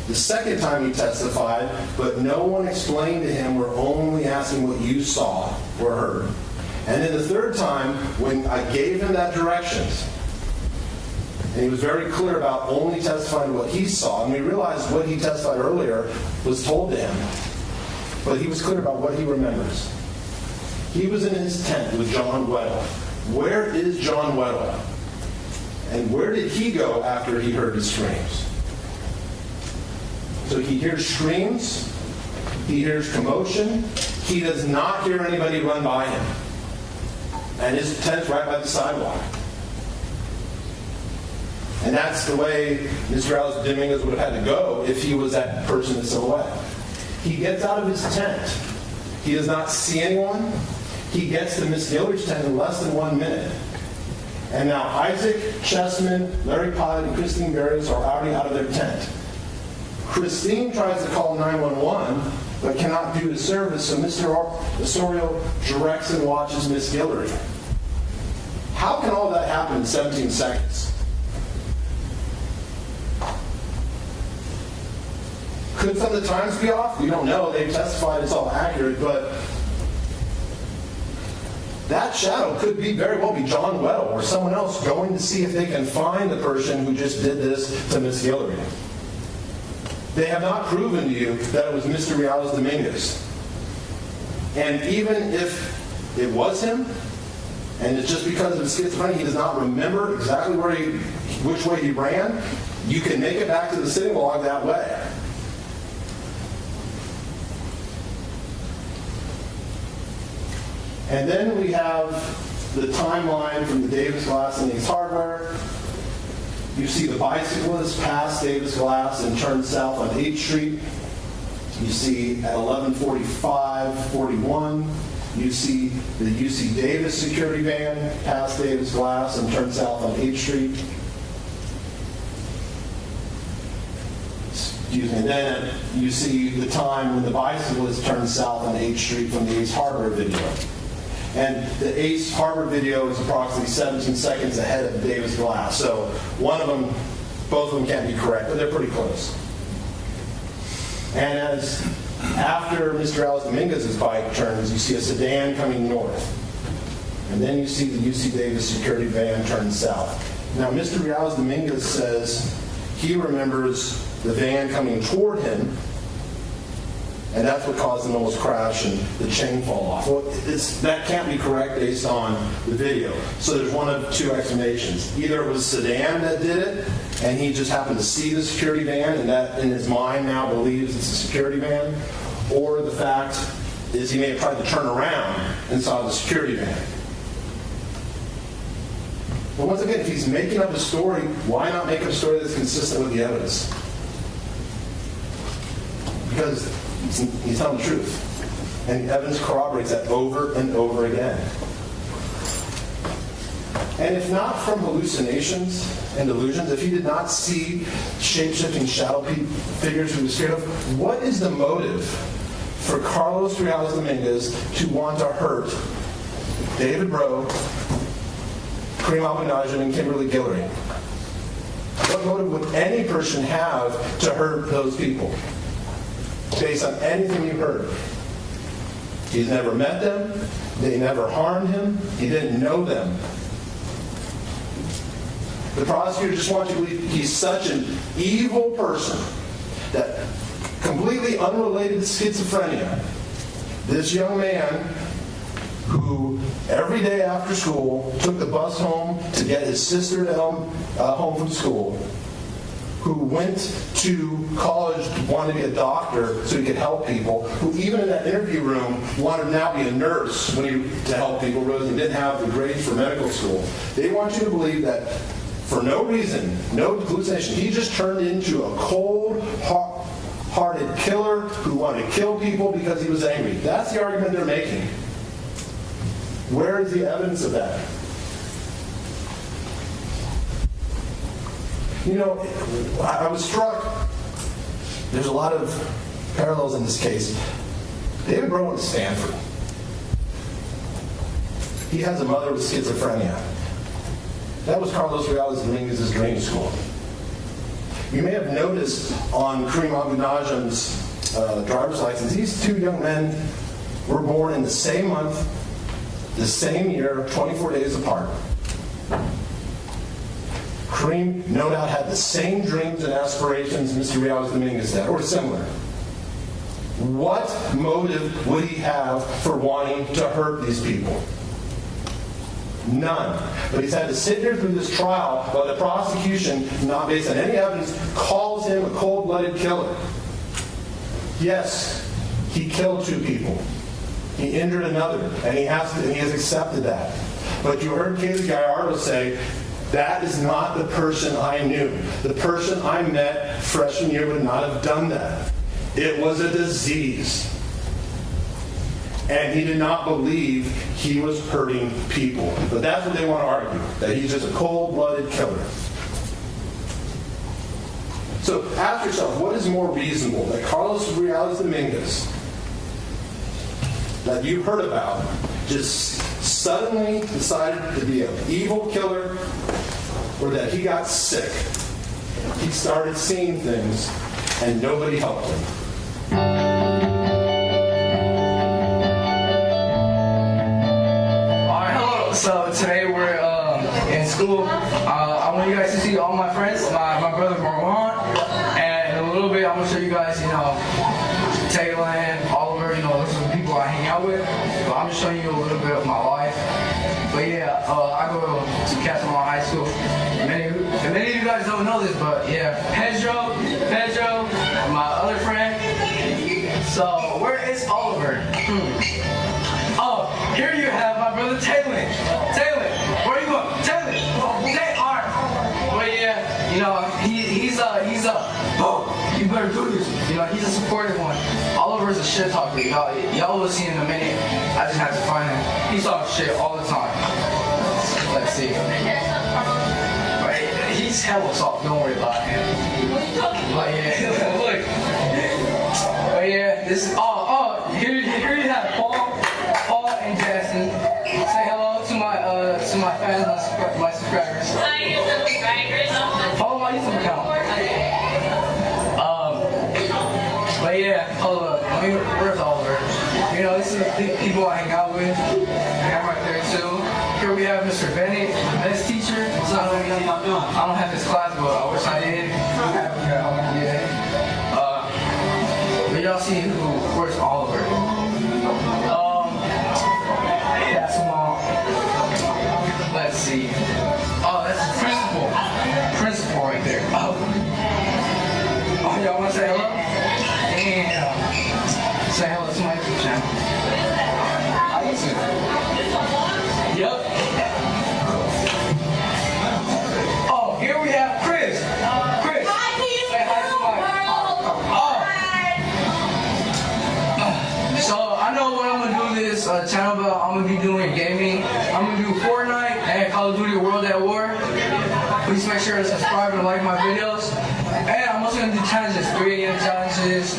The second time he testified, but no one explained to him, we're only asking what you saw or heard. And then the third time, when I gave him that directions, and he was very clear about only testifying to what he saw, and we realized what he testified earlier was told to him, but he was clear about what he remembers. He was in his tent with John Weddle. Where is John Weddle? And where did he go after he heard his screams? So he hears screams, he hears commotion, he does not hear anybody run by him. And his tent's right by the sidewalk. And that's the way Mr. Dominguez would have had to go if he was that person in silhouette. He gets out of his tent. He does not see anyone. He gets to Miss Guillory's tent in less than 1 minute. And now Isaac Chessman, Larry Pilot, and Christine Barrios are already out of their tent. Christine tries to call 911, but cannot do the service, so Mr. Osorio directs and watches Miss Guillory. How can all that happen in 17 seconds? Could some of the times be off? We don't know. They've testified it's all accurate, but that shadow could very well be John Weddle or someone else going to see if they can find the person who just did this to Miss Guillory. They have not proven to you that it was Mr. Dominguez. And even if it was him, and it's just because of his schizophrenia, he does not remember exactly which way he ran, you can make it back to the sitting log that way. And then we have the timeline from the Davis Glass and Ace Hardware. You see the bicyclist pass Davis Glass and turn south on 8th Street. You see at 11:45:41, you see the UC Davis security van pass Davis Glass and turn south on 8th Street. Excuse me. And then you see the time when the bicyclist turns south on 8th Street from the Ace Hardware video. And the Ace Harbor video is approximately 17 seconds ahead of Davis Glass. So both of them can't be correct, but they're pretty close. And as After Mr. Alice Dominguez's bike turns, you see a sedan coming north. And then you see the UC Davis security van turn south. Now, Mr. Alice Dominguez says he remembers the van coming toward him, and that's what caused him to almost crash and the chain fall off. Well, that can't be correct based on the video. So there's one of two explanations. Either it was sedan that did it, and he just happened to see the security van, and that in his mind now believes it's a security van, or the fact is he may have tried to turn around and saw the security van. But once again, if he's making up a story, why not make up a story that's consistent with the evidence? Because he's telling the truth. And the evidence corroborates that over and over again. And if not from hallucinations and delusions, if he did not see shape-shifting shadow figures he was scared of, what is the motive for Carlos Reales Dominguez to want to hurt David Breaux, Karim Abou Najm, and Kimberlee Guillory? What motive would any person have to hurt those people? Based on anything you've heard. He's never met them. They never harmed him. He didn't know them. The prosecutor just wants you to believe he's such an evil person that, completely unrelated to schizophrenia, this young man who every day after school took the bus home to get his sister home from school, who went to college wanted to be a doctor so he could help people, who even in that interview room wanted to now be a nurse to help people, because he didn't have the grades for medical school. They want you to believe that for no reason, no hallucination, he just turned into a cold-hearted killer who wanted to kill people because he was angry. That's the argument they're making. Where is the evidence of that? You know, I was struck. There's a lot of parallels in this case. David Breaux went to Stanford. He has a mother with schizophrenia. That was Carlos Reales Dominguez's dream school. You may have noticed on Karim Abou Najm's driver's license, these two young men were born in the same month, the same year, 24 days apart. Karim, no doubt, had the same dreams and aspirations Mr. Reales Dominguez had, or similar. What motive would he have for wanting to hurt these people? None. But he's had to sit here through this trial while the prosecution, not based on any evidence, calls him a cold-blooded killer. Yes, he killed two people. He injured another, and he has accepted that. But you heard Kaylee Gallardo say, that is not the person I knew. The person I met freshman year would not have done that. It was a disease. And he did not believe he was hurting people. But that's what they want to argue, that he's just a cold-blooded killer. So ask yourself, what is more reasonable, that Carlos Reales Dominguez, that you heard about, just suddenly decided to be an evil killer, or that he got sick? He started seeing things, and nobody helped him. So today we're in school. I want you guys to see all my friends, my brother Marwan, and in a little bit I'm gonna show you guys, Taylor, Oliver, those are the people I hang out with. But I'm just showing you a little bit of my life. But yeah, I go to Catamount High School. Many of you guys don't know this, but yeah, Pedro, my other friend. So where is Oliver? Oh, here you have my brother Taylor. Taylor, where are you going? Taylor, alright. Well, yeah, oh, you better do this. He's a supportive one. Oliver's a shit talker. Y'all will see in a minute. I just have to find him. He talks shit all the time. Let's see. Right, he's hella soft. Don't worry about him. But yeah, look. But yeah, this is here you have Paul and Jackson. Say hello to my fans, my subscribers. Follow my YouTube account. But yeah, hold up. mean, where's Oliver? You know, this is the people I hang out with. I'm right there too. Here we have Mr. Bennett, best teacher. I don't have his class, but I wish I did. But y'all see where's Oliver? That's him all. Let's see. Oh, that's the principal. Principal right there. Oh, y'all want to say hello? Damn. Say hello to my YouTube channel. Yep. Oh, here we have Chris. Chris, say hi to my. So I know what I'm gonna do this channel about. I'm gonna be doing gaming. I'm gonna do Fortnite and Call of Duty World at War. Please make sure to subscribe and like my videos. And I'm also gonna do challenges, 3 AM challenges,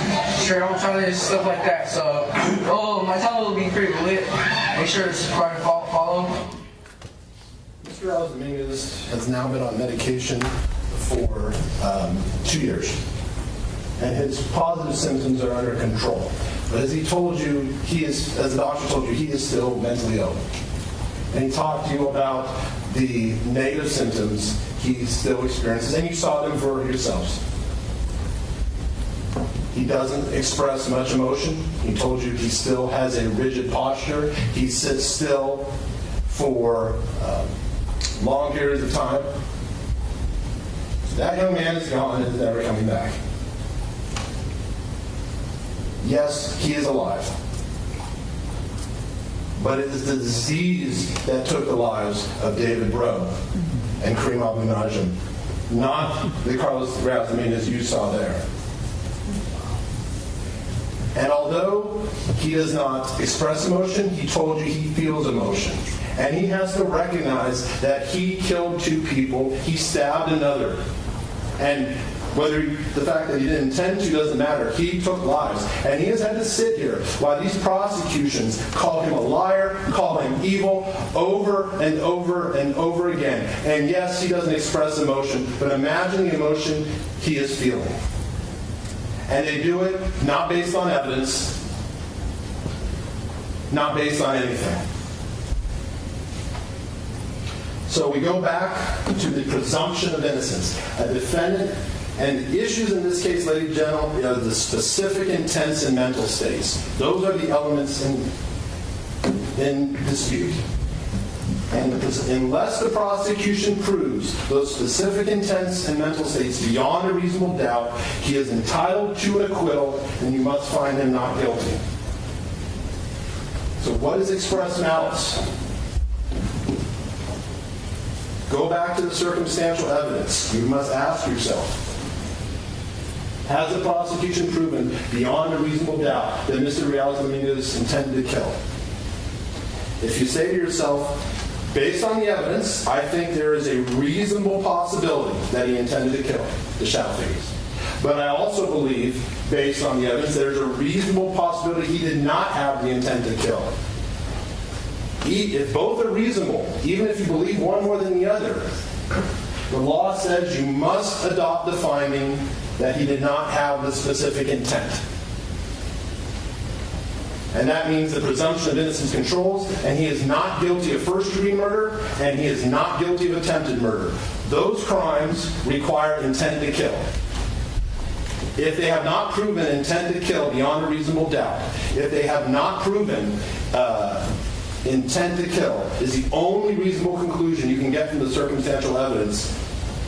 trail challenges, stuff like that. So, my channel will be pretty lit. Make sure to subscribe and follow. Mr. Dominguez has now been on medication for 2 years, and his positive symptoms are under control. But as he told you, as the doctor told you, he is still mentally ill. And he talked to you about the negative symptoms he still experiences, and you saw them for yourselves. He doesn't express much emotion. He told you he still has a rigid posture. He sits still for long periods of time. That young man is gone and is never coming back. Yes, he is alive. But it is the disease that took the lives of David Breaux and Karim Abou Najm, not the Carlos Dominguez you saw there. And although he does not express emotion, he told you he feels emotion. And he has to recognize that he killed 2 people, he stabbed another. And whether the fact that he didn't intend to doesn't matter. He took lives. And he has had to sit here while these prosecutions call him a liar, call him evil, over and over and over again. And yes, he doesn't express emotion, but imagine the emotion he is feeling. And they do it not based on evidence, not based on anything. So we go back to the presumption of innocence. A defendant, and the issues in this case, ladies and gentlemen, are the specific intents and mental states. Those are the elements in dispute. And unless the prosecution proves those specific intents and mental states beyond a reasonable doubt, he is entitled to an acquittal, and you must find him not guilty. So what is express malice? Go back to the circumstantial evidence. You must ask yourself, has the prosecution proven beyond a reasonable doubt that Mr. Dominguez intended to kill? If you say to yourself, based on the evidence, I think there is a reasonable possibility that he intended to kill the shadow figures. But I also believe, based on the evidence, there's a reasonable possibility he did not have the intent to kill. If both are reasonable, even if you believe one more than the other, the law says you must adopt the finding that he did not have the specific intent. And that means the presumption of innocence controls, and he is not guilty of first-degree murder, and he is not guilty of attempted murder. Those crimes require intent to kill. If they have not proven intent to kill beyond a reasonable doubt, if they have not proven intent to kill is the only reasonable conclusion you can get from the circumstantial evidence,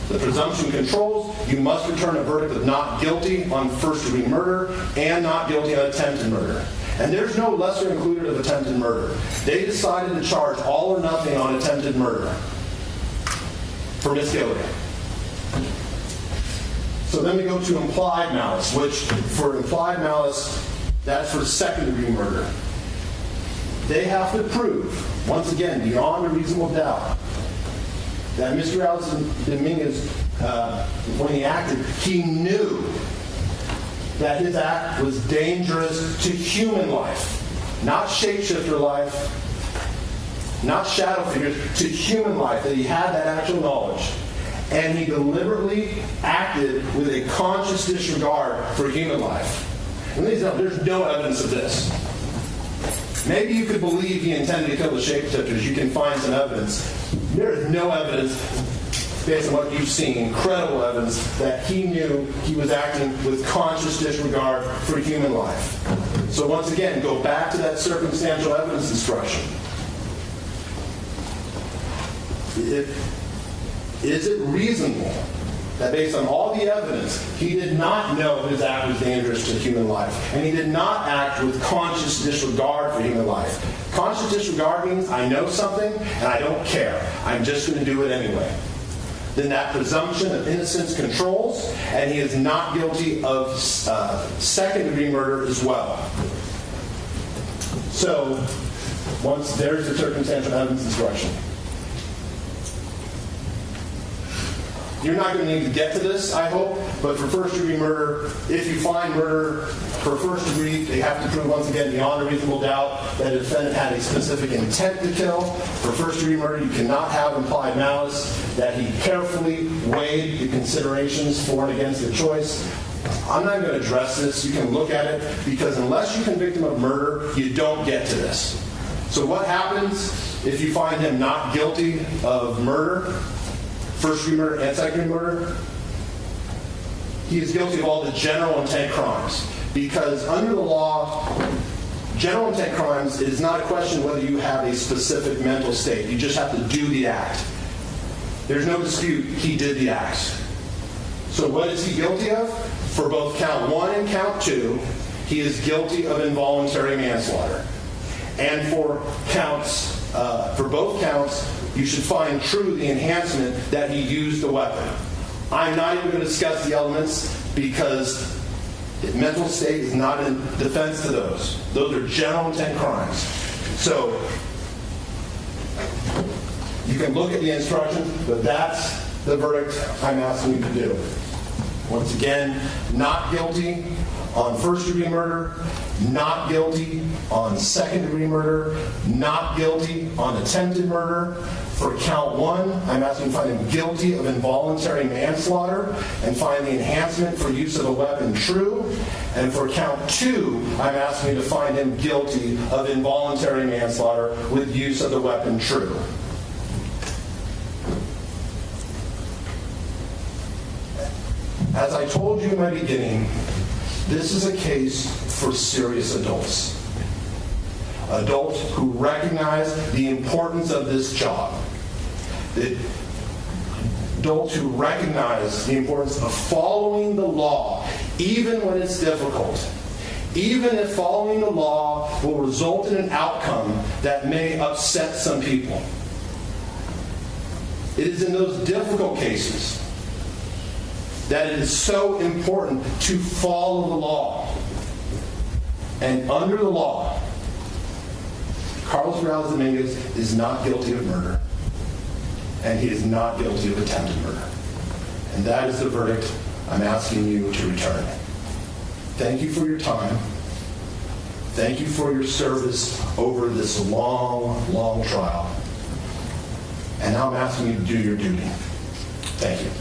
the presumption controls, you must return a verdict of not guilty on first-degree murder and not guilty on attempted murder. And there's no lesser included of attempted murder. They decided to charge all or nothing on attempted murder for Ms. Guillory. So then we go to implied malice, which for implied malice, that's for second-degree murder. They have to prove, once again, beyond a reasonable doubt, that Mr. Dominguez, when he acted, he knew that his act was dangerous to human life, not shapeshifter life, not shadow figures, to human life, that he had that actual knowledge. And he deliberately acted with a conscious disregard for human life. And ladies and gentlemen, there's no evidence of this. Maybe you could believe he intended to kill the shapeshifters. You can find some evidence. There is no evidence, based on what you've seen, credible evidence, that he knew he was acting with conscious disregard for human life. So once again, go back to that circumstantial evidence instruction. Is it reasonable that based on all the evidence, he did not know his act was dangerous to human life, and he did not act with conscious disregard for human life? Conscious disregard means I know something and I don't care. I'm just going to do it anyway. Then that presumption of innocence controls, and he is not guilty of second-degree murder as well. So, once there's the circumstantial evidence instruction. You're not going to need to get to this, I hope, but for first-degree murder, if you find murder for first degree, they have to prove, once again, beyond a reasonable doubt that a defendant had a specific intent to kill. For first-degree murder, you cannot have implied malice, that he carefully weighed the considerations for and against the choice. I'm not going to address this. You can look at it, because unless you convict him of murder, you don't get to this. So what happens if you find him not guilty of murder, first-degree murder and second-degree murder? He is guilty of all the general intent crimes. Because under the law, general intent crimes, it is not a question whether you have a specific mental state. You just have to do the act. There's no dispute he did the acts. So what is he guilty of? For both count 1 and count 2, he is guilty of involuntary manslaughter. And for both counts, you should find true the enhancement that he used the weapon. I'm not even going to discuss the elements, because mental state is not in defense to those. Those are general intent crimes. So you can look at the instructions, but that's the verdict I'm asking you to do. Once again, not guilty on first-degree murder, not guilty on second-degree murder, not guilty on attempted murder. For count 1, I'm asking you to find him guilty of involuntary manslaughter and find the enhancement for use of a weapon true. And for count 2, I'm asking you to find him guilty of involuntary manslaughter with use of the weapon true. As I told you in my beginning, this is a case for serious adults. Adults who recognize the importance of this job. Adults who recognize the importance of following the law, even when it's difficult. Even if following the law will result in an outcome that may upset some people. It is in those difficult cases that it is so important to follow the law. And under the law, Carlos Dominguez is not guilty of murder, and he is not guilty of attempted murder. And that is the verdict I'm asking you to return. Thank you for your time. Thank you for your service over this long, long trial. And now I'm asking you to do your duty. Thank you.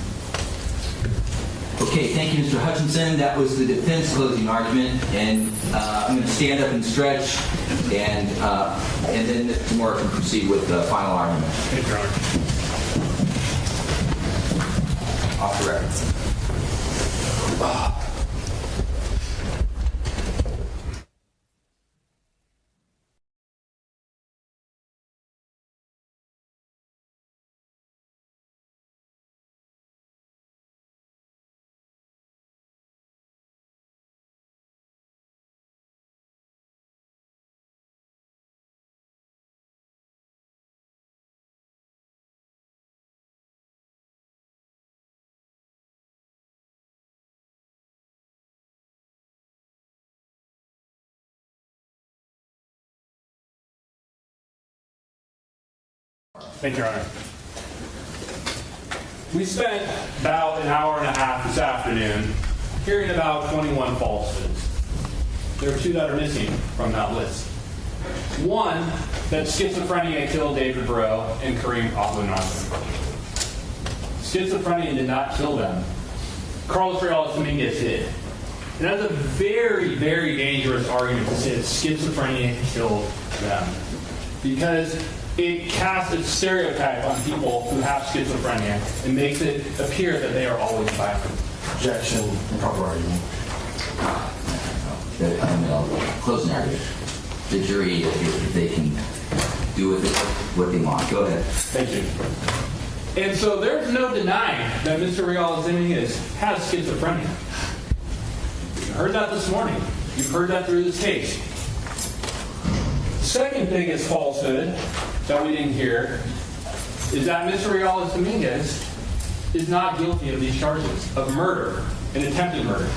Okay, thank you, Mr. Hutchinson. That was the defense closing argument, and I'm going to stand up and stretch, and then Mr. Moore can proceed with the final argument. Thank you, Your Honor. Off the record. Thank you, Your Honor. We spent about an hour and a half this afternoon hearing about 21 falsehoods. There are 2 that are missing from that list. One, that schizophrenia killed David Breaux and Karim Abou Najm. Schizophrenia did not kill them. Carlos Dominguez did. And that's a very, very dangerous argument to say that schizophrenia killed them. Because it casts a stereotype on people who have schizophrenia and makes it appear that they are always violent. Objection, improper argument. Closing argument. The jury, if they can do with it what they want. Go ahead. Thank you. And so there's no denying that Mr. Dominguez has schizophrenia. You heard that this morning. You've heard that through this case. Second biggest falsehood that we didn't hear is that Mr. Dominguez is not guilty of these charges of murder and attempted murder.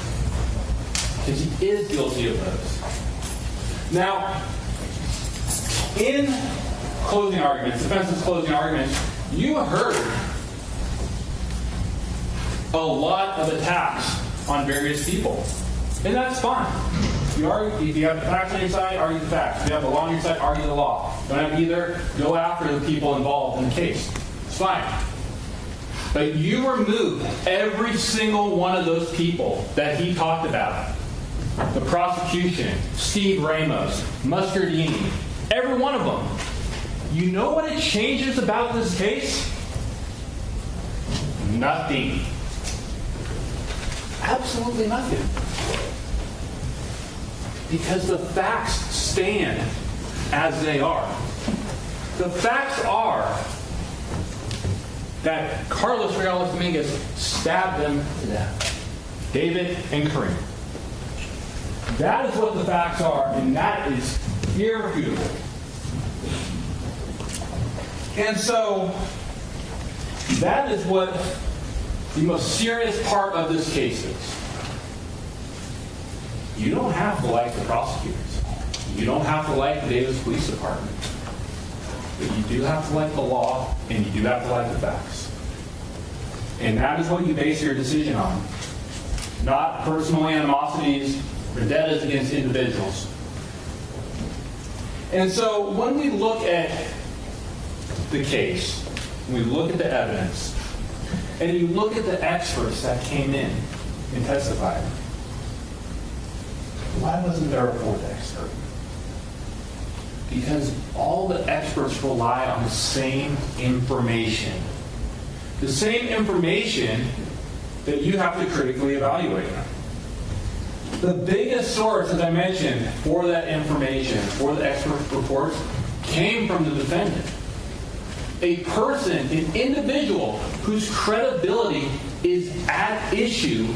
Because he is guilty of those. Now, in closing arguments, defense's closing arguments, you heard a lot of attacks on various people. And that's fine. If you have the facts on your side, argue the facts. If you have the law on your side, argue the law. Don't have either, go after the people involved in the case. It's fine. But you removed every single one of those people that he talked about. The prosecution, Steve Ramos, Mustardini, every one of them. You know what it changes about this case? Nothing. Absolutely nothing. Because the facts stand as they are. The facts are that Carlos Dominguez stabbed them to death. David and Karim. That is what the facts are, and that is irrefutable. And so, that is what the most serious part of this case is. You don't have to like the prosecutors. You don't have to like the Davis Police Department. But you do have to like the law, and you do have to like the facts. And that is what you base your decision on. Not personal animosities, vendettas against individuals. And so when we look at the case, when we look at the evidence, and you look at the experts that came in and testified, why wasn't there a fourth expert? Because all the experts rely on the same information. The same information that you have to critically evaluate. The biggest source, as I mentioned, for that information, for the expert reports, came from the defendant. A person, an individual whose credibility is at issue.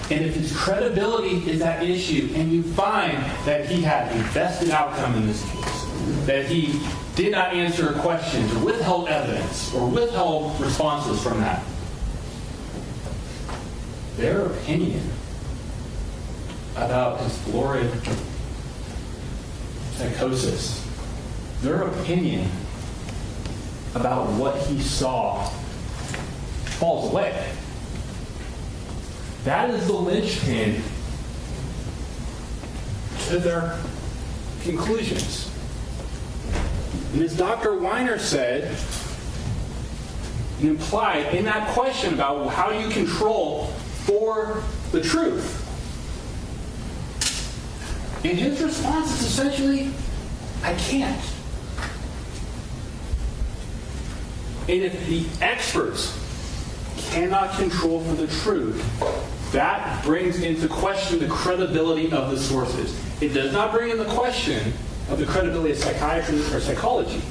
And if his credibility is at issue, and you find that he had a vested outcome in this case, that he did not answer questions or withheld evidence or withheld responses from that, their opinion about his florid psychosis, their opinion about what he saw falls away. That is the linchpin to their conclusions. And as Dr. Weiner said, and implied in that question about how you control for the truth, and his response is essentially, I can't. And if the experts cannot control for the truth, that brings into question the credibility of the sources. It does not bring into question of the credibility of psychiatry or psychology,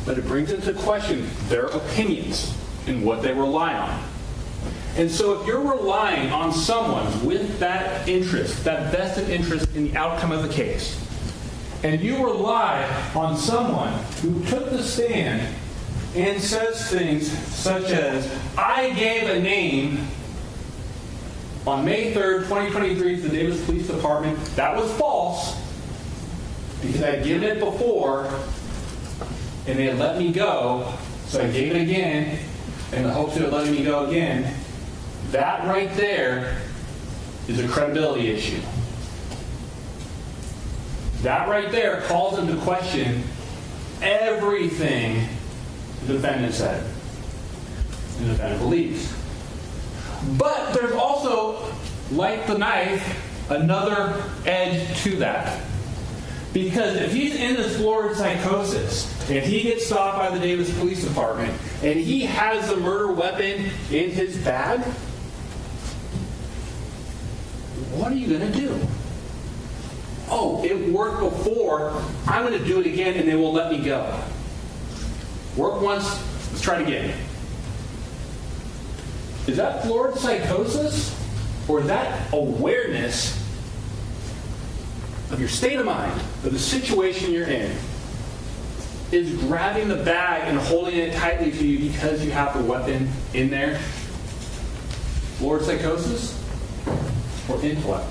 but it brings into question their opinions and what they rely on. And so if you're relying on someone with that interest, that vested interest in the outcome of the case, and you rely on someone who took the stand and says things such as, I gave a name on May 3rd, 2023 to the Davis Police Department, that was false, because I had given it before, and they had let me go, so I gave it again, in the hopes of letting me go again. That right there is a credibility issue. That right there calls into question everything the defendant said, the defendant believes. But there's also like the knife, another edge to that. Because if he's in this florid psychosis, and he gets stopped by the Davis Police Department, and he has the murder weapon in his bag, what are you going to do? Oh, it worked before, I'm going to do it again, and they will let me go. Work once, let's try it again. Is that florid psychosis? Or is that awareness of your state of mind, of the situation you're in? Is grabbing the bag and holding it tightly to you because you have the weapon in there florid psychosis or intellect?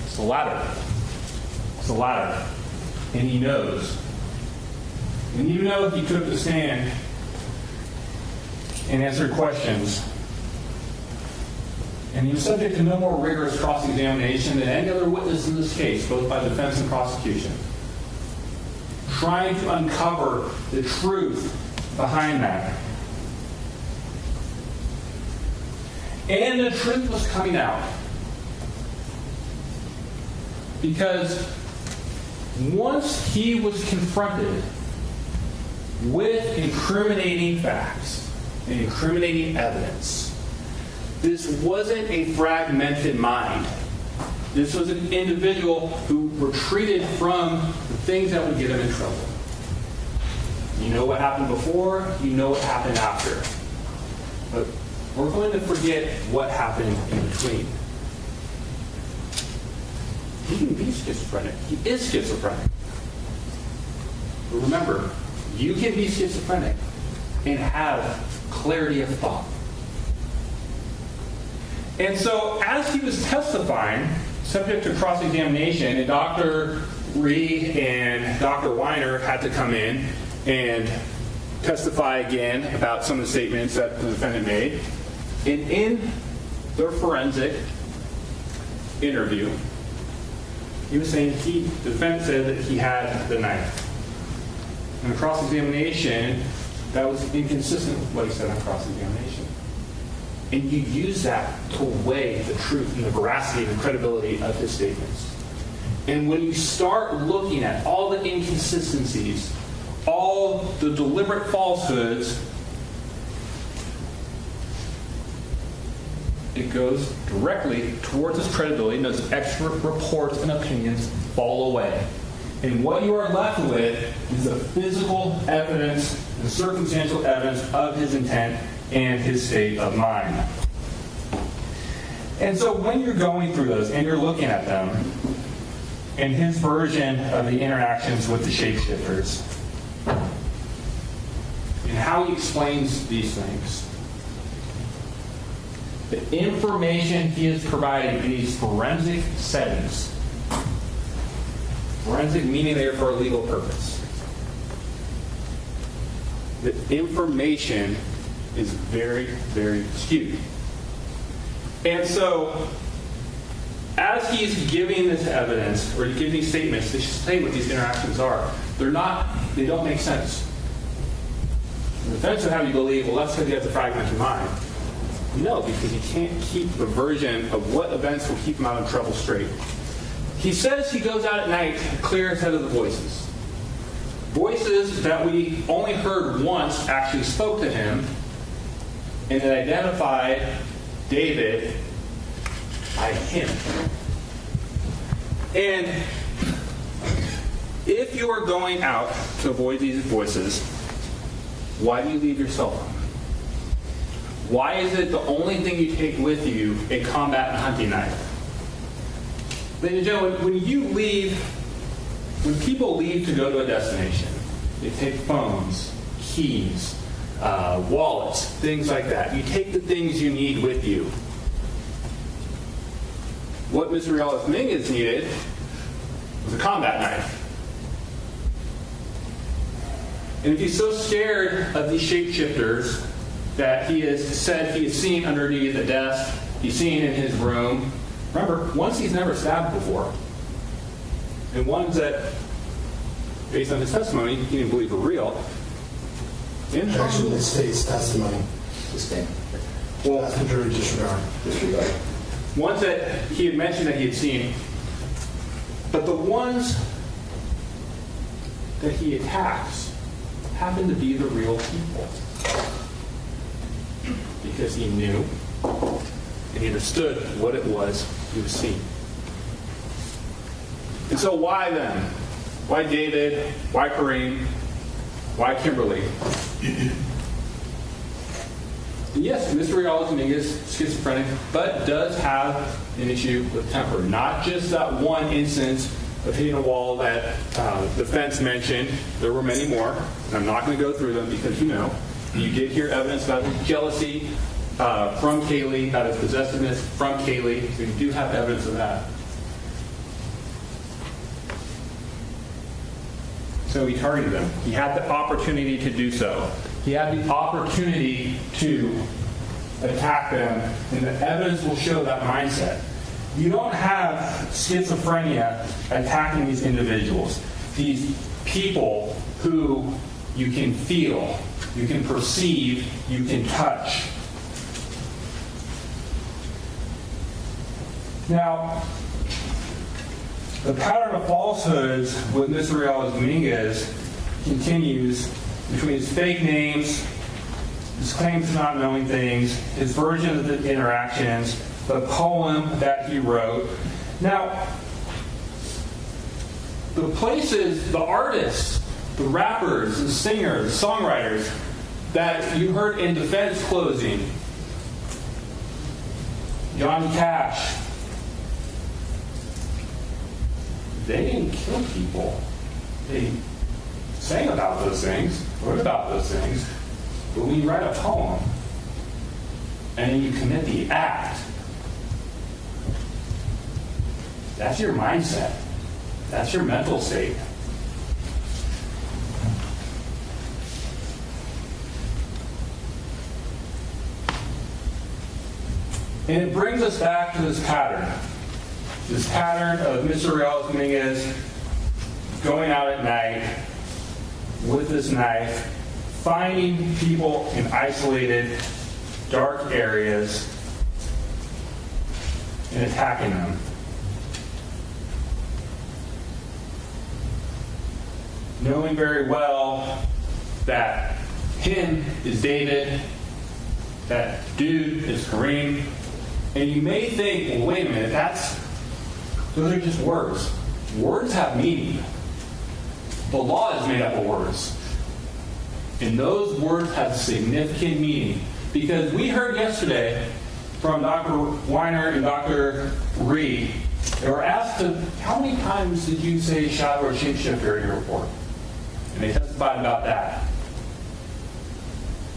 It's the latter. It's the latter. And he knows. And even though he took the stand and answered questions, and he was subject to no more rigorous cross-examination than any other witness in this case, both by defense and prosecution, trying to uncover the truth behind that. And the truth was coming out. Because once he was confronted with incriminating facts and incriminating evidence, this wasn't a fragmented mind. This was an individual who retreated from the things that would get him in trouble. You know what happened before, you know what happened after. But we're going to forget what happened in between. He can be schizophrenic. He is schizophrenic. But remember, you can be schizophrenic and have clarity of thought. And so as he was testifying, subject to cross-examination, and Dr. Ree and Dr. Weiner had to come in and testify again about some of the statements that the defendant made. And in their forensic interview, he was saying the defendant said that he had the knife. In the cross-examination, that was inconsistent with what he said on cross-examination. And you use that to weigh the truth and the veracity and the credibility of his statements. And when you start looking at all the inconsistencies, all the deliberate falsehoods, it goes directly towards his credibility, and those expert reports and opinions fall away. And what you are left with is the physical evidence, the circumstantial evidence of his intent and his state of mind. And so when you're going through those and you're looking at them, and his version of the interactions with the shapeshifters, and how he explains these things, the information he is providing in these forensic settings, forensic meaning there for a legal purpose, the information is very, very skewed. And so, as he's giving this evidence, or giving these statements, to say what these interactions are, they don't make sense. The defense would have you believe, well, that's because he has a fragmented mind. No, because he can't keep the version of what events will keep him out of trouble straight. He says he goes out at night to clear his head of the voices. Voices that we only heard once actually spoke to him, and it identified David by him. And if you are going out to avoid these voices, why do you leave your cell phone? Why is it the only thing you take with you a combat and hunting knife? Ladies and gentlemen, when people leave to go to a destination, they take phones, keys, wallets, things like that. You take the things you need with you. What Mr. Dominguez needed was a combat knife. And if he's so scared of these shapeshifters that he has said he has seen underneath a desk, he's seen in his room, remember, ones he's never stabbed before, and ones that, based on his testimony, he didn't believe were real. Actually, the state's testimony. Sustain. Well, That's the jury disregard. Disregard. ones that he had mentioned that he had seen, but the ones that he attacks happen to be the real people. Because he knew and he understood what it was he was seeing. And so why then? Why David? Why Karim? Why Kimberlee? Yes, Mr. Dominguez is schizophrenic, but does have an issue with temper. Not just that one instance of hitting a wall that the defense mentioned. There were many more, and I'm not going to go through them because you know. You did hear evidence about his jealousy from Kaylee, about his possessiveness from Kaylee, so you do have evidence of that. So he targeted them. He had the opportunity to do so. He had the opportunity to attack them, and the evidence will show that mindset. You don't have schizophrenia attacking these individuals, these people who you can feel, you can perceive, you can touch. Now, the pattern of falsehoods with Mr. Dominguez continues between his fake names, his claims to not knowing things, his version of the interactions, the poem that he wrote. Now, the places, the artists, the rappers, the singers, the songwriters that you heard in defense closing, Johnny Cash, they didn't kill people. They sang about those things, wrote about those things. But when you write a poem and then you commit the act, that's your mindset. That's your mental state. And it brings us back to this pattern. This pattern of Mr. Dominguez going out at night with this knife, finding people in isolated, dark areas, and attacking them. Knowing very well that him is David, that dude is Karim, and you may think, well, wait a minute, those are just words. Words have meaning. The law is made up of words. And those words have significant meaning. Because we heard yesterday from Dr. Weiner and Dr. Reed, they were asked how many times did you say shadow or shapeshifter in your report? And they testified about that.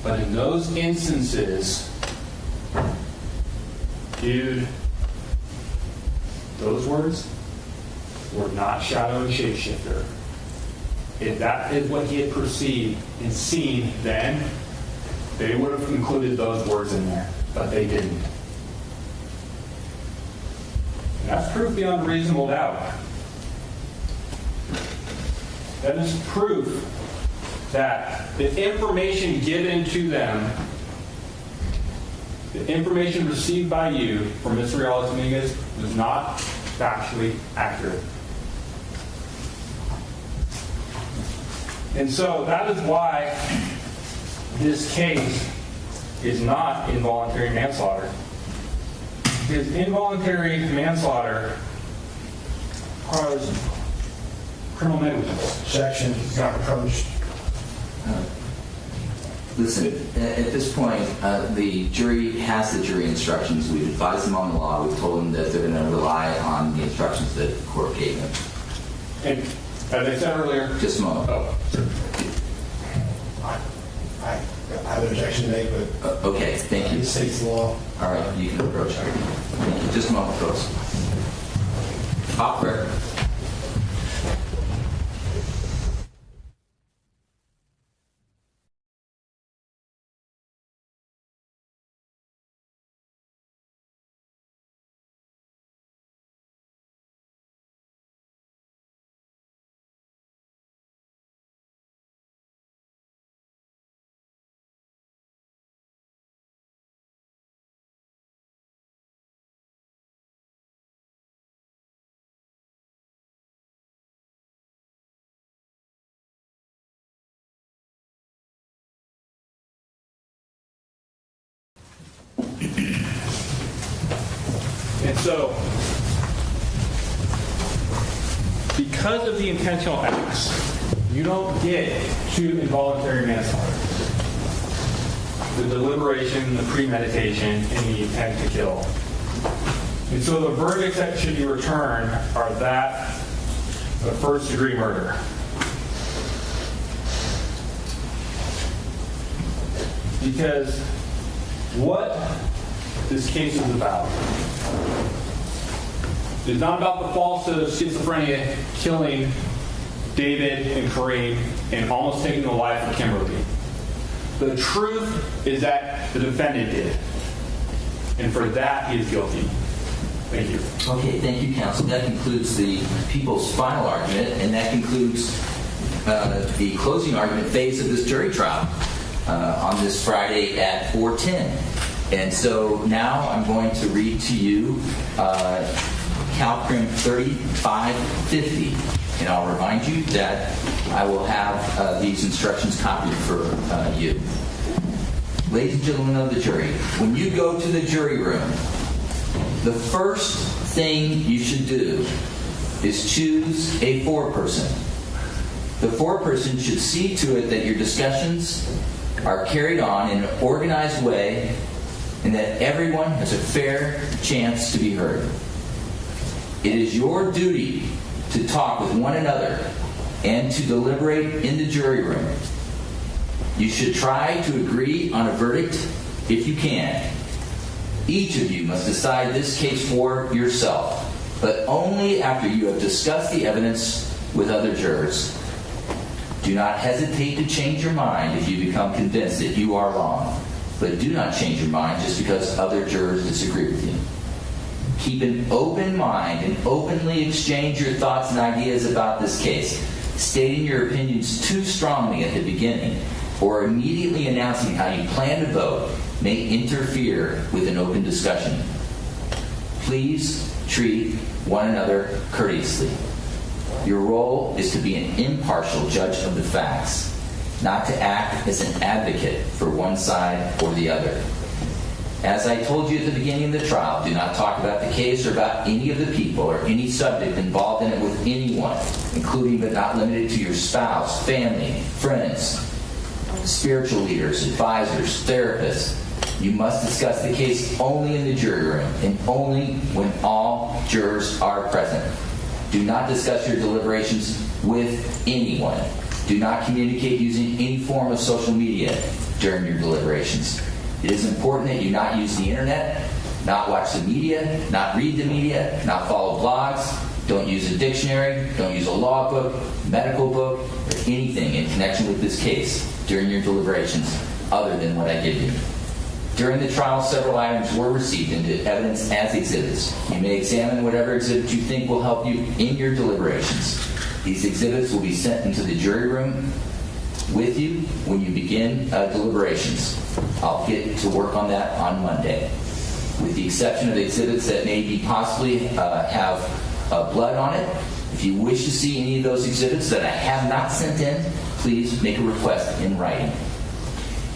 But in those instances, dude, those words were not shadow and shapeshifter. If that is what he had perceived and seen then, they would have included those words in there, but they didn't. And that's proof beyond reasonable doubt. That is proof that the information given to them, the information received by you from Mr. Dominguez was not factually accurate. And so that is why this case is not involuntary manslaughter. Because involuntary manslaughter requires criminal negligence. Section got approached. Listen, at this point, the jury has the jury instructions. We've advised them on the law. We've told them that they're going to rely on the instructions that the court gave them. And as I said earlier, Just a moment. I have an objection to make, but Okay, thank you. it states the law. All right, you can approach. Thank you. Just a moment, folks. Off record. So, because of the intentional acts, you don't get to involuntary manslaughter. The deliberation, the premeditation, and the intent to kill. And so the verdicts that should be returned are that of first-degree murder. Because what this case is about is not about the falsehood of schizophrenia killing David and Karim and almost taking the life of Kimberlee. The truth is that the defendant did. And for that, he is guilty. Thank you. Okay, thank you, counsel. That concludes the people's final argument, and that concludes the closing argument phase of this jury trial on this Friday at 4:10. And so now I'm going to read to you CalCrim 3550. And I'll remind you that I will have these instructions copied for you. Ladies and gentlemen of the jury, when you go to the jury room, the first thing you should do is choose a foreperson. The foreperson should see to it that your discussions are carried on in an organized way and that everyone has a fair chance to be heard. It is your duty to talk with one another and to deliberate in the jury room. You should try to agree on a verdict if you can. Each of you must decide this case for yourself, but only after you have discussed the evidence with other jurors. Do not hesitate to change your mind if you become convinced that you are wrong, but do not change your mind just because other jurors disagree with you. Keep an open mind and openly exchange your thoughts and ideas about this case. Stating your opinions too strongly at the beginning or immediately announcing how you plan to vote may interfere with an open discussion. Please treat one another courteously. Your role is to be an impartial judge of the facts, not to act as an advocate for one side or the other. As I told you at the beginning of the trial, do not talk about the case or about any of the people or any subject involved in it with anyone, including but not limited to your spouse, family, friends, spiritual leaders, advisors, therapists. You must discuss the case only in the jury room and only when all jurors are present. Do not discuss your deliberations with anyone. Do not communicate using any form of social media during your deliberations. It is important that you not use the internet, not watch the media, not read the media, not follow blogs, don't use a dictionary, don't use a law book, medical book, or anything in connection with this case during your deliberations other than what I give you. During the trial, several items were received into evidence as exhibits. You may examine whatever exhibit you think will help you in your deliberations. These exhibits will be sent into the jury room with you when you begin deliberations. I'll get to work on that on Monday. With the exception of exhibits that may be possibly have blood on it, if you wish to see any of those exhibits that I have not sent in, please make a request in writing.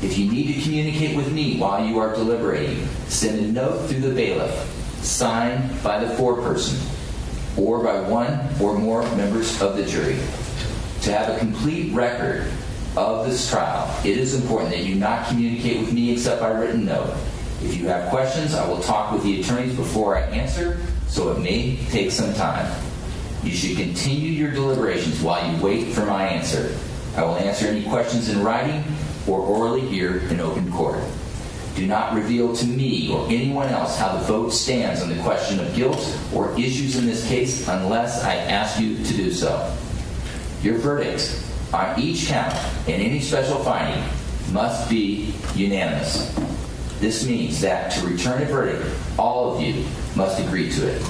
If you need to communicate with me while you are deliberating, send a note through the bailiff, signed by the foreperson, or by one or more members of the jury. To have a complete record of this trial, it is important that you not communicate with me except by written note. If you have questions, I will talk with the attorneys before I answer, so it may take some time. You should continue your deliberations while you wait for my answer. I will answer any questions in writing or orally here in open court. Do not reveal to me or anyone else how the vote stands on the question of guilt or issues in this case unless I ask you to do so. Your verdict on each count and any special finding must be unanimous. This means that to return a verdict, all of you must agree to it.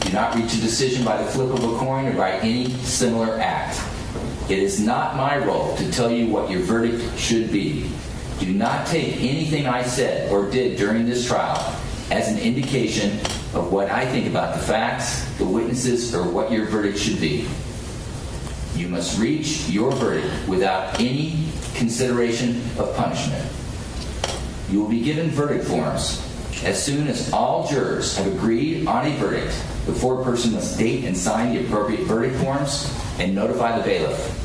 Do not reach a decision by the flip of a coin or by any similar act. It is not my role to tell you what your verdict should be. Do not take anything I said or did during this trial as an indication of what I think about the facts, the witnesses, or what your verdict should be. You must reach your verdict without any consideration of punishment. You will be given verdict forms As soon as all jurors have agreed on a verdict, the foreperson must date and sign the appropriate verdict forms and notify the bailiff.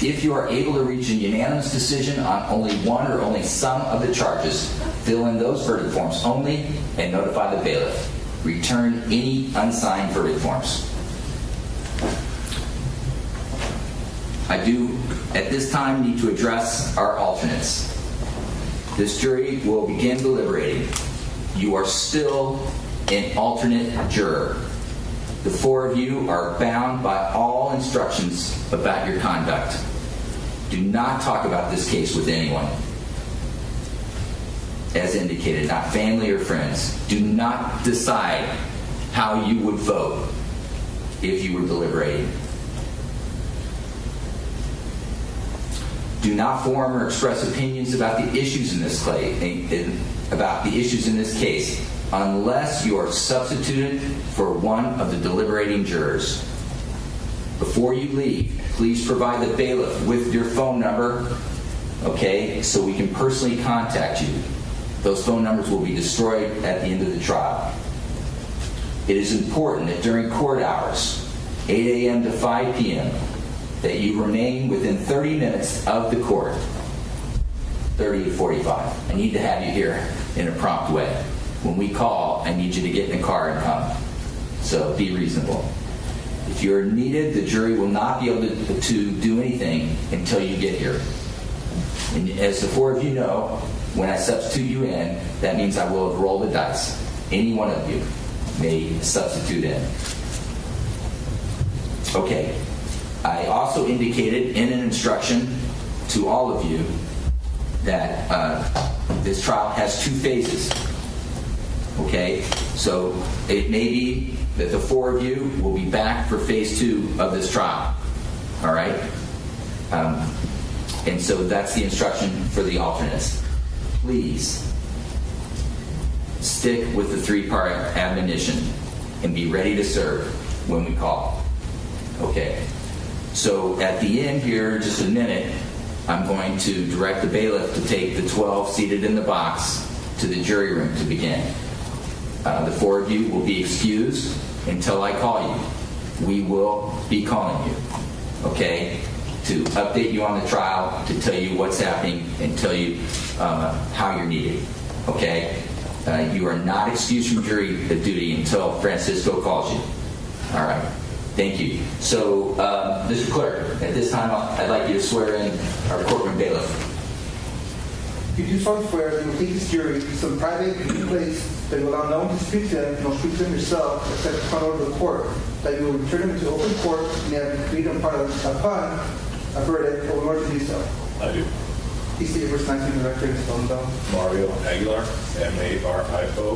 If you are able to reach a unanimous decision on only one or only some of the charges, fill in those verdict forms only and notify the bailiff. Return any unsigned verdict forms. I do, at this time, need to address our alternates. This jury will begin deliberating. You are still an alternate juror. The four of you are bound by all instructions about your conduct. Do not talk about this case with anyone. As indicated, not family or friends. Do not decide how you would vote if you were deliberating. Do not form or express opinions about the issues in this case unless you are substituted for one of the deliberating jurors. Before you leave, please provide the bailiff with your phone number, okay, so we can personally contact you. Those phone numbers will be destroyed at the end of the trial. It is important that during court hours, 8 a.m. to 5 p.m., that you remain within 30 minutes of the court. 30 to 45. I need to have you here in a prompt way. When we call, I need you to get in the car and come. So be reasonable. If you're needed, the jury will not be able to do anything until you get here. And as the four of you know, when I substitute you in, that means I will have rolled the dice. Any one of you may substitute in. Okay. I also indicated in an instruction to all of you that this trial has two phases. Okay? So it may be that the four of you will be back for phase 2 of this trial. All right? And so that's the instruction for the alternates. Please stick with the 3-part admonition and be ready to serve when we call. Okay? So at the end here, just a minute, I'm going to direct the bailiff to take the 12 seated in the box to the jury room to begin. The four of you will be excused until I call you. We will be calling you, okay, to update you on the trial, to tell you what's happening, and tell you how you're needed, okay? You are not excused from jury duty until Francisco calls you. All right. Thank you. So, Mr. Clerk, at this time, I'd like you to swear in our courtroom bailiff. You do solemnly swear that you will keep this jury to some private place, that you will allow no one to speak to them, nor speak to them yourself, except in front of the court, that you will return them to open court, and you have agreed upon a verdict, or in order to do so. I do. Please state your first name in the record and spell them down. Mario Aguilar, Mario Aguilar.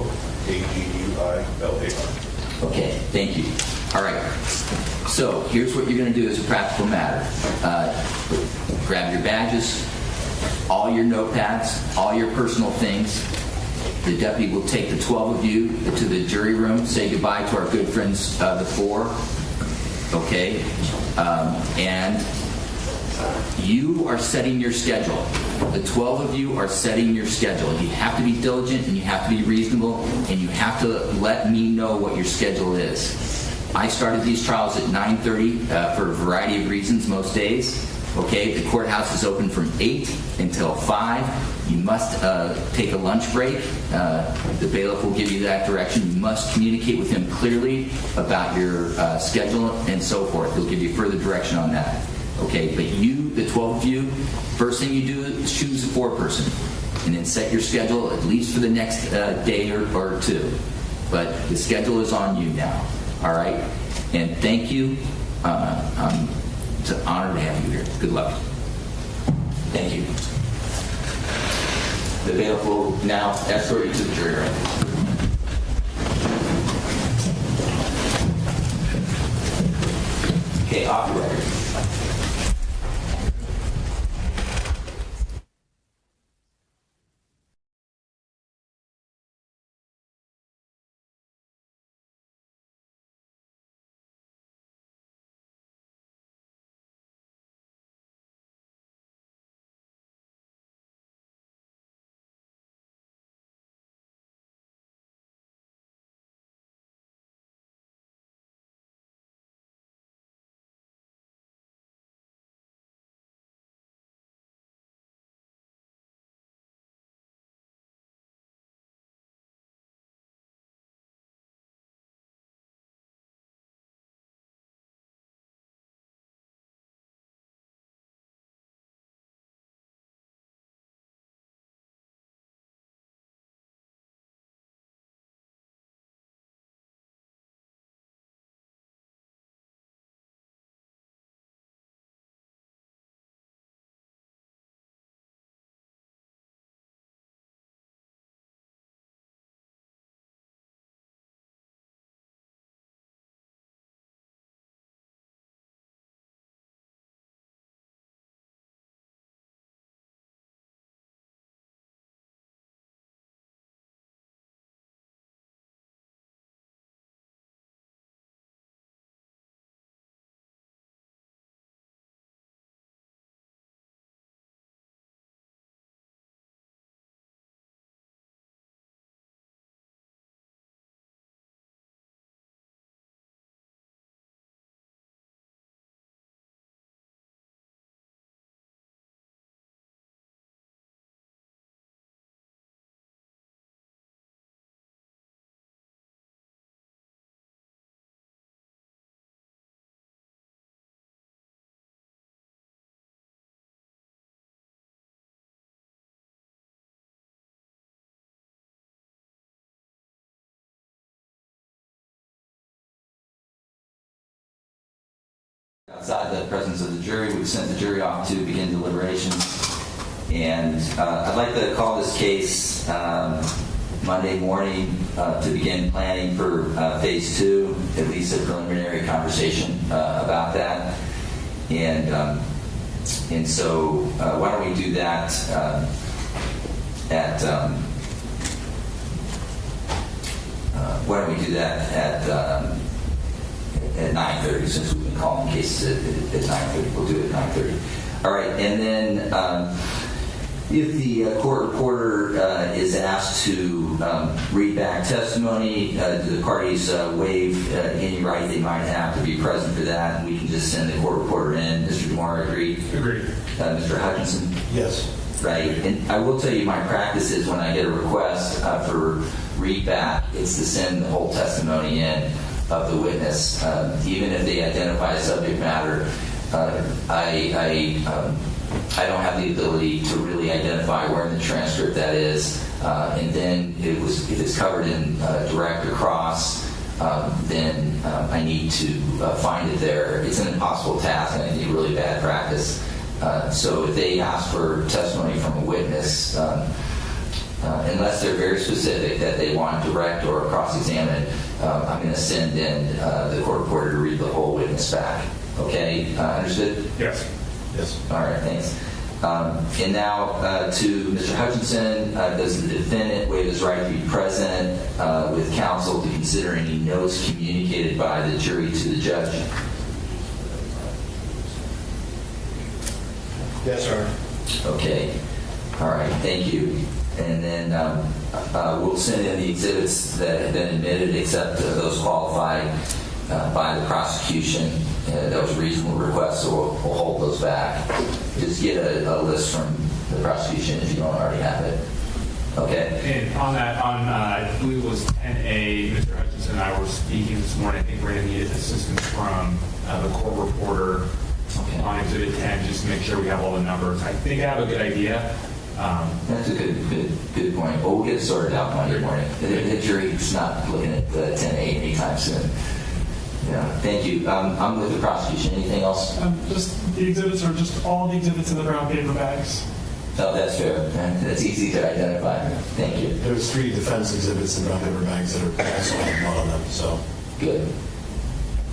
Okay, thank you. All right. So here's what you're going to do as a practical matter. Grab your badges, all your notepads, all your personal things. The deputy will take the 12 of you to the jury room, say goodbye to our good friends, the four. Okay? And you are setting your schedule. The 12 of you are setting your schedule. You have to be diligent and you have to be reasonable and you have to let me know what your schedule is. I started these trials at 9:30 for a variety of reasons most days. Okay, the courthouse is open from 8 until 5. You must take a lunch break. The bailiff will give you that direction. You must communicate with him clearly about your schedule and so forth. He'll give you further direction on that. Okay, but you, the 12 of you, first thing you do is choose a foreperson and then set your schedule at least for the next day or two. But the schedule is on you now. All right? And thank you. It's an honor to have you here. Good luck. Thank you. The bailiff will now escort you to the jury room. Okay, off the record. outside the presence of the jury. We've sent the jury off to begin deliberations. And I'd like to call this case Monday morning to begin planning for phase 2, at least a preliminary conversation about that. And so why don't we do that at 9:30, since we've been calling cases at 9:30. We'll do it at 9:30. All right, and then if the court reporter is asked to read back testimony, do the parties waive any right they might have to be present for that? And we can just send the court reporter in. Mr. DeMar, agree? Agreed. Mr. Hutchinson? Yes. Right, and I will tell you my practice is when I get a request for read back, it's to send the whole testimony in of the witness, even if they identify subject matter. I don't have the ability to really identify where in the transcript that is, and then if it's covered in direct or cross, then I need to find it there. It's an impossible task, and I think really bad practice. So if they ask for testimony from a witness, unless they're very specific that they want direct or cross-examined, I'm going to send in the court reporter to read the whole witness back. Okay, understood? Yes. Yes. All right, thanks. And now to Mr. Hutchinson, does the defendant waive his right to be present with counsel to consider any notes communicated by the jury to the judge? Yes, sir. Okay. All right, thank you. And then we'll send in the exhibits that have been admitted, except those qualified by the prosecution. That was a reasonable request, so we'll hold those back. Just get a list from the prosecution if you don't already have it. Okay. And on that, I believe it was 10A, Mr. Hutchinson and I were speaking this morning. I think we're going to need assistance from the court reporter on Exhibit 10, just to make sure we have all the numbers. I think I have a good idea. That's a good point. Well, we'll get it sorted out Monday morning. The jury's not looking at 10A anytime soon. Yeah, thank you. I'm with the prosecution. Anything else? Just the exhibits are just all the exhibits in the brown paper bags. Oh, that's fair. That's easy to identify. Thank you. There's 3 defense exhibits in brown paper bags that are also have one on them. So good.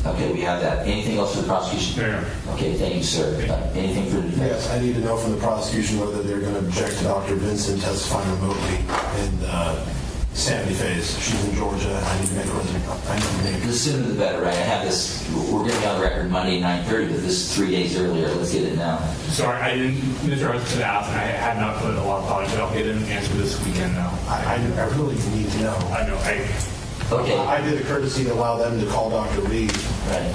Okay, we have that. Anything else for the prosecution? Yeah. Okay, thank you, sir. Anything for the defense? yes, I need to know from the prosecution whether they're going to object to Dr. Vincent testifying remotely in Sanity phase. She's in Georgia. I need to make The sooner the better, right? I have this. We're going to be on the record Monday 9:30, but this is 3 days earlier. Let's get it now. Sorry, I didn't. Mr. Hutchinson asked, and I had not put a lot of thought into it. I'll get an answer this weekend now. I really need to know. I know. Okay. I did a courtesy to allow them to call Dr. Reed. Right.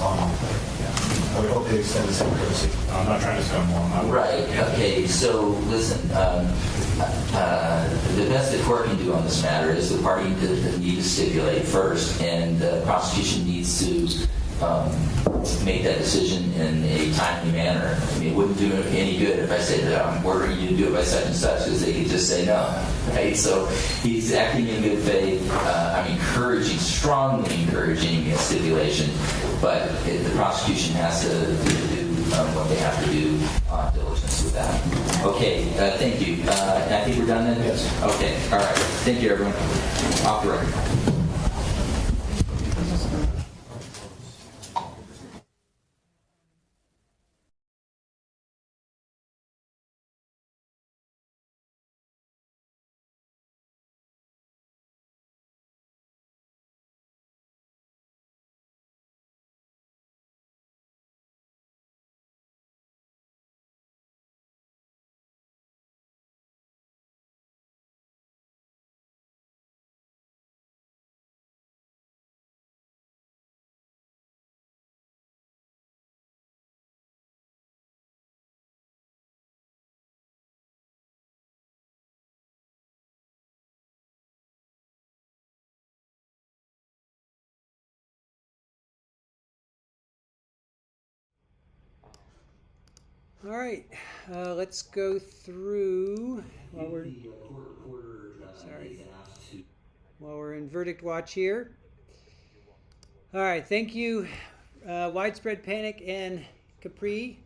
I would hope they extend the same courtesy. I'm not trying to stonewall them. Right. Okay. So listen, the best the court can do on this matter is the party need to stipulate first, and the prosecution needs to make that decision in a timely manner. I mean, it wouldn't do any good if I said I'm ordering you to do it by such and such, because they could just say no. Right. So he's acting in good faith. I'm strongly encouraging a stipulation, but the prosecution has to do what they have to do on diligence with that. Okay, thank you. I think we're done then? Yes. Okay, all right. Thank you, everyone. Off the record. All right, let's go through while we're in verdict watch here. All right, thank you. Widespread panic and Capri.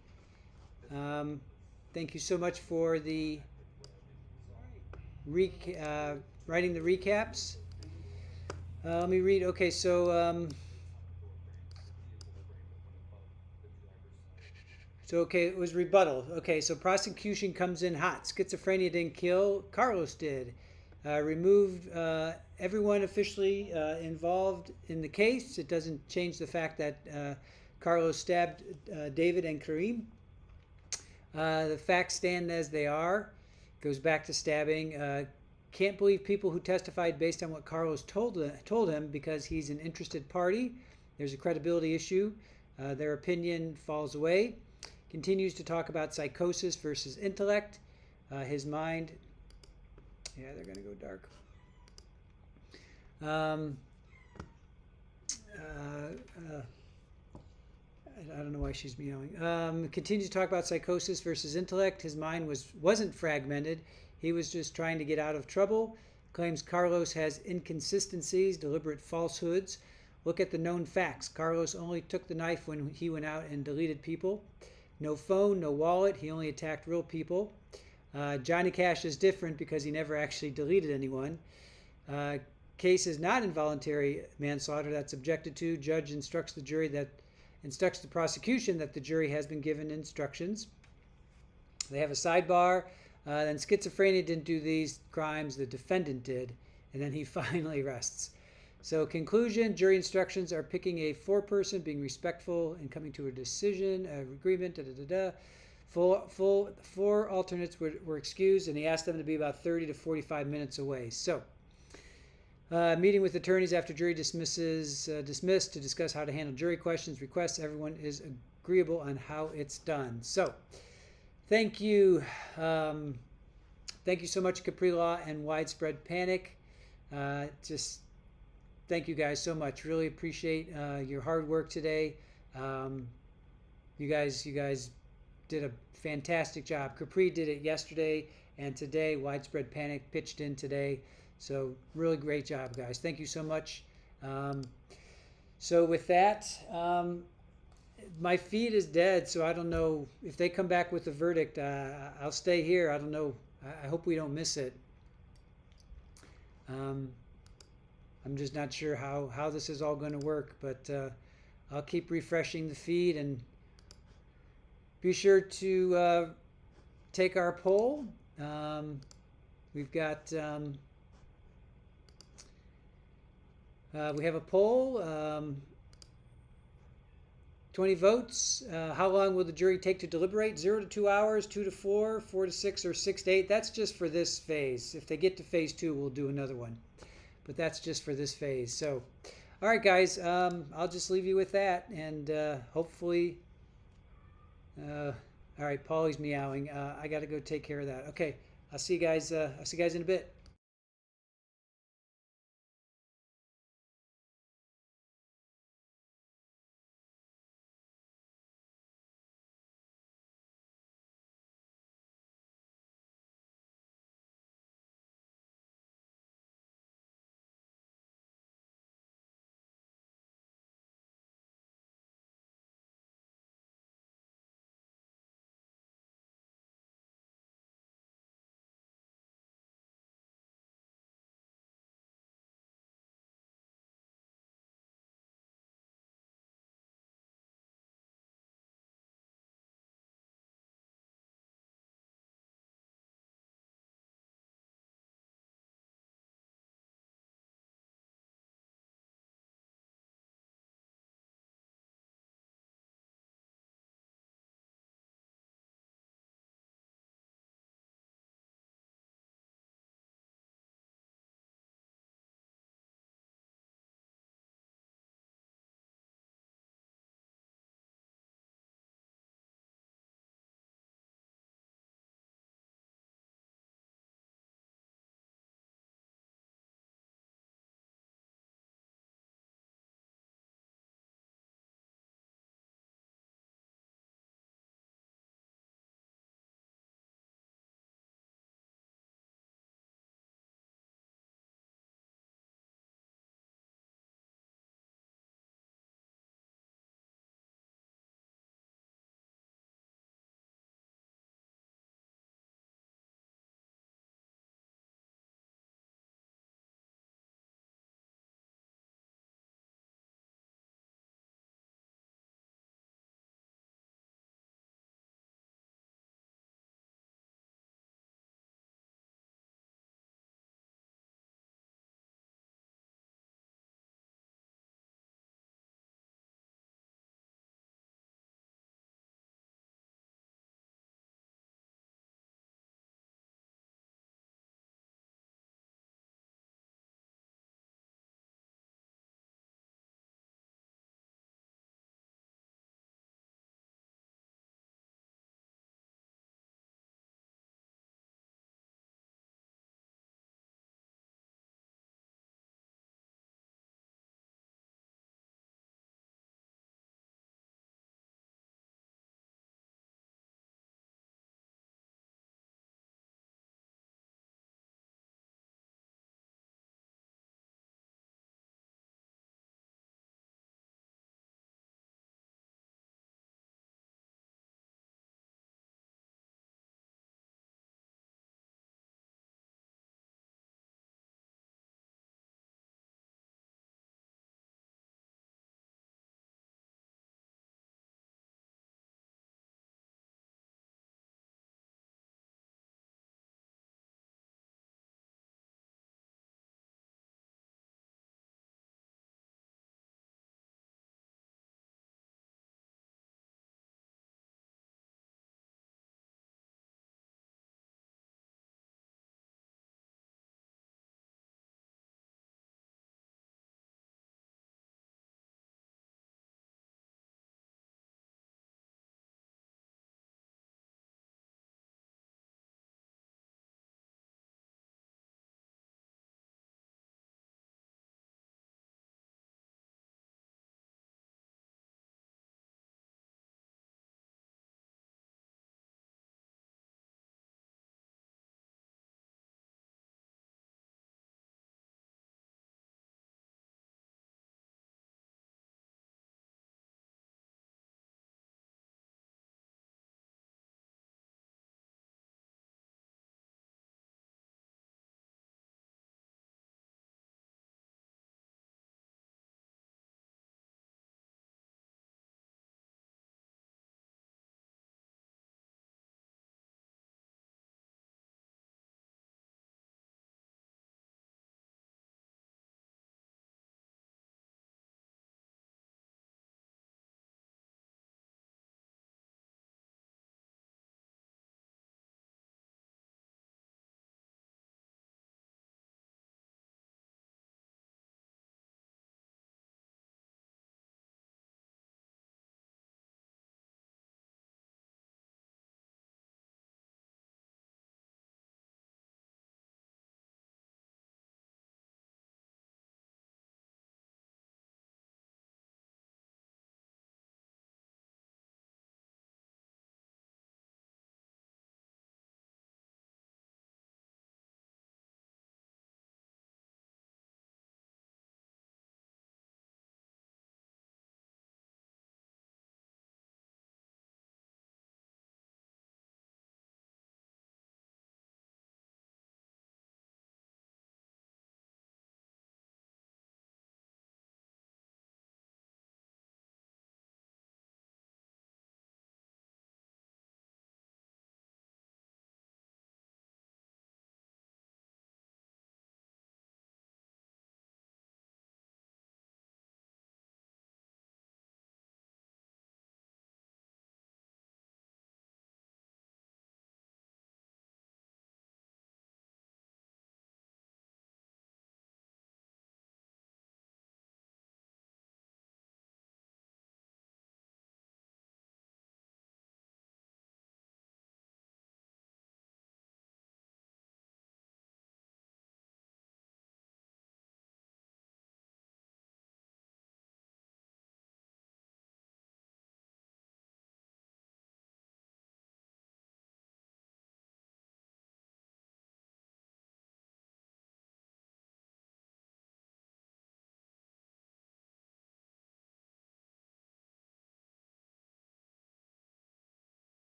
Thank you so much for the writing the recaps. Let me read. Okay, so okay, it was rebuttal. Okay, so prosecution comes in hot. Schizophrenia didn't kill. Carlos did. Removed everyone officially involved in the case. It doesn't change the fact that Carlos stabbed David and Karim. The facts stand as they are. Goes back to stabbing. Can't believe people who testified based on what Carlos told him because he's an interested party. There's a credibility issue. Their opinion falls away. Continues to talk about psychosis versus intellect. His mind. Yeah, they're going to go dark. I don't know why she's meowing. Continues to talk about psychosis versus intellect. His mind wasn't fragmented. He was just trying to get out of trouble. Claims Carlos has inconsistencies, deliberate falsehoods. Look at the known facts. Carlos only took the knife when he went out and deleted people. No phone, no wallet. He only attacked real people. Johnny Cash is different because he never actually deleted anyone. Case is not involuntary manslaughter. That's objected to. Judge instructs the prosecution that the jury has been given instructions. They have a sidebar. Then schizophrenia didn't do these crimes. The defendant did. And then he finally rests. So conclusion, jury instructions are picking a foreperson, being respectful, and coming to a decision, agreement, Four alternates were excused, and he asked them to be about 30 to 45 minutes away. So, meeting with attorneys after jury dismissed to discuss how to handle jury questions, requests. Everyone is agreeable on how it's done. So, thank you. Thank you so much, Capri Law and Widespread Panic. Just thank you guys so much. Really appreciate your hard work today. You guys did a fantastic job. Capri did it yesterday, and today Widespread Panic pitched in today. So really great job, guys. Thank you so much. So with that, my feed is dead, so I don't know if they come back with a verdict. I'll stay here. I don't know. I hope we don't miss it. I'm just not sure how this is all going to work, but I'll keep refreshing the feed, and be sure to take our poll. We've got we have a poll. 20 votes. How long will the jury take to deliberate? 0 to 2 hours, 2 to 4, 4 to 6, or 6 to 8. That's just for this phase. If they get to phase 2, we'll do another one. But that's just for this phase. So, all right, guys. I'll just leave you with that, and hopefully. All right, Paulie's meowing. I got to go take care of that. Okay, I'll see you guys. In a bit.